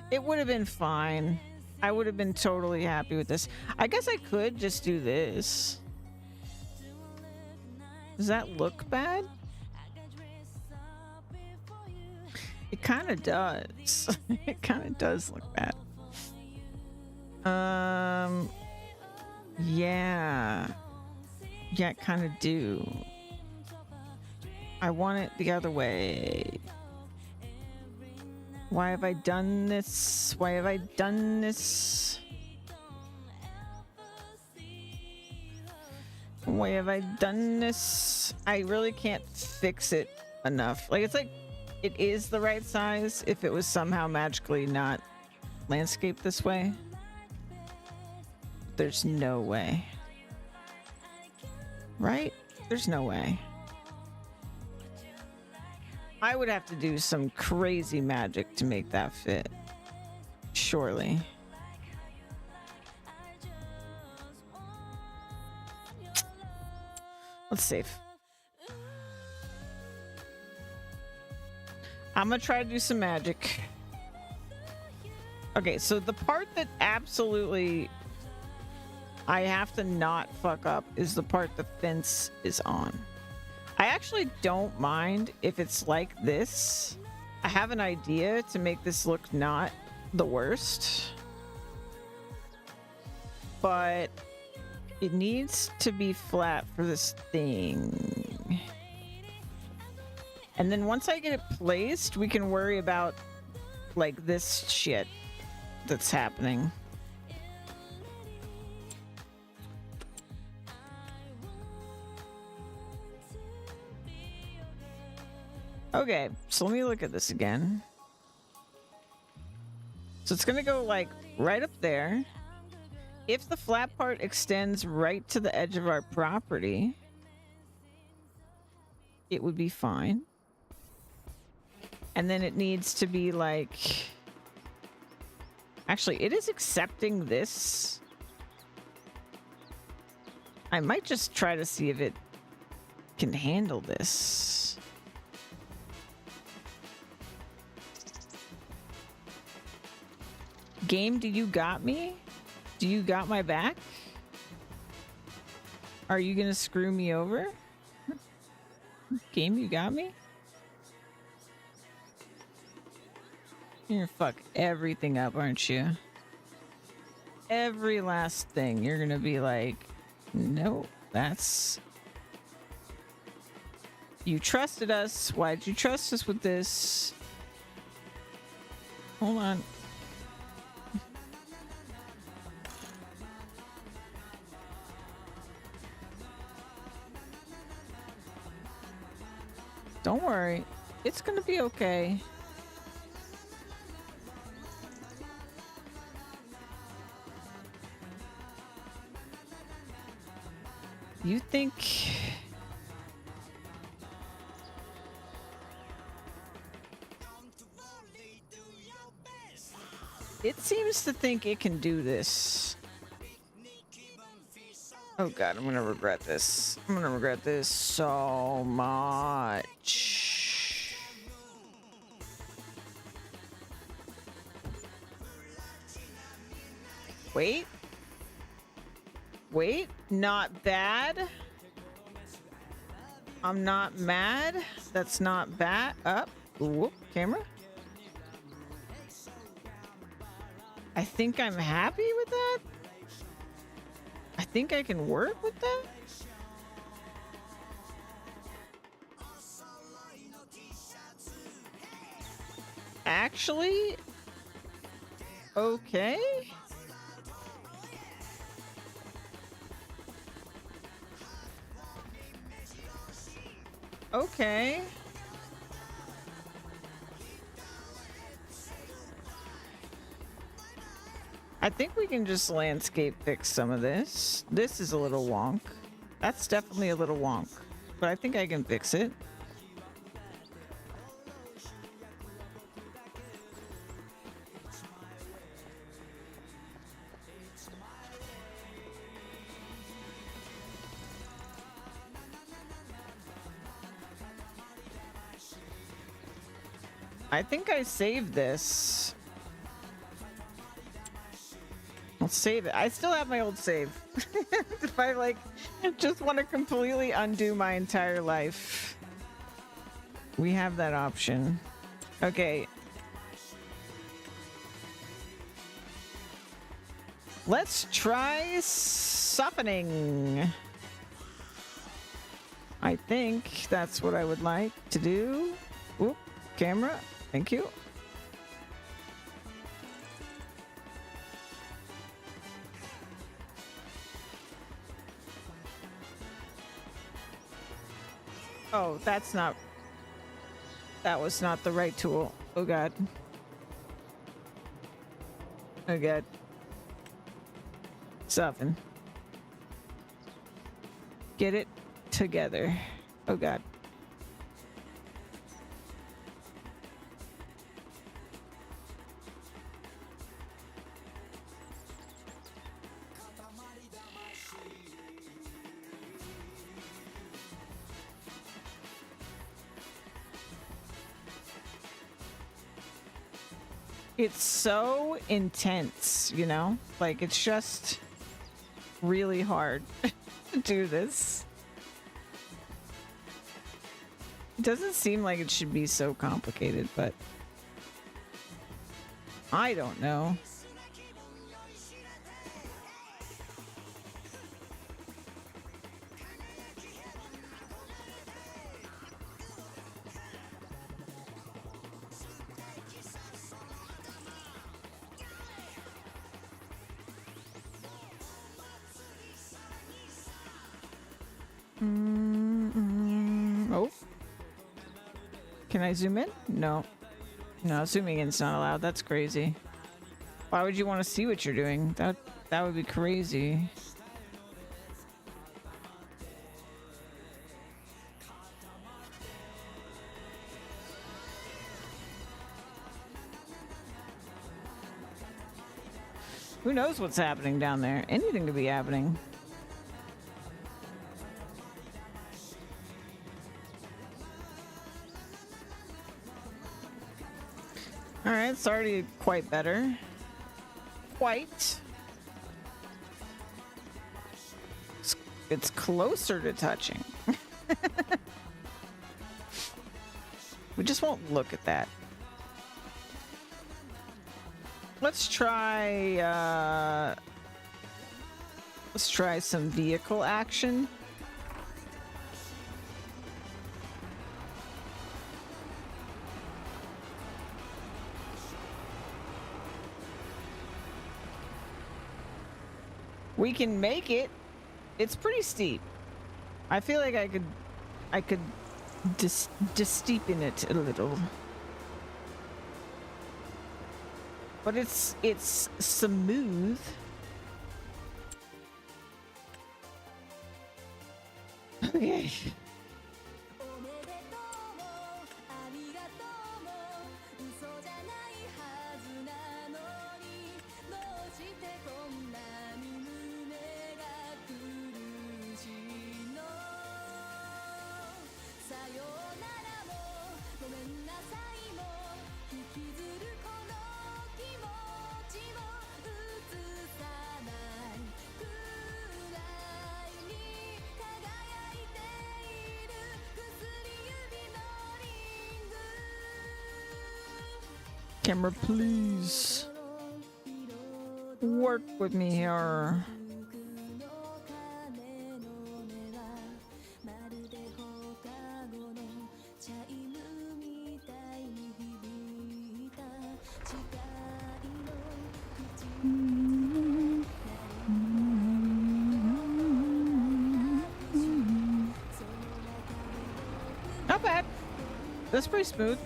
it would have been fine. I would have been totally happy with this. I guess I could just do this. Does that look bad? It kind of does. It kind of does look bad. Yeah. Yeah, kind of do. I want it the other way. Why have I done this? Why have I done this? Why have I done this? I really can't fix it enough. Like, it's like, it is the right size if it was somehow magically not landscaped this way. There's no way. Right? There's no way. I would have to do some crazy magic to make that fit. Surely. Let's save. I'm gonna try to do some magic. Okay, so the part that absolutely I have to not fuck up is the part the fence is on. I actually don't mind if it's like this. I have an idea to make this look not the worst, but it needs to be flat for this thing. And then once I get it placed, we can worry about like this shit that's happening. Okay, so let me look at this again. So it's gonna go like right up there. If the flat part extends right to the edge of our property, it would be fine. And then it needs to be like... Actually, it is accepting this. I might just try to see if it can handle this. Game, do you got me? Do you got my back? Are you gonna screw me over? Game, you got me? You're gonna fuck everything up, aren't you? Every last thing. You're gonna be like, no, that's... You trusted us. Why'd you trust us with this? Hold on. Don't worry. It's gonna be okay. You think... seems to think it can do this. Oh god, I'm gonna regret this. I'm gonna regret this so much. Wait. Wait, not bad. I'm not mad. That's not bad. Up. Whoop, camera. I think I'm happy with that. I think I can work with that. Actually, okay. Okay. I think we can just landscape fix some of this. This is a little wonk. That's definitely a little wonk, but I think I can fix it. I think I saved this. I'll save it. I still have my old save. If I like just want to completely undo my entire life, we have that option. Okay. Let's try softening. I think that's what I would like to do. Oop, camera. Thank you. Oh, that's not... That was not the right tool. Oh god. Oh god. Soften. Get it together. Oh god. It's so intense, you know? Like, it's just really hard to do this. It doesn't seem like it should be so complicated, but I don't know. Oh. Can I zoom in? No. No, zooming in's not allowed. That's crazy. Why would you want to see what you're doing? That would be crazy. Who knows what's happening down there? Anything could be happening. Alright, it's already quite better. Quite. It's closer to touching. We just won't look at that. Let's try some vehicle action. We can make it. It's pretty steep. I feel like I could steepen it a little. But it's smooth. Okay. Camera, please. Work with me here. Not bad. That's pretty smooth.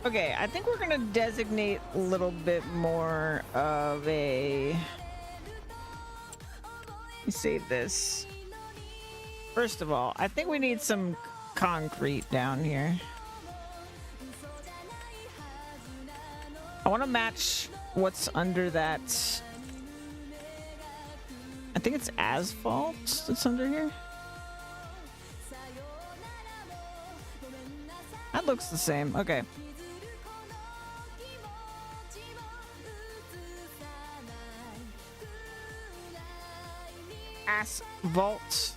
Okay, I think we're gonna designate a little bit more of a... Let me save this. First of all, I think we need some concrete down here. I want to match what's under that. I think it's asphalt that's under here. That looks the same. Okay. Asphalt.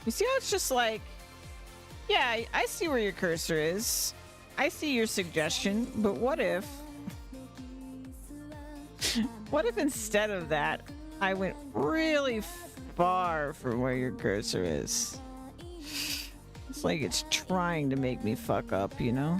You see how it's just like, yeah, I see where your cursor is. I see your suggestion, but what if instead of that, I went really far from where your cursor is? It's like it's trying to make me fuck up, you know?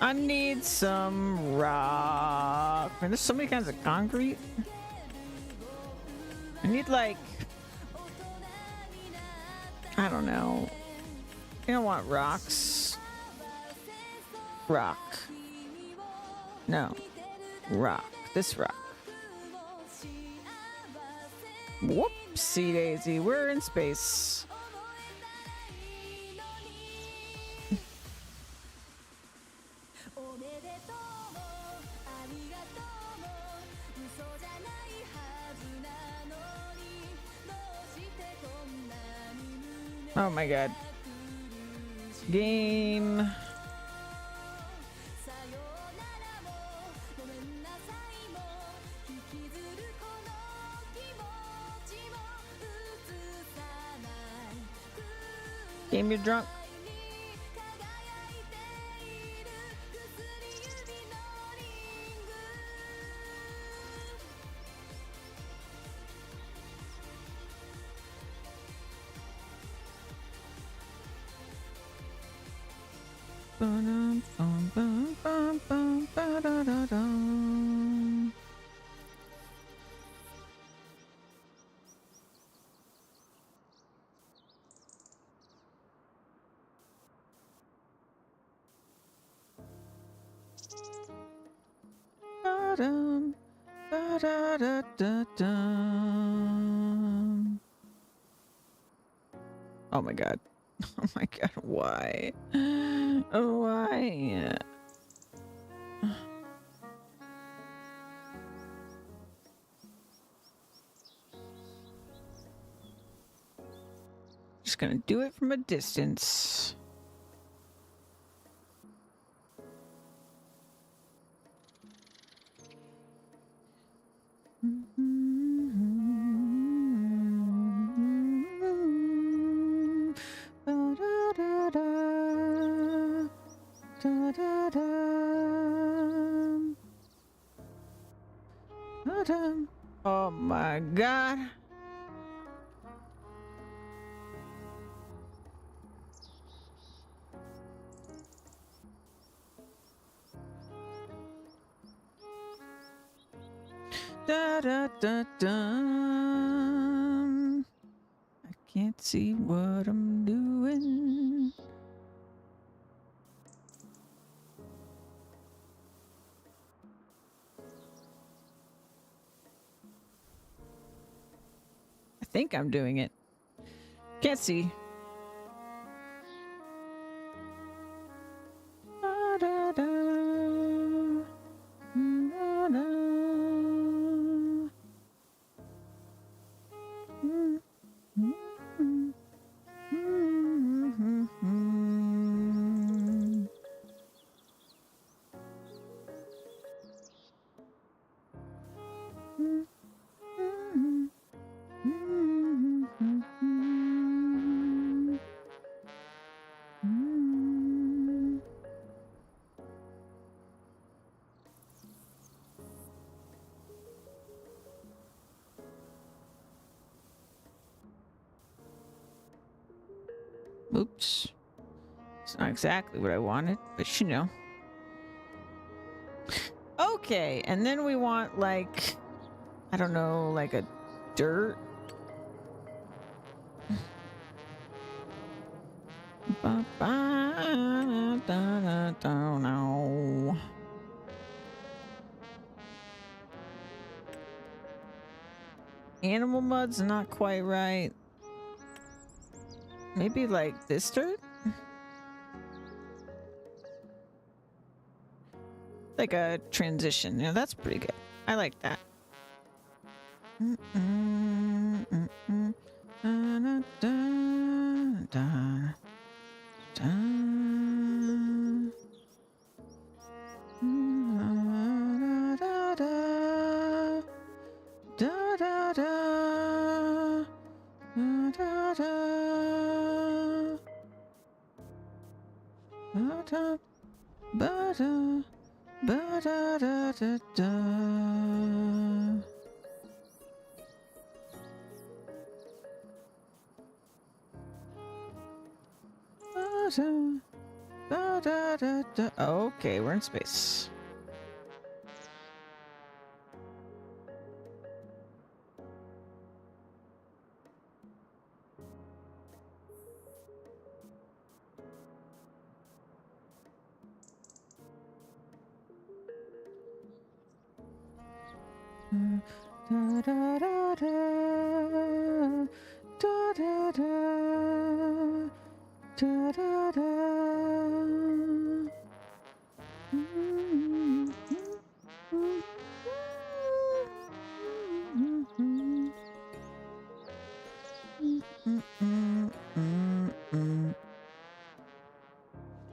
I need some rock. Man, there's so many kinds of concrete. I need like, I don't know. I don't want rocks. Rock. No. Rock. This rock. Whoopsie daisy. We're in space. Oh my god. Game. Game, you're drunk. Ba-dum, ba-da-da-da-dum. Oh my god. Oh my god, why? Why? Just gonna do it from a distance. Oh my god. Da da da dum. I can't see what I'm doing. I think I'm doing it. Can't see. Da da da. Da da. Oops. It's not exactly what I wanted, but you know. Okay, and then we want like, I don't know, like a dirt. No. Animal mud's not quite right. Maybe like this dirt? Like a transition. Yeah, that's pretty good. I like that. Okay, we're in space.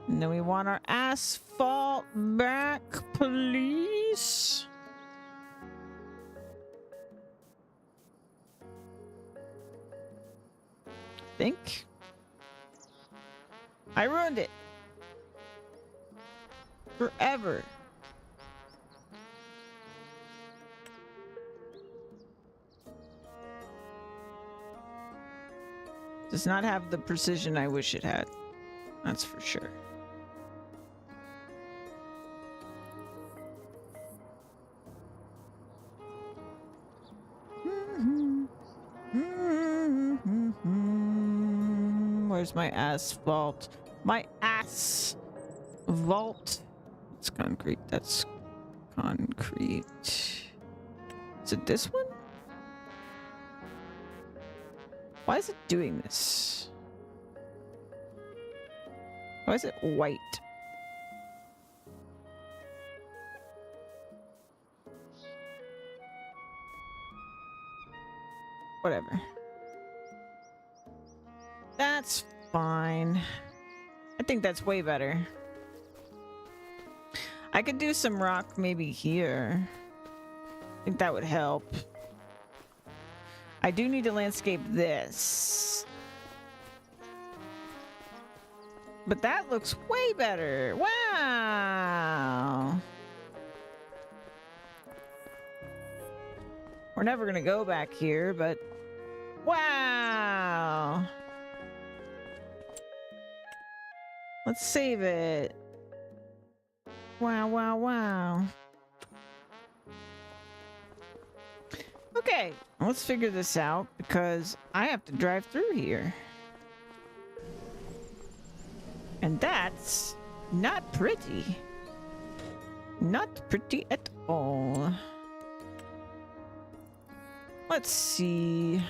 And then we want our asphalt back, please. Think. I ruined it. Forever. Does not have the precision I wish it had. That's for sure. Where's my asphalt? My ass vault. It's concrete. That's concrete. Is it this one? Why is it doing this? Why is it white? Whatever. That's fine. I think that's way better. I could do some rock maybe here. I think that would help. I do need to landscape this. But that looks way better. Wow. We're never gonna go back here, but wow. Let's save it. Wow, wow, wow. Okay, let's figure this out because I have to drive through here. And that's not pretty. Not pretty at all. Let's see.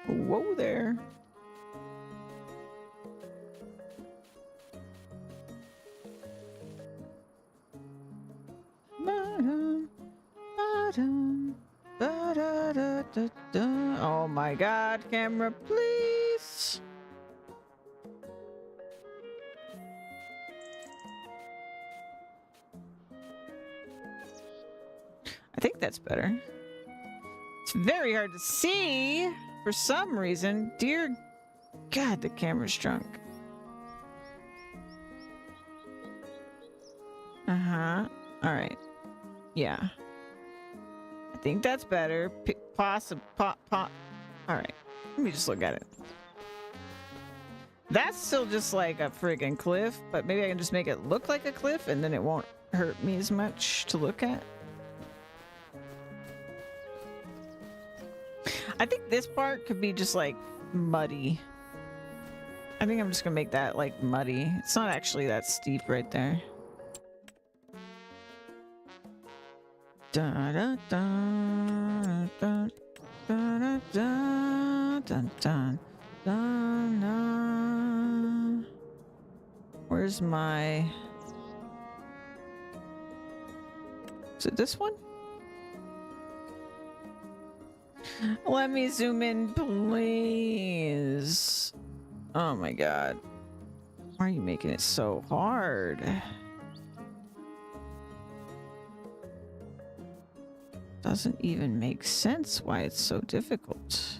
Whoa there. Oh my god, camera, please. I think that's better. It's very hard to see for some reason. Dear God, the camera's drunk. Uh-huh. All right. Yeah. I think that's better. All right. Let me just look at it. That's still just like a friggin' cliff, but maybe I can just make it look like a cliff and then it won't hurt me as much to look at. I think this part could be just like muddy. I think I'm just gonna make that like muddy. It's not actually that steep right there. Da da da da da da da da da. Where's my? Is it this one? Let me zoom in, please. Oh my god. Why are you making it so hard? Doesn't even make sense why it's so difficult.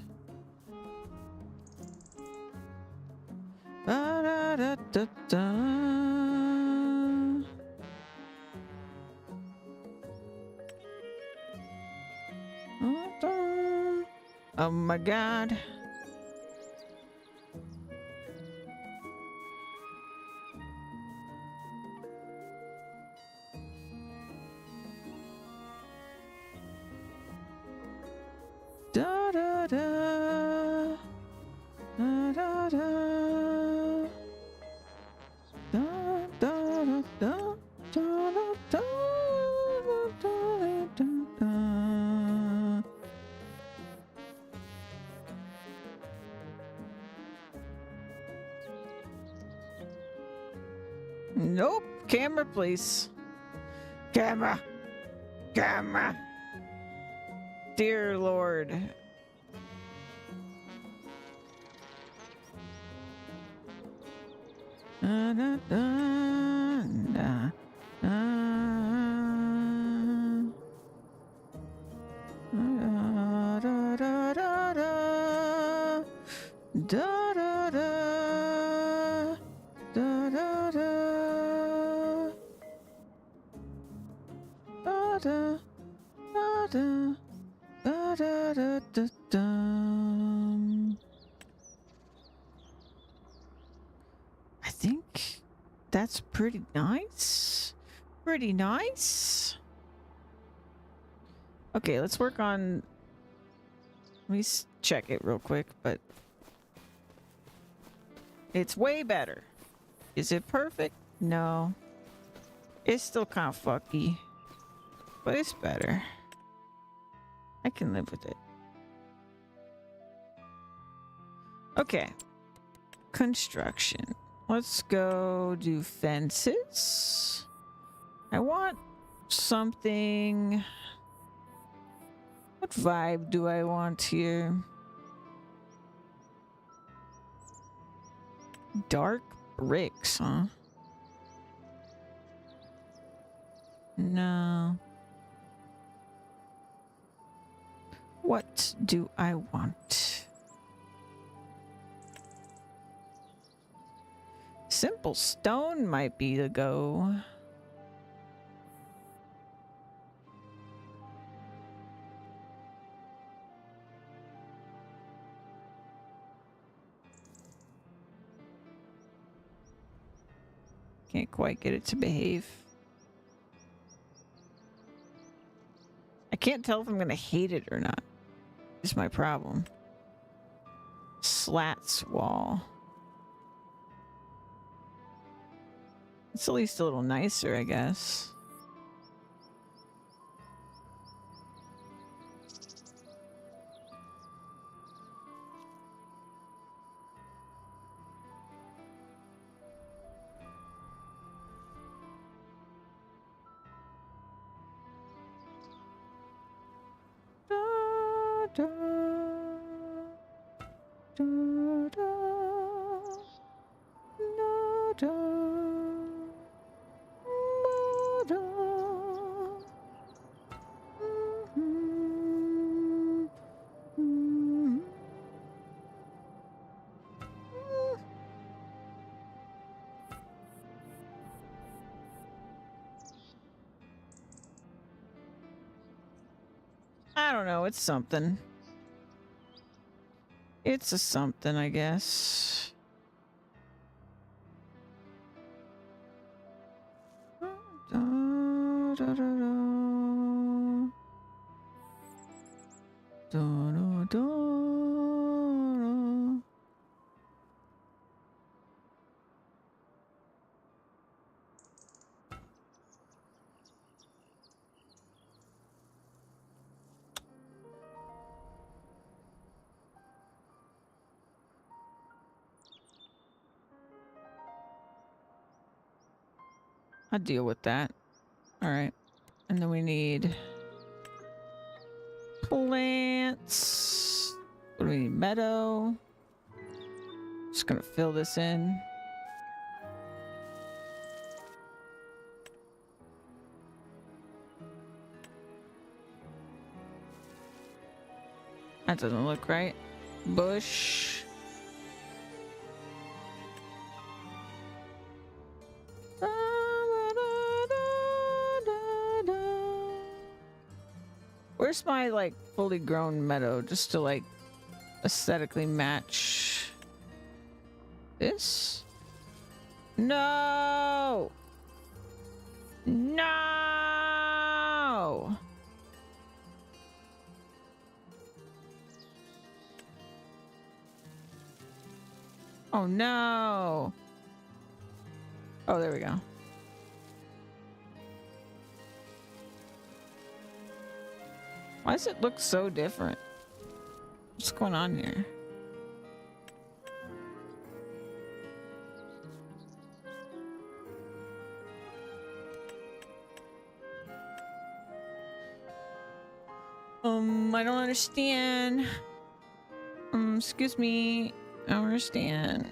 Ba-da-da-da-da. Oh my god. Da da da da da da da da da da da da. Nope. Camera, please. Camera. Camera. Dear Lord. Da, da, da, da, da, da, da, da, da. Da, da, da. Da, da, da. Da, da, da, da. Da, da, da, da, da. I think that's pretty nice. Pretty nice. Okay, let's work on... Let me check it real quick, but... It's way better. Is it perfect? No. It's still kind of fucky. But it's better. I can live with it. Okay. Construction. Let's go do fences. I want something. What vibe do I want here? Dark bricks, huh? No. What do I want? Simple stone might be the go. Can't quite get it to behave. I can't tell if I'm gonna hate it or not. Is my problem. Slats wall. It's at least a little nicer, I guess. Da, da, da, da, da, da, mhm, mhm. I don't know, it's something. It's a something, I guess. Da, da, da, da. Da, da, da, da. I'll deal with that. All right. And then we need plants. What do we need? Meadow. Just gonna fill this in. That doesn't look right. Bush. Where's my like fully grown meadow just to like aesthetically match this? No! No! Oh no! Oh, there we go. Why does it look so different? What's going on here? I don't understand. Excuse me. I don't understand.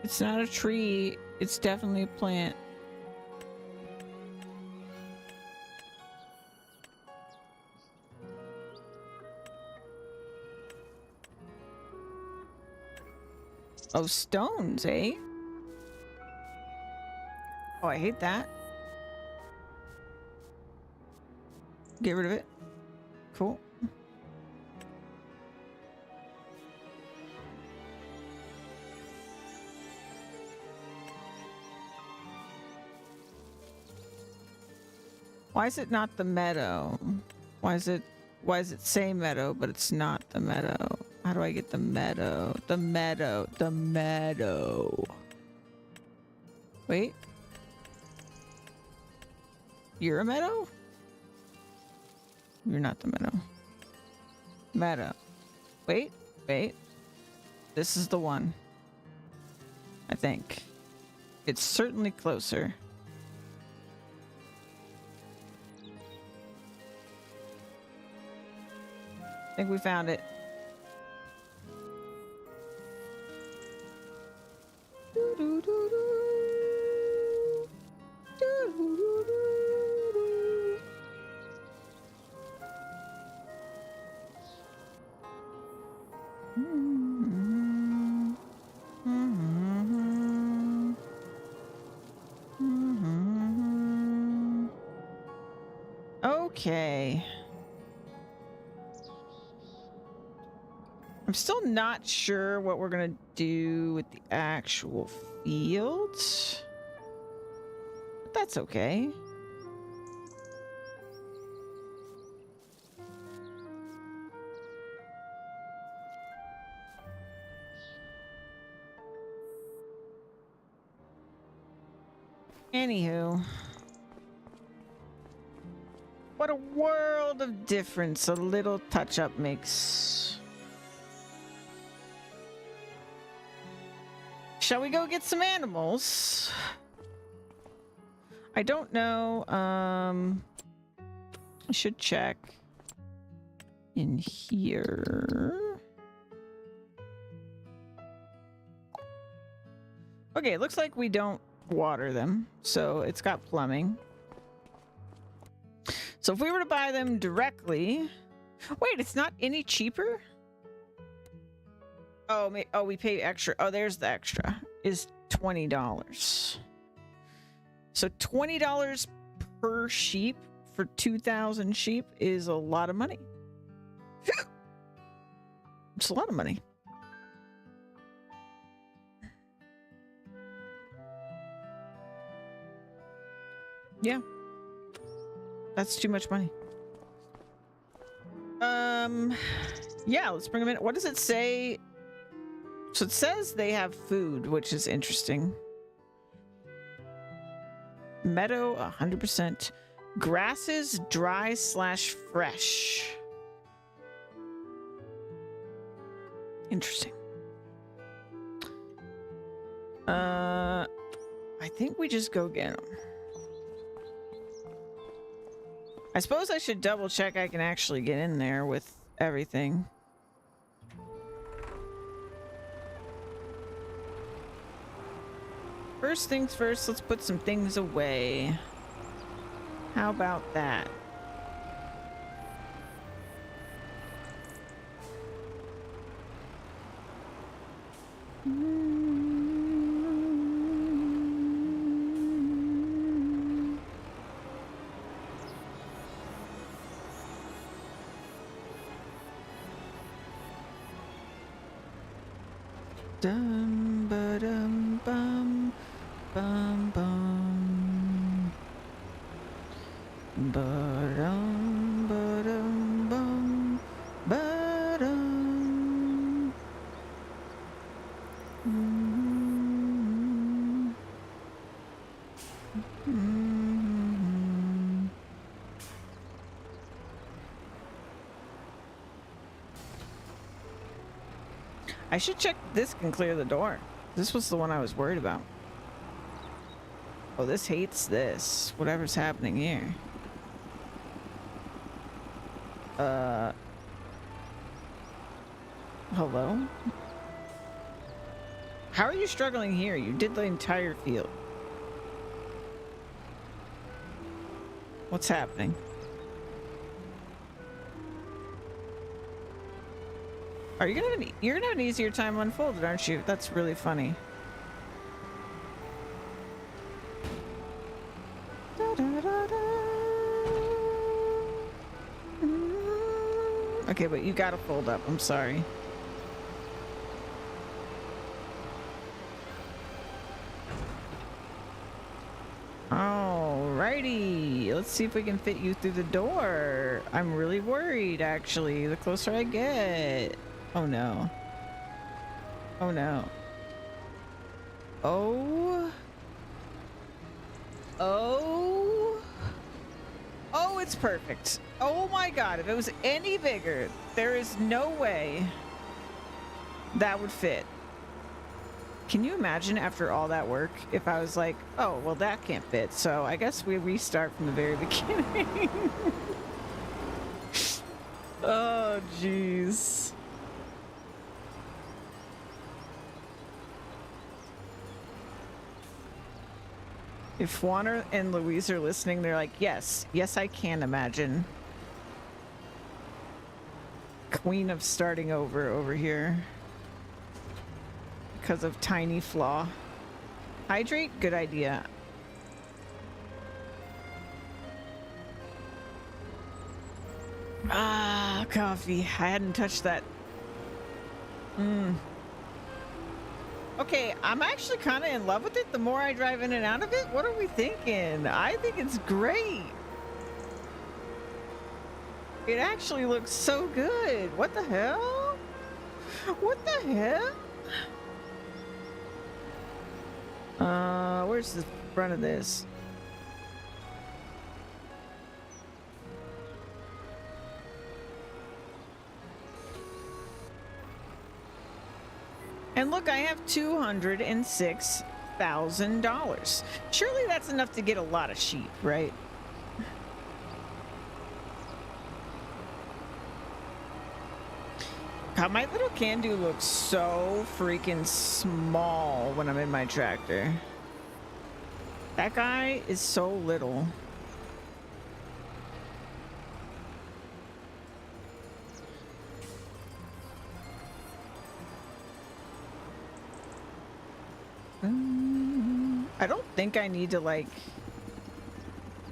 It's not a tree. It's definitely a plant. Oh, stones, eh? Oh, I hate that. Get rid of it. Cool. Why is it not the meadow? Why is it say meadow, but it's not the meadow? How How do I get the meadow? The meadow. The meadow. Wait. You're a meadow? You're not the meadow. Meadow. Wait. Wait. This is the one. I think. It's certainly closer. I think we found it. Okay. I'm still not sure what we're gonna do with the actual fields. But that's okay. Anywho. What a world of difference a little touch-up makes. Shall we go get some animals? I don't know. I should check in here. Okay, it looks like we don't water them, so it's got plumbing. So if we were to buy them directly... Wait, it's not any cheaper? Oh, we pay extra. Oh, there's the extra. Is $20. So $20 per sheep for 2,000 sheep is a lot of money. It's a lot of money. Yeah. That's too much money. Yeah, let's bring them in. What does it say? So it says they have food, which is interesting. Meadow, 100%. Grasses, dry/fresh. Interesting. I think we just go get them. I suppose I should double check I can actually get in there with everything. First things first, let's put some things away. How about that? Dum ba dum bum bum bum ba dum bum ba dum. I should check this can clear the door. This was the one I was worried about. Oh, this hates this. Whatever's happening here. Hello? How are you struggling here? You did the entire field. What's happening? Are you gonna have you're gonna have an easier time unfolded, aren't you? That's really funny. Da, da, da, da. Okay, but you gotta fold up. I'm sorry. Alrighty, let's see if we can fit you through the door. I'm really worried, actually, the closer I get. Oh no. Oh no. Oh. Oh. Oh, it's perfect. Oh my god, if it was any bigger, there is no way that would fit. Can you imagine after all that work if I was like, oh, well, that can't fit, so I guess we restart from the very beginning. Oh, jeez. If Juana and Louise are listening, they're like, yes, yes, I can imagine. Queen of starting over here. Because of tiny flaw. Hydrate, good idea. Ah, coffee. I hadn't touched that. Okay, I'm actually kind of in love with it the more I drive in and out of it. What are we thinking? I think it's great. It actually looks so good. What the hell? What the hell? Where's the front of this? And look, I have $206,000. Surely that's enough to get a lot of sheep, right? God, my little can-do looks so freaking small when I'm in my tractor. That guy is so little. I don't think I need to, like...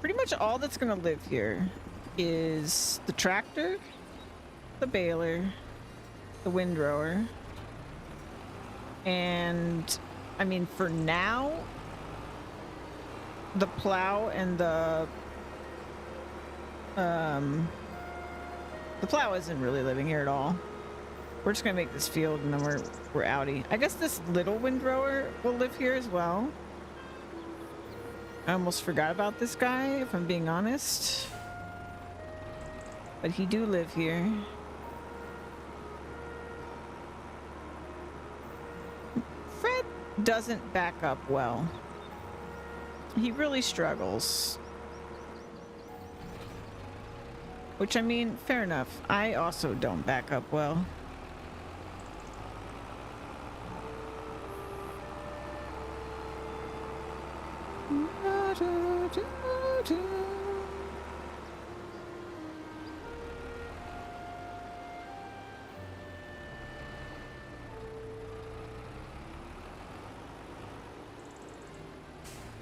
Pretty much all that's gonna live here is the tractor, the baler, the windrower, and I mean, for now, the plow and the plow isn't really living here at all. We're just gonna make this field and then we're outie. I guess this little windrower will live here as well. I almost forgot about this guy, if I'm being honest. But he do live here. Fred doesn't back up well. He really struggles. Which, I mean, fair enough. I also don't back up well.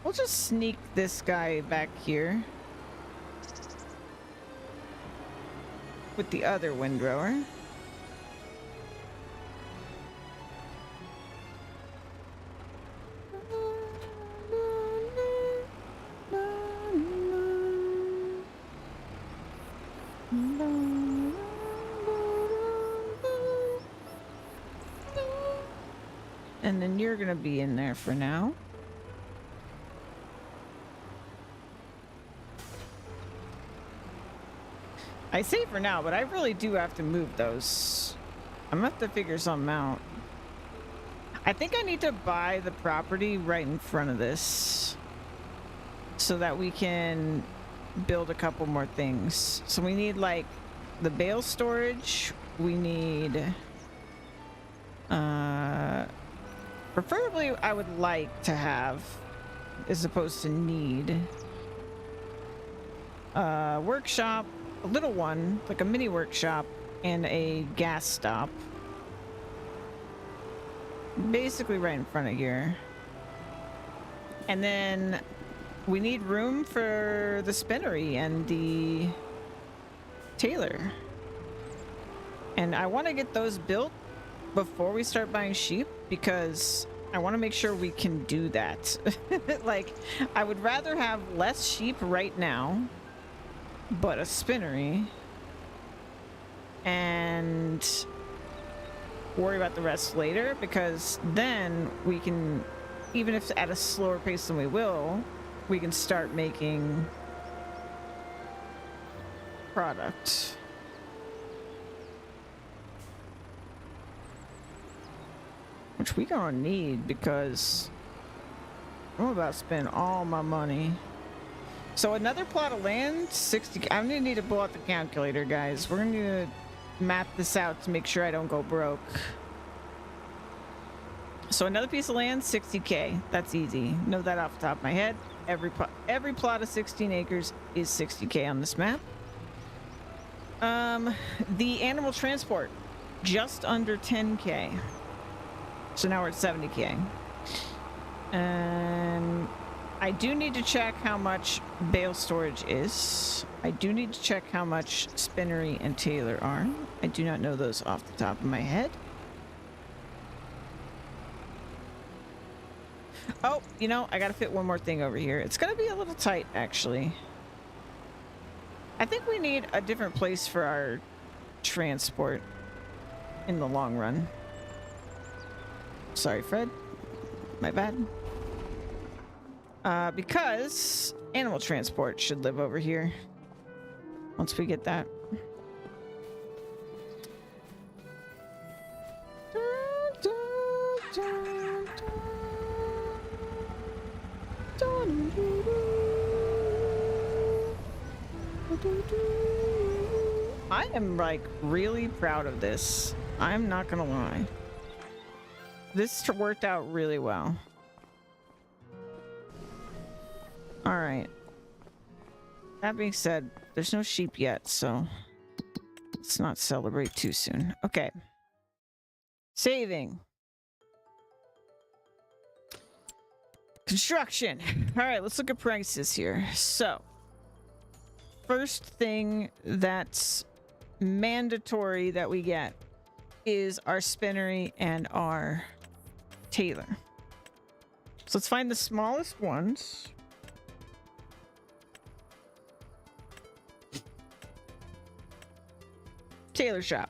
We'll just sneak this guy back here with the other windrower. And then you're gonna be in there for now. I say for now, but I really do have to move those. I'm gonna have to figure something out. I think I need to buy the property right in front of this so that we can build a couple more things. So we need like the bale storage. We need preferably I would like to have, as opposed to need, workshop, a little one, like a mini workshop, and a gas stop. Basically right in front of here. And then we need room for the spinnery and the Taylor. And I want to get those built before we start buying sheep, because I want to make sure we can do that. Like, I would rather have less sheep right now, but a spinnery. And worry about the rest later, because then we can, even if at a slower pace than we will, we can start making product. Which we gonna need, because I'm about to spend all my money. So another plot of land, 60. I'm gonna need to pull out the calculator, guys. We're gonna need to map this out to make sure I don't go broke. So another piece of land, 60K. That's easy. Know that off the top of my head. Every plot of 16 acres is 60K on this map. The animal transport, just under 10K. So now we're at 70K. And I do need to check how much bale storage is. I do need to check how much Spinnery and Taylor are. I do not know those off the top of my head. Oh, you know, I gotta fit one more thing over here. It's gonna be a little tight, actually. I think we need a different place for our transport in the long run. Sorry, Fred. My bad. Because animal transport should live over here. Once we get that. I am like really proud of this. I'm not gonna lie. This worked out really well. All right. That being said, there's no sheep yet, so let's not celebrate too soon. Okay. Saving. Construction. All right, let's look at prices here. So, first thing that's mandatory that we get is our Spinnery and our Taylor. So let's find the smallest ones. Taylor shop.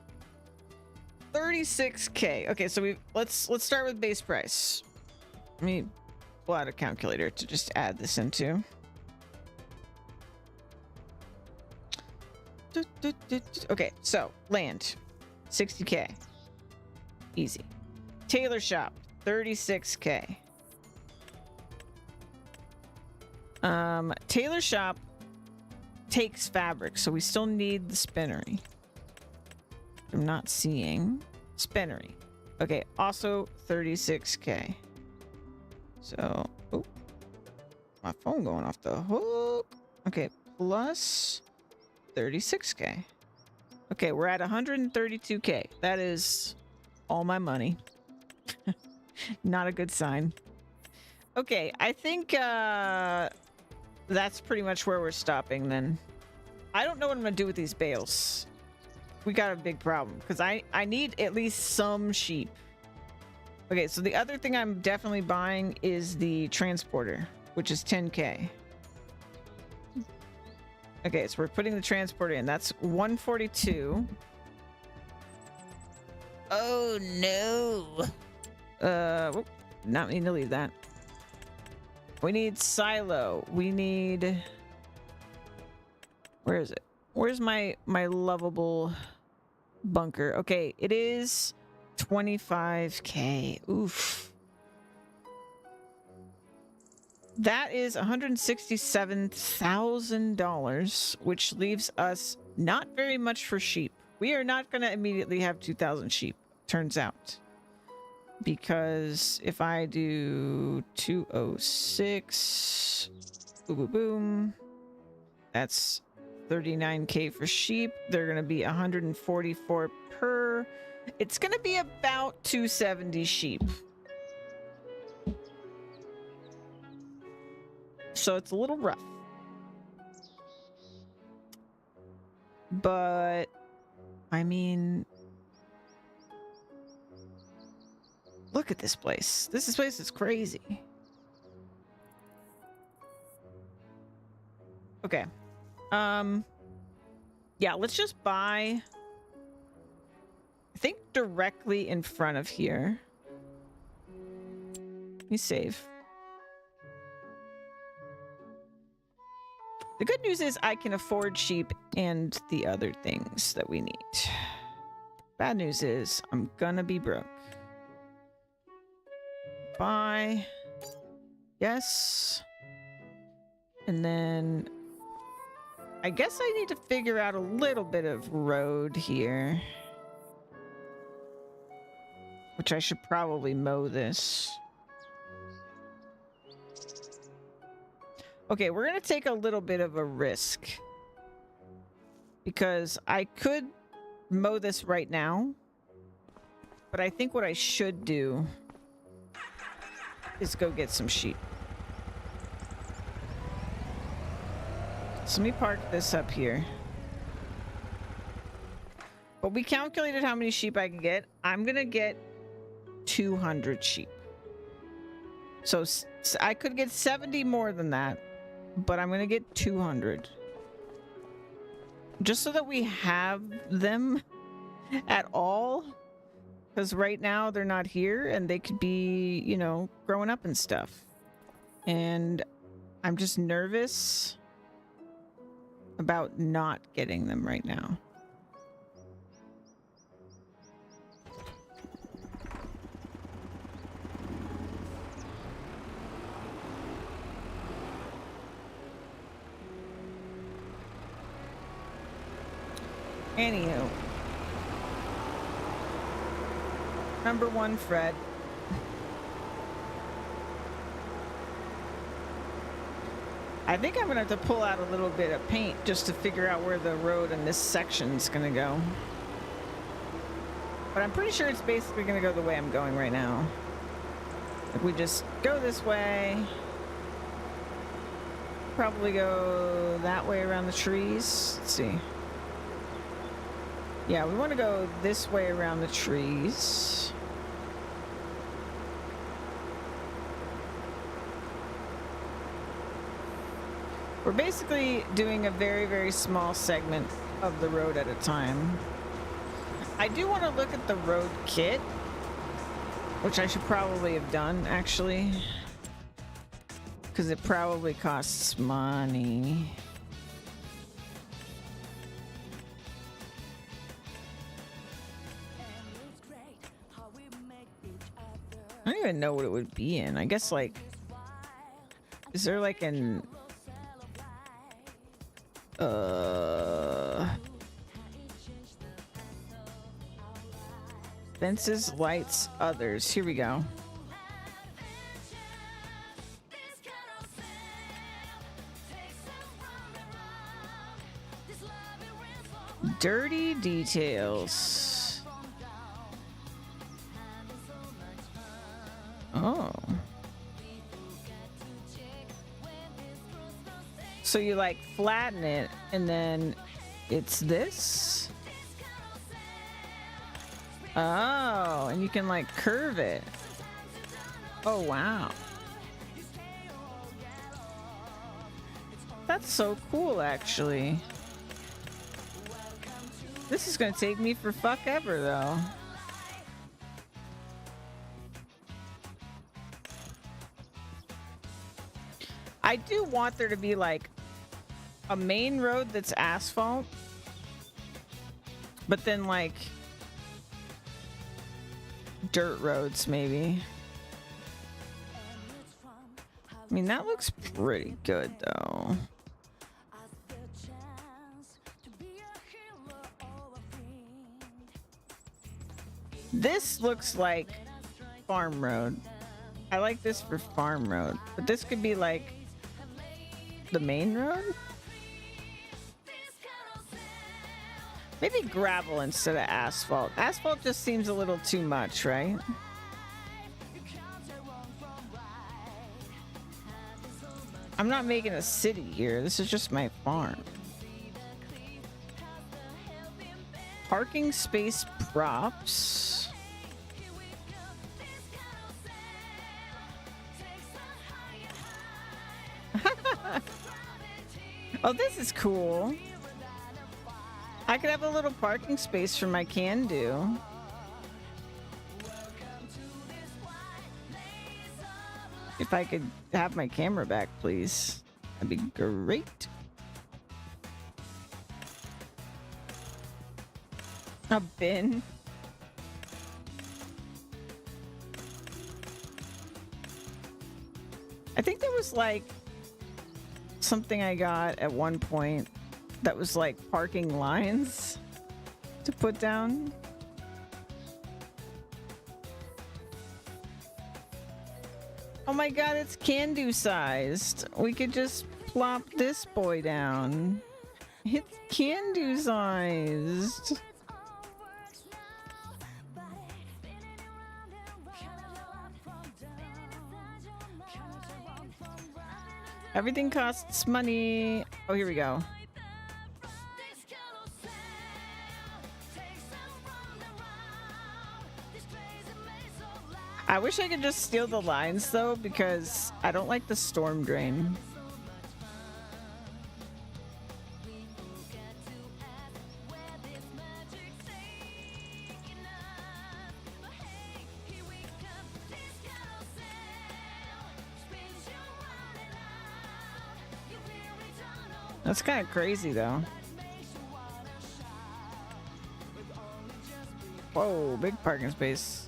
36K. Okay, so let's start with base price. Let me pull out a calculator to just add this into. Okay, so land 60K. Easy. Taylor shop 36K. Taylor shop takes fabric, so we still need the Spinnery. I'm not seeing Spinnery. Okay, also 36K. So, oh, my phone going off the hook. Okay, plus 36K. Okay, we're at 132K. That is all my money. Not a good sign. Okay, I think that's pretty much where we're stopping then. I don't know what I'm gonna do with these bales. We got a big problem because I need at least some sheep. Okay, so the other thing I'm definitely buying is the transporter, which is 10K. Okay, so we're putting the transporter in. That's 142. Oh no. Whoop, not mean to leave that. We need silo. We need. Where is it? Where's my lovable bunker? Okay, it is 25K. Oof. That is $167,000, which leaves us not very much for sheep. We are not going to immediately have 2,000 sheep, turns out. Because if I do 206, boom, boom, boom, that's 39K for sheep. They're going to be 144 per. It's going to be about 270 sheep. So it's a little rough. But, I mean, look at this place. This place is crazy. Okay. Yeah, let's just buy. I think directly in front of here. He's safe. The good news is I can afford sheep and the other things that we need. Bad news is I'm gonna be broke. Buy. Yes. And then I guess I need to figure out a little bit of road here. Which I should probably mow this. Okay, we're gonna take a little bit of a risk. Because I could mow this right now. But I think what I should do is go get some sheep. So let me park this up here. But we calculated how many sheep I can get. I'm gonna get 200 sheep. So I could get 70 more than that, but I'm gonna get 200. Just so that we have them at all. Because right now they're not here and they could be, you know, growing up and stuff. And I'm just nervous about not getting them right now. Anywho. Number one, Fred. I think I'm gonna have to pull out a little bit of paint just to figure out where the road in this section's gonna go. But I'm pretty sure it's basically gonna go the way I'm going right now. If we just go this way, probably go that way around the trees. Let's see. Yeah, we want to go this way around the trees. We're basically doing a very, very small segment of the road at a time. I do want to look at the road kit, which I should probably have done, actually. Because it probably costs money. I don't even know what it would be in. I guess, like, is there like an fences, lights, others. Here we go. Dirty details. Oh. So you like flatten it and then it's this? Oh, and you can like curve it. Oh, wow. That's so cool, actually. This is gonna take me for fuck ever, though. I do want there to be like a main road that's asphalt, but then like dirt roads maybe. I mean, that looks pretty good though. This looks like farm road. I like this for farm road, but this could be like the main road? Maybe gravel instead of asphalt. Asphalt just seems a little too much, right? I'm not making a city here. This is just my farm. Parking space props. Oh, this is cool. I could have a little parking space for my can-do. If I could have my camera back, please. That'd be great. A bin. I think there was like something I got at one point that was like parking lines to put down. Oh my god, it's can-do sized. We could just plop this boy down. It's can-do sized. Everything costs money. Oh, here we go. I wish I could just steal the lines though, because I don't like the storm drain. That's kind of crazy though. Whoa, big parking space.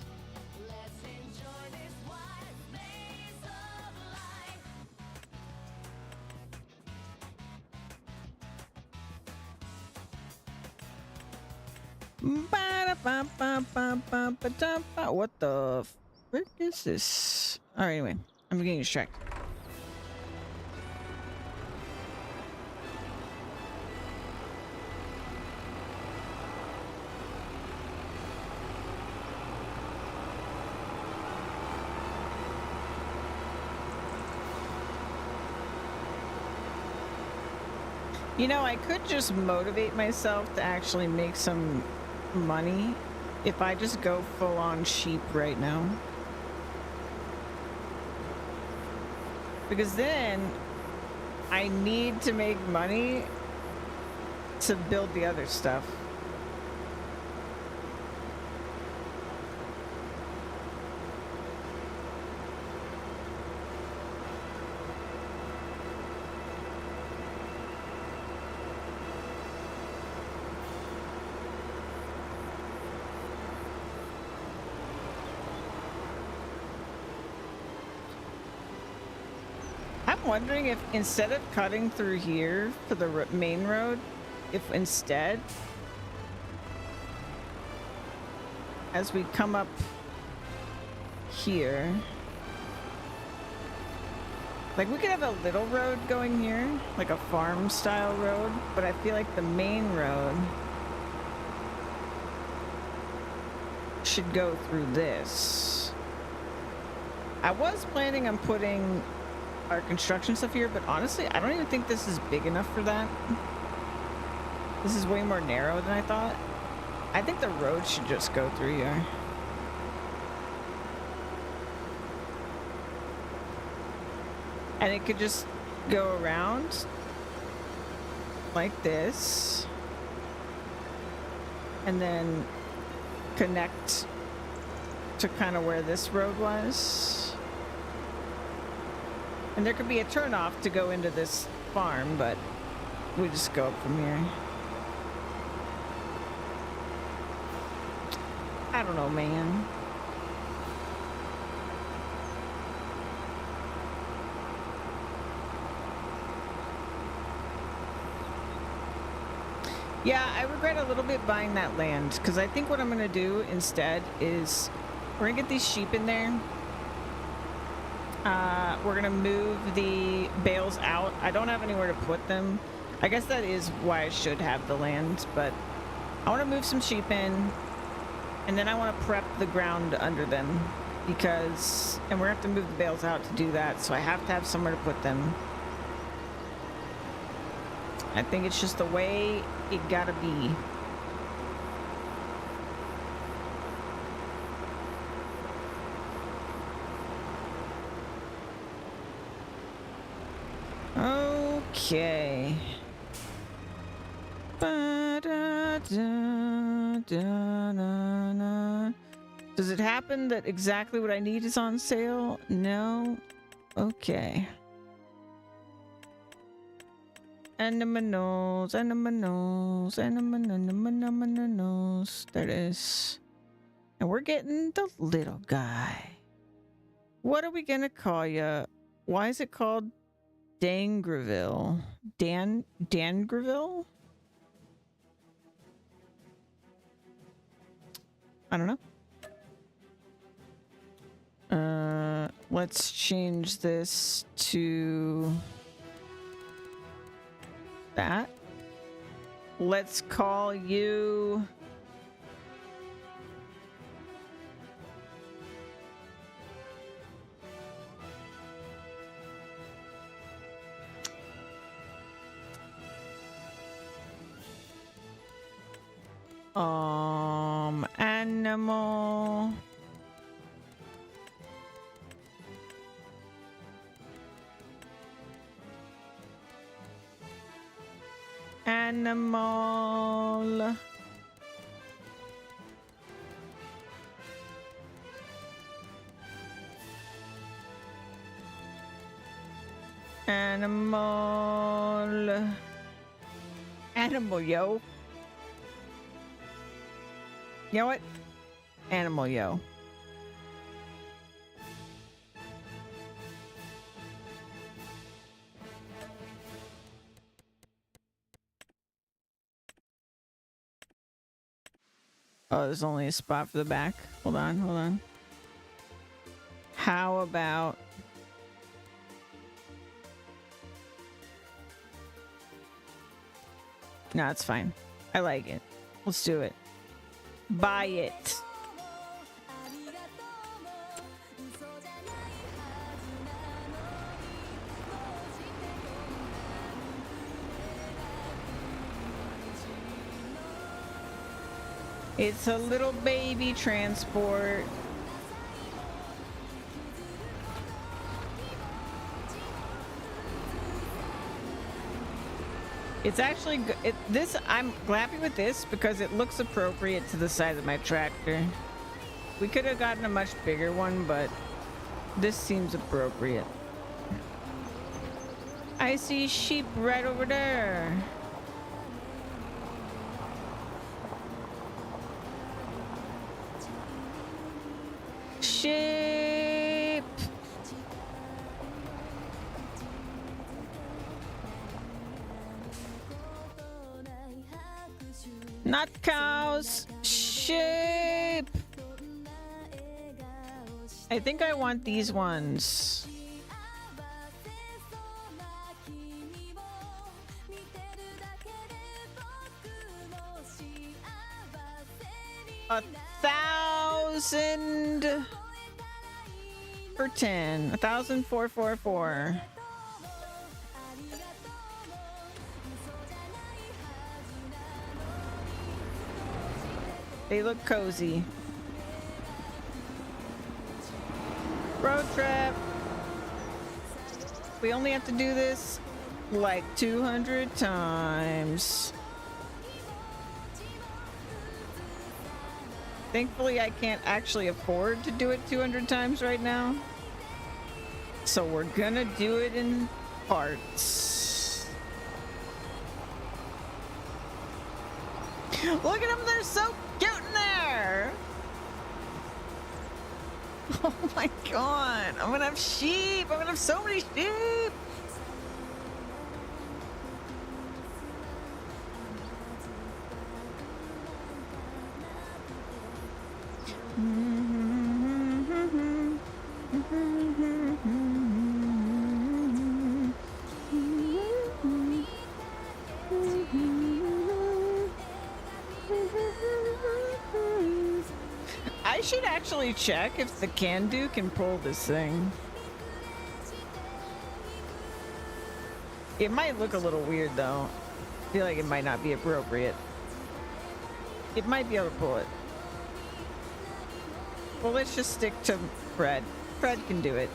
What the frick is this? Alright, anyway, I'm getting distracted. You know, I could just motivate myself to actually make some money if I just go full on sheep right now. Because then I need to make money to build the other stuff. I'm wondering if instead of cutting through here for the main road, if instead, as we come up here, like we could have a little road going here, like a farm style road, but I feel like the main road should go through this. I was planning on putting our construction stuff here, but honestly, I don't even think this is big enough for that. This is way more narrow than I thought. I think the road should just go through here. And it could just go around like this. And then connect to kind of where this road was. And there could be a turnoff to go into this farm, but we just go up from here. I don't know, man. Yeah, I regret a little bit buying that land, because I think what I'm going to do instead is we're going to get these sheep in there. We're going to move the bales out. I don't have anywhere to put them. I guess that is why I should have the land, but I want to move some sheep in, and then I want to prep the ground under them, because, and we're going to have to move the bales out to do that, so I have to have somewhere to put them. I think it's just the way it gotta be. Okay. Does it happen that exactly what I need is on sale? No. Okay. Animals, animals, animals. There it is. And we're getting the little guy. What are we gonna call you? Why is it called Dangreville? Dangreville? I don't know. Let's change this to that. Let's call you animal. Animal. Animal. Animal, yo. You know what? Animal, yo. Oh, there's only a spot for the back. Hold on, hold on. How about... No, it's fine. I like it. Let's do it. Buy it. It's a little baby transport. It's actually good. I'm happy with this because it looks appropriate to the size of my tractor. We could have gotten a much bigger one, but this seems appropriate. I see sheep right over there. Sheep. Not cows. Sheep. I think I want these ones. $1,000 for 10. 1,444. They look cozy. Road trip. We only have to do this like 200 times. Thankfully, I can't actually afford to do it 200 times right now. So we're gonna do it in parts. Look at them, they're so cute in there. Oh my god, I'm gonna have sheep. I'm gonna have so many sheep. I should actually check if the Can-Do can pull this thing. It might look a little weird though. I feel like it might not be appropriate. It might be able to pull it. Well, let's just stick to Fred. Fred can do it.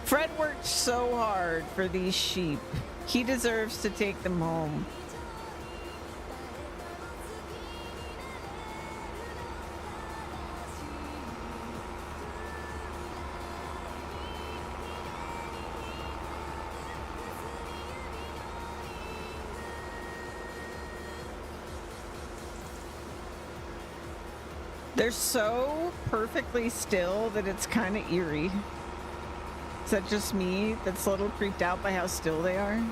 Fred worked so hard for these sheep. He deserves to take them home. They're so perfectly still that it's kind of eerie. Is that just me that's a little creeped out by how still they are?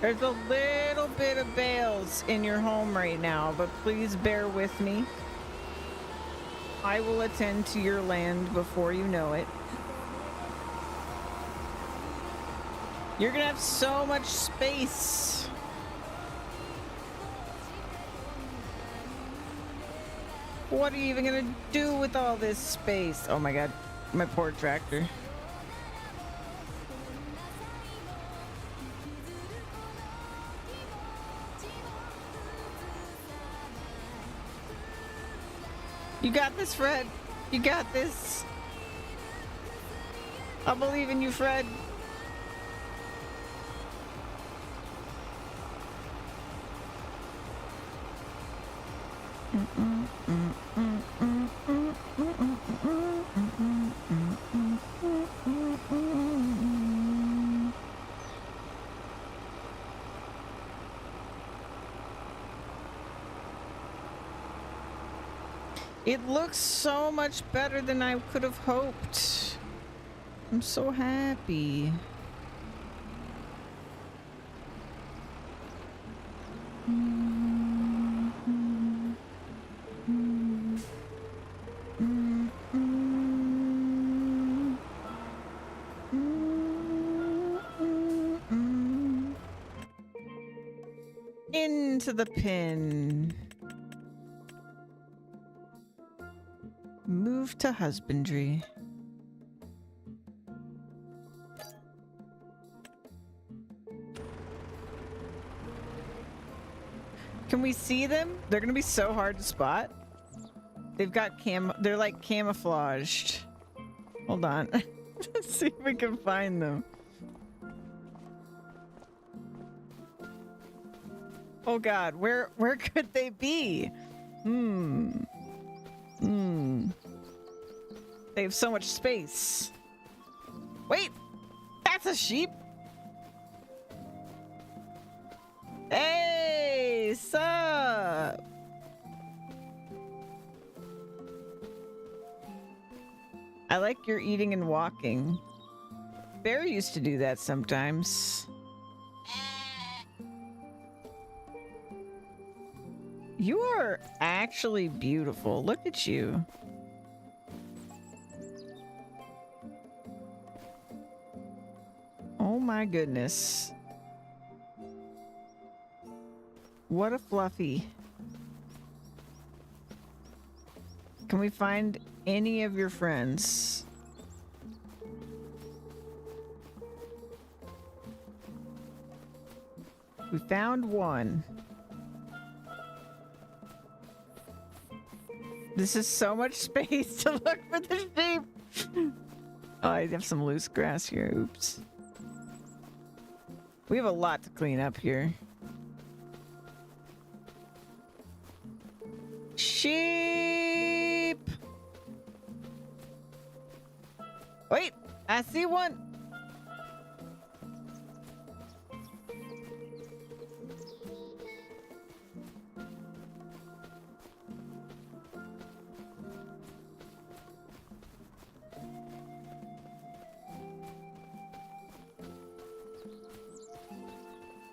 There's a little bit of bales in your home right now, but please bear with me. I will attend to your land before you know it. You're gonna have so much space. What are you even gonna do with all this space? Oh my god, my poor tractor. You got this, Fred. You got this. I believe in you, Fred. It looks so much better than I could have hoped. I'm so happy. Into the pin. Move to husbandry. Can we see them? They're gonna be so hard to spot. They've got they're like camouflaged. Hold on. Let's see if we can find them. Oh god, where could they be? They have so much space. Wait! That's a sheep! Hey! Sup? I like your eating and walking. Bear used to do that sometimes. You are actually beautiful. Look at you. Oh my goodness. What a fluffy. Can we find any of your friends? We found one. This is so much space to look for the sheep. Oh, I have some loose grass here. Oops. We have a lot to clean up here. Sheep! Wait, I see one.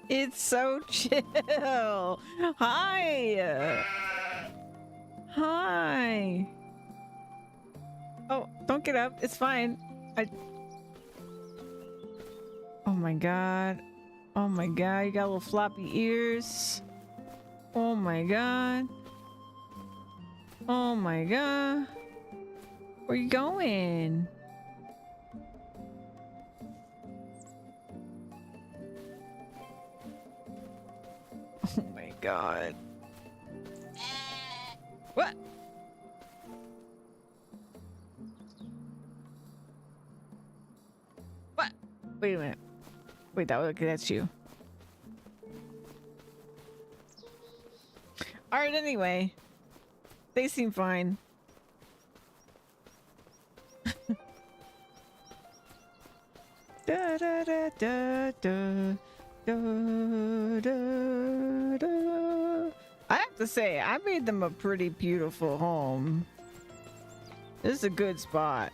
It's so chill. Hi. Hi. Oh, don't get up. It's fine. Oh my god. Oh my god. You got little floppy ears. Oh my god. Oh my god. Where you going? Oh my god. What? What? Wait a minute. Wait, that's you. Alright, anyway. They seem fine. Da da da da da da da da. I have to say, I made them a pretty beautiful home. This is a good spot.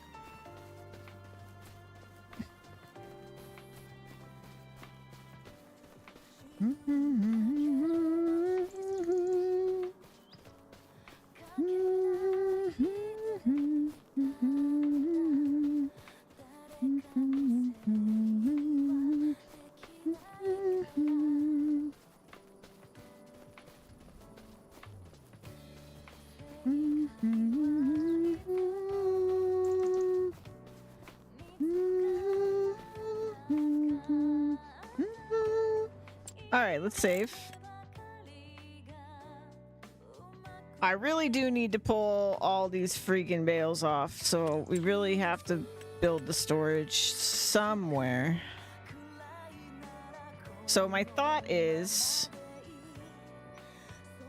Alright, let's save. I really do need to pull all these freaking bales off, so we really have to build the storage somewhere. So my thought is...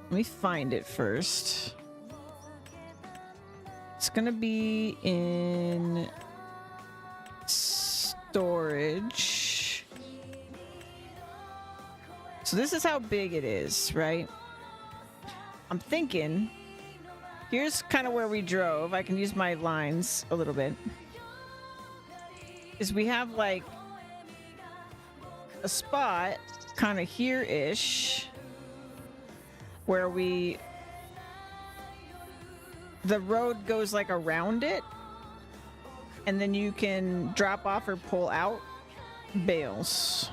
let me find it first. It's gonna be in... storage. So this is how big it is, right? I'm thinking, here's kind of where we drove. I can use my lines a little bit. Is we have like a spot kind of here-ish where the road goes like around it, and then you can drop off or pull out bales.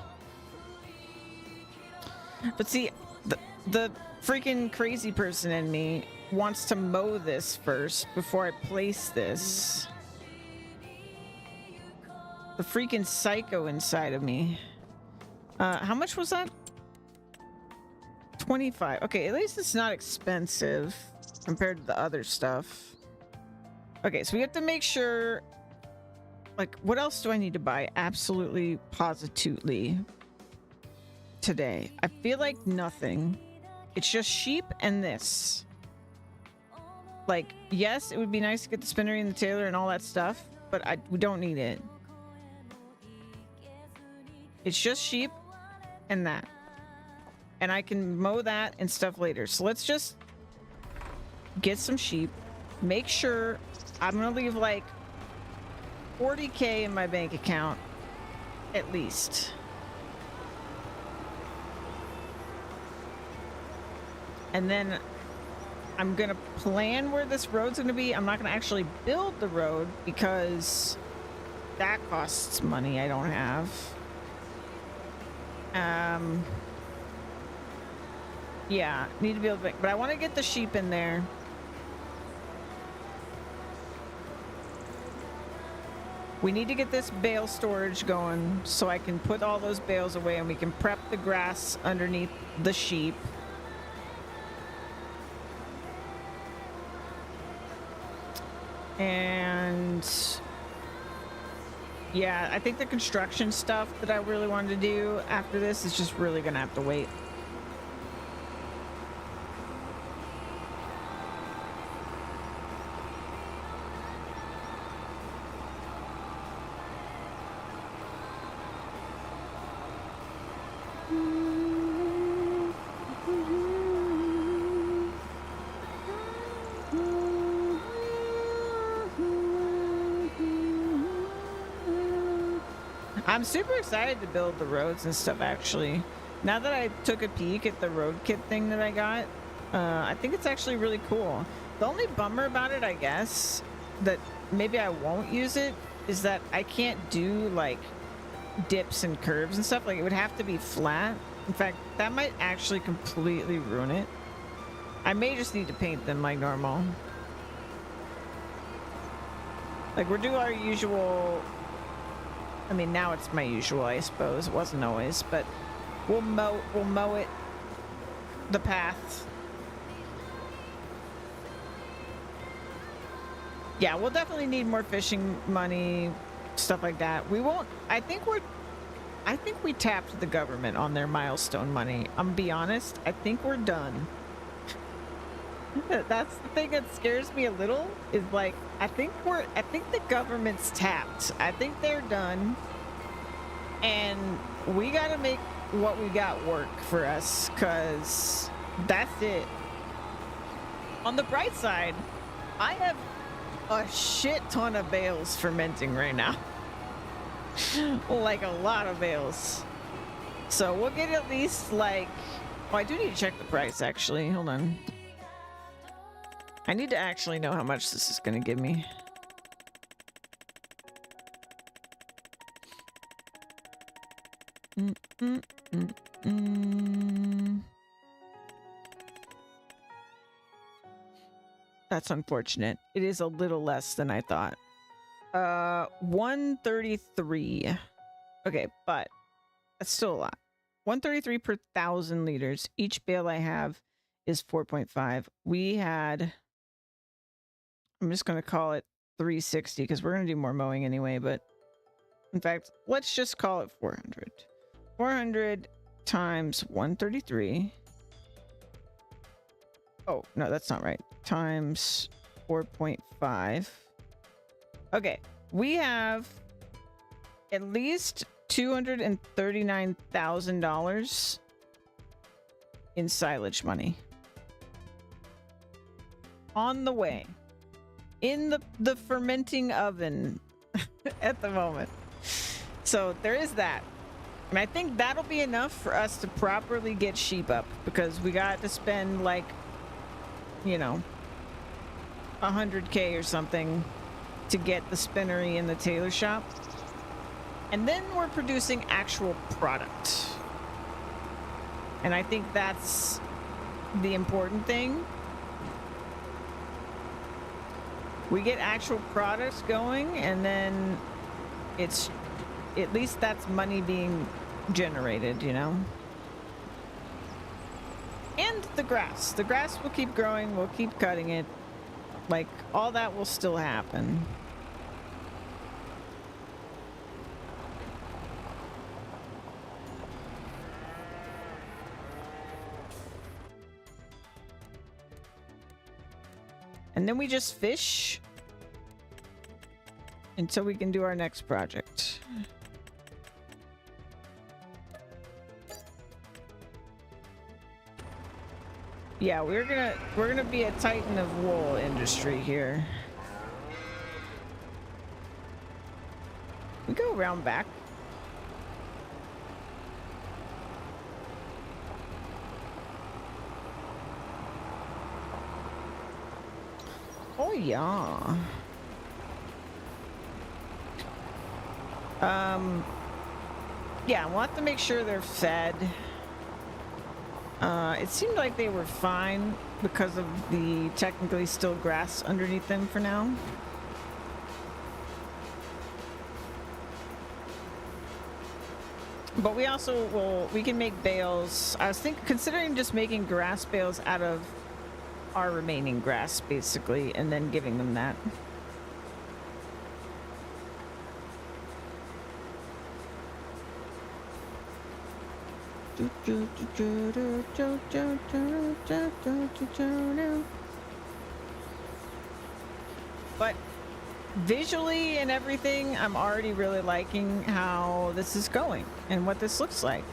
But see, the freaking crazy person in me wants to mow this first before I place this. The freaking psycho inside of me. How much was that? 25. Okay, at least it's not expensive compared to the other stuff. Okay, so we have to make sure... like, what else do I need to buy? Absolutely, positively today. I feel like nothing. It's just sheep and this. Like, yes, it would be nice to get the spinnery and the tailor and all that stuff, but we don't need it. It's just sheep and that. And I can mow that and stuff later. So let's just get some sheep. Make sure I'm gonna leave like 40K in my bank account at least. And then I'm gonna plan where this road's gonna be. I'm not gonna actually build the road because that costs money I don't have. Yeah, need to be able to, but I want to get the sheep in there. We need to get this bale storage going so I can put all those bales away and we can prep the grass underneath the sheep. And yeah, I think the construction stuff that I really wanted to do after this is just really gonna have to wait. I'm super excited to build the roads and stuff, actually. Now that I took a peek at the road kit thing that I got, I think it's actually really cool. The only bummer about it, I guess, that maybe I won't use it, is that I can't do, like, dips and curves and stuff. Like, it would have to be flat. In fact, that might actually completely ruin it. I may just need to paint them like normal. Like, we'll do our usual... I mean, now it's my usual, I suppose. It wasn't always, but we'll mow it, the path. Yeah, we'll definitely need more fishing money, stuff like that. We won't... I think we tapped the government on their milestone money. I'm gonna be honest. I think we're done. That's the thing that scares me a little, is like, I think the government's tapped. I think they're done. And we gotta make what we got work for us, because that's it. On the bright side, I have a shit ton of bales fermenting right now. Like a lot of bales. So we'll get at least like... Oh, I do need to check the price, actually. Hold on. I need to actually know how much this is going to give me. That's unfortunate. It is a little less than I thought. 133. Okay, but that's still a lot. 133 per 1,000 liters. Each bale I have is 4.5. We had... I'm just going to call it 360 because we're going to do more mowing anyway, but in fact, let's just call it 400. 400 times 133. Oh, no, that's not right. Times 4.5. Okay, we have at least $239,000 in silage money. On the way. In the fermenting oven at the moment. So there is that. And I think that'll be enough for us to properly get sheep up, because we got to spend like, you know, 100K or something to get the spinnery in the tailor shop. And then we're producing actual product. And I think that's the important thing. We get actual products going, and then it's, at least that's money being generated, you know? And the grass. The grass will keep growing. We'll keep cutting it. Like, all that will still happen. And then we just fish until we can do our next project. Yeah, we're gonna be a titan of wool industry here. We go around back. Oh yeah. Yeah, we'll have to make sure they're fed. It seemed like they were fine because of the technically still grass underneath them for now. But we also we can make bales. I was considering just making grass bales out of our remaining grass, basically, and then giving them that. But visually and everything, I'm already really liking how this is going and what this looks like.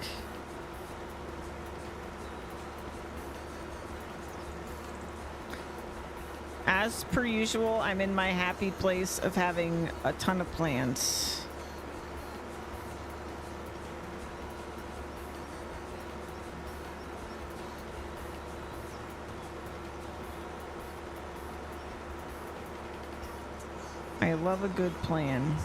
As per usual, I'm in my happy place of having a ton of plants. I love a good plan.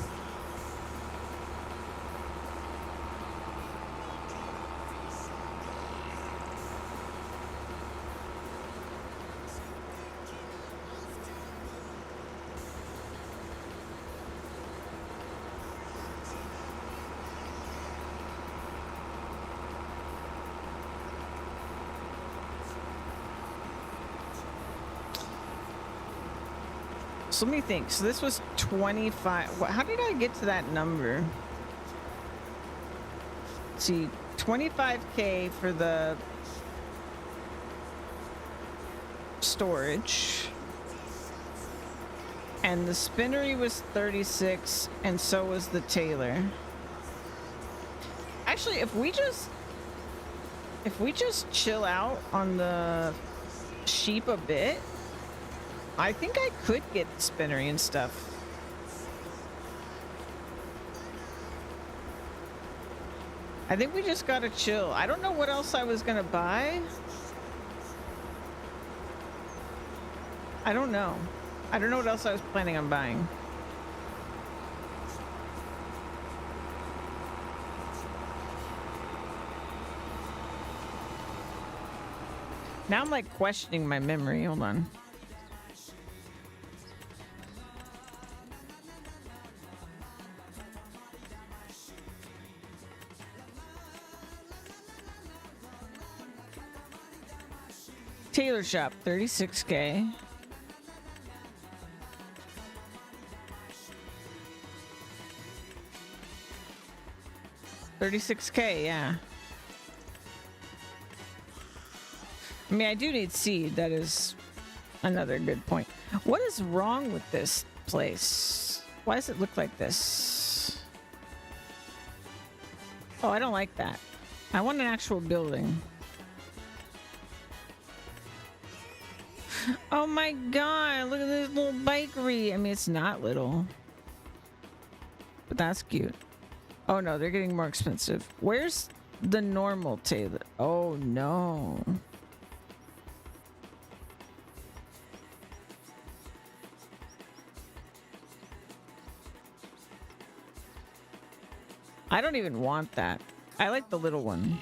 So let me think. So this was 25. How did I get to that number? Let's see, 25K for the storage. And the spinnery was 36, and so was the tailor. Actually, if we just chill out on the sheep a bit, I think I could get the spinnery and stuff. I think we just gotta chill. I don't know what else I was gonna buy. I don't know. I don't know what else I was planning on buying. Now I'm like questioning my memory. Hold on. Tailor shop, 36K. $36K, yeah. I mean, I do need seed. That is another good point. What is wrong with this place? Why does it look like this? Oh, I don't like that. I want an actual building. Oh my god, look at this little bakery. I mean, it's not little, but that's cute. Oh no, they're getting more expensive. Where's the normal tailor? Oh no. I don't even want that. I like the little one.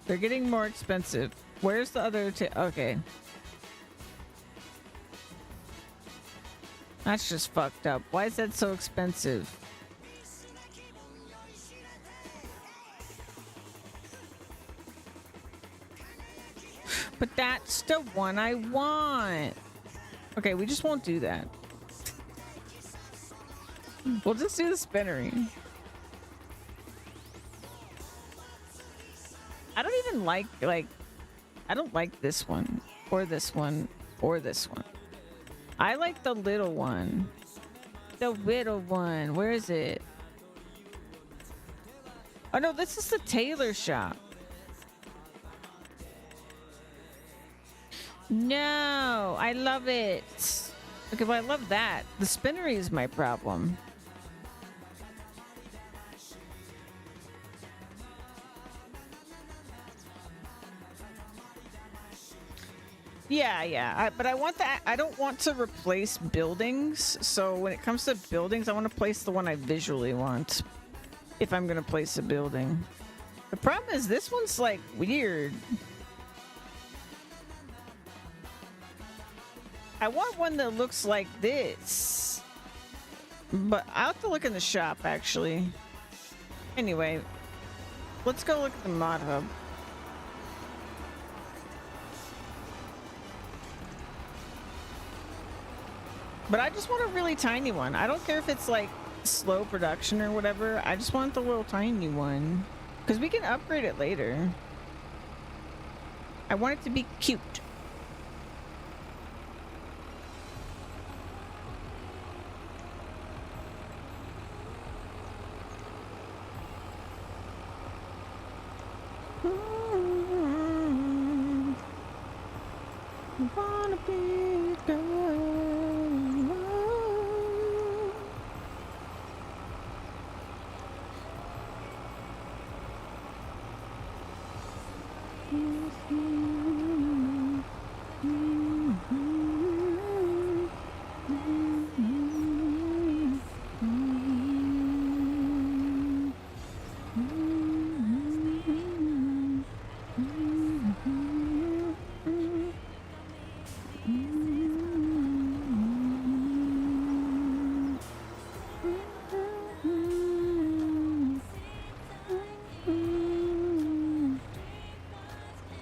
They're getting more expensive. Where's the other okay. That's just fucked up. Why is that so expensive? But that's the one I want. Okay, we just won't do that. We'll just do the spinnery. I don't even like I don't like this one or this one or this one. I like the little one. The little one. Where is it? Oh no, this is the tailor shop. No, I love it. Okay, well, I love that. The spinnery is my problem. Yeah. But I want that. I don't want to replace buildings. So when it comes to buildings, I want to place the one I visually want. If I'm going to place a building. The problem is this one's like weird. I want one that looks like this. But I'll have to look in the shop, actually. Anyway, let's go look at the mod hub. But I just want a really tiny one. I don't care if it's like slow production or whatever. I just want the little tiny one. Because we can upgrade it later. I want it to be cute. Wanna be a girl.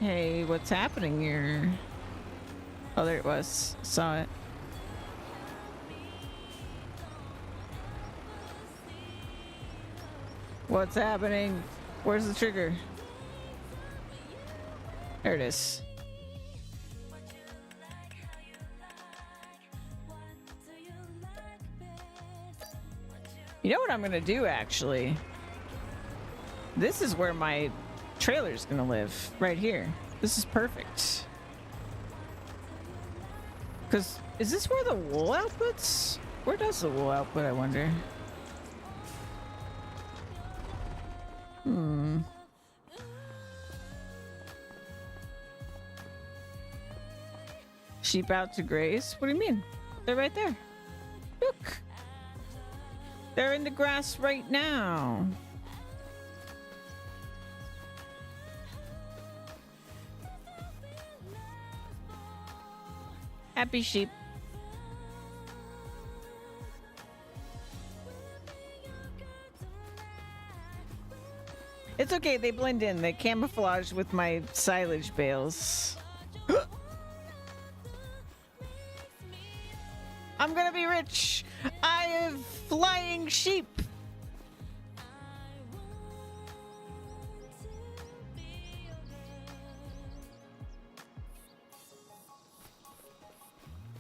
Hey, what's happening here? Oh, there it was. Saw it. What's happening? Where's the trigger? There it is. You know what I'm gonna do, actually? This is where my trailer's gonna live, right here. This is perfect. Because, is this where the wool outputs? Where does the wool output, I wonder? Sheep out to graze? What do you mean? They're right there. Look. They're in the grass right now. Happy sheep. It's okay, they blend in. They camouflage with my silage bales. I'm gonna be rich. I have flying sheep.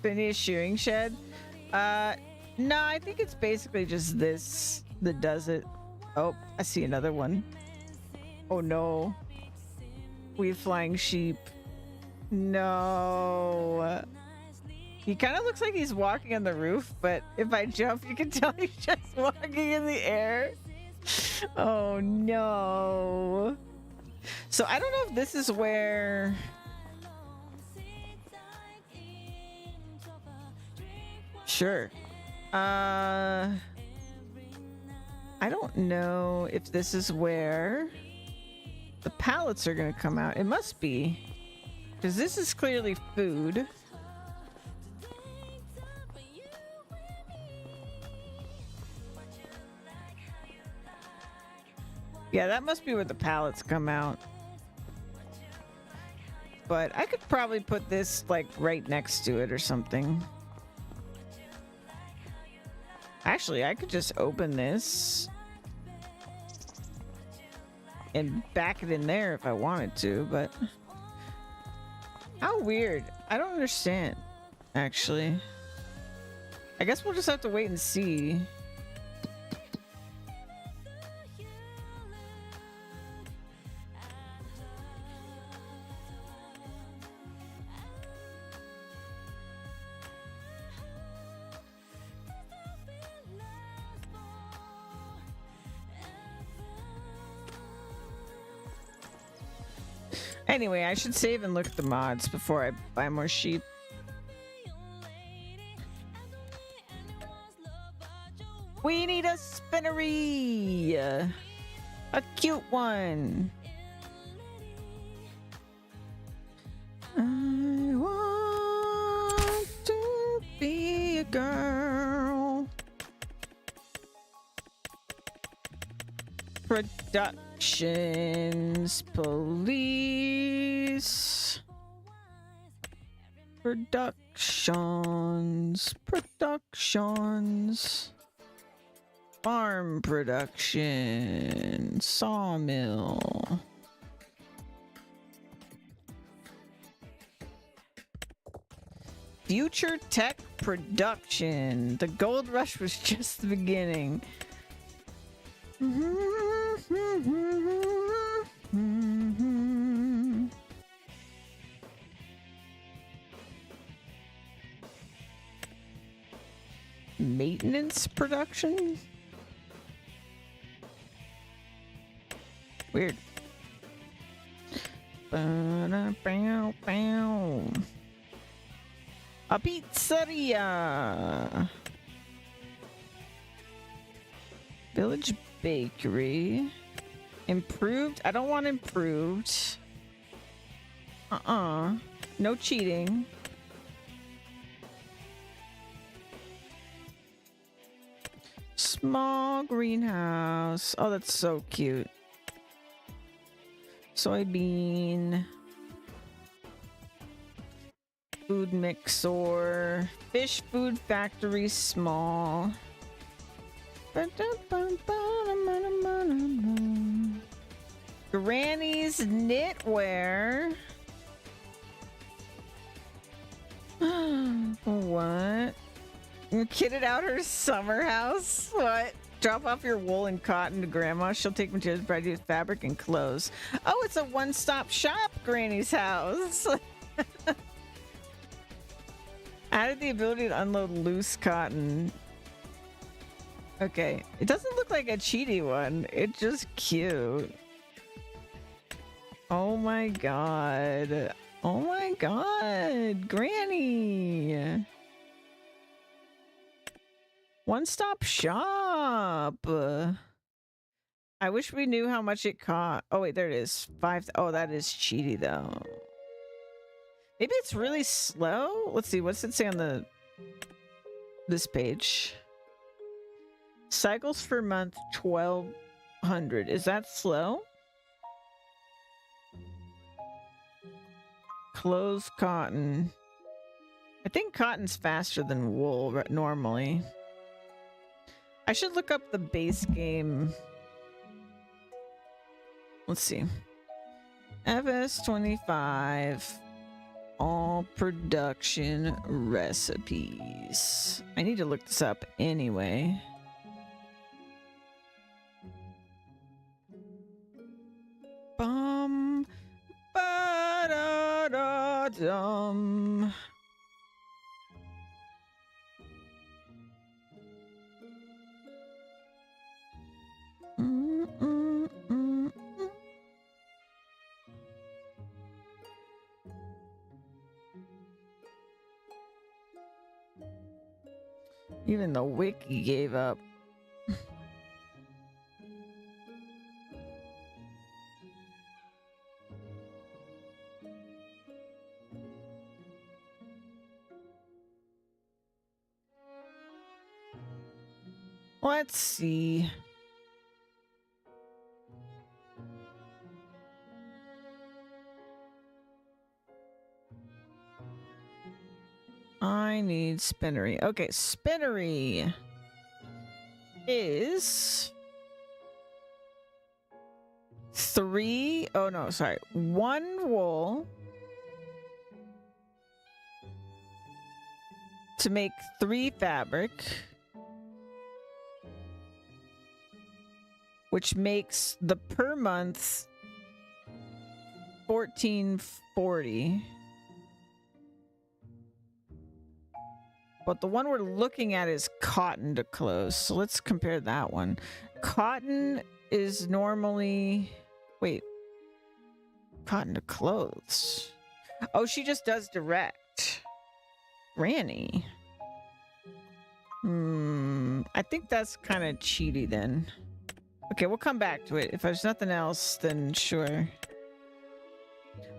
Finish shearing shed. No, I think it's basically just this that does it. Oh, I see another one. Oh no. We have flying sheep. No. He kind of looks like he's walking on the roof, but if I jump, you can tell he's just walking in the air. Oh no. So I don't know if this is where... Sure. I don't know if this is where the pallets are going to come out. It must be. Because this is clearly food. Yeah, that must be where the pallets come out. But I could probably put this, like, right next to it or something. Actually, I could just open this and back it in there if I wanted to, but how weird. I don't understand, actually. I guess we'll just have to wait and see. Anyway, I should save and look at the mods before I buy more sheep. We need a spinnery! A cute one! I want to be a girl. Productions police. Productions. Farm production. Sawmill. Future tech production. The gold rush was just the beginning. Maintenance production? Weird. A pizzeria. Village bakery. Improved? I don't want improved. No cheating. Small greenhouse. Oh, that's so cute. Soybean. food mixer, fish food factory small. Granny's knitwear. What? Kitted out her summer house? What? Drop off your wool and cotton to grandma. She'll take materials, provide you with fabric and clothes. Oh, it's a one-stop shop, Granny's house. Added the ability to unload loose cotton. Okay. It doesn't look like a cheaty one. It's just cute. Oh my god. Oh my god. Granny. One-stop shop. I wish we knew how much it cost. Oh wait, there it is. Oh, that is cheaty though. Maybe it's really slow. Let's see. What's it say on this page? Cycles per month 1200. Is that slow? Clothes cotton. I think cotton's faster than wool normally. I should look up the base game. Let's see. FS25. All production recipes. I need to look this up anyway. Bum ba da da dum. Even the wiki gave up. Let's see. I need spinnery. Okay, spinnery is 3. Oh no, sorry. 1 wool to make 3 fabric, which makes the per month 1440. But the one we're looking at is cotton to clothes. So let's compare that one. Cotton is normally... Wait. Cotton to clothes. Oh, she just does direct. Granny. I think that's kind of cheaty then. Okay, we'll come back to it. If there's nothing else, then sure.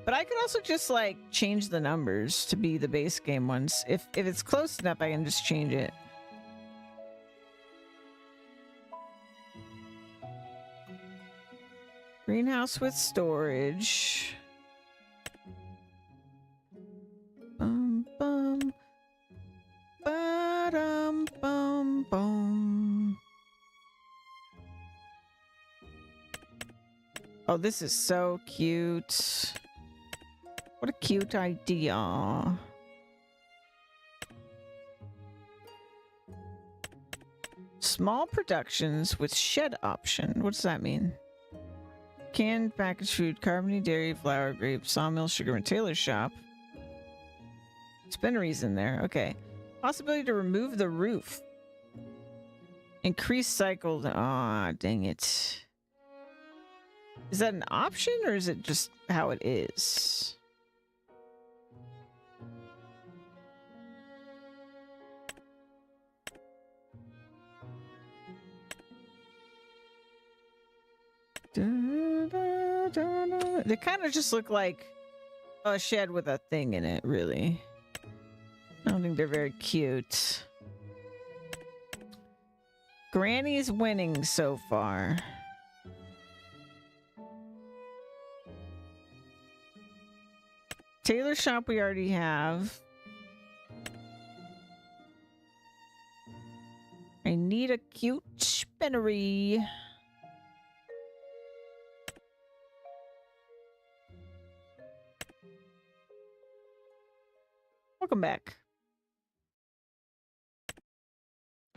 But I could also just like change the numbers to be the base game ones. If it's close enough, I can just change it. Greenhouse with storage. Bum bum. Ba-dum bum bum. Oh, this is so cute. What a cute idea. Small productions with shed option. What does that mean? Canned packaged food, carbony dairy, flour, grape, sawmill, sugar, and tailor shop. Spinneries in there. Okay. Possibility to remove the roof. Increase cycle. Ah, dang it. Is that an option or is it just how it is? They kind of just look like a shed with a thing in it, really. I don't think they're very cute. Granny's winning so far. Tailor shop we already have. need a cute spinnery. Welcome back.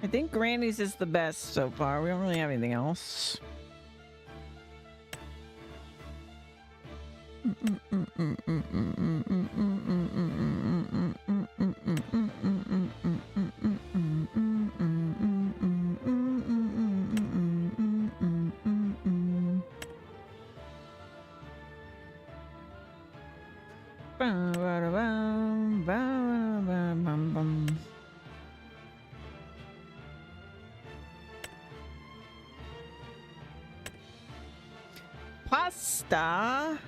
I think Granny's is the best so far. We don't really have anything else. Pasta.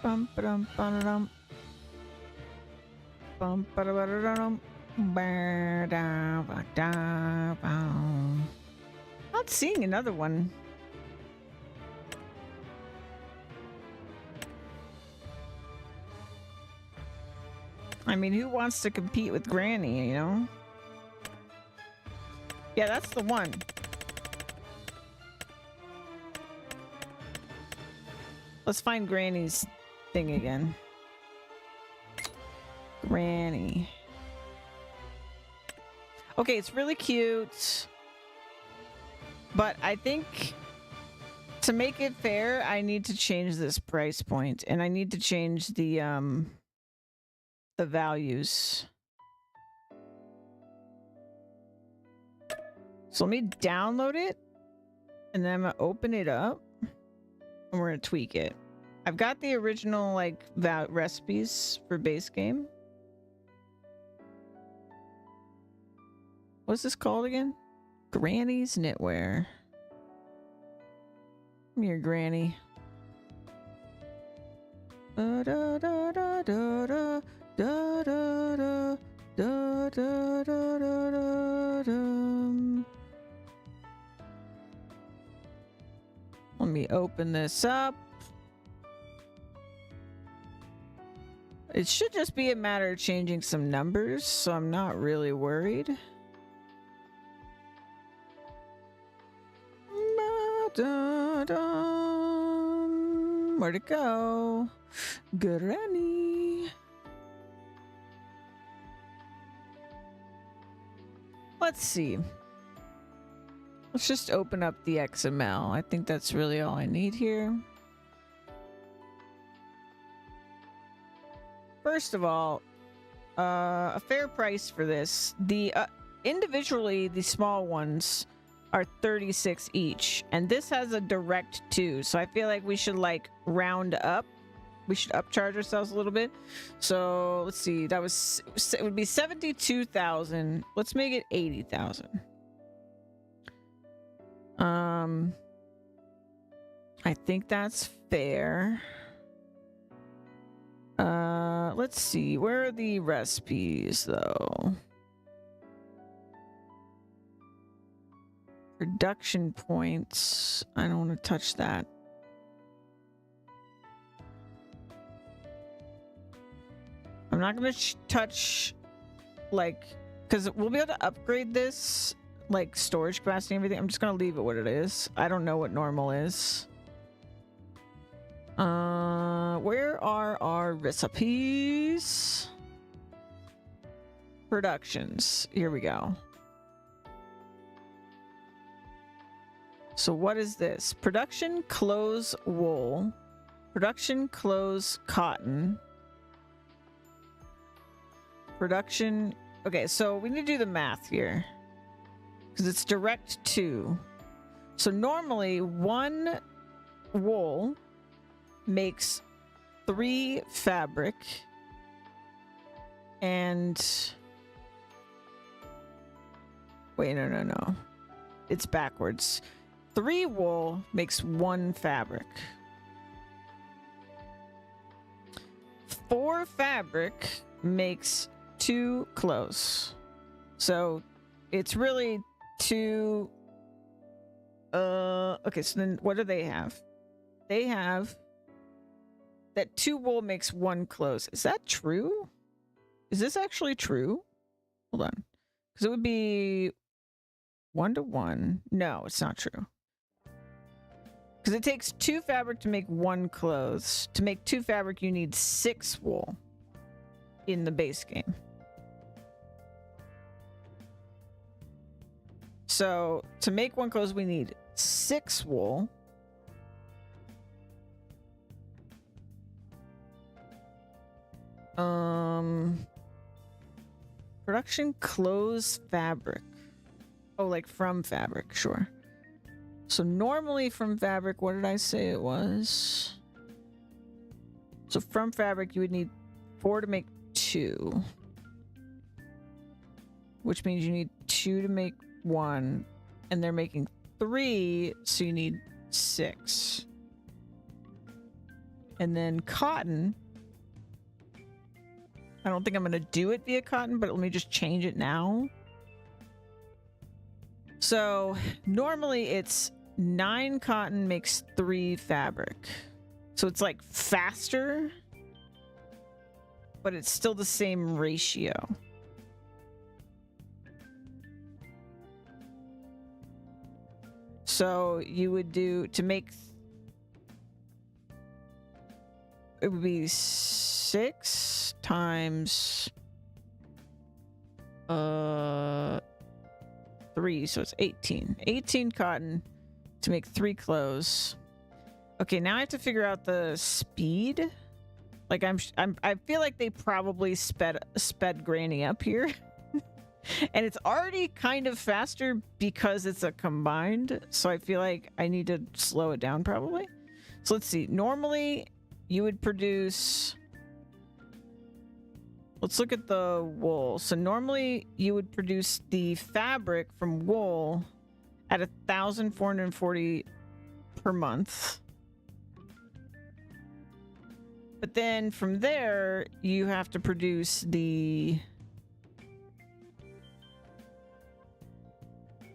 Bum ba-dum ba-da-dum. Bum ba-da-ba-da-dum. Ba-da-ba-da-bum. Not seeing another one. I mean, who wants to compete with Granny, you know? Yeah, that's the one. Let's find Granny's thing again. Granny. Okay, it's really cute. But I think to make it fair, I need to change this price point, and I need to change the values. So let me download it, and then I'm gonna open it up, and we're gonna tweak it. I've got the original like recipes for base game. What's this called again? Granny's Knitwear. Come here, Granny. Da da da da da da da da da da da da da da. Let me open this up. It should just be a matter of changing some numbers, so I'm not really worried. Where'd it go? Granny. Let's see. Let's just open up the XML. I think that's really all I need here. First of all, a fair price for this. The individually, the small ones are 36 each, and this has a direct 2, so I feel like we should like round up. We should upcharge ourselves a little bit. So let's see, that was, it would be 72,000. Let's make it 80,000. I think that's fair. Let's see, where are the recipes though? Production points. I don't want to touch that. I'm not going to touch, like, because we'll be able to upgrade this, like, storage capacity and everything. I'm just going to leave it what it is. I don't know what normal is. Where are our recipes? Productions. Here we go. So what is this? Production clothes wool. Production clothes cotton. Production. Okay, so we need to do the math here. Because it's direct 2. So normally 1 wool makes 3 fabric. And... wait, no. it's backwards. 3 wool makes 1 fabric. 4 fabric makes 2 clothes. So it's really 2. Okay, so then what do they have? They have that 2 wool makes 1 clothes. Is that true? Is this actually true? Hold on. Because it would be 1 to 1. No, it's not true. Because it takes 2 fabric to make 1 clothes. To make 2 fabric, you need 6 wool in the base game. So to make 1 clothes, we need 6 wool. Production clothes fabric. Oh, like from fabric, sure. So normally from fabric, what did I say it was? So from fabric, you would need 4 to make 2. Which means you need 2 to make 1. And they're making 3, so you need 6. And then cotton. I don't think I'm going to do it via cotton, but let me just change it now. So normally it's 9 cotton makes 3 fabric. So it's like faster, but it's still the same ratio. So you would do, to make, it would be 6 times 3, so it's 18. 18 cotton to make 3 clothes. Okay, now I have to figure out the speed. Like I feel like they probably sped Granny up here. And it's already kind of faster because it's a combined, so I feel like I need to slow it down probably. So let's see. Normally you would produce, let's look at the wool. So normally you would produce the fabric from wool at 1,440 per month. But then from there, you have to produce the...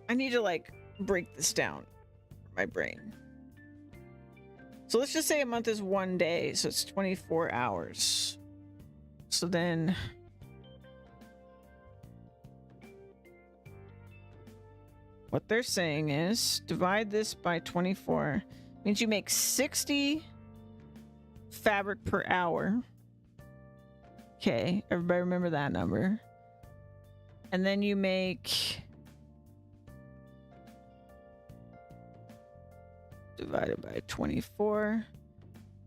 I need to, like, break this down for my brain. So let's just say a month is 1 day, so it's 24 hours. So then... what they're saying is, divide this by 24. Means you make 60 fabric per hour. Okay, everybody remember that number. And then you make... divided by 24.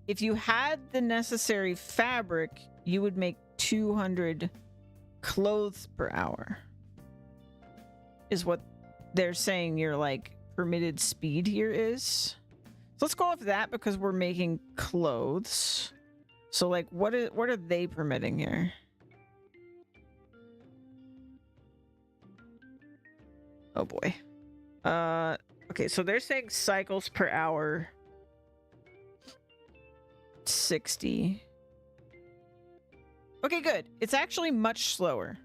If you had the necessary fabric, you would make 200 clothes per hour. Is what they're saying your like permitted speed here is. So let's go off that because we're making clothes. So like what are they permitting here? Oh boy. Okay, so they're saying cycles per hour 60. Okay, good. It's actually much slower.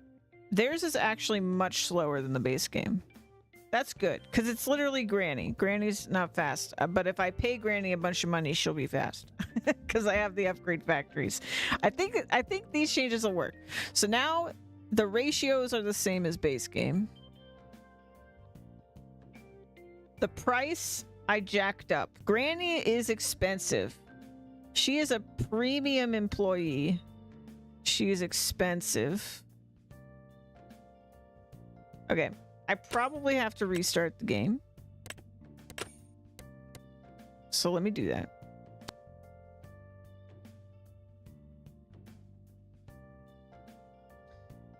Theirs is actually much slower than the base game. That's good, because it's literally Granny. Granny's not fast, but if I pay Granny a bunch of money, she'll be fast, because I have the upgrade factories. I think these changes will work. So now the ratios are the same as base game. The price I jacked up. Granny is expensive. She is a premium employee. She is expensive. Okay. I probably have to restart the game. So let me do that.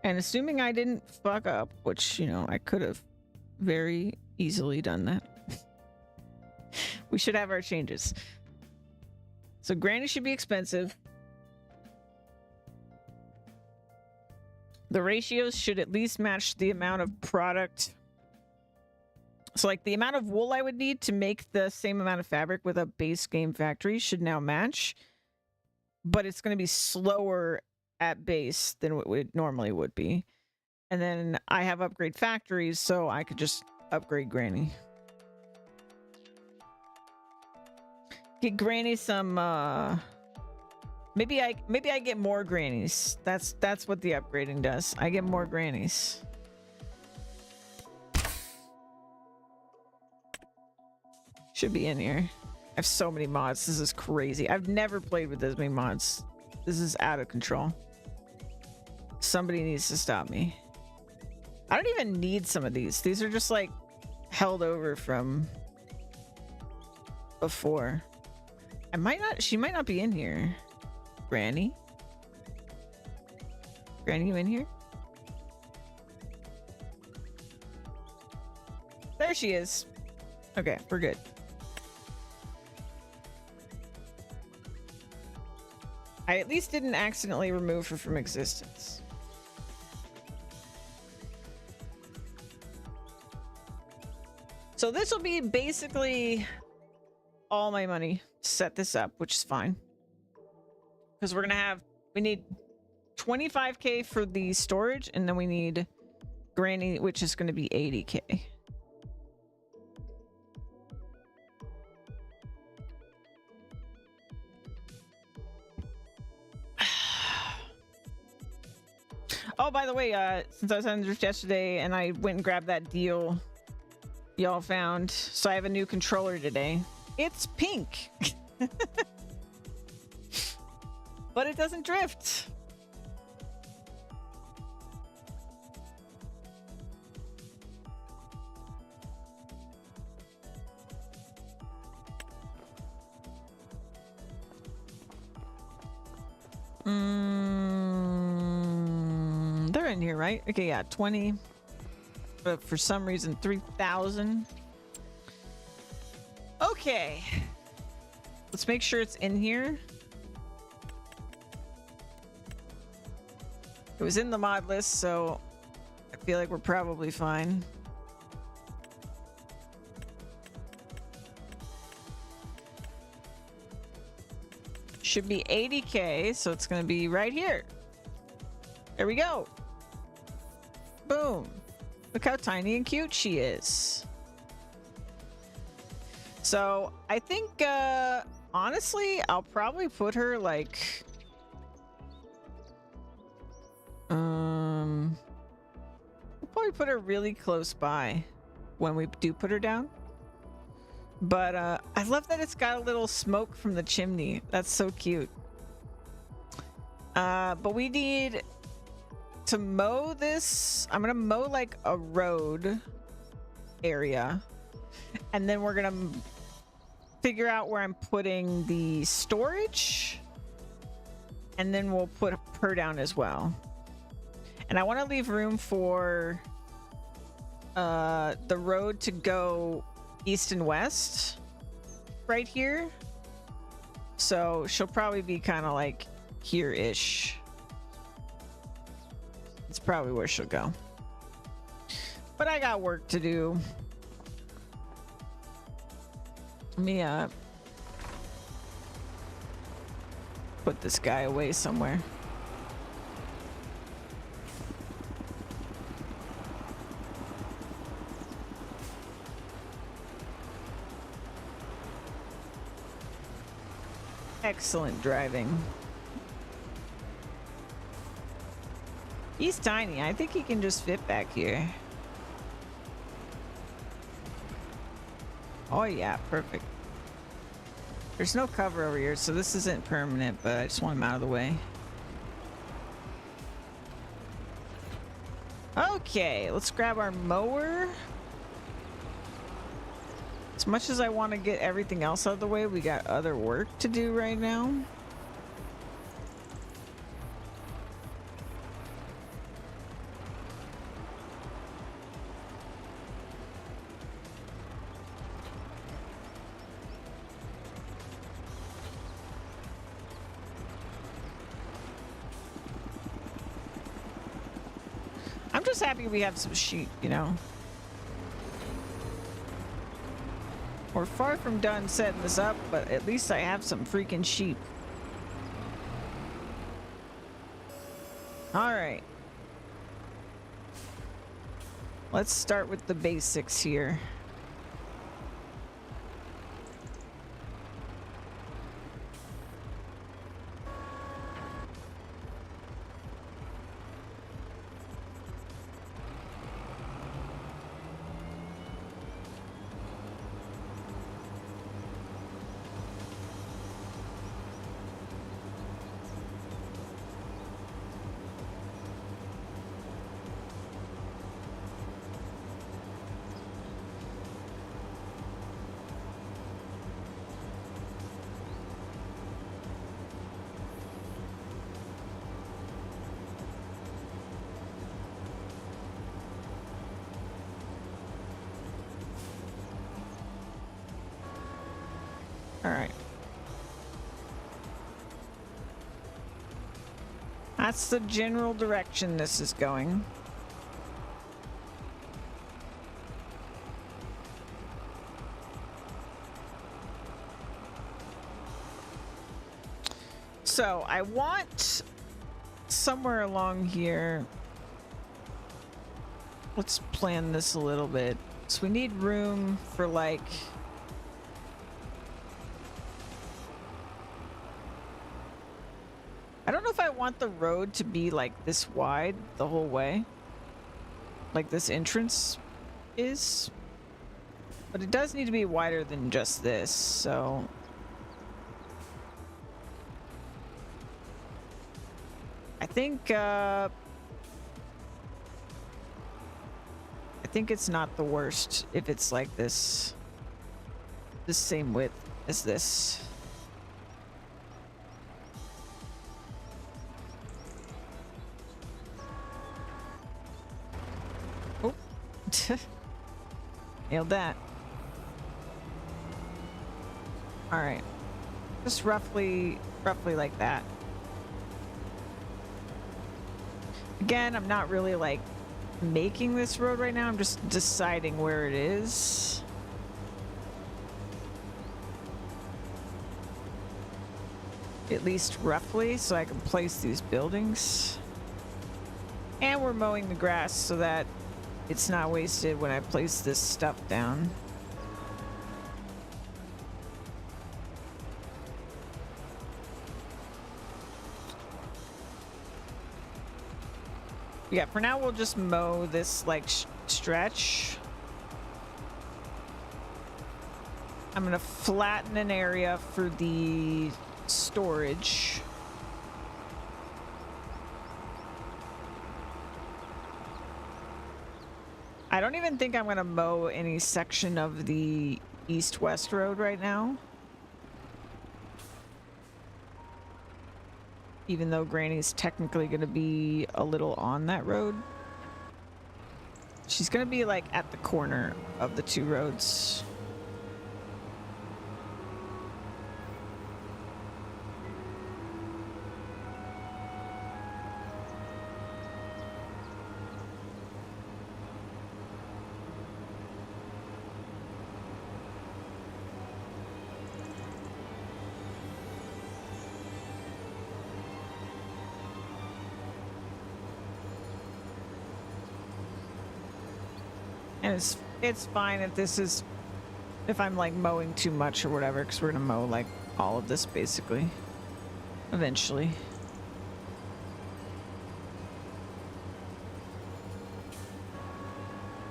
And assuming I didn't fuck up, which, you know, I could have very easily done that. We should have our changes. So Granny should be expensive. The ratios should at least match the amount of product So like the amount of wool I would need to make the same amount of fabric with a base game factory should now match, but it's going to be slower at base than what it normally would be. And then I have upgrade factories, so I could just upgrade Granny. Get Granny some maybe I get more grannies. That's what the upgrading does. I get more grannies. Should be in here. I have so many mods. This is crazy. I've never played with this many mods. This is out of control. Somebody needs to stop me. I don't even need some of these. These are just like held over from before. She might not be in here. Granny? Granny, you in here? There she is. Okay, we're good. I at least didn't accidentally remove her from existence. So this will be basically all my money to set this up, which is fine. Because we need 25k for the storage, and then we need Granny, which is going to be 80k. Oh, by the way, since I was on Drift yesterday and I went and grabbed that deal y'all found, so I have a new controller today. It's pink. But it doesn't drift. They're in here, right? Okay, yeah, 20. But for some reason, 3,000. Okay. Let's make sure it's in here. It was in the mod list, so I feel like we're probably fine. Should be 80k, so it's going to be right here. There we go. Boom. Look how tiny and cute she is. So I think, honestly, I'll probably put her like... we'll probably put her really close by when we do put her down. But I love that it's got a little smoke from the chimney. That's so cute. But we need to mow this. I'm gonna mow like a road area, and then we're gonna figure out where I'm putting the storage, and then we'll put her down as well. And I want to leave room for the road to go east and west right here. So she'll probably be kind of like here-ish. It's probably where she'll go. But I got work to do. Let me put this guy away somewhere. Excellent driving. He's tiny. I think he can just fit back here. Oh yeah, perfect. There's no cover over here, so this isn't permanent, but I just want him out of the way. Okay, let's grab our mower. As much as I want to get everything else out of the way, we got other work to do right now. I'm just happy we have some sheep, you know. we're far from done setting this up, but at least I have some freaking sheep. All right. Let's start with the basics here. All right. That's the general direction this is going. So I want somewhere along here. Let's plan this a little bit. So we need room for like I don't know if I want the road to be like this wide the whole way, like this entrance is, but it does need to be wider than just this, so I think it's not the worst if it's like this, the same width as this. Nailed that. All right, just roughly like that. Again, I'm not really like making this road right now. I'm just deciding where it is. At least roughly, so I can place these buildings. And we're mowing the grass so that it's not wasted when I place this stuff down. Yeah, for now we'll just mow this like stretch. I'm gonna flatten an area for the storage. I don't even think I'm gonna mow any section of the east-west road right now. Even though Granny's technically gonna be a little on that road. She's gonna be like at the corner of the two roads. And it's fine if I'm like mowing too much or whatever, because we're gonna mow like all of this basically eventually.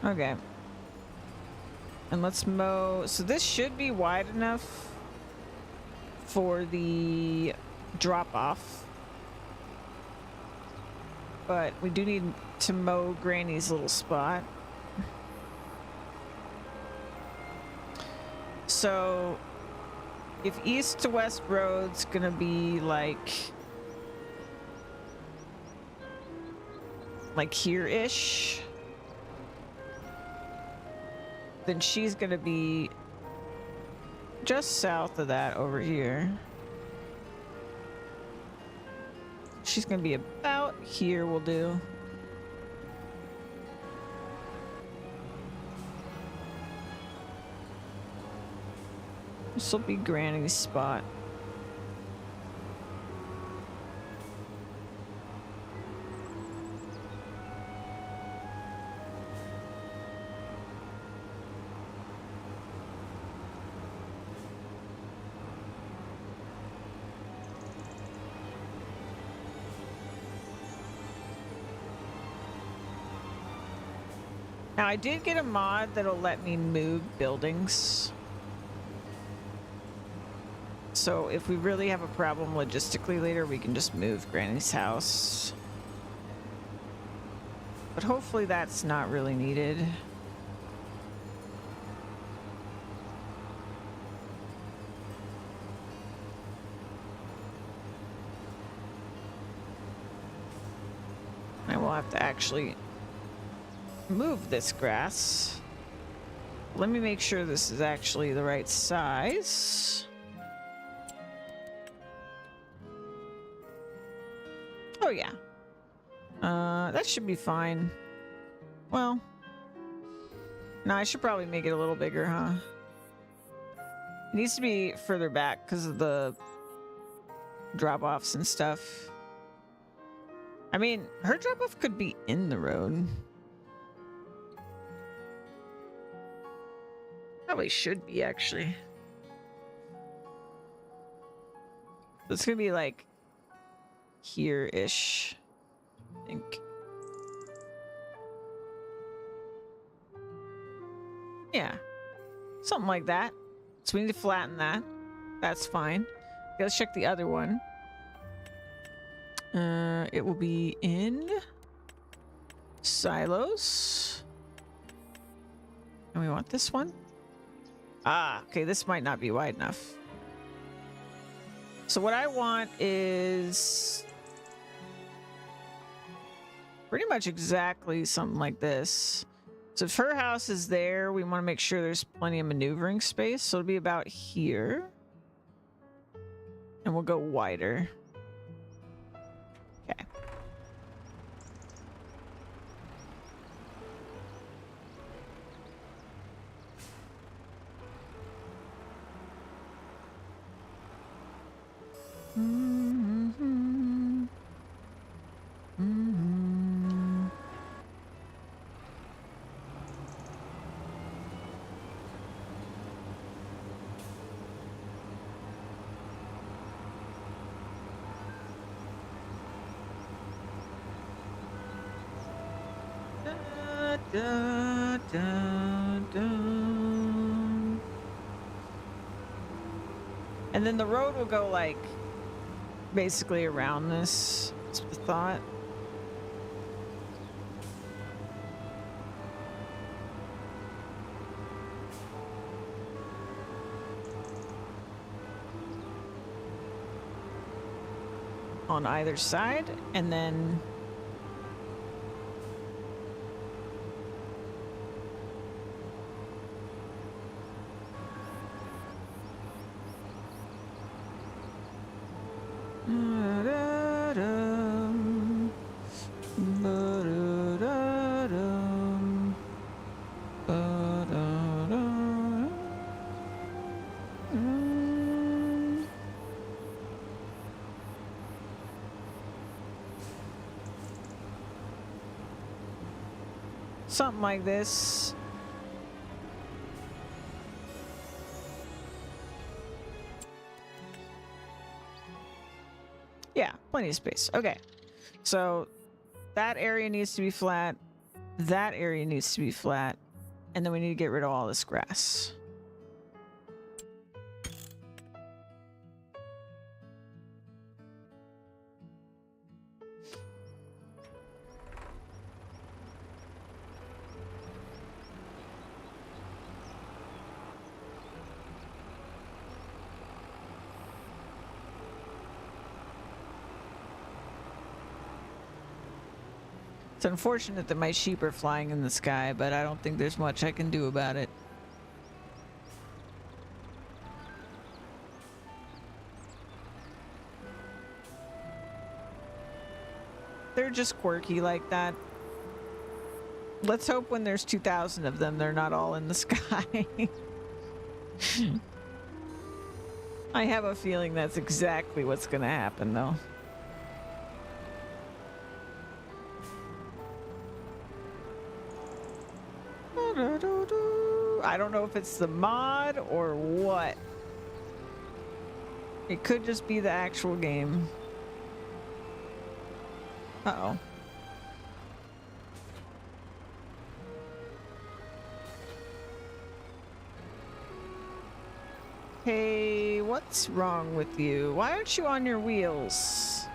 Okay. And let's mow. So this should be wide enough for the drop off. But we do need to mow Granny's little spot. So if east to west road's gonna be like here-ish, then she's gonna be just south of that over here. She's gonna be about here, will do. This will be Granny's spot. Now, I did get a mod that'll let me move buildings. So if we really have a problem logistically later, we can just move Granny's house. But hopefully that's not really needed. I will have to actually move this grass. Let me make sure this is actually the right size. Oh yeah. That should be fine. Well, no, I should probably make it a little bigger, huh? It needs to be further back because of the drop-offs and stuff. I mean, her drop-off could be in the road. Probably should be, actually. It's gonna be like here-ish, I think. Yeah, something like that. So we need to flatten that. That's fine. Okay, let's check the other one. It will be in silos. And we want this one. Ah, okay, this might not be wide enough. So what I want is pretty much exactly something like this. So if her house is there, we want to make sure there's plenty of maneuvering space. So it'll be about here. And we'll go wider. Okay. Mm-hmm. Mm-hmm. Da, da, da. And then the road will go like basically around this. That's the thought. On either side, and then something like this. Yeah, plenty of space. Okay. So that area needs to be flat. That area needs to be flat. And then we need to get rid of all this grass. It's unfortunate that my sheep are flying in the sky, but I don't think there's much I can do about it. They're just quirky like that. Let's hope when there's 2,000 of them, they're not all in the sky. I have a feeling that's exactly what's gonna happen, though. I don't know if it's the mod or what. It could just be the actual game. Uh-oh. Hey, what's wrong with you? Why aren't you on your wheels?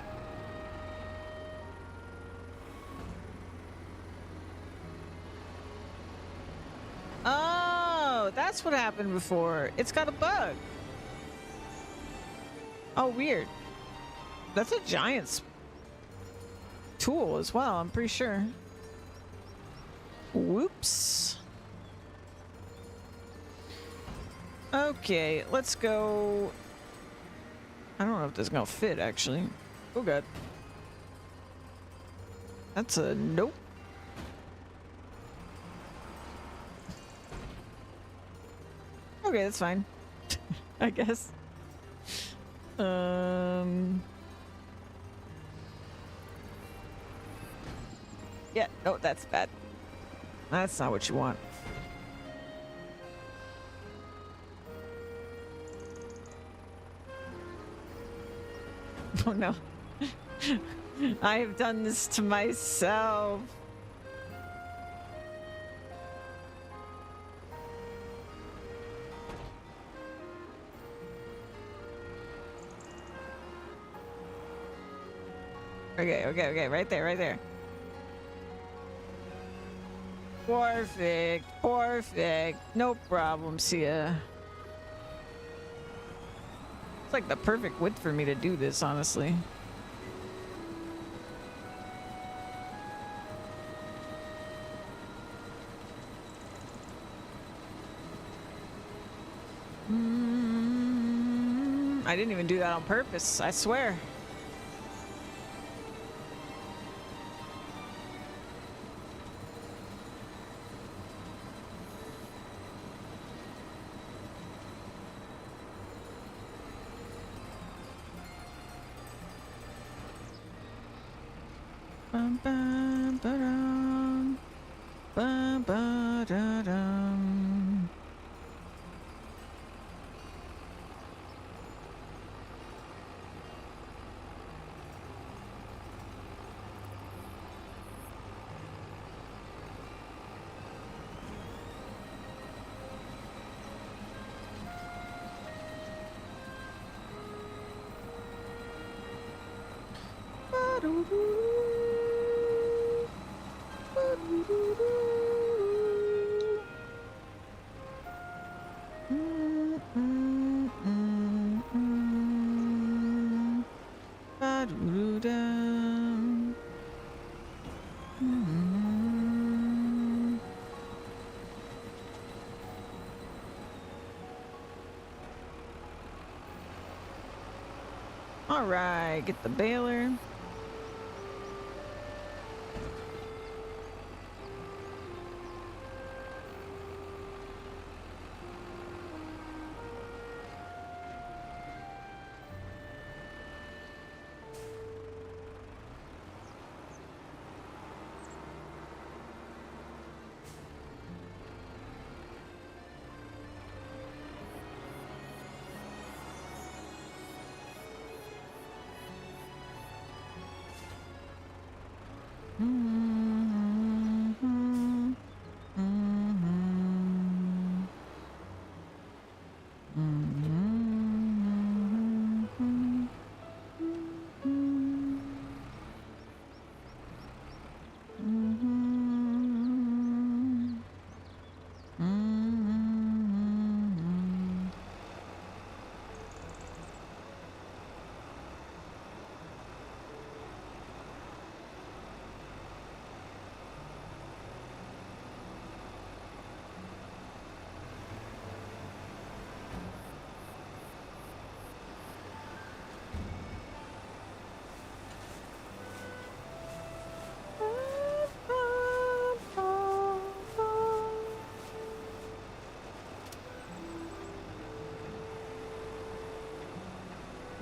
Oh, that's what happened before. It's got a bug. Oh, weird. That's a giant's tool as well, I'm pretty sure. Whoops. Okay, let's go. I don't know if this is gonna fit, actually. Oh, God. That's a nope. Okay, that's fine. I guess. Yeah, no, that's bad. That's not what you want. Oh no. I have done this to myself. Okay, right there. Perfect. No problems here. It's like the perfect width for me to do this, honestly. I didn't even do that on purpose, I swear. Bum, bum, ba-dum. Bum, ba-da-dum. All right, get the baler.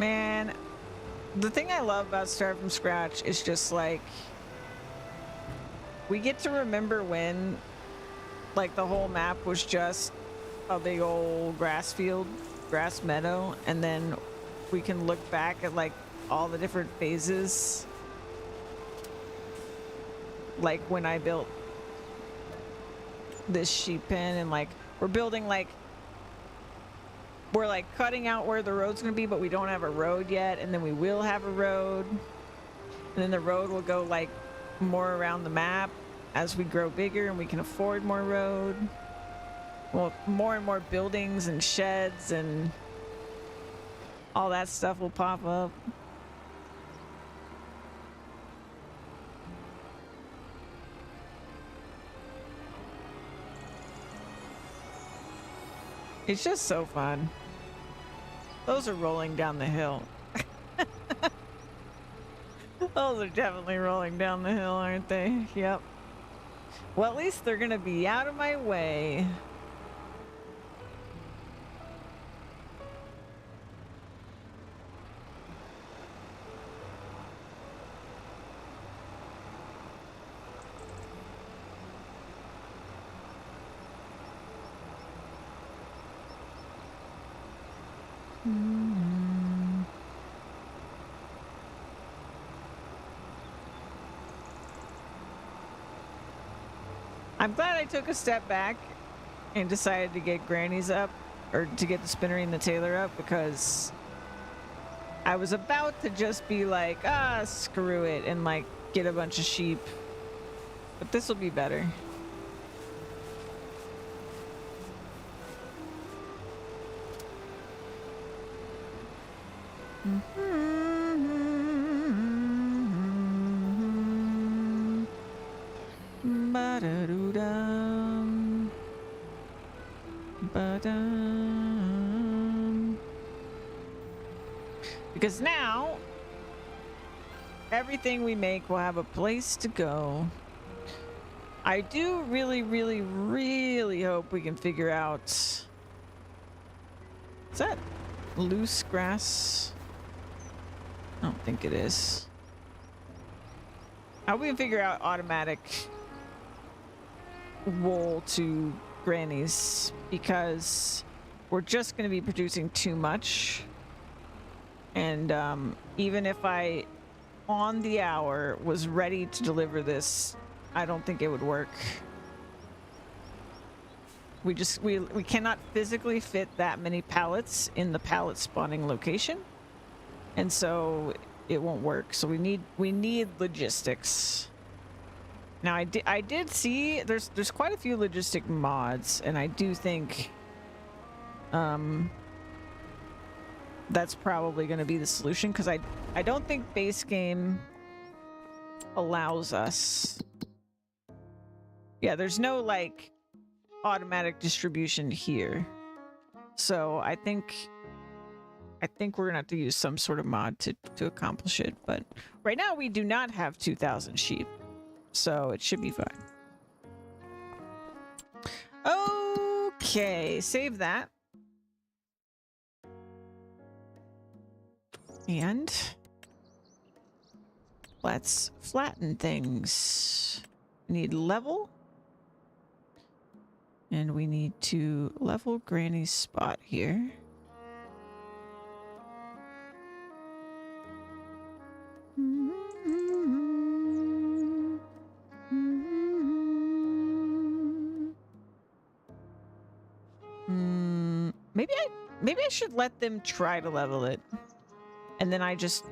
Man, the thing I love about Start from Scratch is just like we get to remember when like the whole map was just a big old grass field, grass meadow, and then we can look back at like all the different phases. Like when I built this sheep pen, and like we're building like we're like cutting out where the road's gonna be, but we don't have a road yet, and then we will have a road, and then the road will go like more around the map as we grow bigger and we can afford more road. Well, more and more buildings and sheds and all that stuff will pop up. It's just so fun. Those are rolling down the hill. Those are definitely rolling down the hill, aren't they? Yep. Well, at least they're gonna be out of my way. I'm glad I took a step back and decided to get Granny's up, or to get the Spinnery and the Taylor up, because I was about to just be like, ah, screw it, and like get a bunch of sheep. But this will be better. Ba-da-doo-dum. Ba-dum. Because now everything we make will have a place to go. I do really, really, really hope we can figure out... Is that loose grass? I don't think it is. I hope we can figure out automatic wool to Granny's, because we're just going to be producing too much. And even if I, on the hour, was ready to deliver this, I don't think it would work. We cannot physically fit that many pallets in the pallet spawning location, and so it won't work. So we need logistics. Now I did see there's quite a few logistic mods, and I do think that's probably going to be the solution, because I don't think base game allows us. Yeah, there's no like automatic distribution here, so I think we're gonna have to use some sort of mod to accomplish it. But right now we do not have 2,000 sheep, so it should be fine. Okay, save that. And let's flatten things. We need level. And we need to level Granny's spot here. Maybe I should let them try to level it, and then I just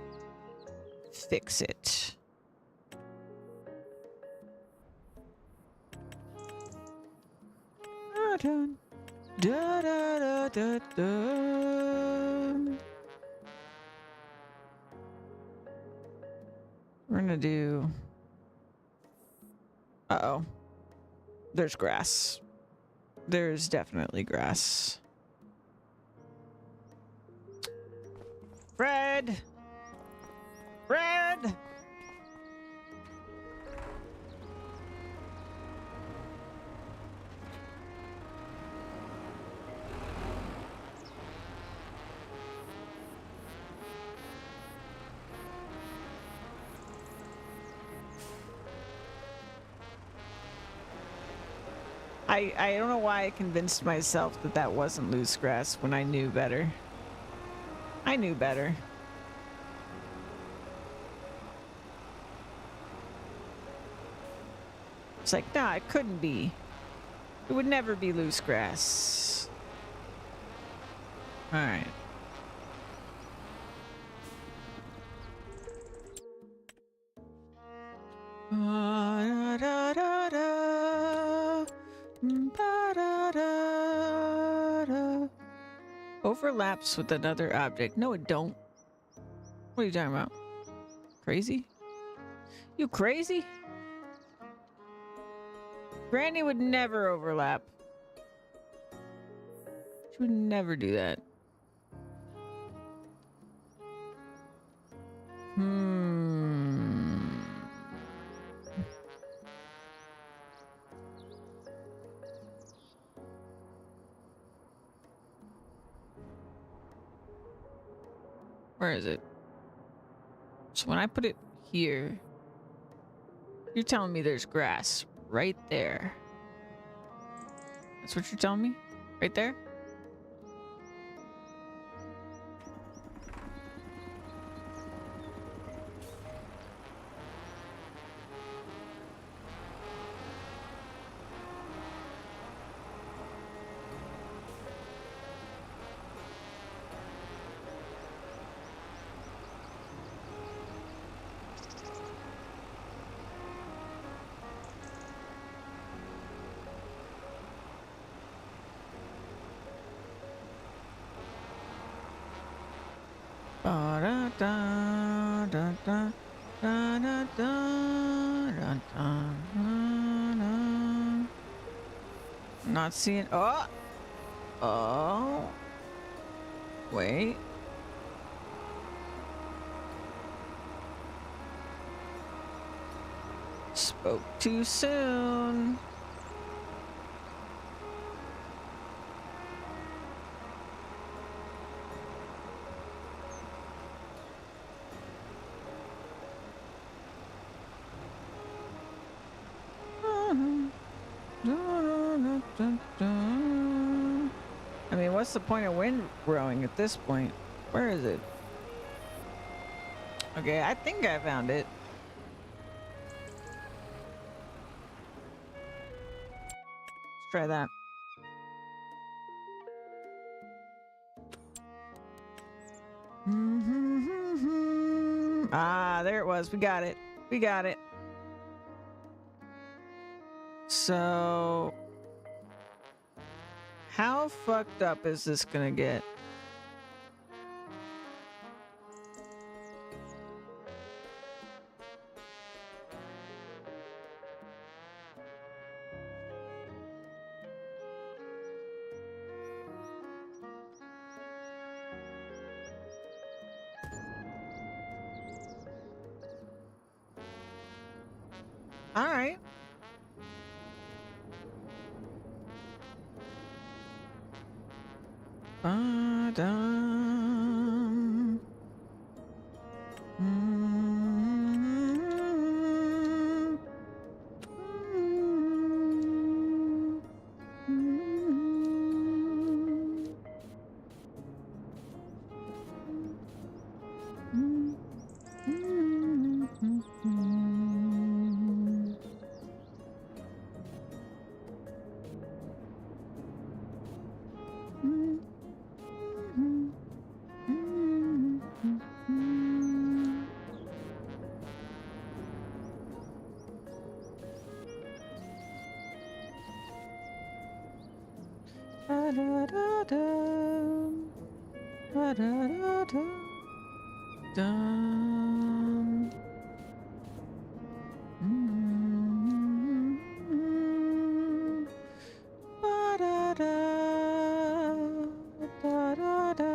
fix it. Da, da, da, da, da. We're gonna do... Uh-oh. There's grass. There's definitely grass. Fred! Fred! I don't know why I convinced myself that that wasn't loose grass when I knew better. I knew better. It's like, nah, it couldn't be. It would never be loose grass. All right. Overlaps with another object. No, it don't. What are you talking about? Crazy? You crazy? Granny would never overlap. She would never do that. Where is it? So when I put it here, you're telling me there's grass right there. That's what you're telling me? Right there? Not seeing. Oh, oh. Wait. Spoke too soon. I mean, what's the point of wind growing at this point? Where is it? Okay, I think I found it. Let's try that. Ah, there it was. We got it. We got it. So, how fucked up is this gonna get? All right. Ba-dum. Ba-da-da-dum. Ba-da-da-dum. Dum. Ba-da-da. Da-da-da.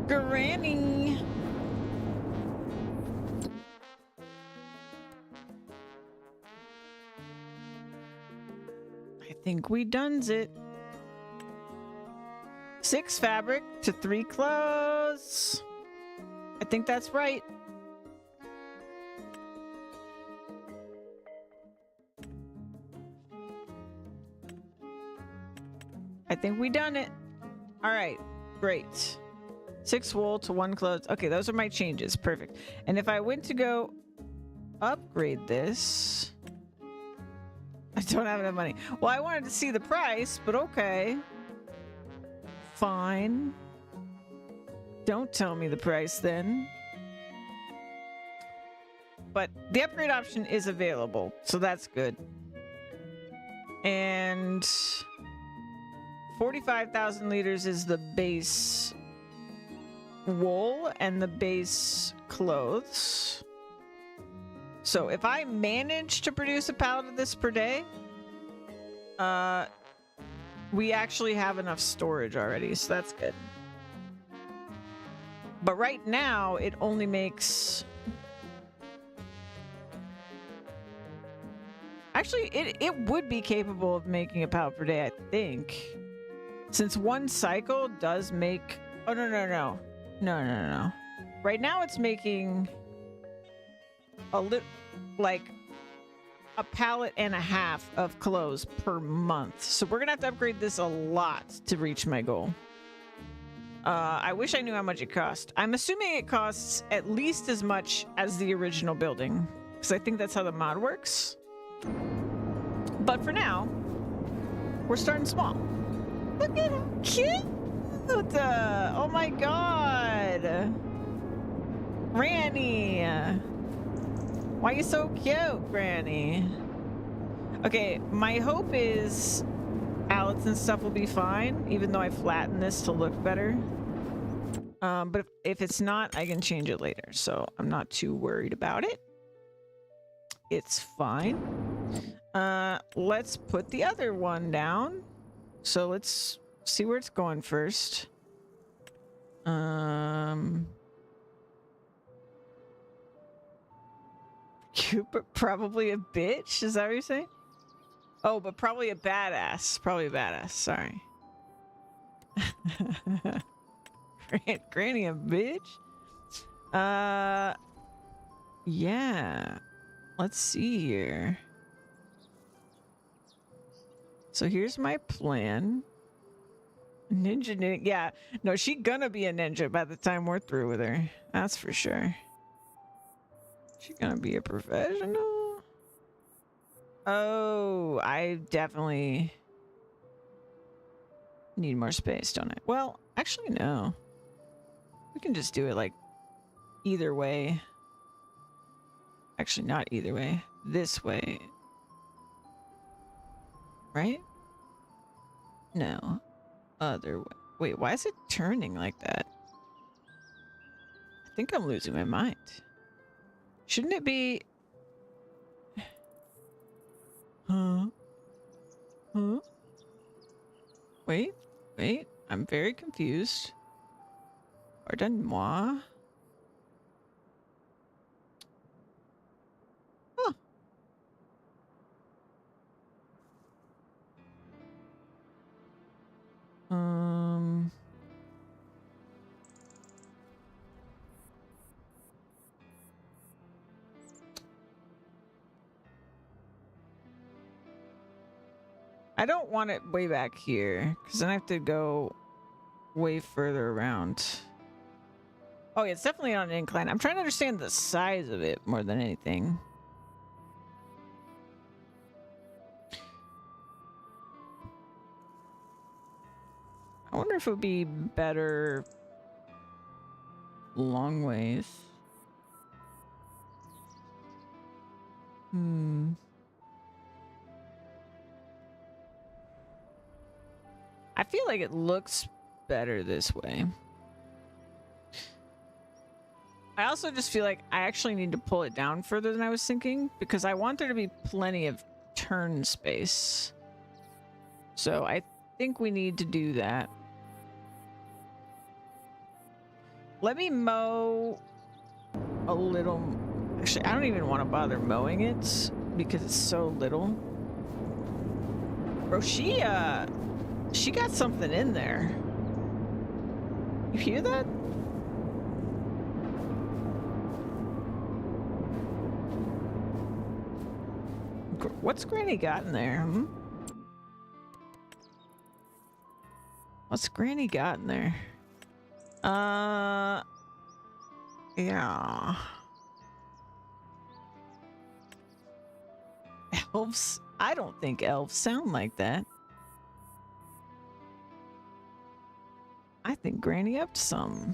Granny. I think we done's it. 6 fabric to 3 clothes. I think that's right. I think we done it. All right, great. 6 wool to 1 clothes. Okay, those are my changes. Perfect. And if I went to go upgrade this, I don't have enough money. Well, I wanted to see the price, but okay. Fine. Don't tell me the price then. But the upgrade option is available, so that's good. And 45,000 liters is the base wool and the base clothes. So if I manage to produce a pallet of this per day, we actually have enough storage already, so that's good. But right now, it only makes... Actually, it would be capable of making a pallet per day, I think. Since 1 cycle does make... Oh, no. No. Right now, it's making like a pallet and a half of clothes per month. So we're gonna have to upgrade this a lot to reach my goal. I wish I knew how much it cost. I'm assuming it costs at least as much as the original building, because I think that's how the mod works. But for now, we're starting small. Look at how cute! Oh my god! Granny! Why are you so cute, Granny? Okay, my hope is pallets and stuff will be fine, even though I flattened this to look better. But if it's not, I can change it later, so I'm not too worried about it. It's fine. Let's put the other one down. So let's see where it's going first. Cute, but probably a bitch? Is that what you're saying? Oh, but probably a badass. Probably a badass. Sorry. Granny a bitch? Yeah. Let's see here. So here's my plan. Ninja. Yeah. No, she gonna be a ninja by the time we're through with her. That's for sure. She's gonna be a professional. Oh, I definitely need more space, don't I? Well, actually, no. We can just do it like either way. Actually, not either way. This way. Right? No. Other way. Wait, why is it turning like that? I think I'm losing my mind. Shouldn't it be... Huh? Wait. I'm very confused. Pardonne-moi. Huh. I don't want it way back here, because then I have to go way further around. Oh, yeah, it's definitely on an incline. I'm trying to understand the size of it more than anything. I wonder if it would be better long ways. I feel like it looks better this way. I also just feel like I actually need to pull it down further than I was thinking, because I want there to be plenty of turn space. So I think we need to do that. Let me mow a little. Actually, I don't even want to bother mowing it because it's so little. Bro, she got something in there. You hear that? What's Granny got in there? Hmm? What's Granny got in there? Yeah. Elves? I don't think elves sound like that. I think Granny up to something.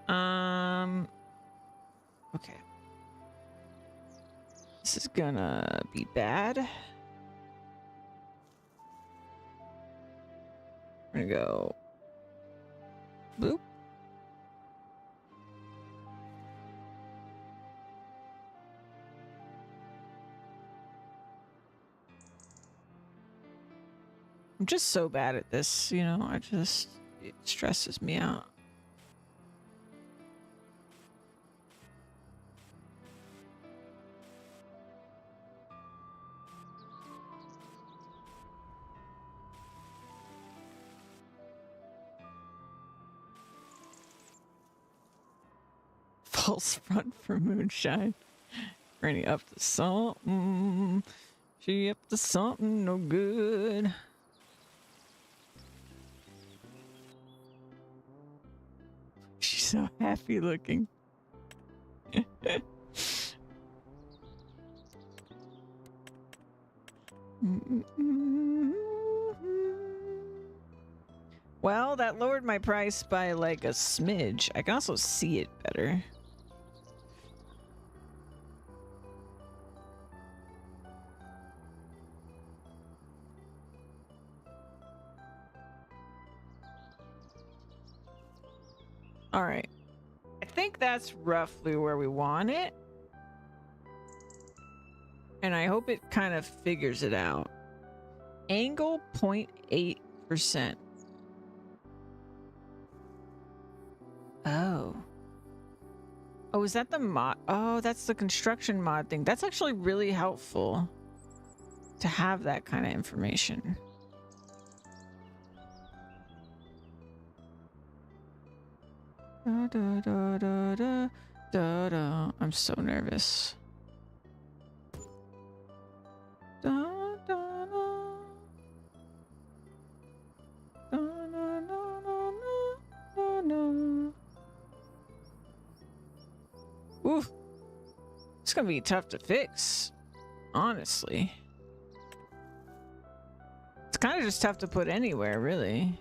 Okay. This is gonna be bad. We're gonna go boop. I'm just so bad at this, you know, it stresses me out. False front for moonshine. Granny up to something. She up to something no good. She's so happy looking. Well, that lowered my price by like a smidge. I can also see it better. All right. I think that's roughly where we want it. And I hope it kind of figures it out. Angle 0.8%. Oh. Oh, is that the mod? Oh, that's the construction mod thing. That's actually really helpful to have that kind of information. Da, da, da, da, da, da, da. I'm so nervous. Da, da, da. Da, da, da, da, da, da. Ooh. It's gonna be tough to fix, honestly. It's kind of just tough to put anywhere, really.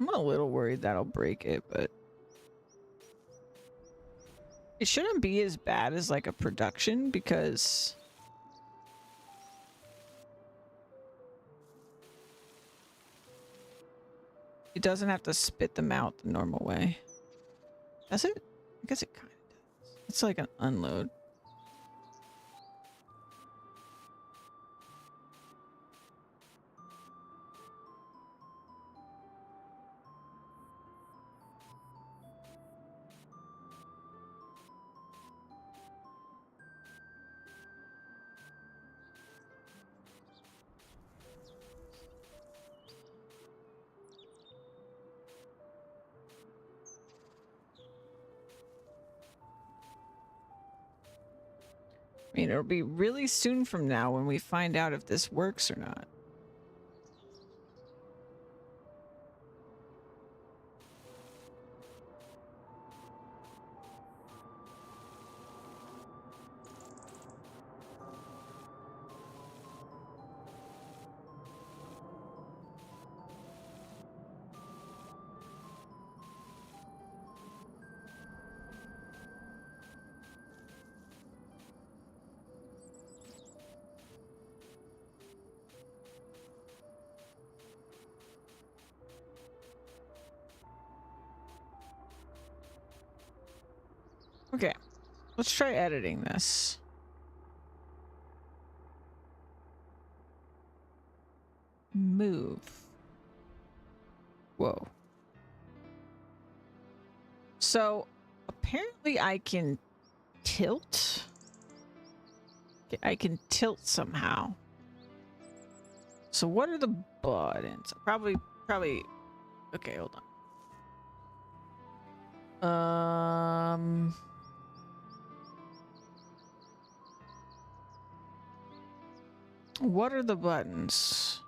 I'm a little worried that'll break it, but it shouldn't be as bad as like a production because it doesn't have to spit them out the normal way. Does it? I guess it kind of does. It's like an unload. I mean, it'll be really soon from now when we find out if this works or not. Okay, let's try editing this. Move. Whoa. So apparently I can tilt. Okay, I can tilt somehow. So what are the buttons? Probably. Okay, hold on. What are the buttons?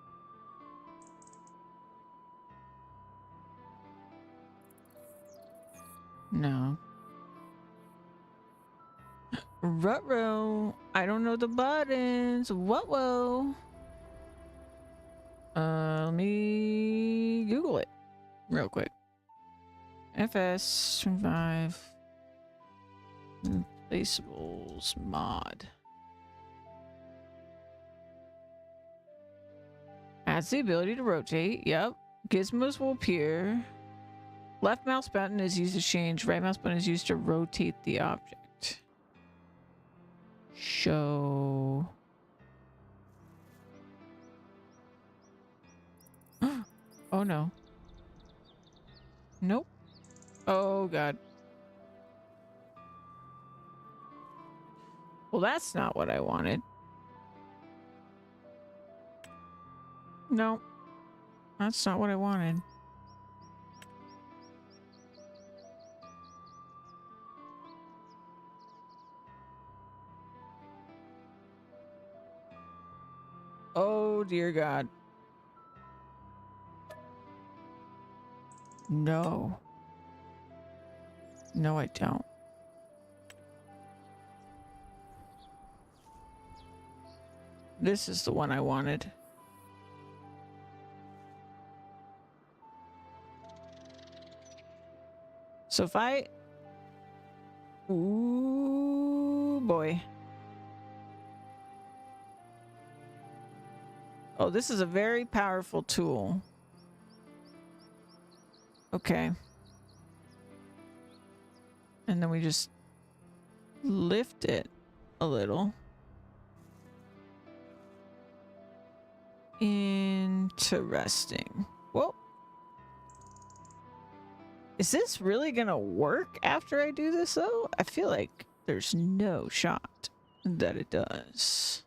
No. Ruh-roh. I don't know the buttons. What-whoa. Let me Google it real quick. FS25 Replaceables mod. Adds the ability to rotate. Yep. Gizmos will appear. Left mouse button is used to change. Right mouse button is used to rotate the object. Show. Oh no. Nope. Oh god. Well, that's not what I wanted. No. That's not what I wanted. Oh dear god. No. No, I don't. This is the one I wanted. So if I... Ooh, boy. Oh, this is a very powerful tool. Okay. And then we just lift it a little. Interesting. Whoa. Is this really gonna work after I do this though? I feel like there's no shot that it does.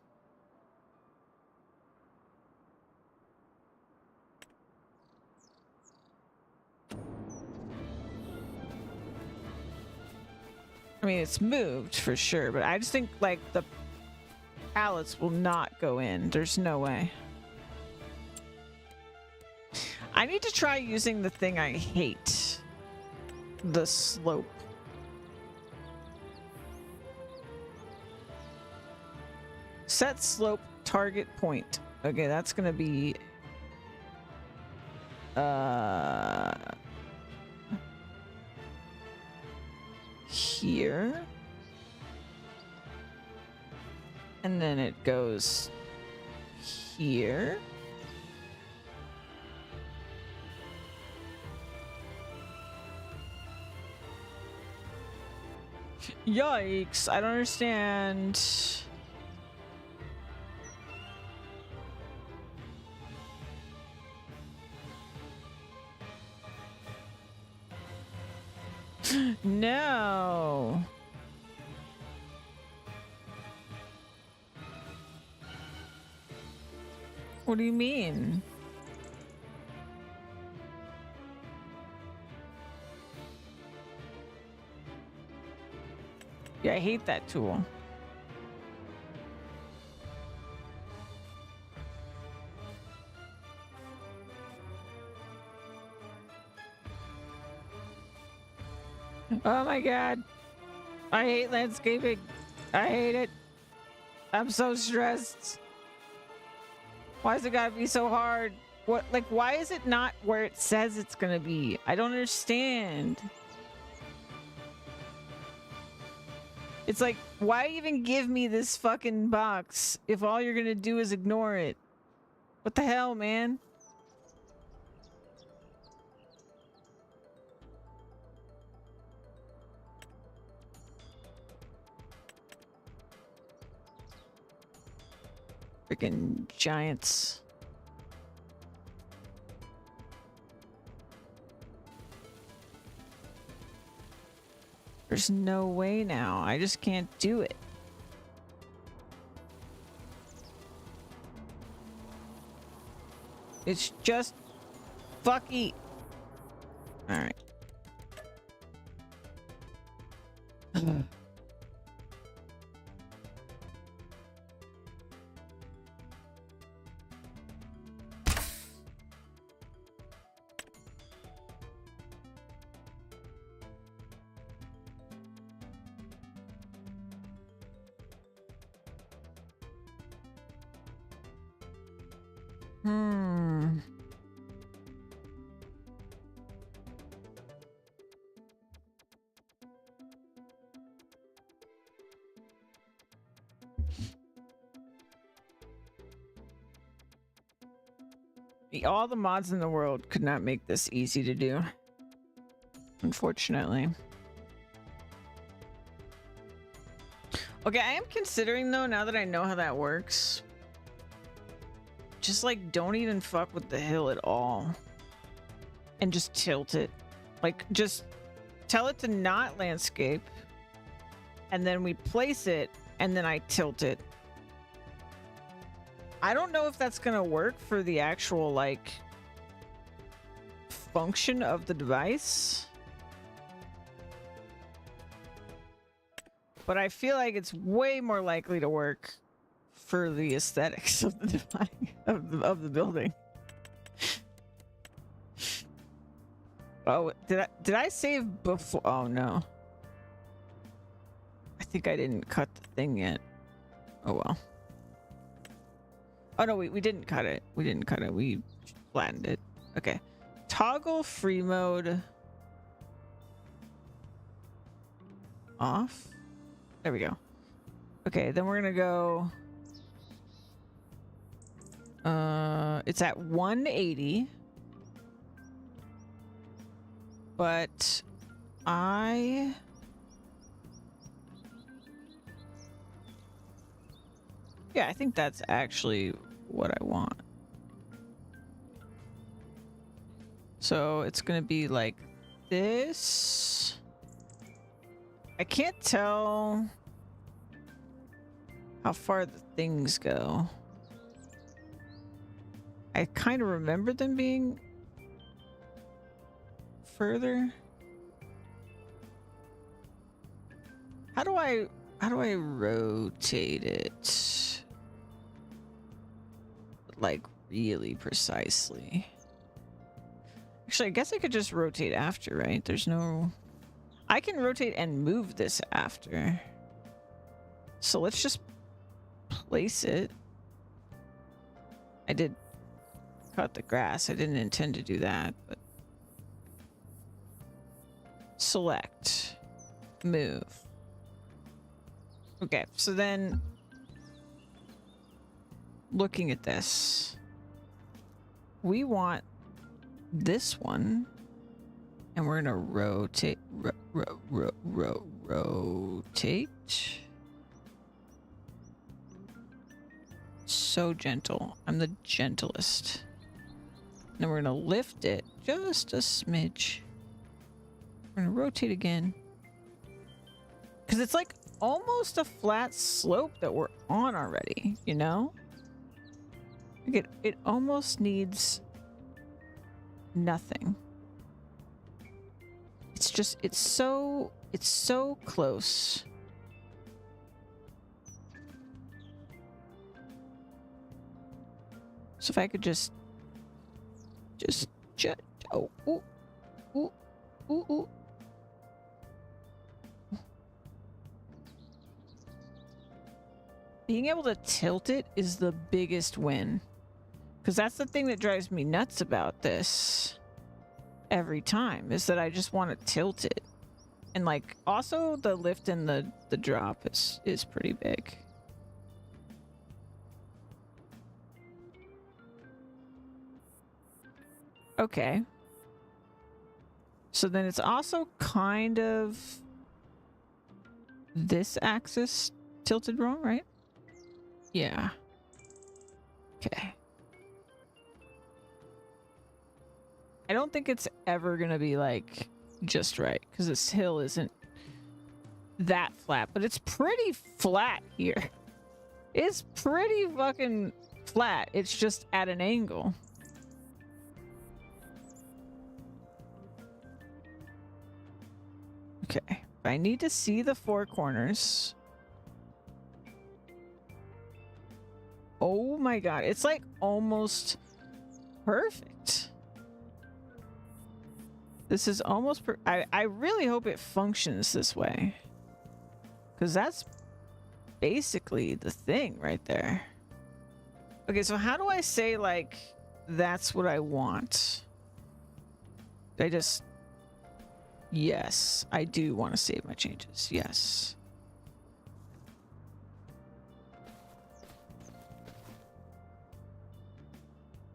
I mean, it's moved for sure, but I just think like the pallets will not go in. There's no way. I need to try using the thing I hate. The slope. Set slope target point. Okay, that's gonna be here. And then it goes here. Yikes, I don't understand. No. What do you mean? Yeah, I hate that tool. Oh my god. I hate landscaping. I hate it. I'm so stressed. Why is it gotta be so hard? What, like, why is it not where it says it's gonna be? I don't understand. It's like, why even give me this fucking box if all you're gonna do is ignore it? What the hell, man? Freaking giants. There's no way now. I just can't do it. It's just fucky. All right. Hmm. All the mods in the world could not make this easy to do. Unfortunately. Okay, I am considering though, now that I know how that works, just like don't even fuck with the hill at all. And just tilt it. Like just tell it to not landscape. And then we place it and then I tilt it. I don't know if that's gonna work for the actual like function of the device. But I feel like it's way more likely to work for the aesthetics of the device, of the building. Oh, did I save before? Oh no. I think I didn't cut the thing yet. Oh well. Oh no, we didn't cut it. We didn't cut it. We flattened it. Okay. Toggle free mode off. There we go. Okay, then we're gonna go. It's at 180. But yeah, I think that's actually what I want. So it's gonna be like this. I can't tell how far the things go. I kind of remember them being further. How do I rotate it? Like really precisely. Actually, I guess I could just rotate after, right? There's no... I can rotate and move this after. So let's just place it. I did cut the grass. I didn't intend to do that, but... Select. Move. Okay, so then... Looking at this, we want this one, and we're gonna rotate, rotate. So gentle. I'm the gentlest. Then we're gonna lift it just a smidge. We're gonna rotate again, because it's like almost a flat slope that we're on already, you know? It almost needs nothing. It's just, it's so close. So if I could just oh, ooh, ooh, ooh, ooh. Being able to tilt it is the biggest win. Because that's the thing that drives me nuts about this every time, is that I just want to tilt it. And like also the lift and the drop is pretty big. Okay. So then it's also kind of this axis tilted wrong, right? Yeah. Okay. I don't think it's ever gonna be like just right because this hill isn't that flat, but it's pretty flat here. It's pretty fucking flat. It's just at an angle. Okay. I need to see the four corners. Oh my god. It's like almost perfect. This is almost I really hope it functions this way. Because that's basically the thing right there. Okay, so how do I say, like, that's what I want? I just... Yes, I do want to save my changes. Yes.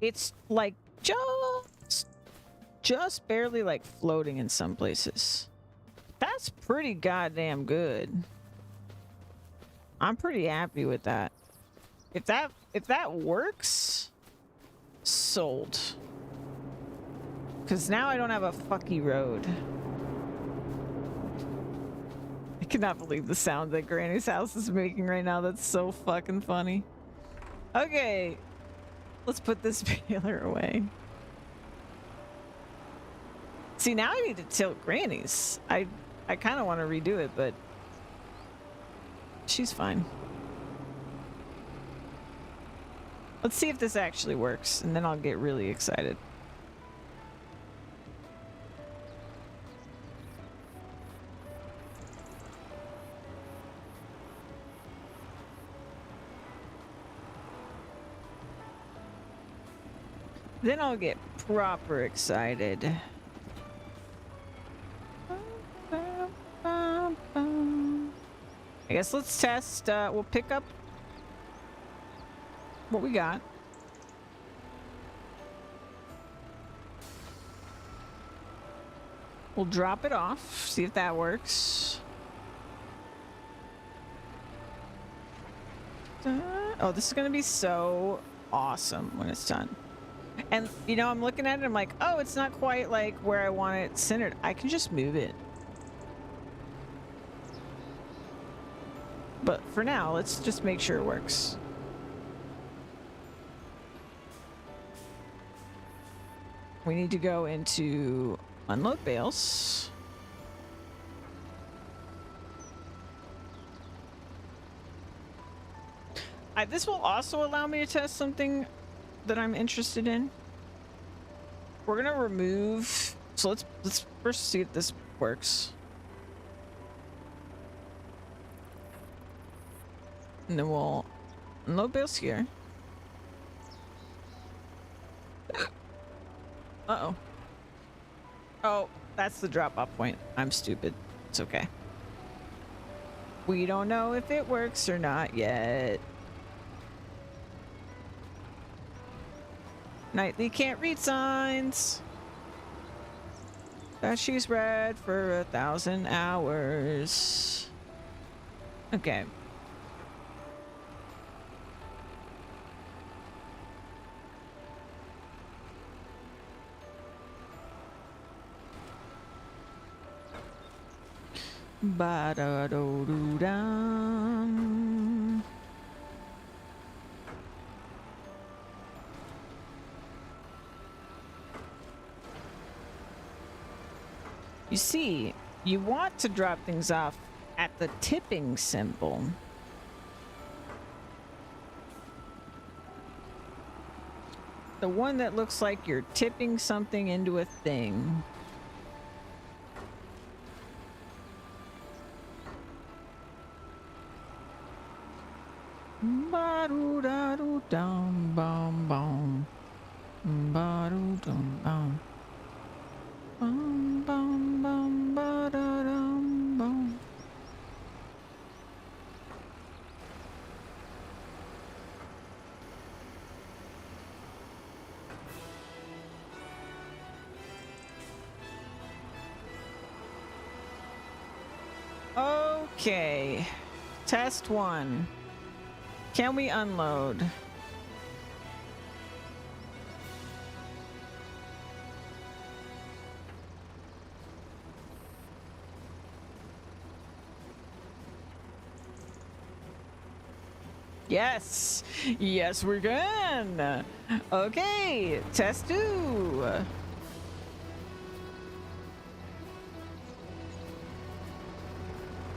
It's, like, just barely, like, floating in some places. That's pretty goddamn good. I'm pretty happy with that. If that works, sold. Because now I don't have a fucky road. I cannot believe the sound that Granny's house is making right now. That's so fucking funny. Okay. Let's put this baler away. See, now I need to tilt Granny's. I kind of want to redo it, but she's fine. Let's see if this actually works, and then I'll get really excited. Then I'll get proper excited. I guess let's test. We'll pick up what we got. We'll drop it off, see if that works. Oh, this is gonna be so awesome when it's done. And, you know, I'm looking at it, I'm like, oh, it's not quite like where I want it centered. I can just move it. But for now, let's just make sure it works. We need to go into unload bales. This will also allow me to test something that I'm interested in. We're gonna remove, so let's first see if this works. And then we'll unload bales here. Uh-oh. Oh, that's the drop-off point. I'm stupid. It's okay. We don't know if it works or not yet. Nightly can't read signs. That she's read for 1,000 hours. Okay. Ba-da-do-do-dum. You see, you want to drop things off at the tipping symbol. The one that looks like you're tipping something into a thing. Ba-do-da-do-dum, bum, bum. Ba-do-dum, bum. Bum, bum, bum, ba-da-dum, bum. Okay. Test one. Can we unload? Yes. Yes, we can. Okay, test 2.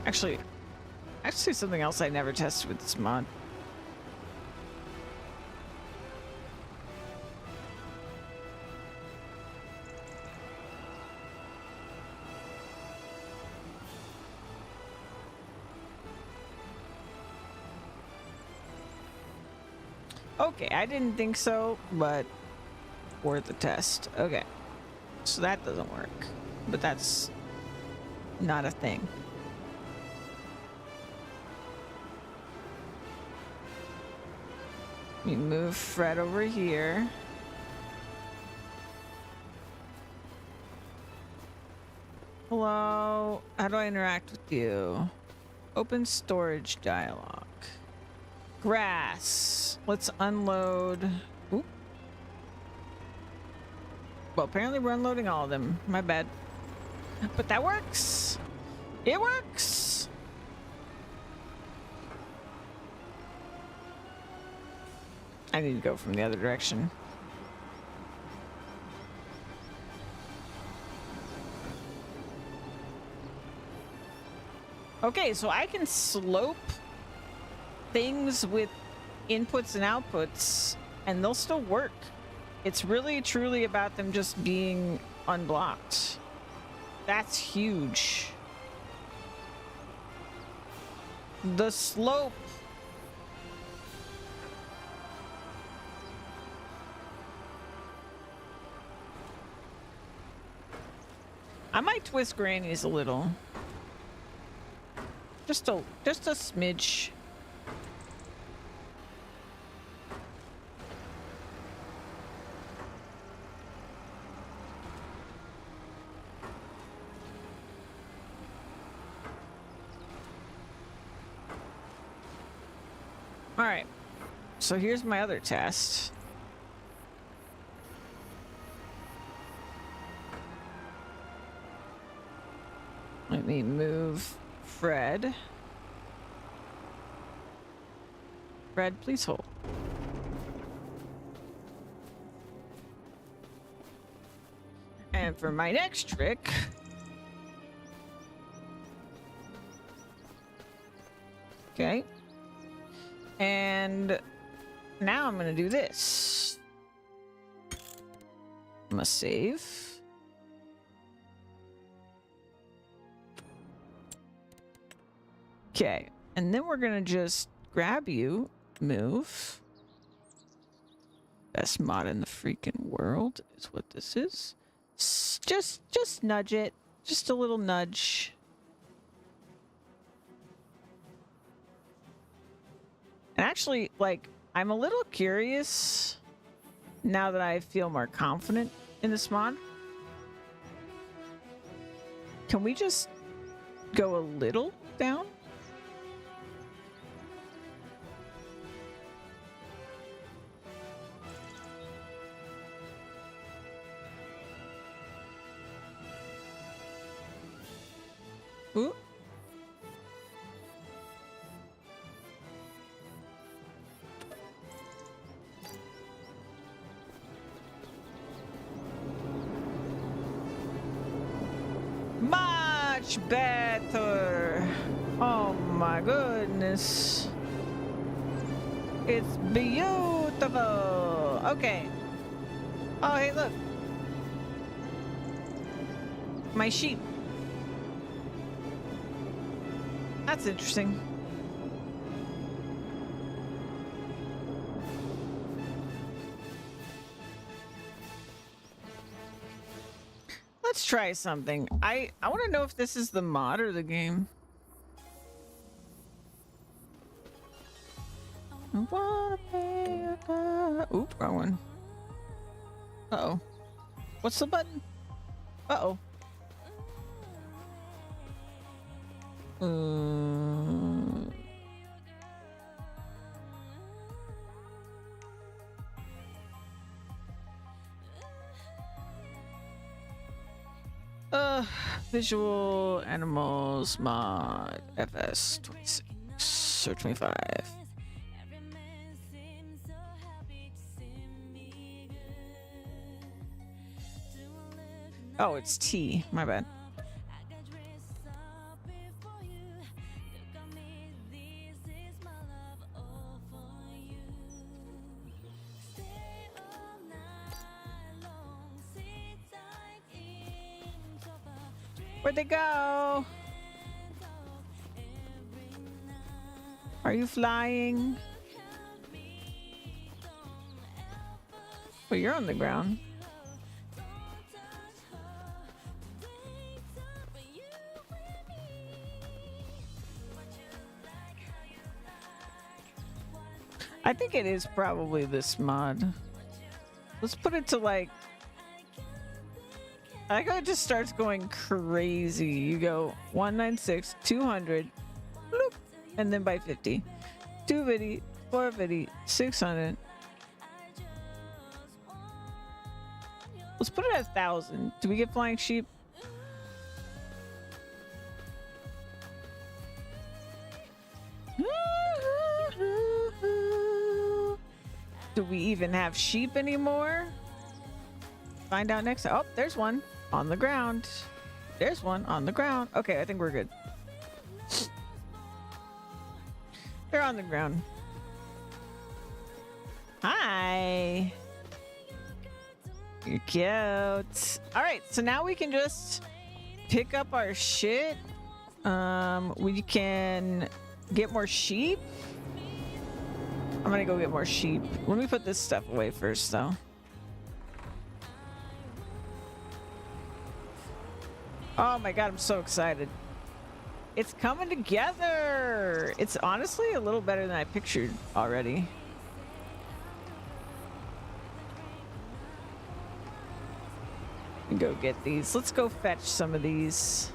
Actually, something else I never tested with this mod. Okay, I didn't think so, but worth the test. Okay, so that doesn't work, but that's not a thing. We move Fred over here. Hello, how do I interact with you? Open storage dialog. Grass. Let's unload. Oop. Well, apparently we're unloading all of them. My bad. But that works. It works. I need to go from the other direction. Okay, so I can slope things with inputs and outputs, and they'll still work. It's really truly about them just being unblocked. That's huge. The slope. I might twist grannies a little. Just a smidge. All right. So here's my other test. Let me move Fred. Fred, please hold. And for my next trick, okay. And now I'm gonna do this. I'm gonna save. Okay, and then we're gonna just grab you, move. Best mod in the freaking world is what this is. Just nudge it. Just a little nudge. And actually, like, I'm a little curious now that I feel more confident in this mod. Can we just go a little down? Ooh. Much better. Oh my goodness. It's beautiful. Okay. Oh, hey, look. My sheep. That's interesting. Let's try something. I want to know if this is the mod or the game. I wanna pay a guy. Oop, wrong one. Uh-oh. What's the button? Uh-oh. Visual animals mod FS 26 or 25. Oh, it's T. My bad. Where'd they go? Are you flying? Well, you're on the ground. I think it is probably this mod. Let's put it to like... I like how it just starts going crazy. You go 196, 200, bloop, and then by 50. 250, 450, 600. Let's put it at 1,000. Do we get flying sheep? Do we even have sheep anymore? Find out next. Oh, there's one on the ground. There's one on the ground. Okay, I think we're good. They're on the ground. Hi. You're cute. All right, so now we can just pick up our shit. We can get more sheep. I'm gonna go get more sheep. Let me put this stuff away first, though. Oh my god, I'm so excited. It's coming together. It's honestly a little better than I pictured already. Go get these. Let's go fetch some of these.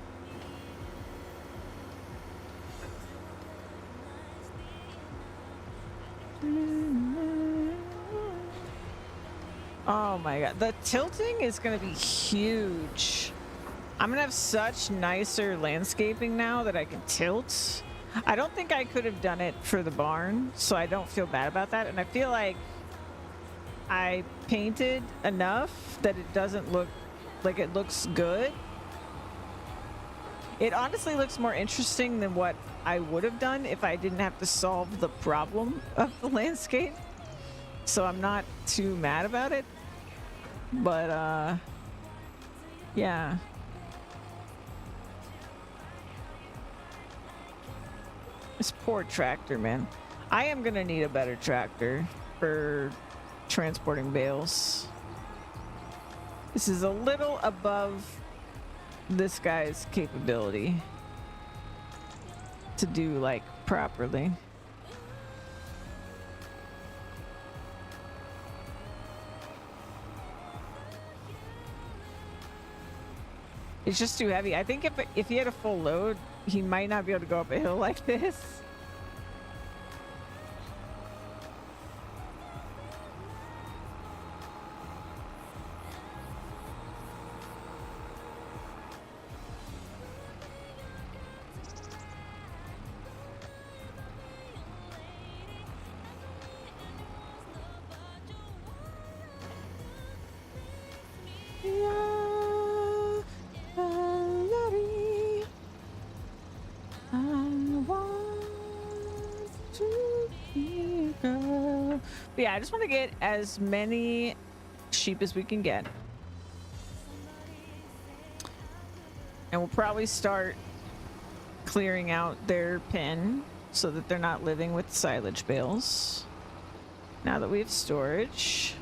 Oh my god, the tilting is gonna be huge. I'm gonna have such nicer landscaping now that I can tilt. I don't think I could have done it for the barn, so I don't feel bad about that. And I feel like I painted enough that it doesn't look like it looks good. It honestly looks more interesting than what I would have done if I didn't have to solve the problem of the landscape. So I'm not too mad about it. But yeah. This poor tractor, man. I am gonna need a better tractor for transporting bales. This is a little above this guy's capability to do like properly. It's just too heavy. I think if he had a full load, he might not be able to go up a hill like this. But yeah, I just want to get as many sheep as we can get. And we'll probably start clearing out their pen so that they're not living with silage bales. Now that we have storage.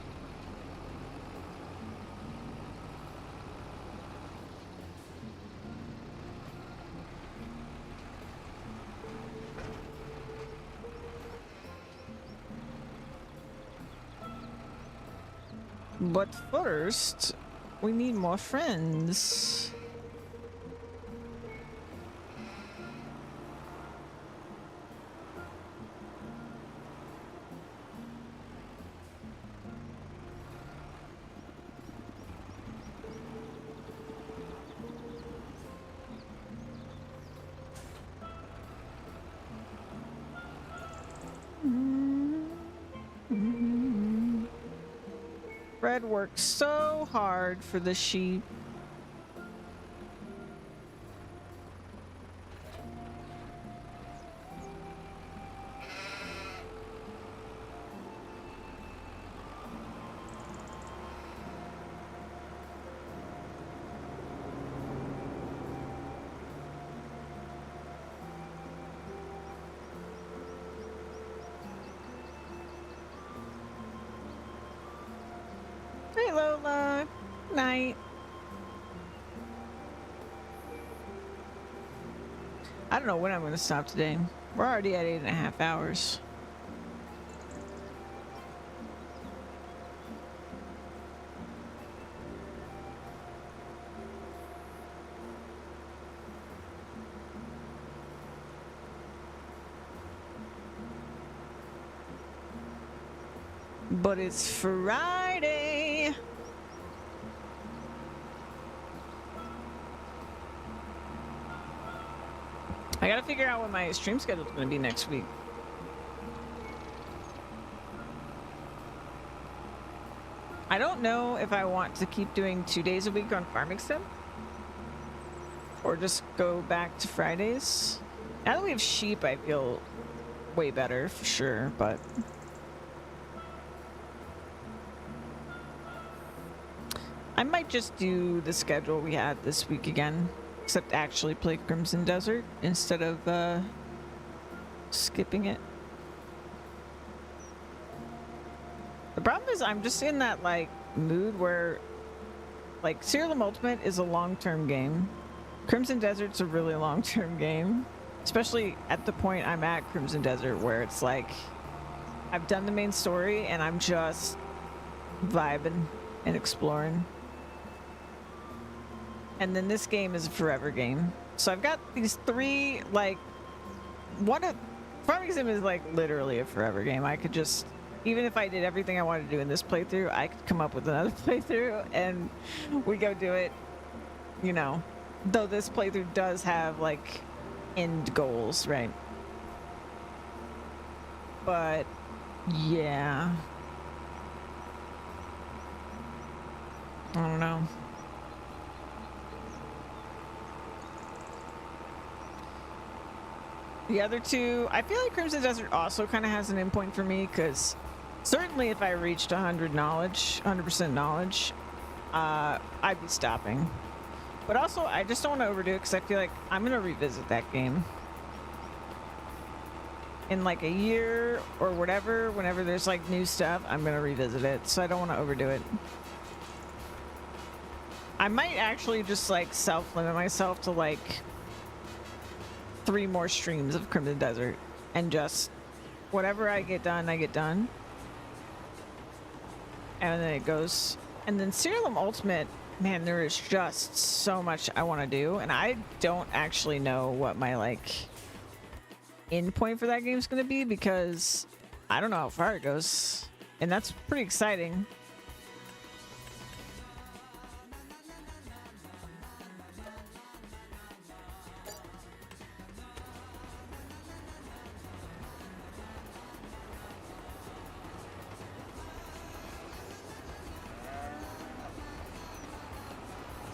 But first, we need more friends. Fred worked so hard for the sheep. night, Lola. Night. I don't know when I'm going to stop today. We're already at 8.5 hours. But it's Friday. I gotta figure out what my stream schedule is gonna be next week. I don't know if I want to keep doing 2 days a week on Farming Sim or just go back to Fridays. Now that we have sheep, I feel way better for sure, but I might just do the schedule we had this week again, except actually play Crimson Desert instead of skipping it. The problem is I'm just in that like mood where like Serial Ultimate is a long-term game. Crimson Desert's a really long-term game, especially at the point I'm at Crimson Desert where it's like I've done the main story and I'm just vibing and exploring. And then this game is a forever game. So I've got these three, like, Farming Sim is like literally a forever game. I could just, even if I did everything I wanted to do in this playthrough, I could come up with another playthrough and we go do it, you know. Though this playthrough does have like end goals, right? But yeah. I don't know. The other two, I feel like Crimson Desert also kind of has an endpoint for me because certainly if I reached 100% knowledge, I'd be stopping. But also, I just don't want to overdo it because I feel like I'm going to revisit that game in like a year or whatever. Whenever there's like new stuff, I'm going to revisit it. So I don't want to overdo it. I might actually just like self-limit myself to like 3 more streams of Crimson Desert and just whatever I get done, I get done. And then it goes. And then Serial Ultimate, man, there is just so much I want to do. And I don't actually know what my like end point for that game is going to be because I don't know how far it goes. And that's pretty exciting.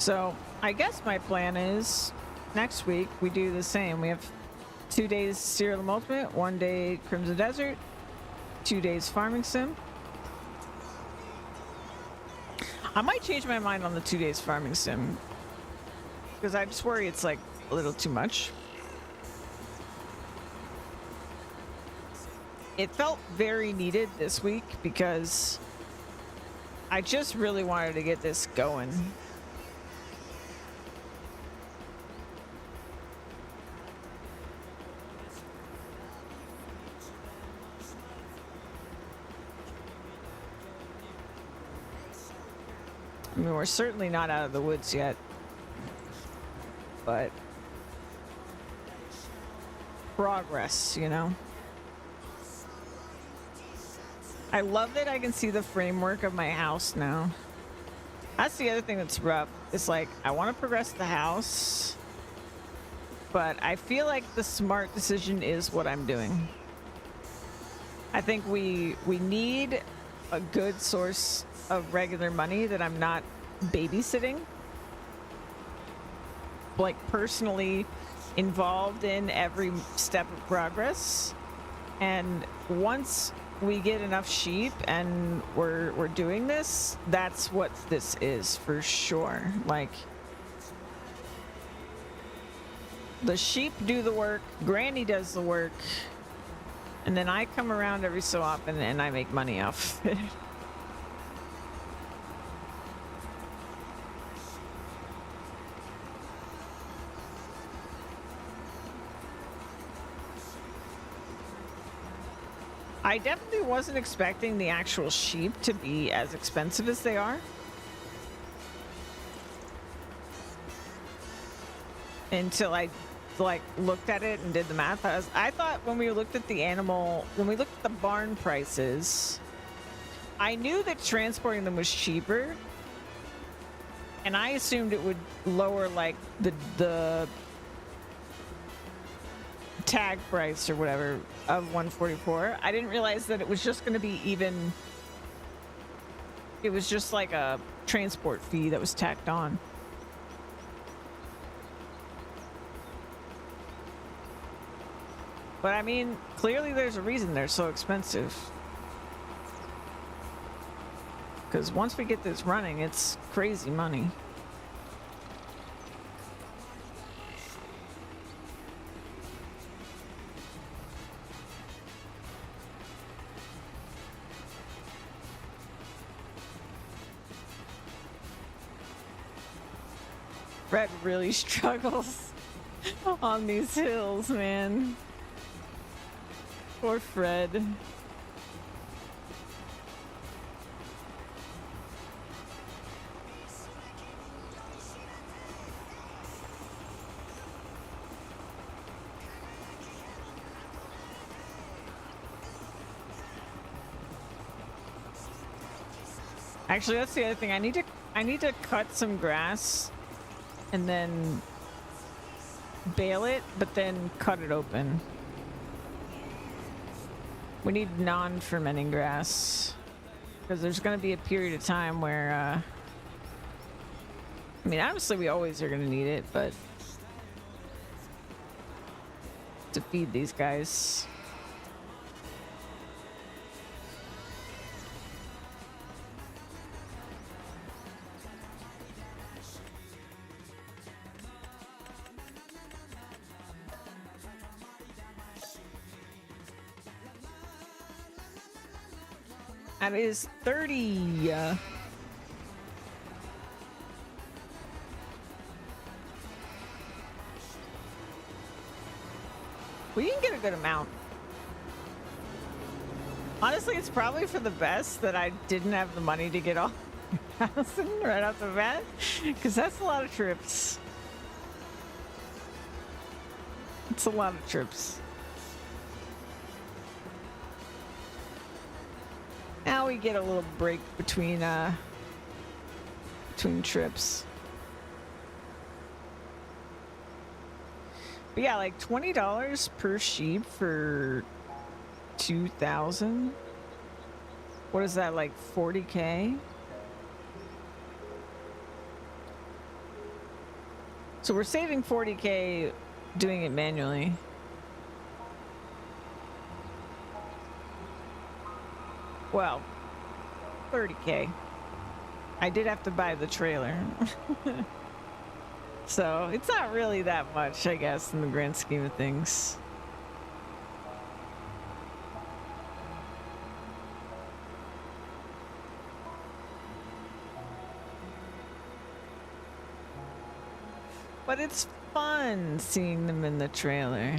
So I guess my plan is next week we do the same. We have 2 days Serial Ultimate, 1 day Crimson Desert, 2 days Farming Sim. I might change my mind on the 2 days Farming Sim because I just worry it's like a little too much. It felt very needed this week because I just really wanted to get this going. I mean, we're certainly not out of the woods yet, but progress, you know? I love that I can see the framework of my house now. That's the other thing that's rough. It's like, I want to progress the house, but I feel like the smart decision is what I'm doing. I think we need a good source of regular money that I'm not babysitting, like personally involved in every step of progress. And once we get enough sheep and we're doing this, that's what this is for sure. Like, the sheep do the work, Granny does the work, and then I come around every so often and I make money off it. I definitely wasn't expecting the actual sheep to be as expensive as they are. Until I like looked at it and did the math. I thought when we looked at the barn prices, I knew that transporting them was cheaper. And I assumed it would lower like the tag price or whatever of 144. I didn't realize that it was just going to be even. It was just like a transport fee that was tacked on. But I mean, clearly there's a reason they're so expensive. Because once we get this running, it's crazy money. Fred really struggles on these hills, man. Poor Fred. Actually, that's the other thing. I need to cut some grass and then bale it, but then cut it open. We need non-fermenting grass because there's going to be a period of time where I mean, honestly, we always are going to need it, but to feed these guys. That is 30. We can get a good amount. Honestly, it's probably for the best that I didn't have the money to get all thousand right off the bat, because that's a lot of trips. It's a lot of trips. Now we get a little break between trips. But yeah, like $20 per sheep for 2,000. What is that, like 40K? So we're saving 40K doing it manually. Well, 30K. I did have to buy the trailer. So it's not really that much, I guess, in the grand scheme of things. But it's fun seeing them in the trailer.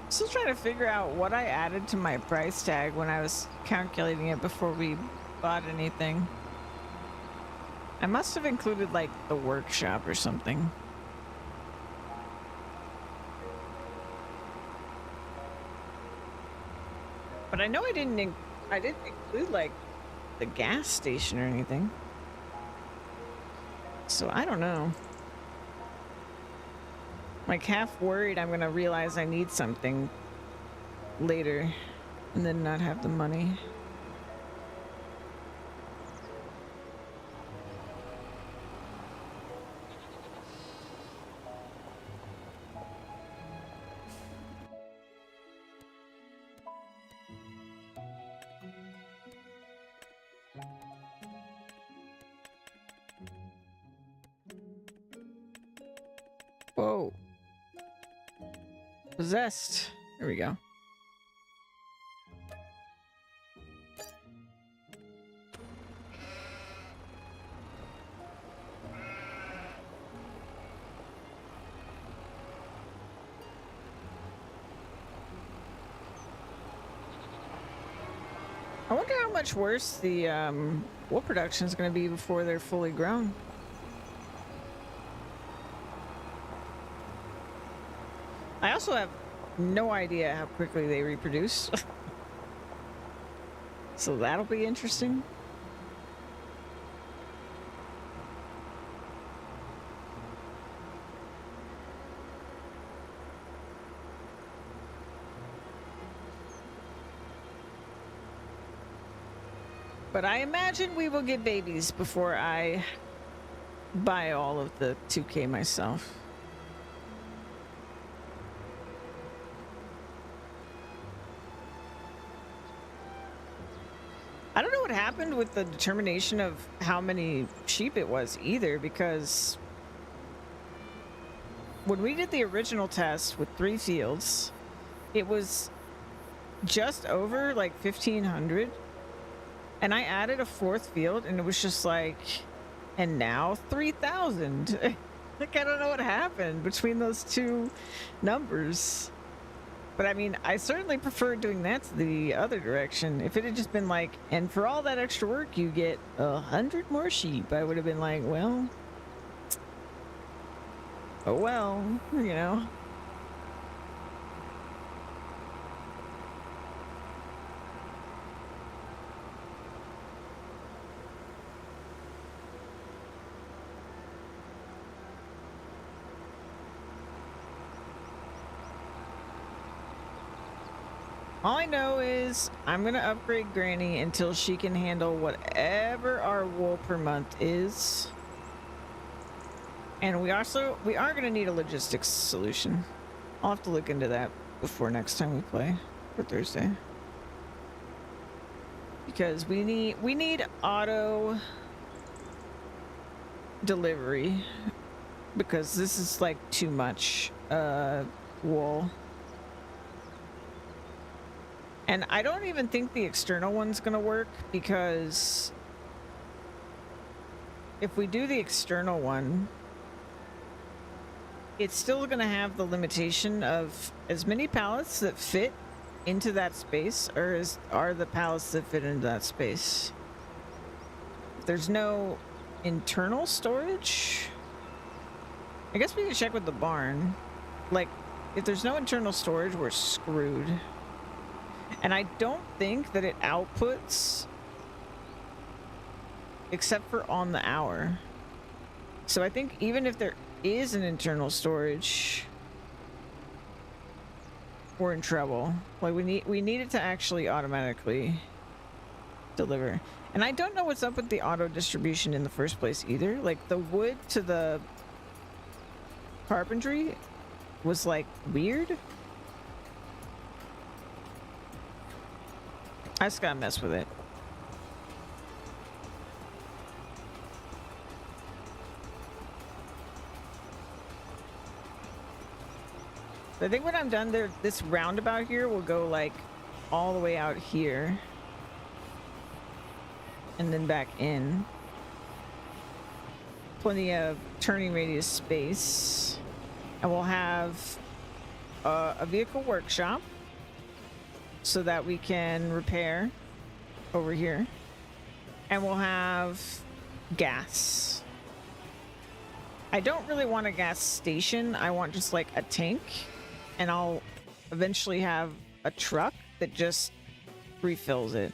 Still trying to figure out what I added to my price tag when I was calculating it before we bought anything. I must have included like the workshop or something. But I know I didn't include like the gas station or anything. So I don't know. Like half worried I'm gonna realize I need something later and then not have the money. Whoa. Possessed. There we go. I wonder how much worse the wool production is going to be before they're fully grown. I also have no idea how quickly they reproduce. So that'll be interesting. But I imagine we will get babies before I buy all of the 2K myself. I don't know what happened with the determination of how many sheep it was either, because when we did the original test with 3 fields, it was just over like 1,500. And I added a 4th field and it was just like, and now 3,000. Like, I don't know what happened between those two numbers. But I mean, I certainly prefer doing that to the other direction. If it had just been like, and for all that extra work, you get 100 more sheep, I would have been like, well, oh well, you know. All I know is I'm gonna upgrade Granny until she can handle whatever our wool per month is. And we are gonna need a logistics solution. I'll have to look into that before next time we play for Thursday. Because we need auto delivery, because this is like too much wool. And I don't even think the external one's gonna work, because if we do the external one, it's still gonna have the limitation of as many pallets that fit into that space are the pallets that fit into that space. If there's no internal storage, I guess we can check with the barn. Like, if there's no internal storage, we're screwed. And I don't think that it outputs except for on the hour. So I think even if there is an internal storage, we're in trouble. Like, we need it to actually automatically deliver. And I don't know what's up with the auto distribution in the first place either. Like, the wood to the carpentry was like weird. I just gotta mess with it. I think when I'm done there, this roundabout here will go like all the way out here and then back in. Plenty of turning radius space. And we'll have a vehicle workshop so that we can repair over here. And we'll have gas. I don't really want a gas station. I want just like a tank, and I'll eventually have a truck that just refills it.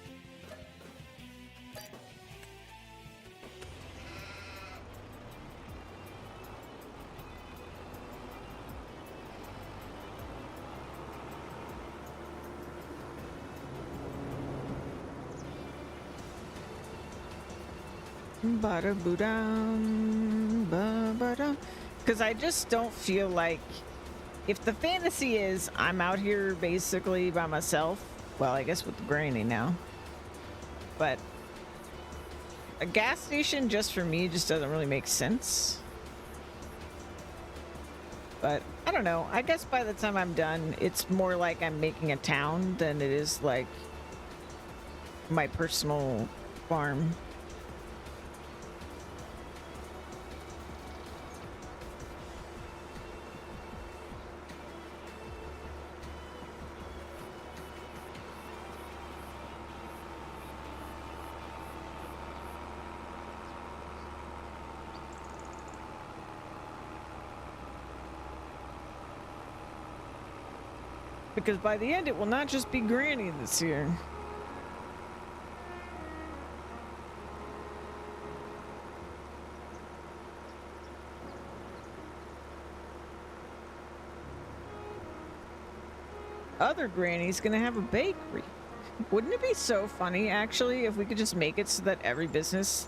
Because I just don't feel like, if the fantasy is I'm out here basically by myself, well, I guess with the granny now, but a gas station just for me just doesn't really make sense. But I don't know, I guess by the time I'm done, it's more like I'm making a town than it is like my personal farm. Because by the end, it will not just be Granny this year. Other Granny's gonna have a bakery. Wouldn't it be so funny, actually, if we could just make it so that every business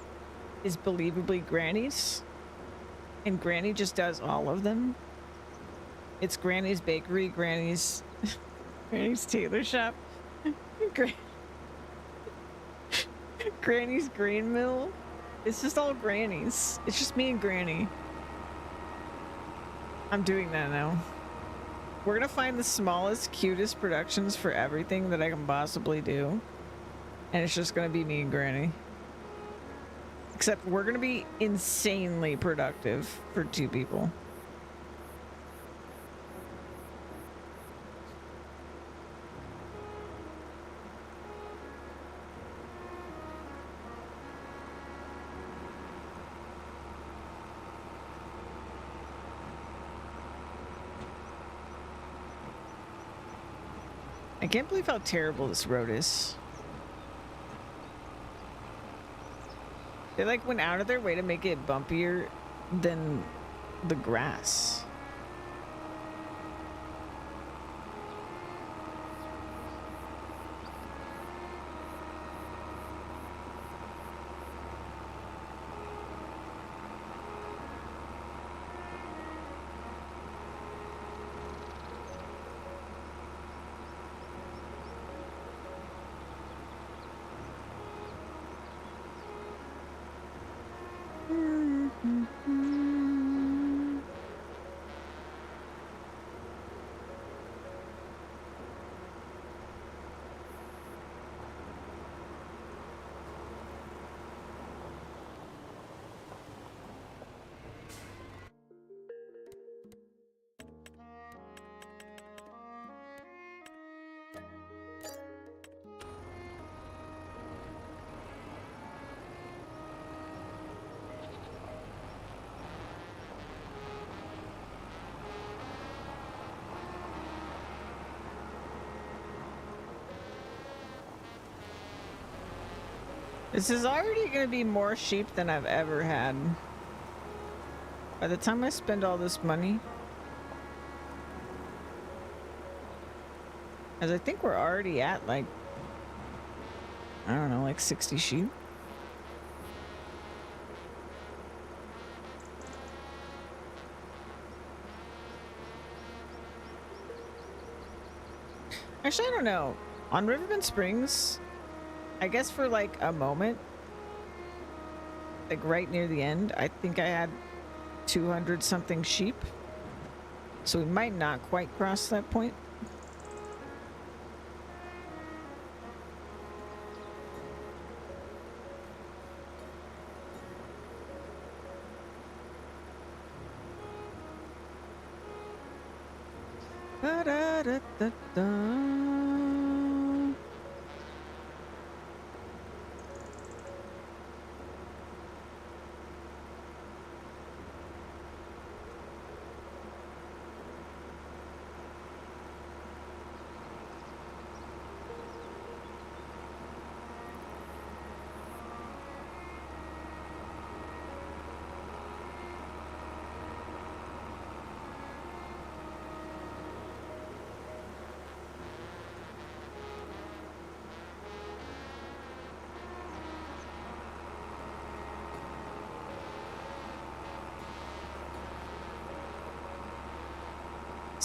is believably Granny's? And Granny just does all of them? It's Granny's bakery, Granny's tailor shop, Granny's grain mill. It's just all Granny's. It's just me and Granny. I'm doing that now. We're gonna find the smallest, cutest productions for everything that I can possibly do. And it's just gonna be me and Granny. Except we're gonna be insanely productive for 2 people. I can't believe how terrible this road is. They like went out of their way to make it bumpier than the grass. This is already going to be more sheep than I've ever had. By the time I spend all this money. As I think we're already at like, I don't know, like 60 sheep. Actually, I don't know. On Riverbend Springs, I guess for like a moment, like right near the end, I think I had 200 something sheep. So we might not quite cross that point. Ba-da-da-da-da.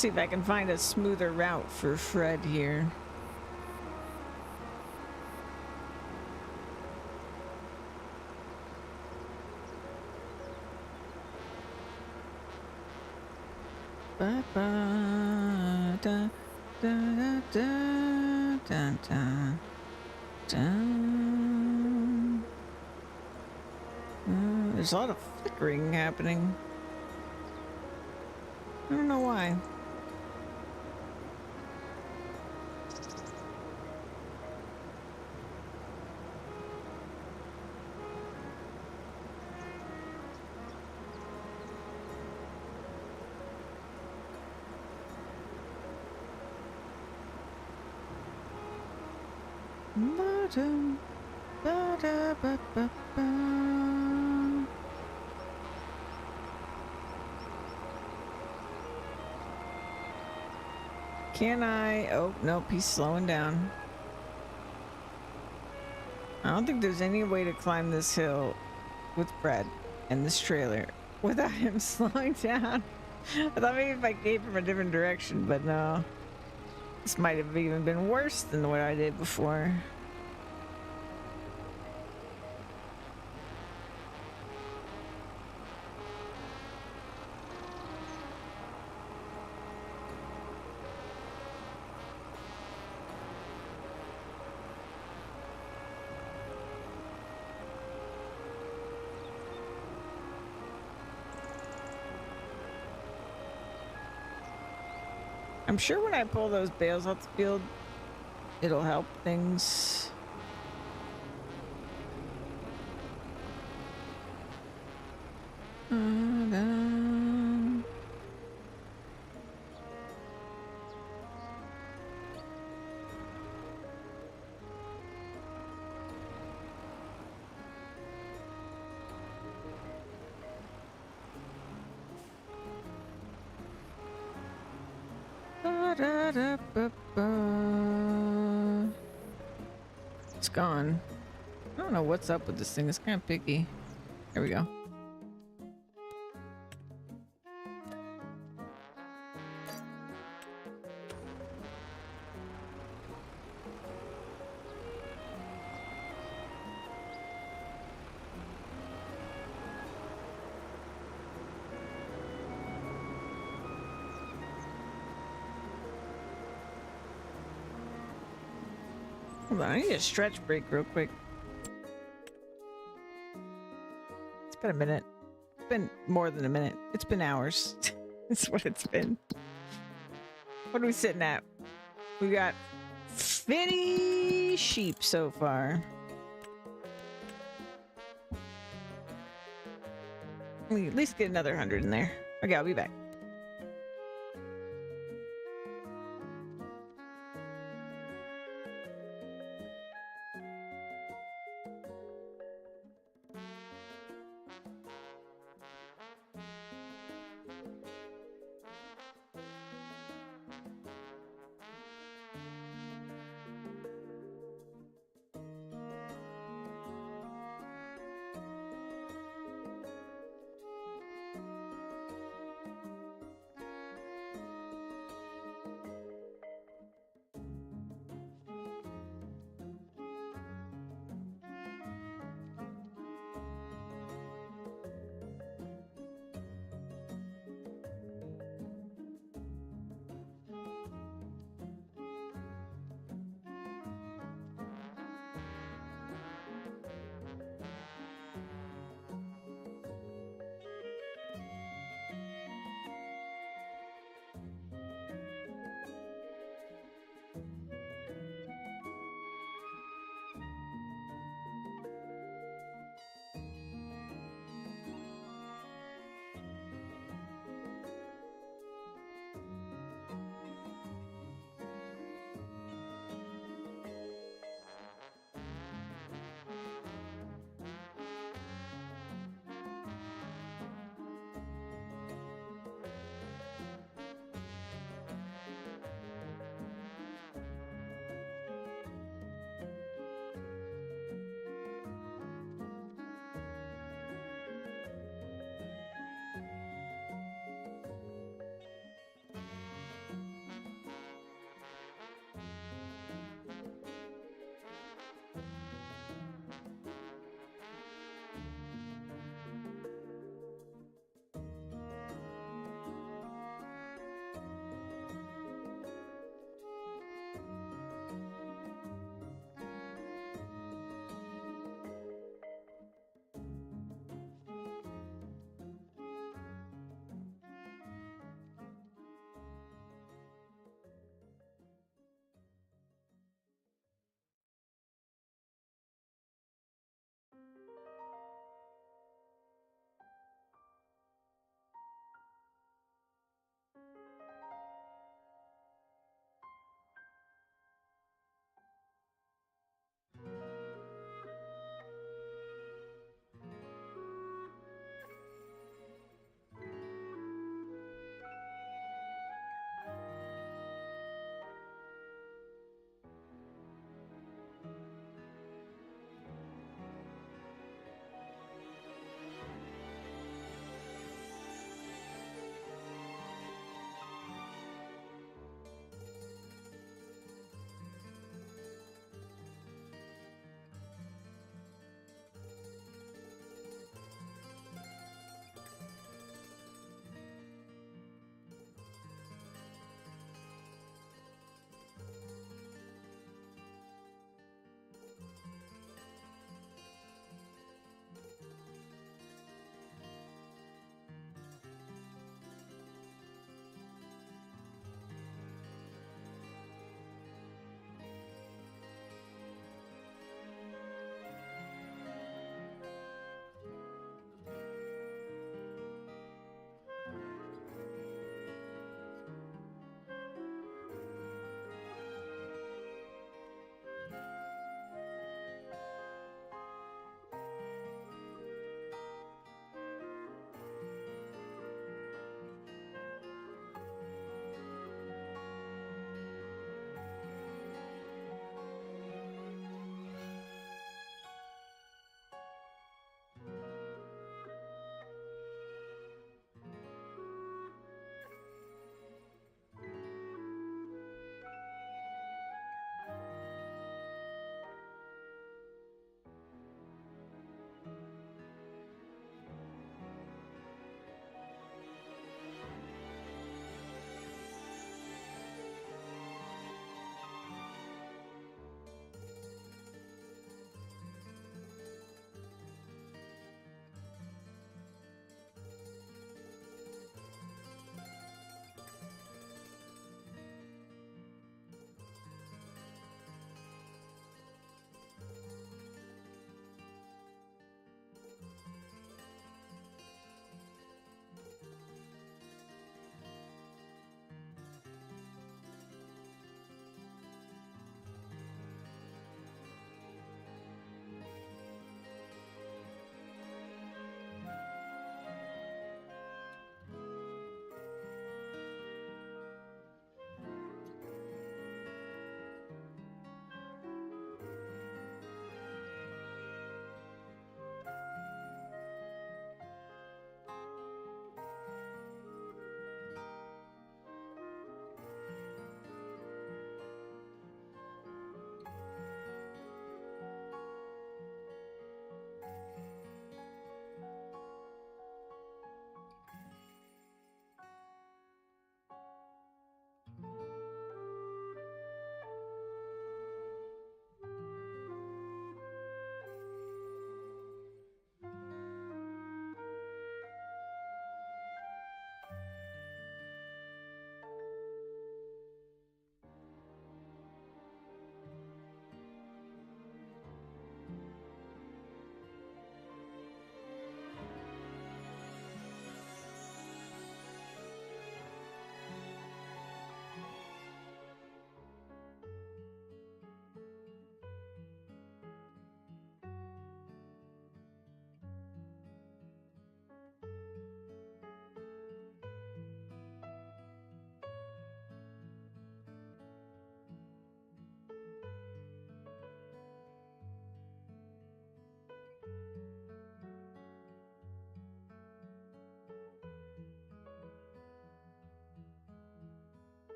See if I can find a smoother route for Fred here. Ba ba da da da da da da da. There's a lot of flickering happening. I don't know why. Ba-dum, ba-da-ba-ba-ba. Can I? Oh, nope, he's slowing down. I don't think there's any way to climb this hill with Fred and this trailer without him slowing down. I thought maybe if I gave him a different direction, but no. This might have even been worse than what I did before. I'm sure when I pull those bales off the field, it'll help things. It's gone. I don't know what's up with this thing. It's kind of picky. There we go. Hold on, I need a stretch break real quick. It's been a minute. It's been more than a minute. It's been hours. That's what it's been. What are we sitting at? We got 50 sheep so far. We at least get another 100 in there. Okay, I'll be back.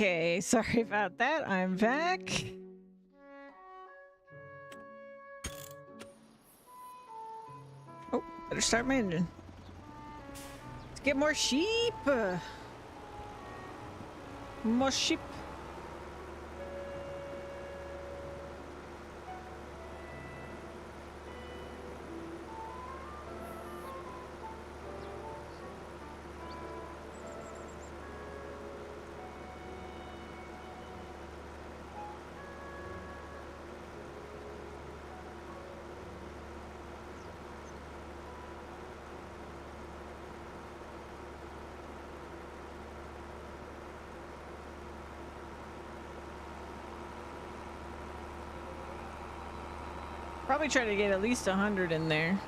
Okay, sorry about that. I'm back. Oh, better start my engine. Let's get more sheep. More sheep. Probably try to get at least 100 in there.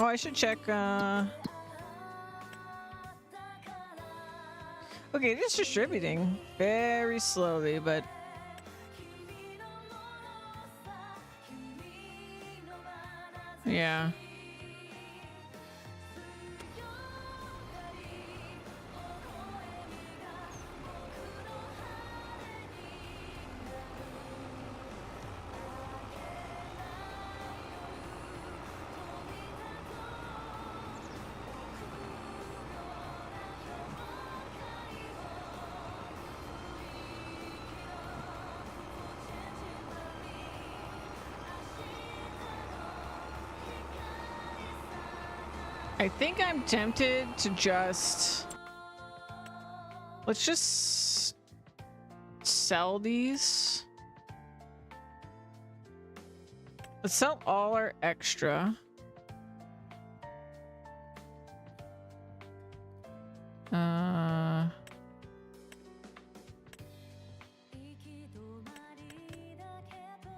Oh, I should check, okay, it is distributing very slowly, but yeah. I think I'm tempted to just... Let's just sell these. Let's sell all our extra.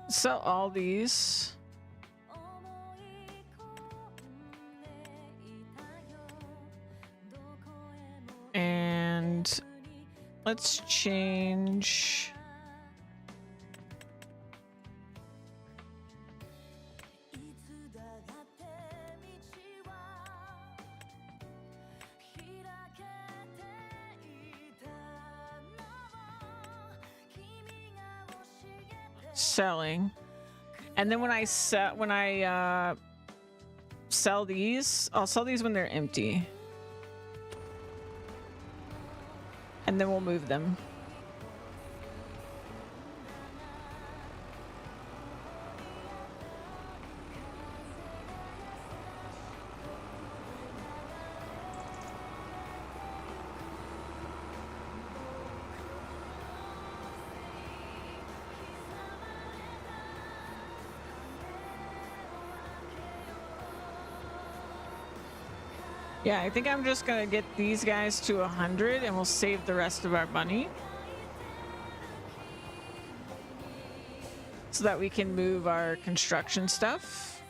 Sell all these. And let's change. Selling. And then when I sell these, I'll sell these when they're empty. And then we'll move them. Yeah, I think I'm just gonna get these guys to 100 and we'll save the rest of our money. So that we can move our construction stuff.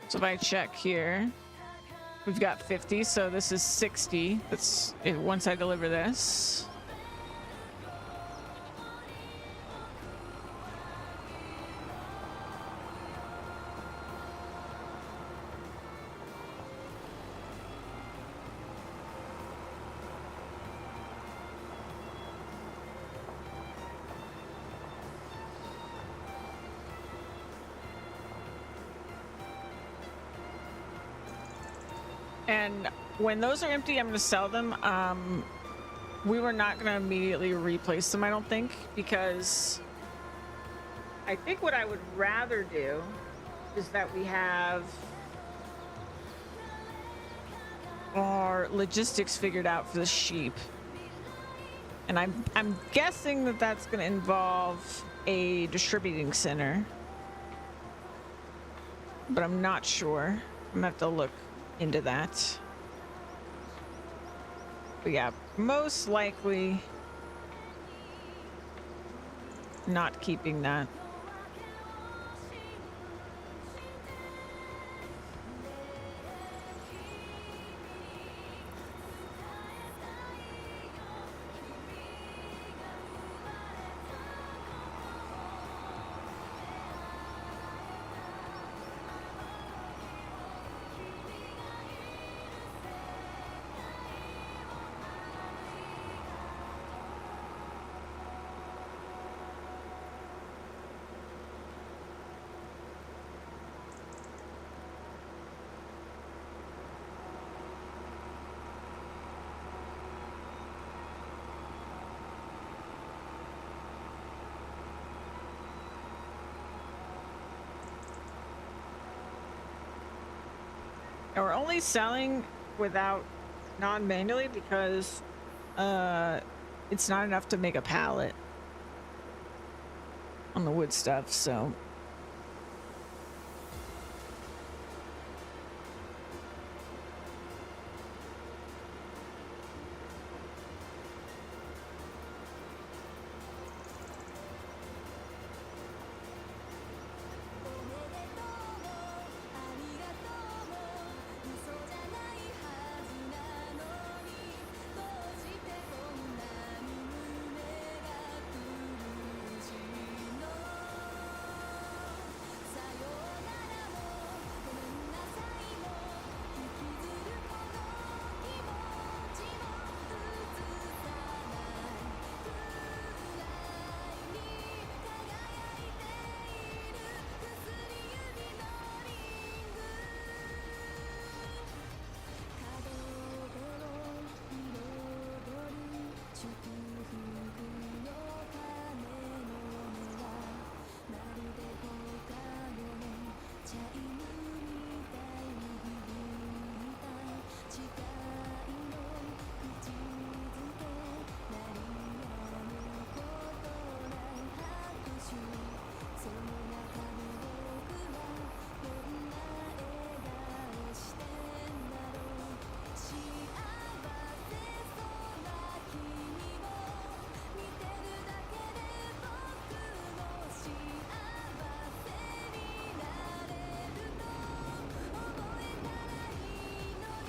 So if I check here, we've got 50, so this is 60. That's it once I deliver this. And when those are empty, I'm going to sell them. We were not going to immediately replace them, I don't think, because I think what I would rather do is that we have our logistics figured out for the sheep. And I'm guessing that that's going to involve a distributing center, but I'm not sure. I'm gonna have to look into that. But yeah, most likely not keeping that. And we're only selling without non-manually because it's not enough to make a pallet on the wood stuff, so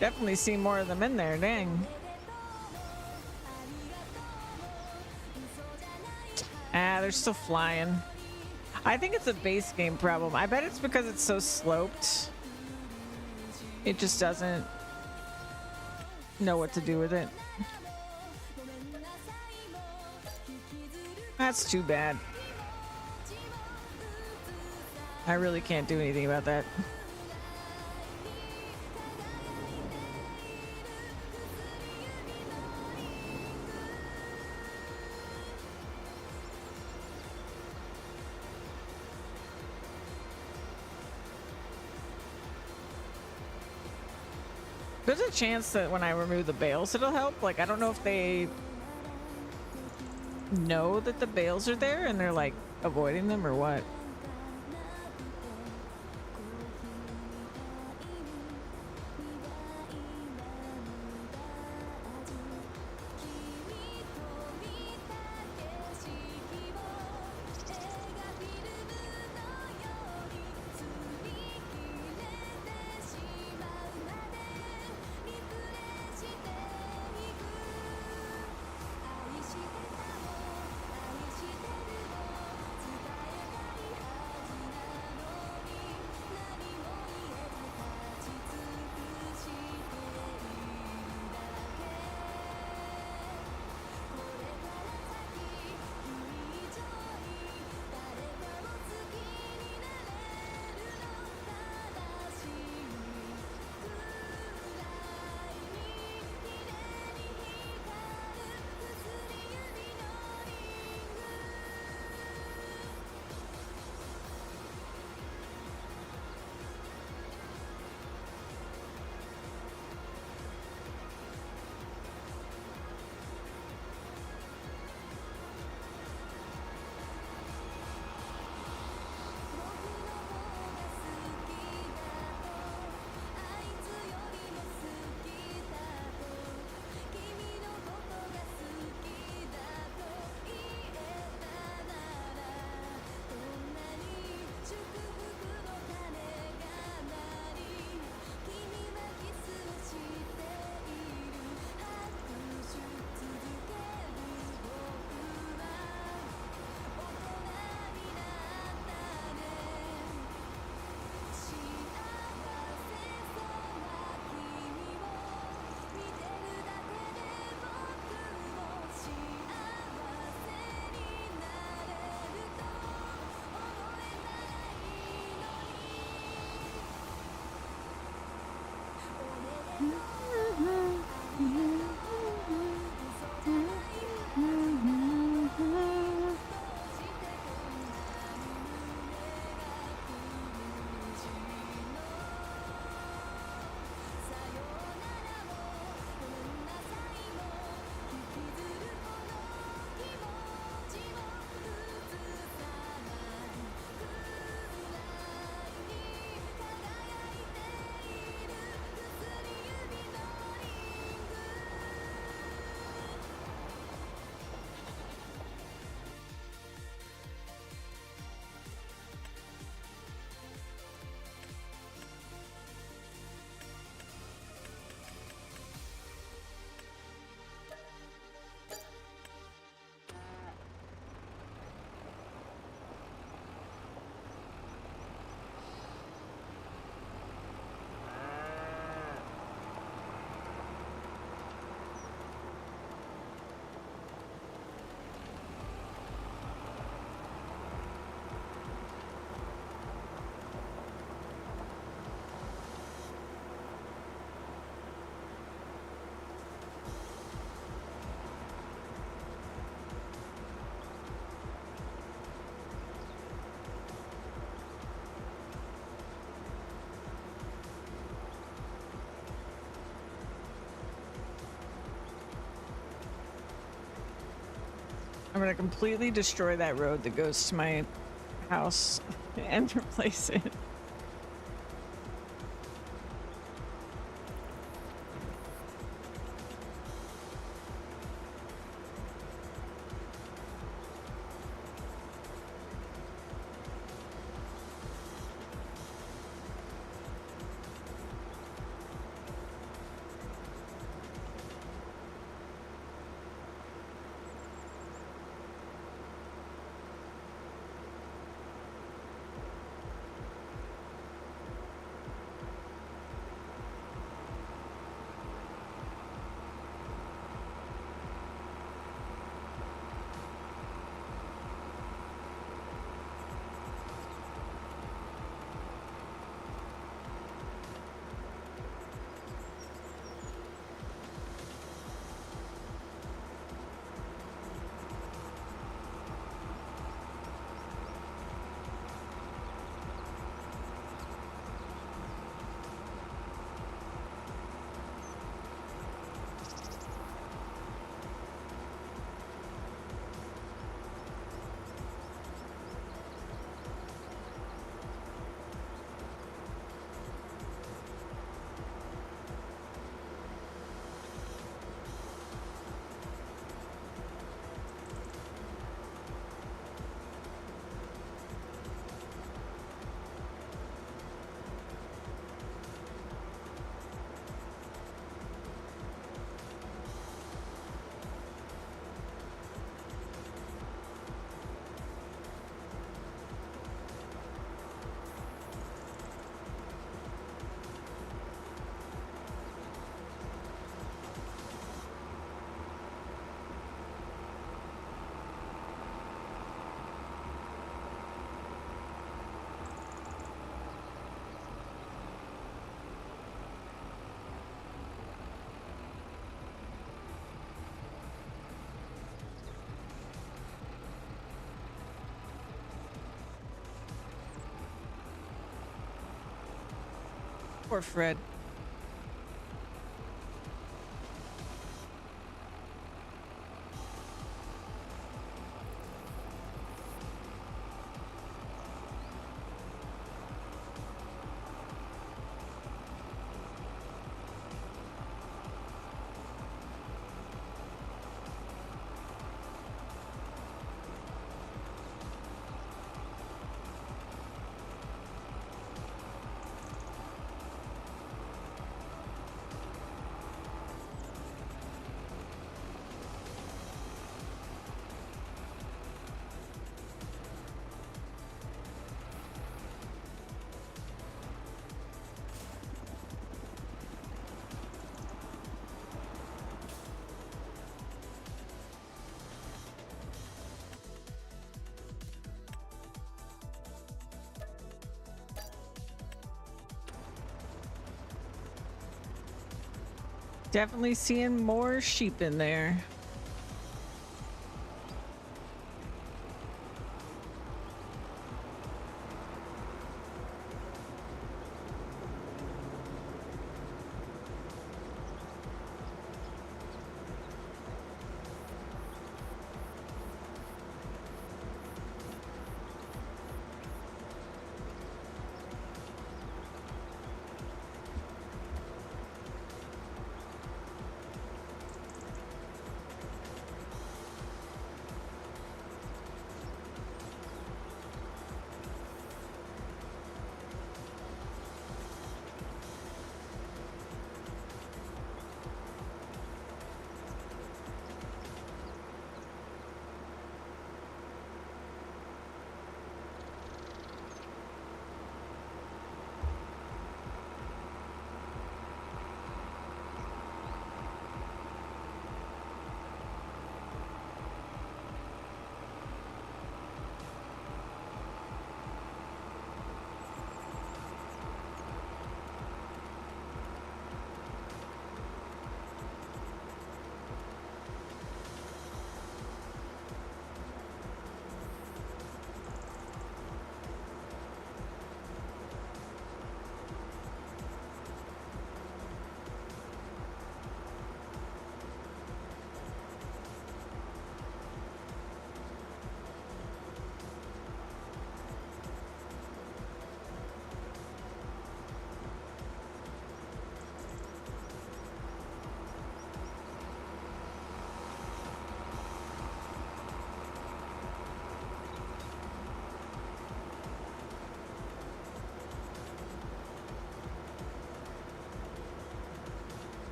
definitely see more of them in there, dang. Ah, they're still flying. I think it's a base game problem. I bet it's because it's so sloped. It just doesn't know what to do with it. That's too bad. I really can't do anything about that. There's a chance that when I remove the bales, it'll help. Like, I don't know if they know that the bales are there and they're like avoiding them or what. I'm gonna completely destroy that road that goes to my house and replace it. Poor Fred. Definitely seeing more sheep in there.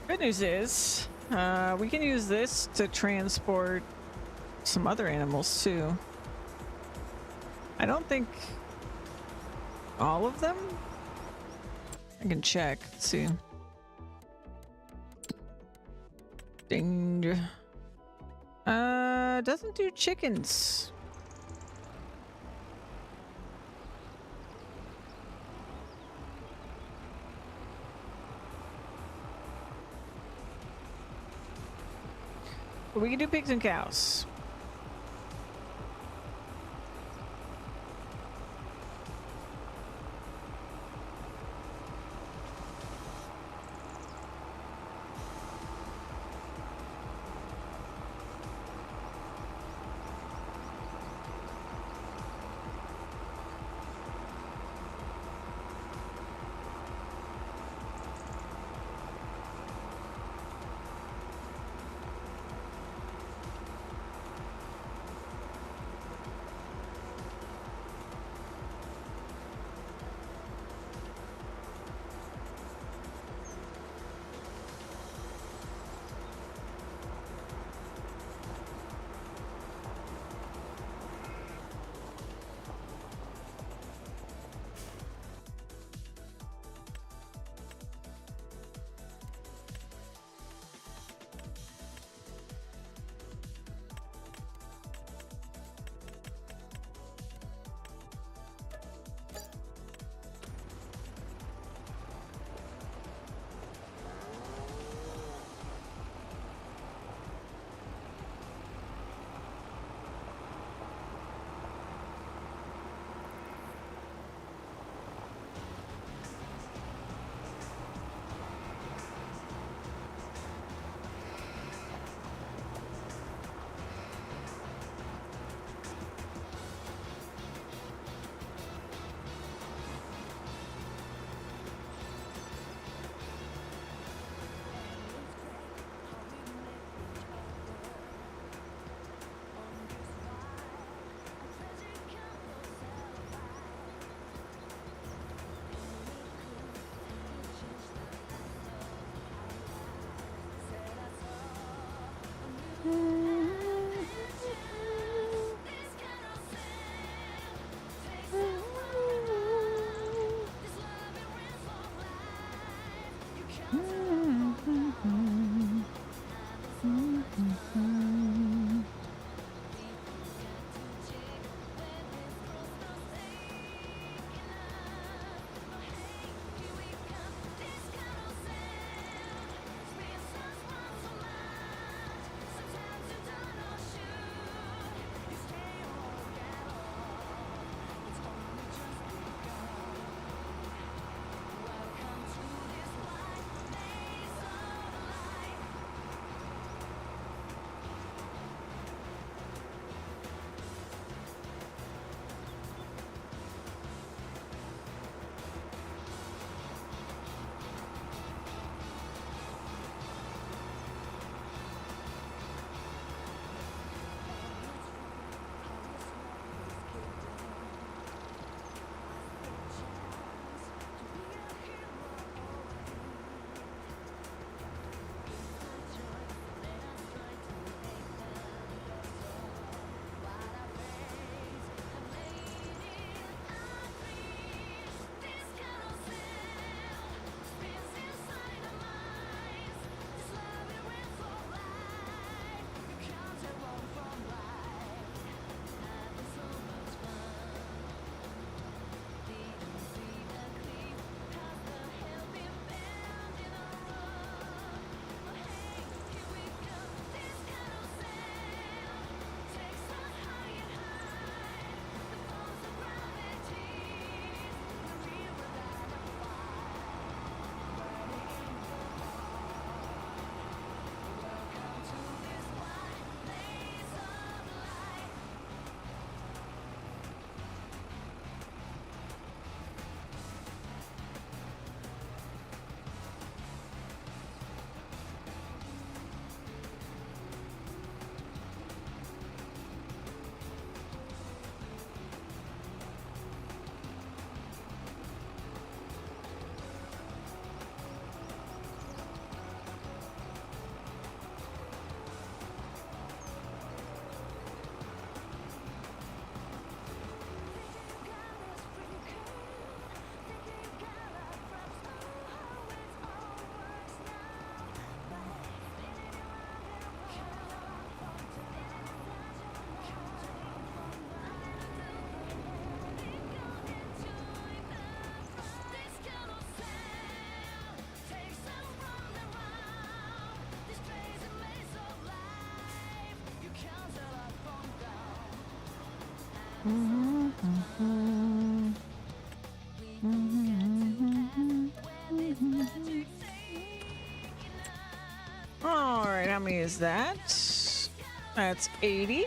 Good news is, we can use this to transport some other animals too. I don't think all of them? I can check, let's see. Danger. Doesn't do chickens. But we can do pigs and cows. All right, how many is that? That's 80.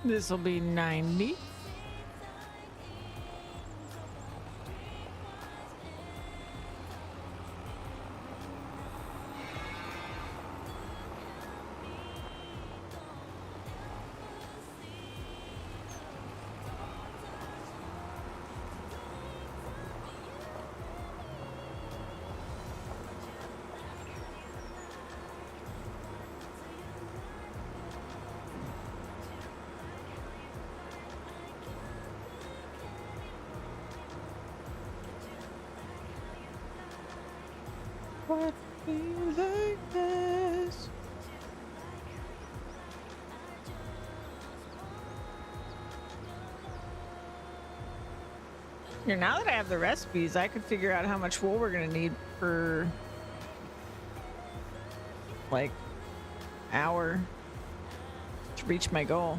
This will be 90. What feels like this? Here, now that I have the recipes, I could figure out how much wool we're gonna need per like hour to reach my goal.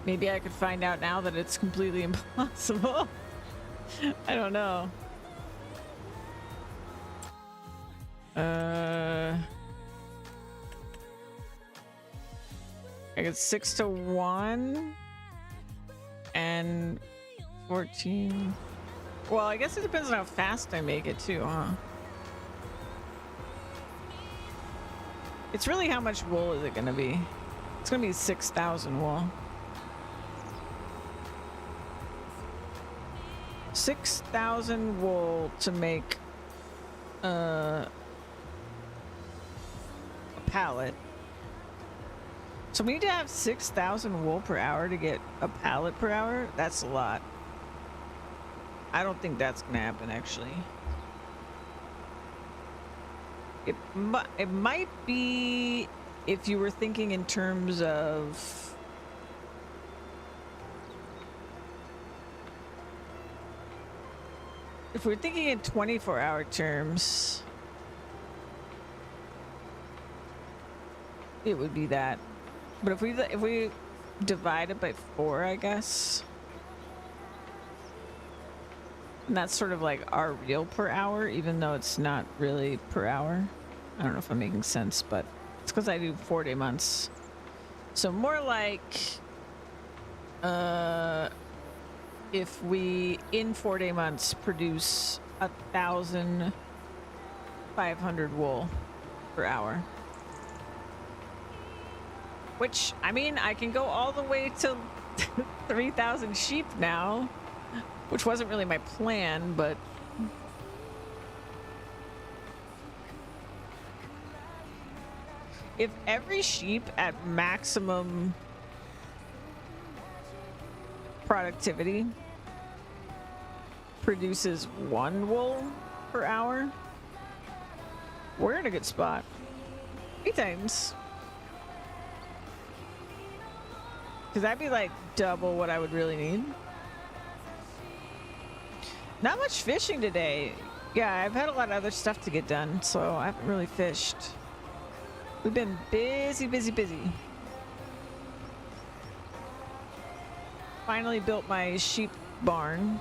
Maybe I could find out now that it's completely impossible. I don't know. I get 6 to 1 and 10, 14. Well, I guess it depends on how fast I make it too, huh? It's really how much wool is it gonna be? It's gonna be 6,000 wool. 6,000 wool to make a pallet. So we need to have 6,000 wool per hour to get a pallet per hour. That's a lot. I don't think that's gonna happen actually. It might be if you were thinking in terms of if we're thinking in 24-hour terms, it would be that. But if we divide it by 4, I guess, and that's sort of like our real per hour, even though it's not really per hour. I don't know if I'm making sense, but it's because I do 4-day months. So more like if we in 4-day months produce 1,500 wool per hour. Which, I mean, I can go all the way to 3,000 sheep now, which wasn't really my plan, but if every sheep at maximum productivity produces 1 wool per hour, we're in a good spot. 3 times. Because that'd be like double what I would really need. Not much fishing today. Yeah, I've had a lot of other stuff to get done, so I haven't really fished. We've been busy. Finally built my sheep barn.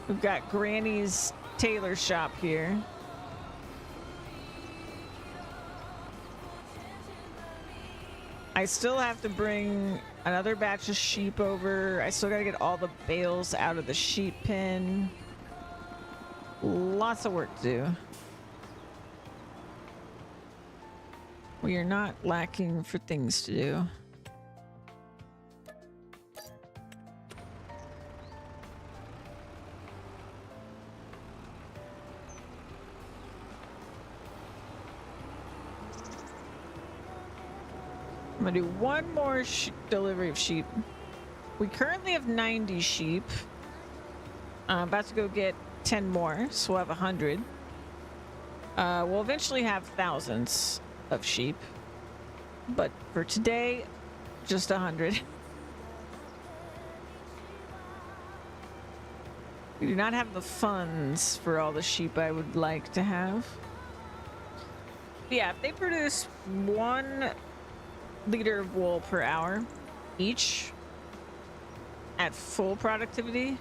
We've got Granny's tailor shop here. I still have to bring another batch of sheep over. I still gotta get all the bales out of the sheep pen. Lots of work to do. We are not lacking for things to do. I'm gonna do one more delivery of sheep. We currently have 90 sheep. I'm about to go get 10 more, so we'll have 100. We'll eventually have thousands of sheep, but for today, just 100. We do not have the funds for all the sheep I would like to have. Yeah, if they produce 1 liter of wool per hour each at full productivity,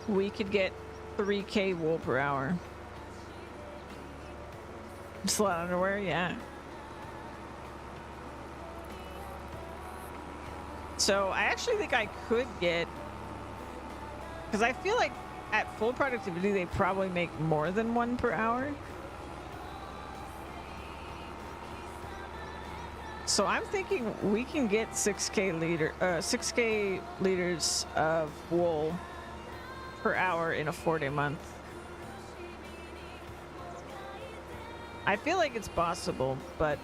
we could get 3K wool per hour. Just a lot of underwear, yeah. So I actually think I could get, because I feel like at full productivity they probably make more than 1 per hour. So I'm thinking we can get 6K liters of wool per hour in a 4-day month. I feel like it's possible, but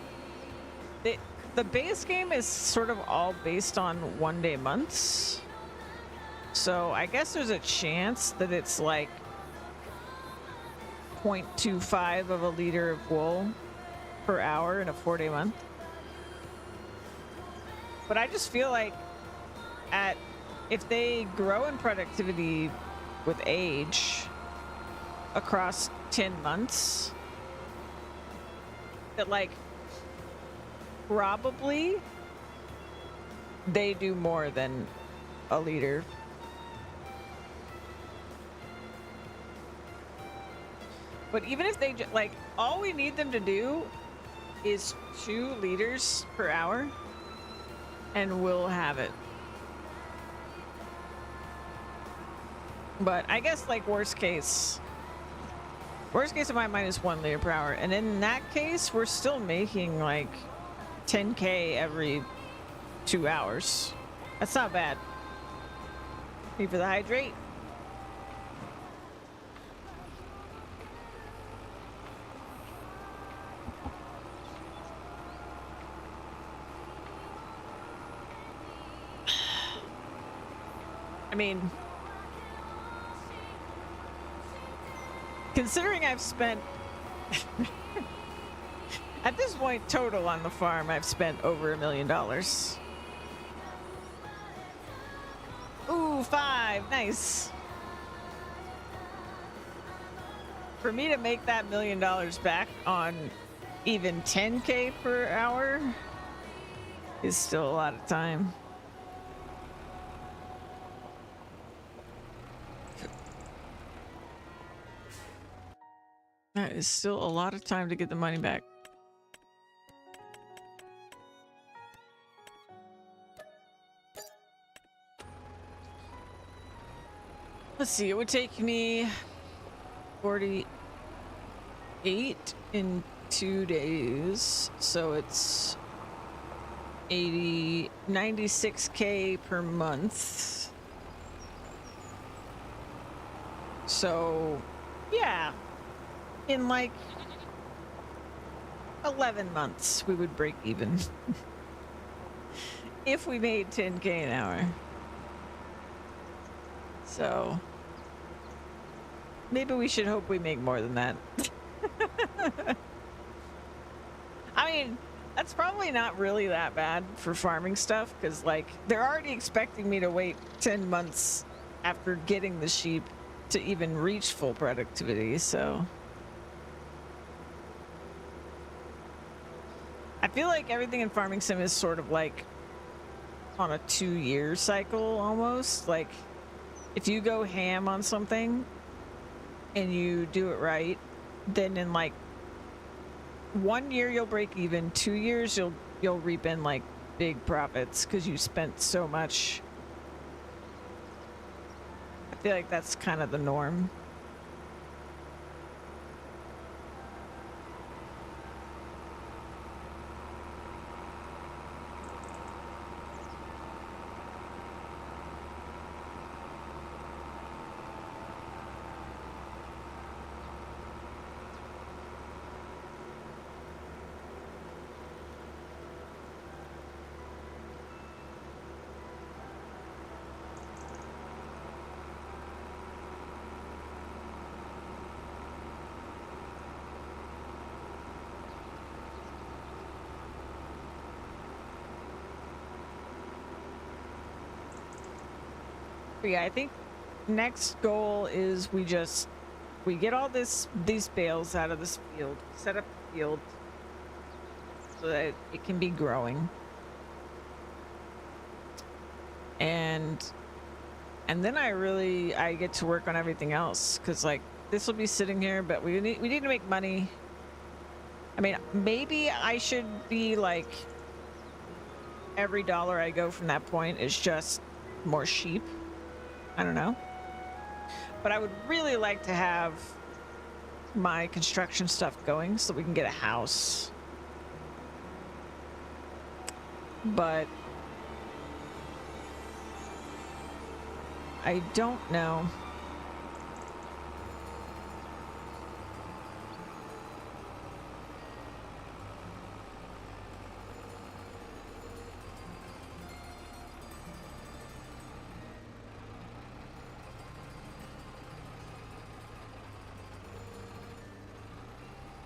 the base game is sort of all based on 1-day months. So I guess there's a chance that it's like 0.25 of a liter of wool per hour in a 4-day month. But I just feel like if they grow in productivity with age across 10 months, that like probably they do more than a liter. But even if they like, all we need them to do is 2 liters per hour. and we'll have it. But I guess like worst case in my mind is 1 liter per hour, and in that case we're still making like 10K every 2 hours. That's not bad. Need for the hydrate. I mean, considering I've spent at this point total on the farm, I've spent over $1 million. Ooh, 5, nice. For me to make that $1 million back on even 10K per hour is still a lot of time. That is still a lot of time to get the money back. Let's see, it would take me 48 in 2 days. So it's 96K per month. So, yeah. In like 11 months, we would break even. If we made 10K an hour. So maybe we should hope we make more than that. I mean, that's probably not really that bad for farming stuff, because like they're already expecting me to wait 10 months after getting the sheep to even reach full productivity, so I feel like everything in Farming Sim is sort of like on a 2-year cycle almost. Like if you go ham on something and you do it right, then in like 1 year you'll break even, 2 years you'll reap in like big profits because you spent so much. I feel like that's kind of the norm. Yeah, I think next goal is we get all these bales out of this field, set up the field so that it can be growing, and then I get to work on everything else, because like this will be sitting here, but we need to make money. I mean, maybe I should be like every dollar I go from that point is just more sheep. I don't know. But I would really like to have my construction stuff going so we can get a house. But I don't know.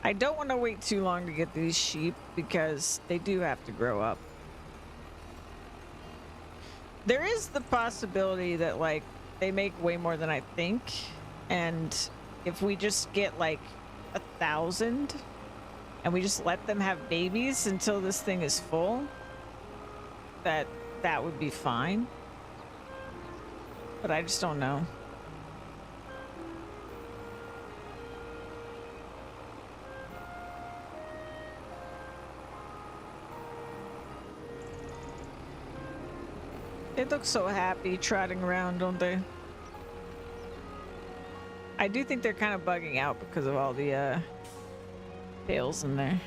I don't want to wait too long to get these sheep because they do have to grow up. There is the possibility that like they make way more than I think, and if we just get like 1,000 and we just let them have babies until this thing is full, that would be fine. But I just don't know. They look so happy trotting around, don't they? I do think they're kind of bugging out because of all the tails in there.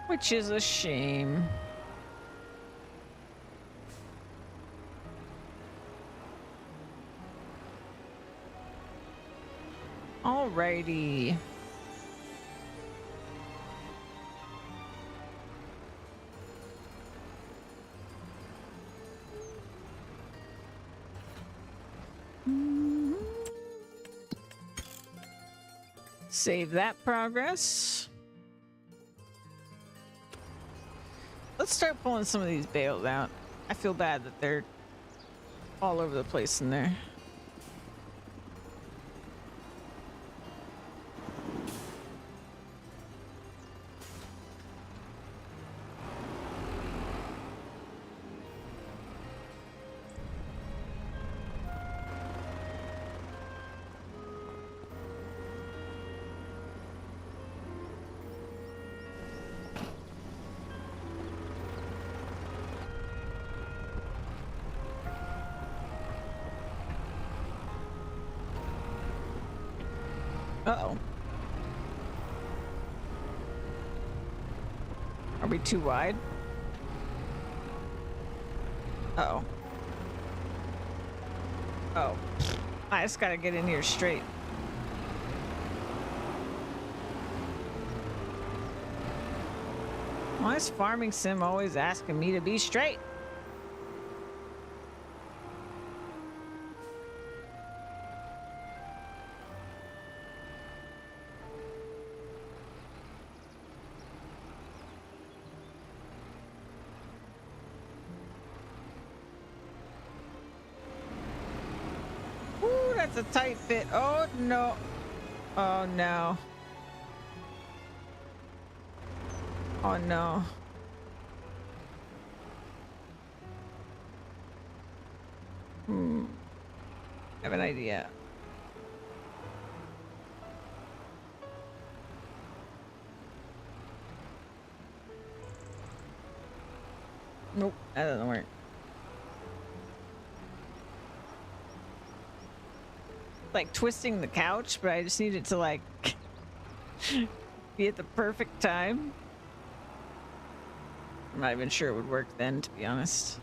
Which is a shame. Alrighty. Save that progress. Let's start pulling some of these bales out. I feel bad that they're all over the place in there. Uh-oh. Are we too wide? Uh-oh. Oh. I just gotta get in here straight. Why is Farming Sim always asking me to be straight? Ooh, that's a tight fit. Oh no. Oh no. Oh no. I have an idea. Nope, that doesn't work. Like twisting the couch, but I just need it to like be at the perfect time. I'm not even sure it would work then, to be honest.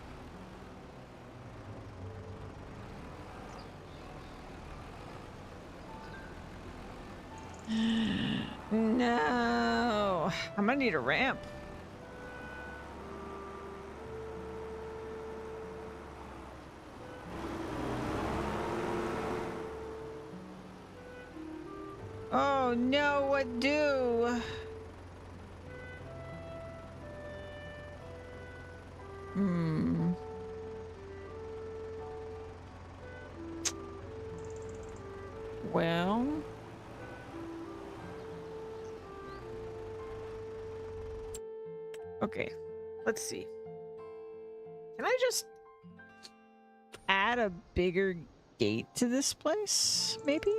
No, I'm gonna need a ramp. Oh no, what do? Well. Okay, let's see. Can I just add a bigger gate to this place, maybe?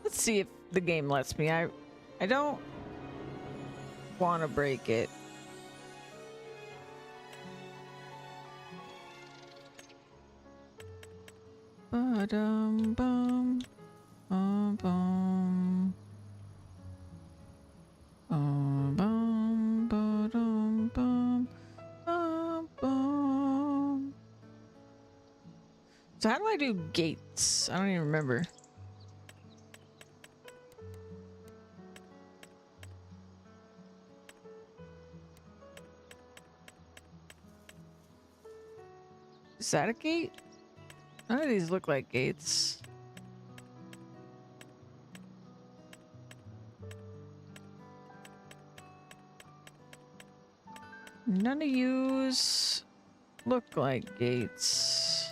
Let's see if the game lets me. I don't want to break it. Ba-dum bum bum bum bum ba-dum bum bum bum. So how do I do gates? I don't even remember. Is that a gate? None of these look like gates. None of yous look like gates.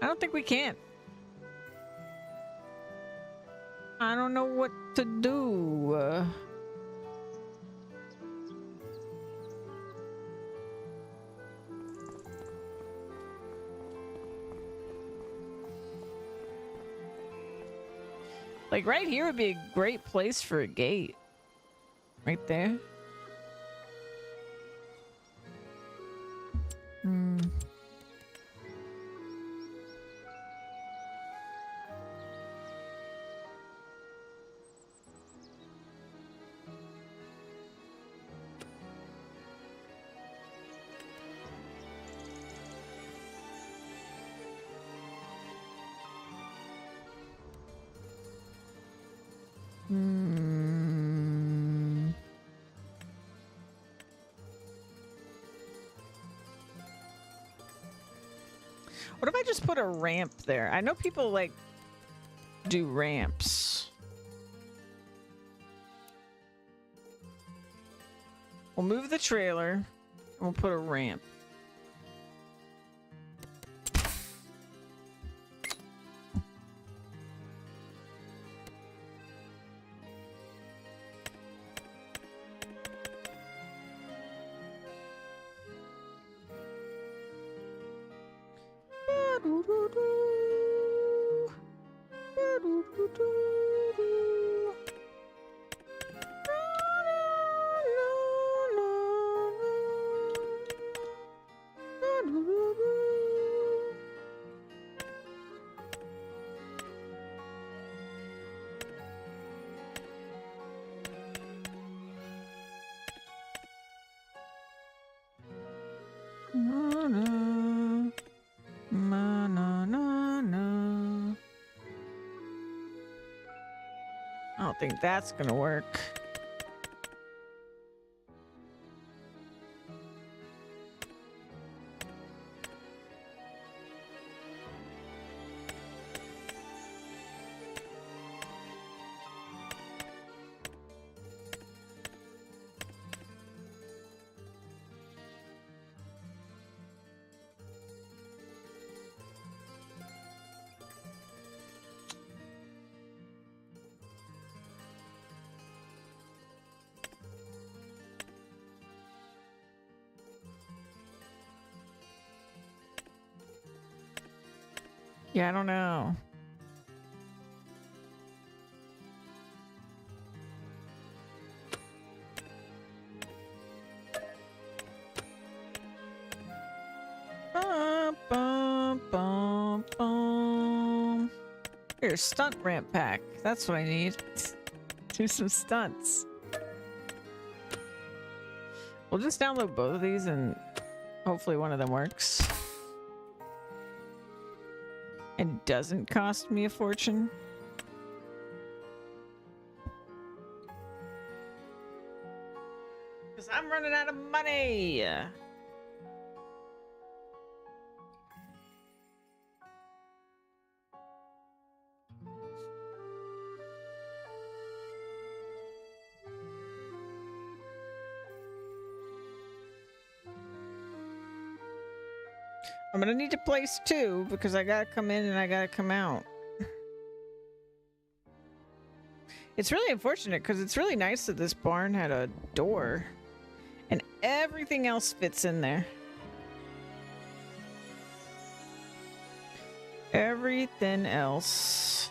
I don't think we can. I don't know what to do. Like right here would be a great place for a gate. Right there. Hmm. Hmm. What if I just put a ramp there? I know people like do ramps. We'll move the trailer and we'll put a ramp. I don't think that's gonna work. Yeah, I don't know. Bum, bum, bum, bum. Here, stunt ramp pack. That's what I need. Do some stunts. We'll just download both of these and hopefully one of them works. And doesn't cost me a fortune. Because I'm running out of money. I'm gonna need to place two because I gotta come in and I gotta come out. It's really unfortunate because it's really nice that this barn had a door and everything else fits in there. Everything else.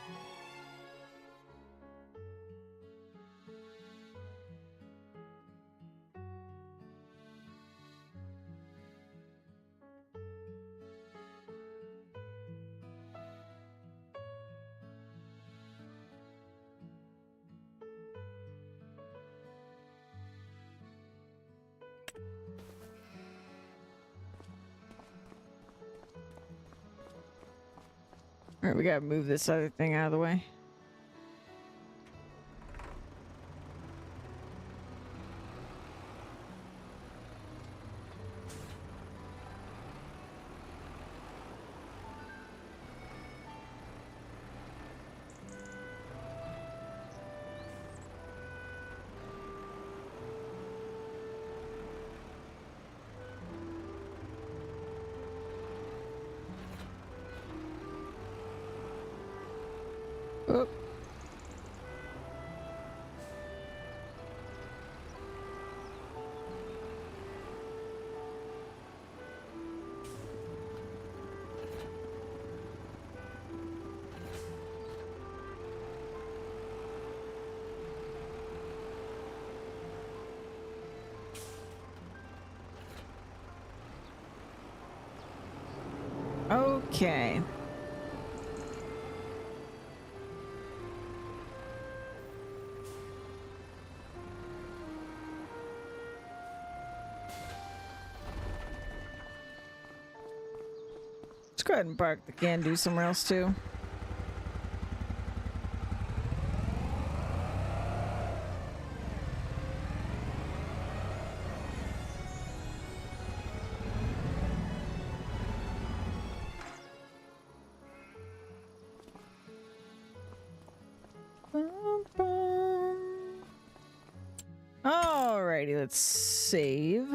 All right, we gotta move this other thing out of the way. Oop. Okay. Let's go ahead and park the can do somewhere else too. Alrighty, let's save.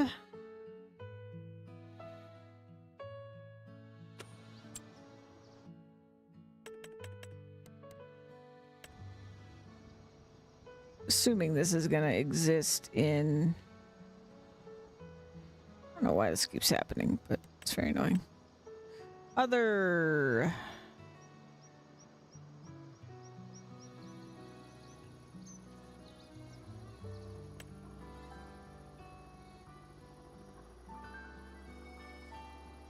Assuming this is gonna exist in... I don't know why this keeps happening, but it's very annoying. Other...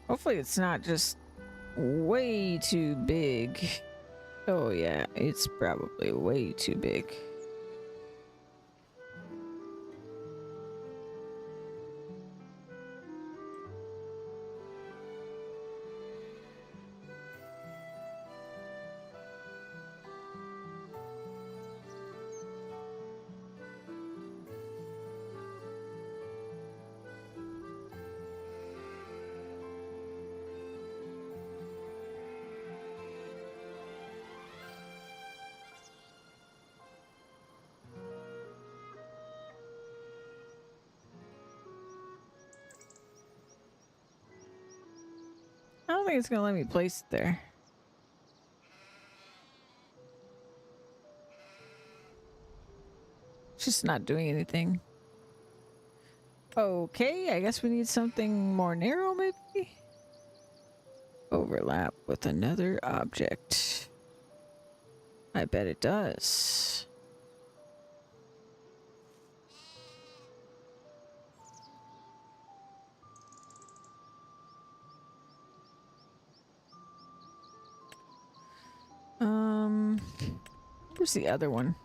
Hopefully it's not just way too big. Oh yeah, it's probably way too big. I don't think it's gonna let me place it there. It's just not doing anything. Okay, I guess we need something more narrow, maybe? Overlap with another object. I bet it does. Where's the other one?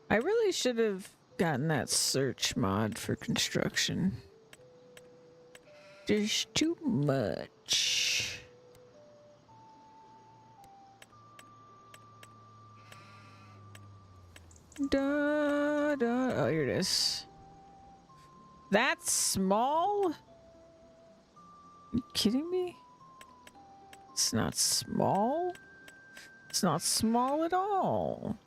I really should have gotten that search mod for construction. There's too much. Da, da. Oh, here it is. That's small? You kidding me? It's not small. It's not small at all.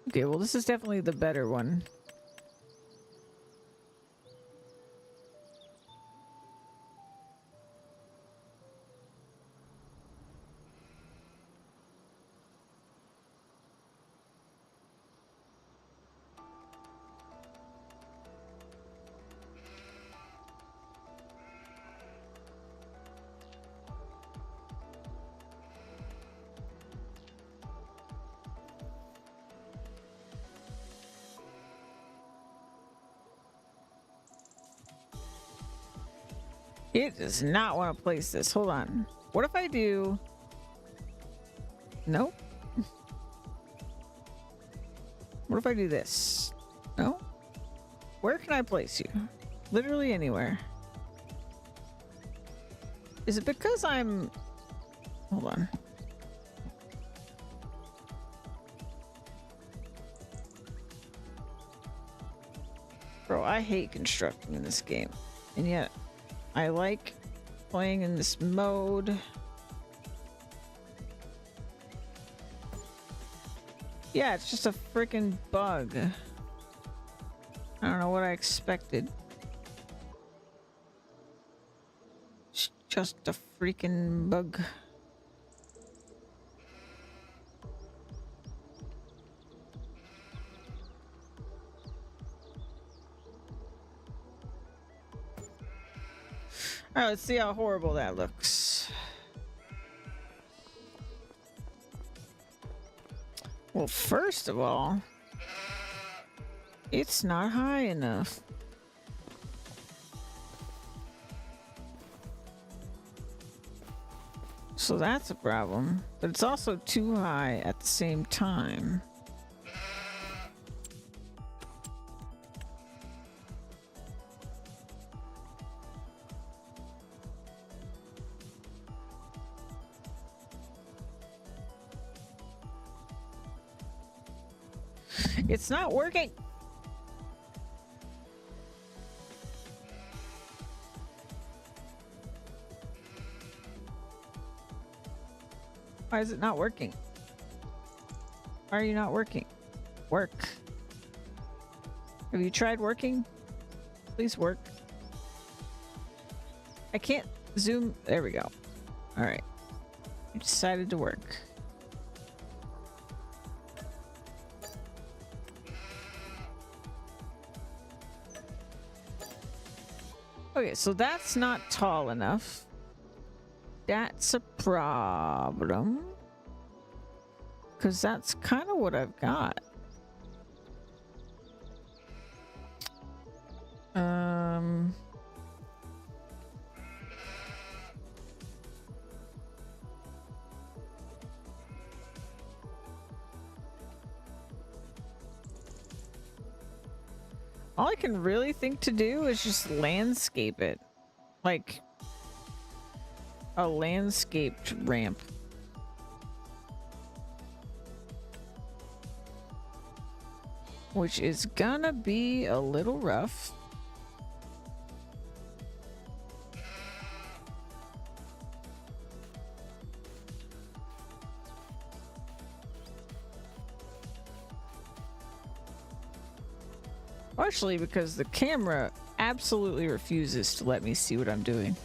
Okay, well, this is definitely the better one. It does not want to place this. Hold on. What if I do... Nope. What if I do this? No? Where can I place you? Literally anywhere. Is it because I'm... Hold on. Bro, I hate constructing in this game. And yet, I like playing in this mode. Yeah, it's just a freaking bug. I don't know what I expected. It's just a freaking bug. All right, let's see how horrible that looks. Well, first of all, it's not high enough. So that's a problem, but it's also too high at the same time. It's not working. Why is it not working? Why are you not working? Work. Have you tried working? Please work. I can't zoom. There we go. All right. You decided to work. Okay, so that's not tall enough. That's a problem. Because that's kind of what I've got. All I can really think to do is just landscape it. Like a landscaped ramp. Which is gonna be a little rough. Partially because the camera absolutely refuses to let me see what I'm doing.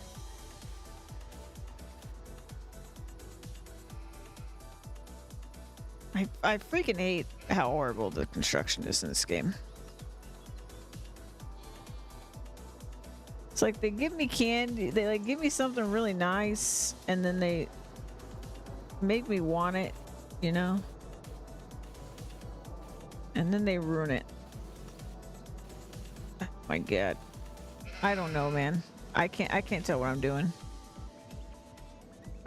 I freaking hate how horrible the construction is in this game. It's like they give me candy, they like give me something really nice, and then they make me want it, you know? And then they ruin it. Oh my god. I don't know, man. I can't tell what I'm doing.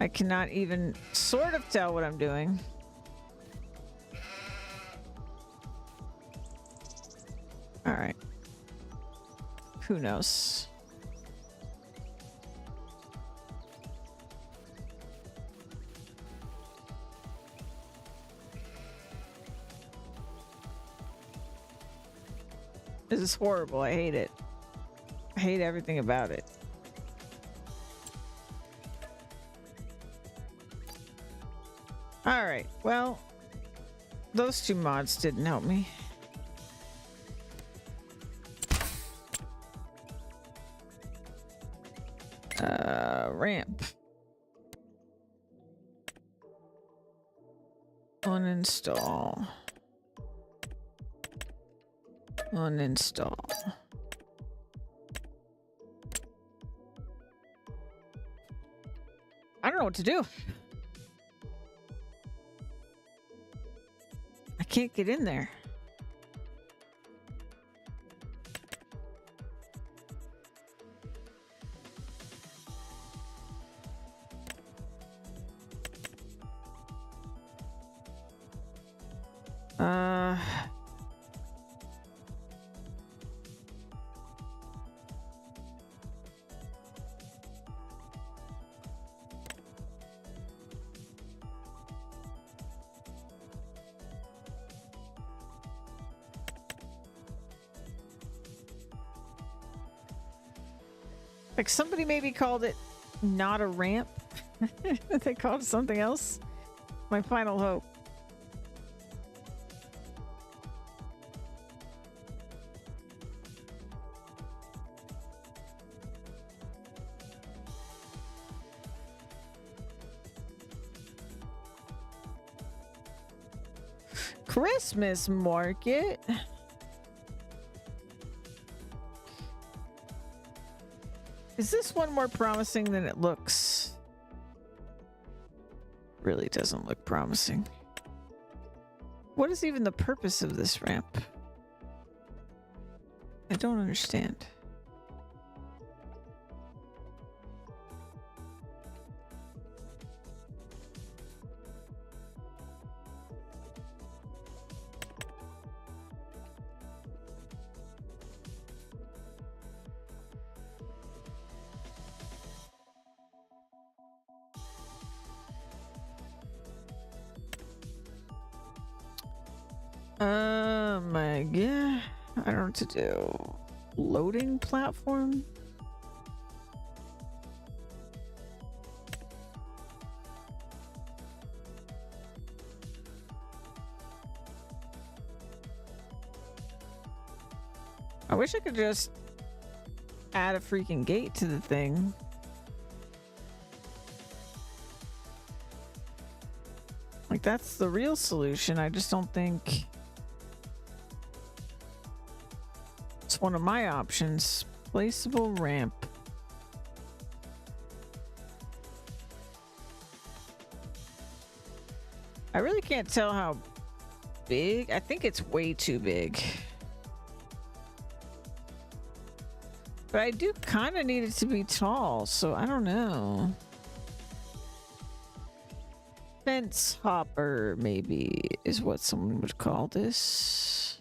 I cannot even sort of tell what I'm doing. All right. Who knows? This is horrible. I hate it. I hate everything about it. All right. Well, those two mods didn't help me. Ramp. Uninstall. Uninstall. I don't know what to do. I can't get in there. Like somebody maybe called it not a ramp. They called it something else. My final hope. Christmas market. Is this one more promising than it looks? Really doesn't look promising. What is even the purpose of this ramp? I don't understand. My god. I don't know what to do. Loading platform? I wish I could just add a freaking gate to the thing. Like, that's the real solution. I just don't think it's one of my options. Placeable ramp. I really can't tell how big. I think it's way too big. But I do kind of need it to be tall, so I don't know. Fence hopper, maybe, is what someone would call this.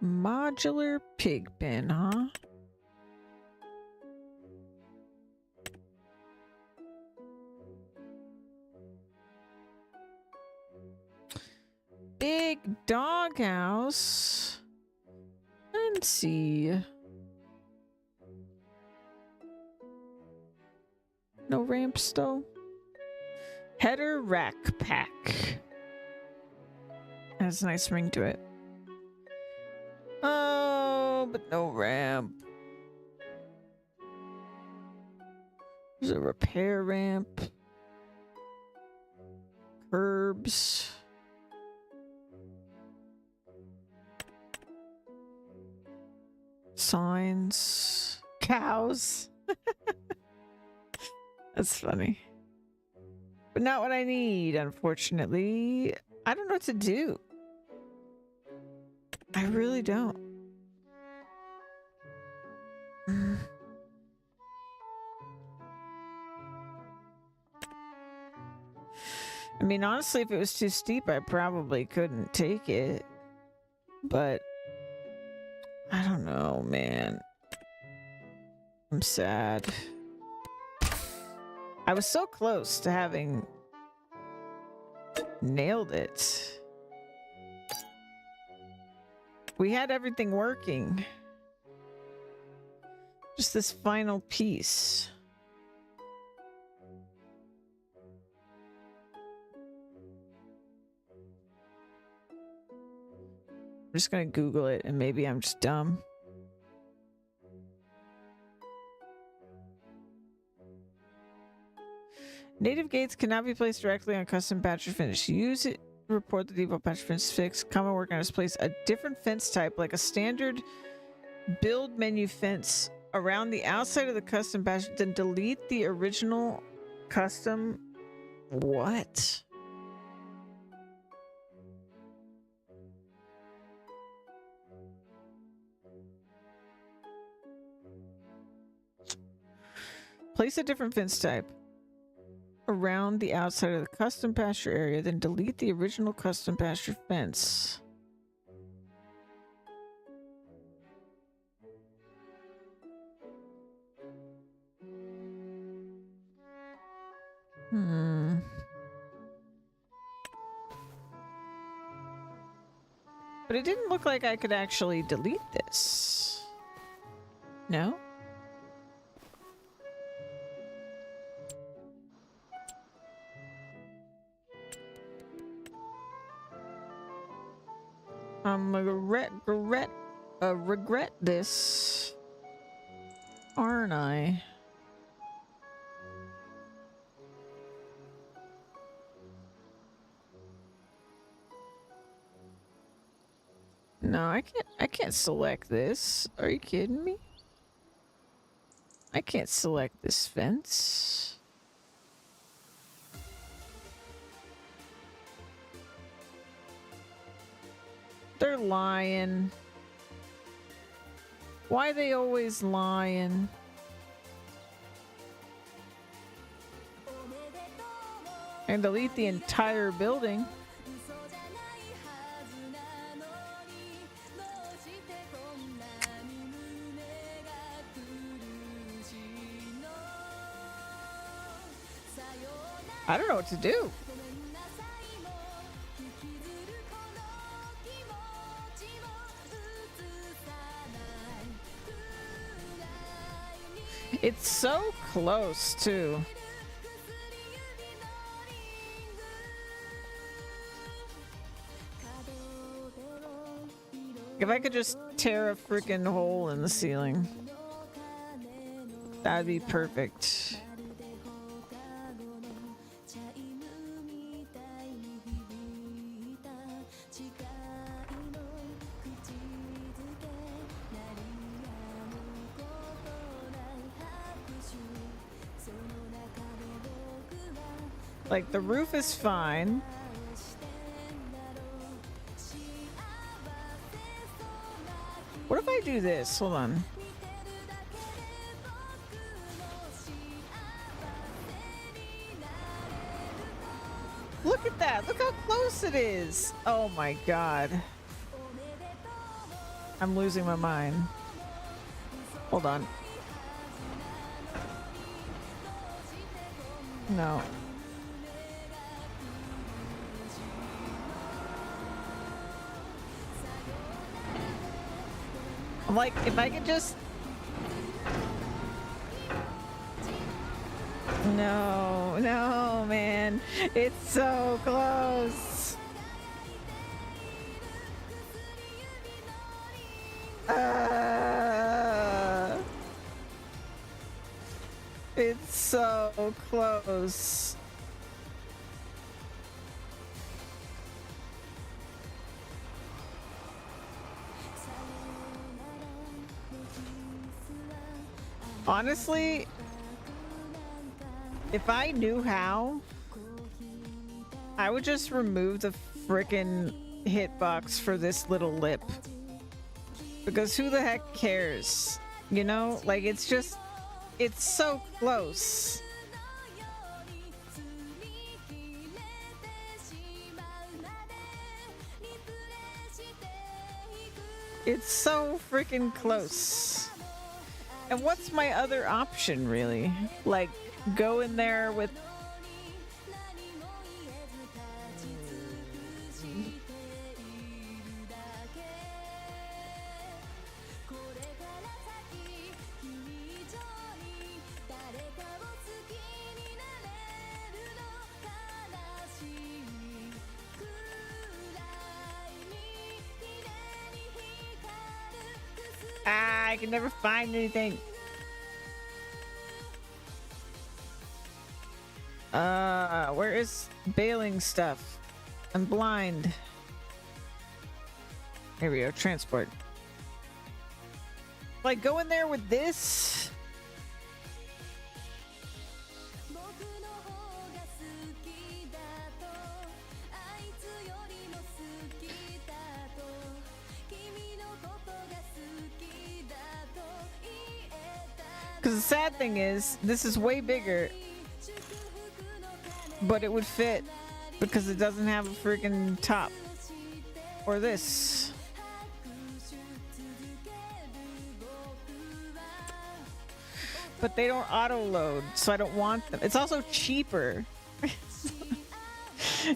Modular pig pen, huh? Big doghouse. Let's see. No ramps though. Header rack pack. Has a nice ring to it. Oh, but no ramp. There's a repair ramp. Curbs. Signs. Cows. That's funny. But not what I need, unfortunately. I don't know what to do. I really don't. I mean, honestly, if it was too steep, I probably couldn't take it. But I don't know, man. I'm sad. I was so close to having nailed it. We had everything working. Just this final piece. I'm just gonna Google it, and maybe I'm just dumb. Native gates cannot be placed directly on custom patch or finish. Use it to report the default patch fence fix. Common workaround is place a different fence type, like a standard build menu fence, around the outside of the custom patch, then delete the original custom. What? Place a different fence type around the outside of the custom pasture area, then delete the original custom pasture fence. But it didn't look like I could actually delete this. No? I'm gonna regret this, aren't I? No, I can't select this. Are you kidding me? I can't select this fence. They're lying. Why they always lying? And delete the entire building. I don't know what to do. It's so close, too. If I could just tear a freaking hole in the ceiling, that'd be perfect. Like, the roof is fine. What if I do this? Hold on. Look at that. Look how close it is. Oh my god. I'm losing my mind. Hold on. No. I'm like, if I could just... No, no, man. It's so close. It's so close. Honestly, if I knew how, I would just remove the frickin' hitbox for this little lip. Because who the heck cares? You know? Like, it's just... It's so close. It's so freaking close. And what's my other option, really? Like, go in there with... I can never find anything. Where is bailing stuff? I'm blind. Here we go, transport. Like, go in there with this? Because the sad thing is, this is way bigger, but it would fit because it doesn't have a freaking top. Or this. But they don't auto load, so I don't want them. It's also cheaper.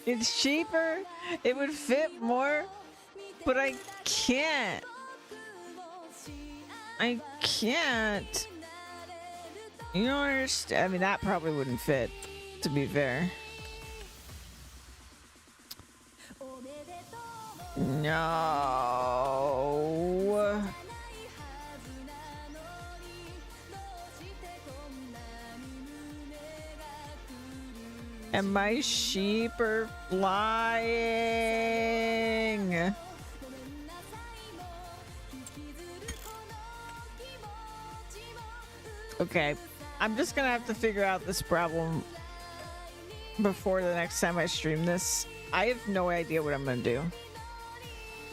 It's cheaper. It would fit more. But I can't. I can't. You don't understand. I mean, that probably wouldn't fit, to be fair. No. And my sheep are flying. Okay, I'm just gonna have to figure out this problem before the next time I stream this. I have no idea what I'm gonna do.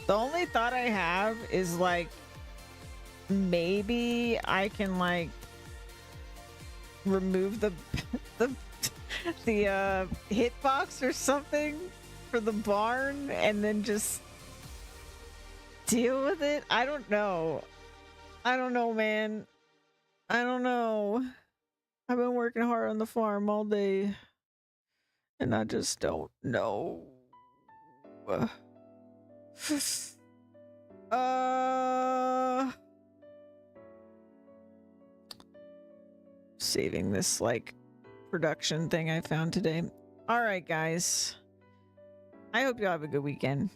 The only thought I have is like maybe I can like remove the hitbox or something for the barn and then just deal with it. I don't know. I don't know, man. I don't know. I've been working hard on the farm all day and I just don't know. Saving this like production thing I found today. All right, guys. I hope you all have a good weekend.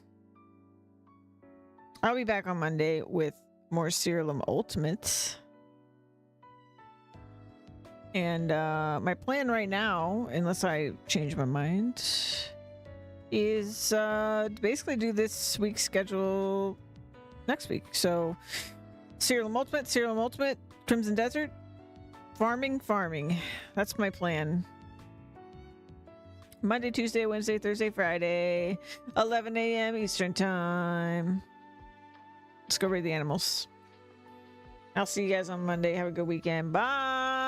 I'll be back on Monday with more Serialum Ultimate. And my plan right now, unless I change my mind, is to basically do this week's schedule next week. So Serialum Ultimate, Crimson Desert, farming. That's my plan. Monday, Tuesday, Wednesday, Thursday, Friday, 11 a.m. Eastern time. Let's go raid the animals. I'll see you guys on Monday. Have a good weekend. Bye.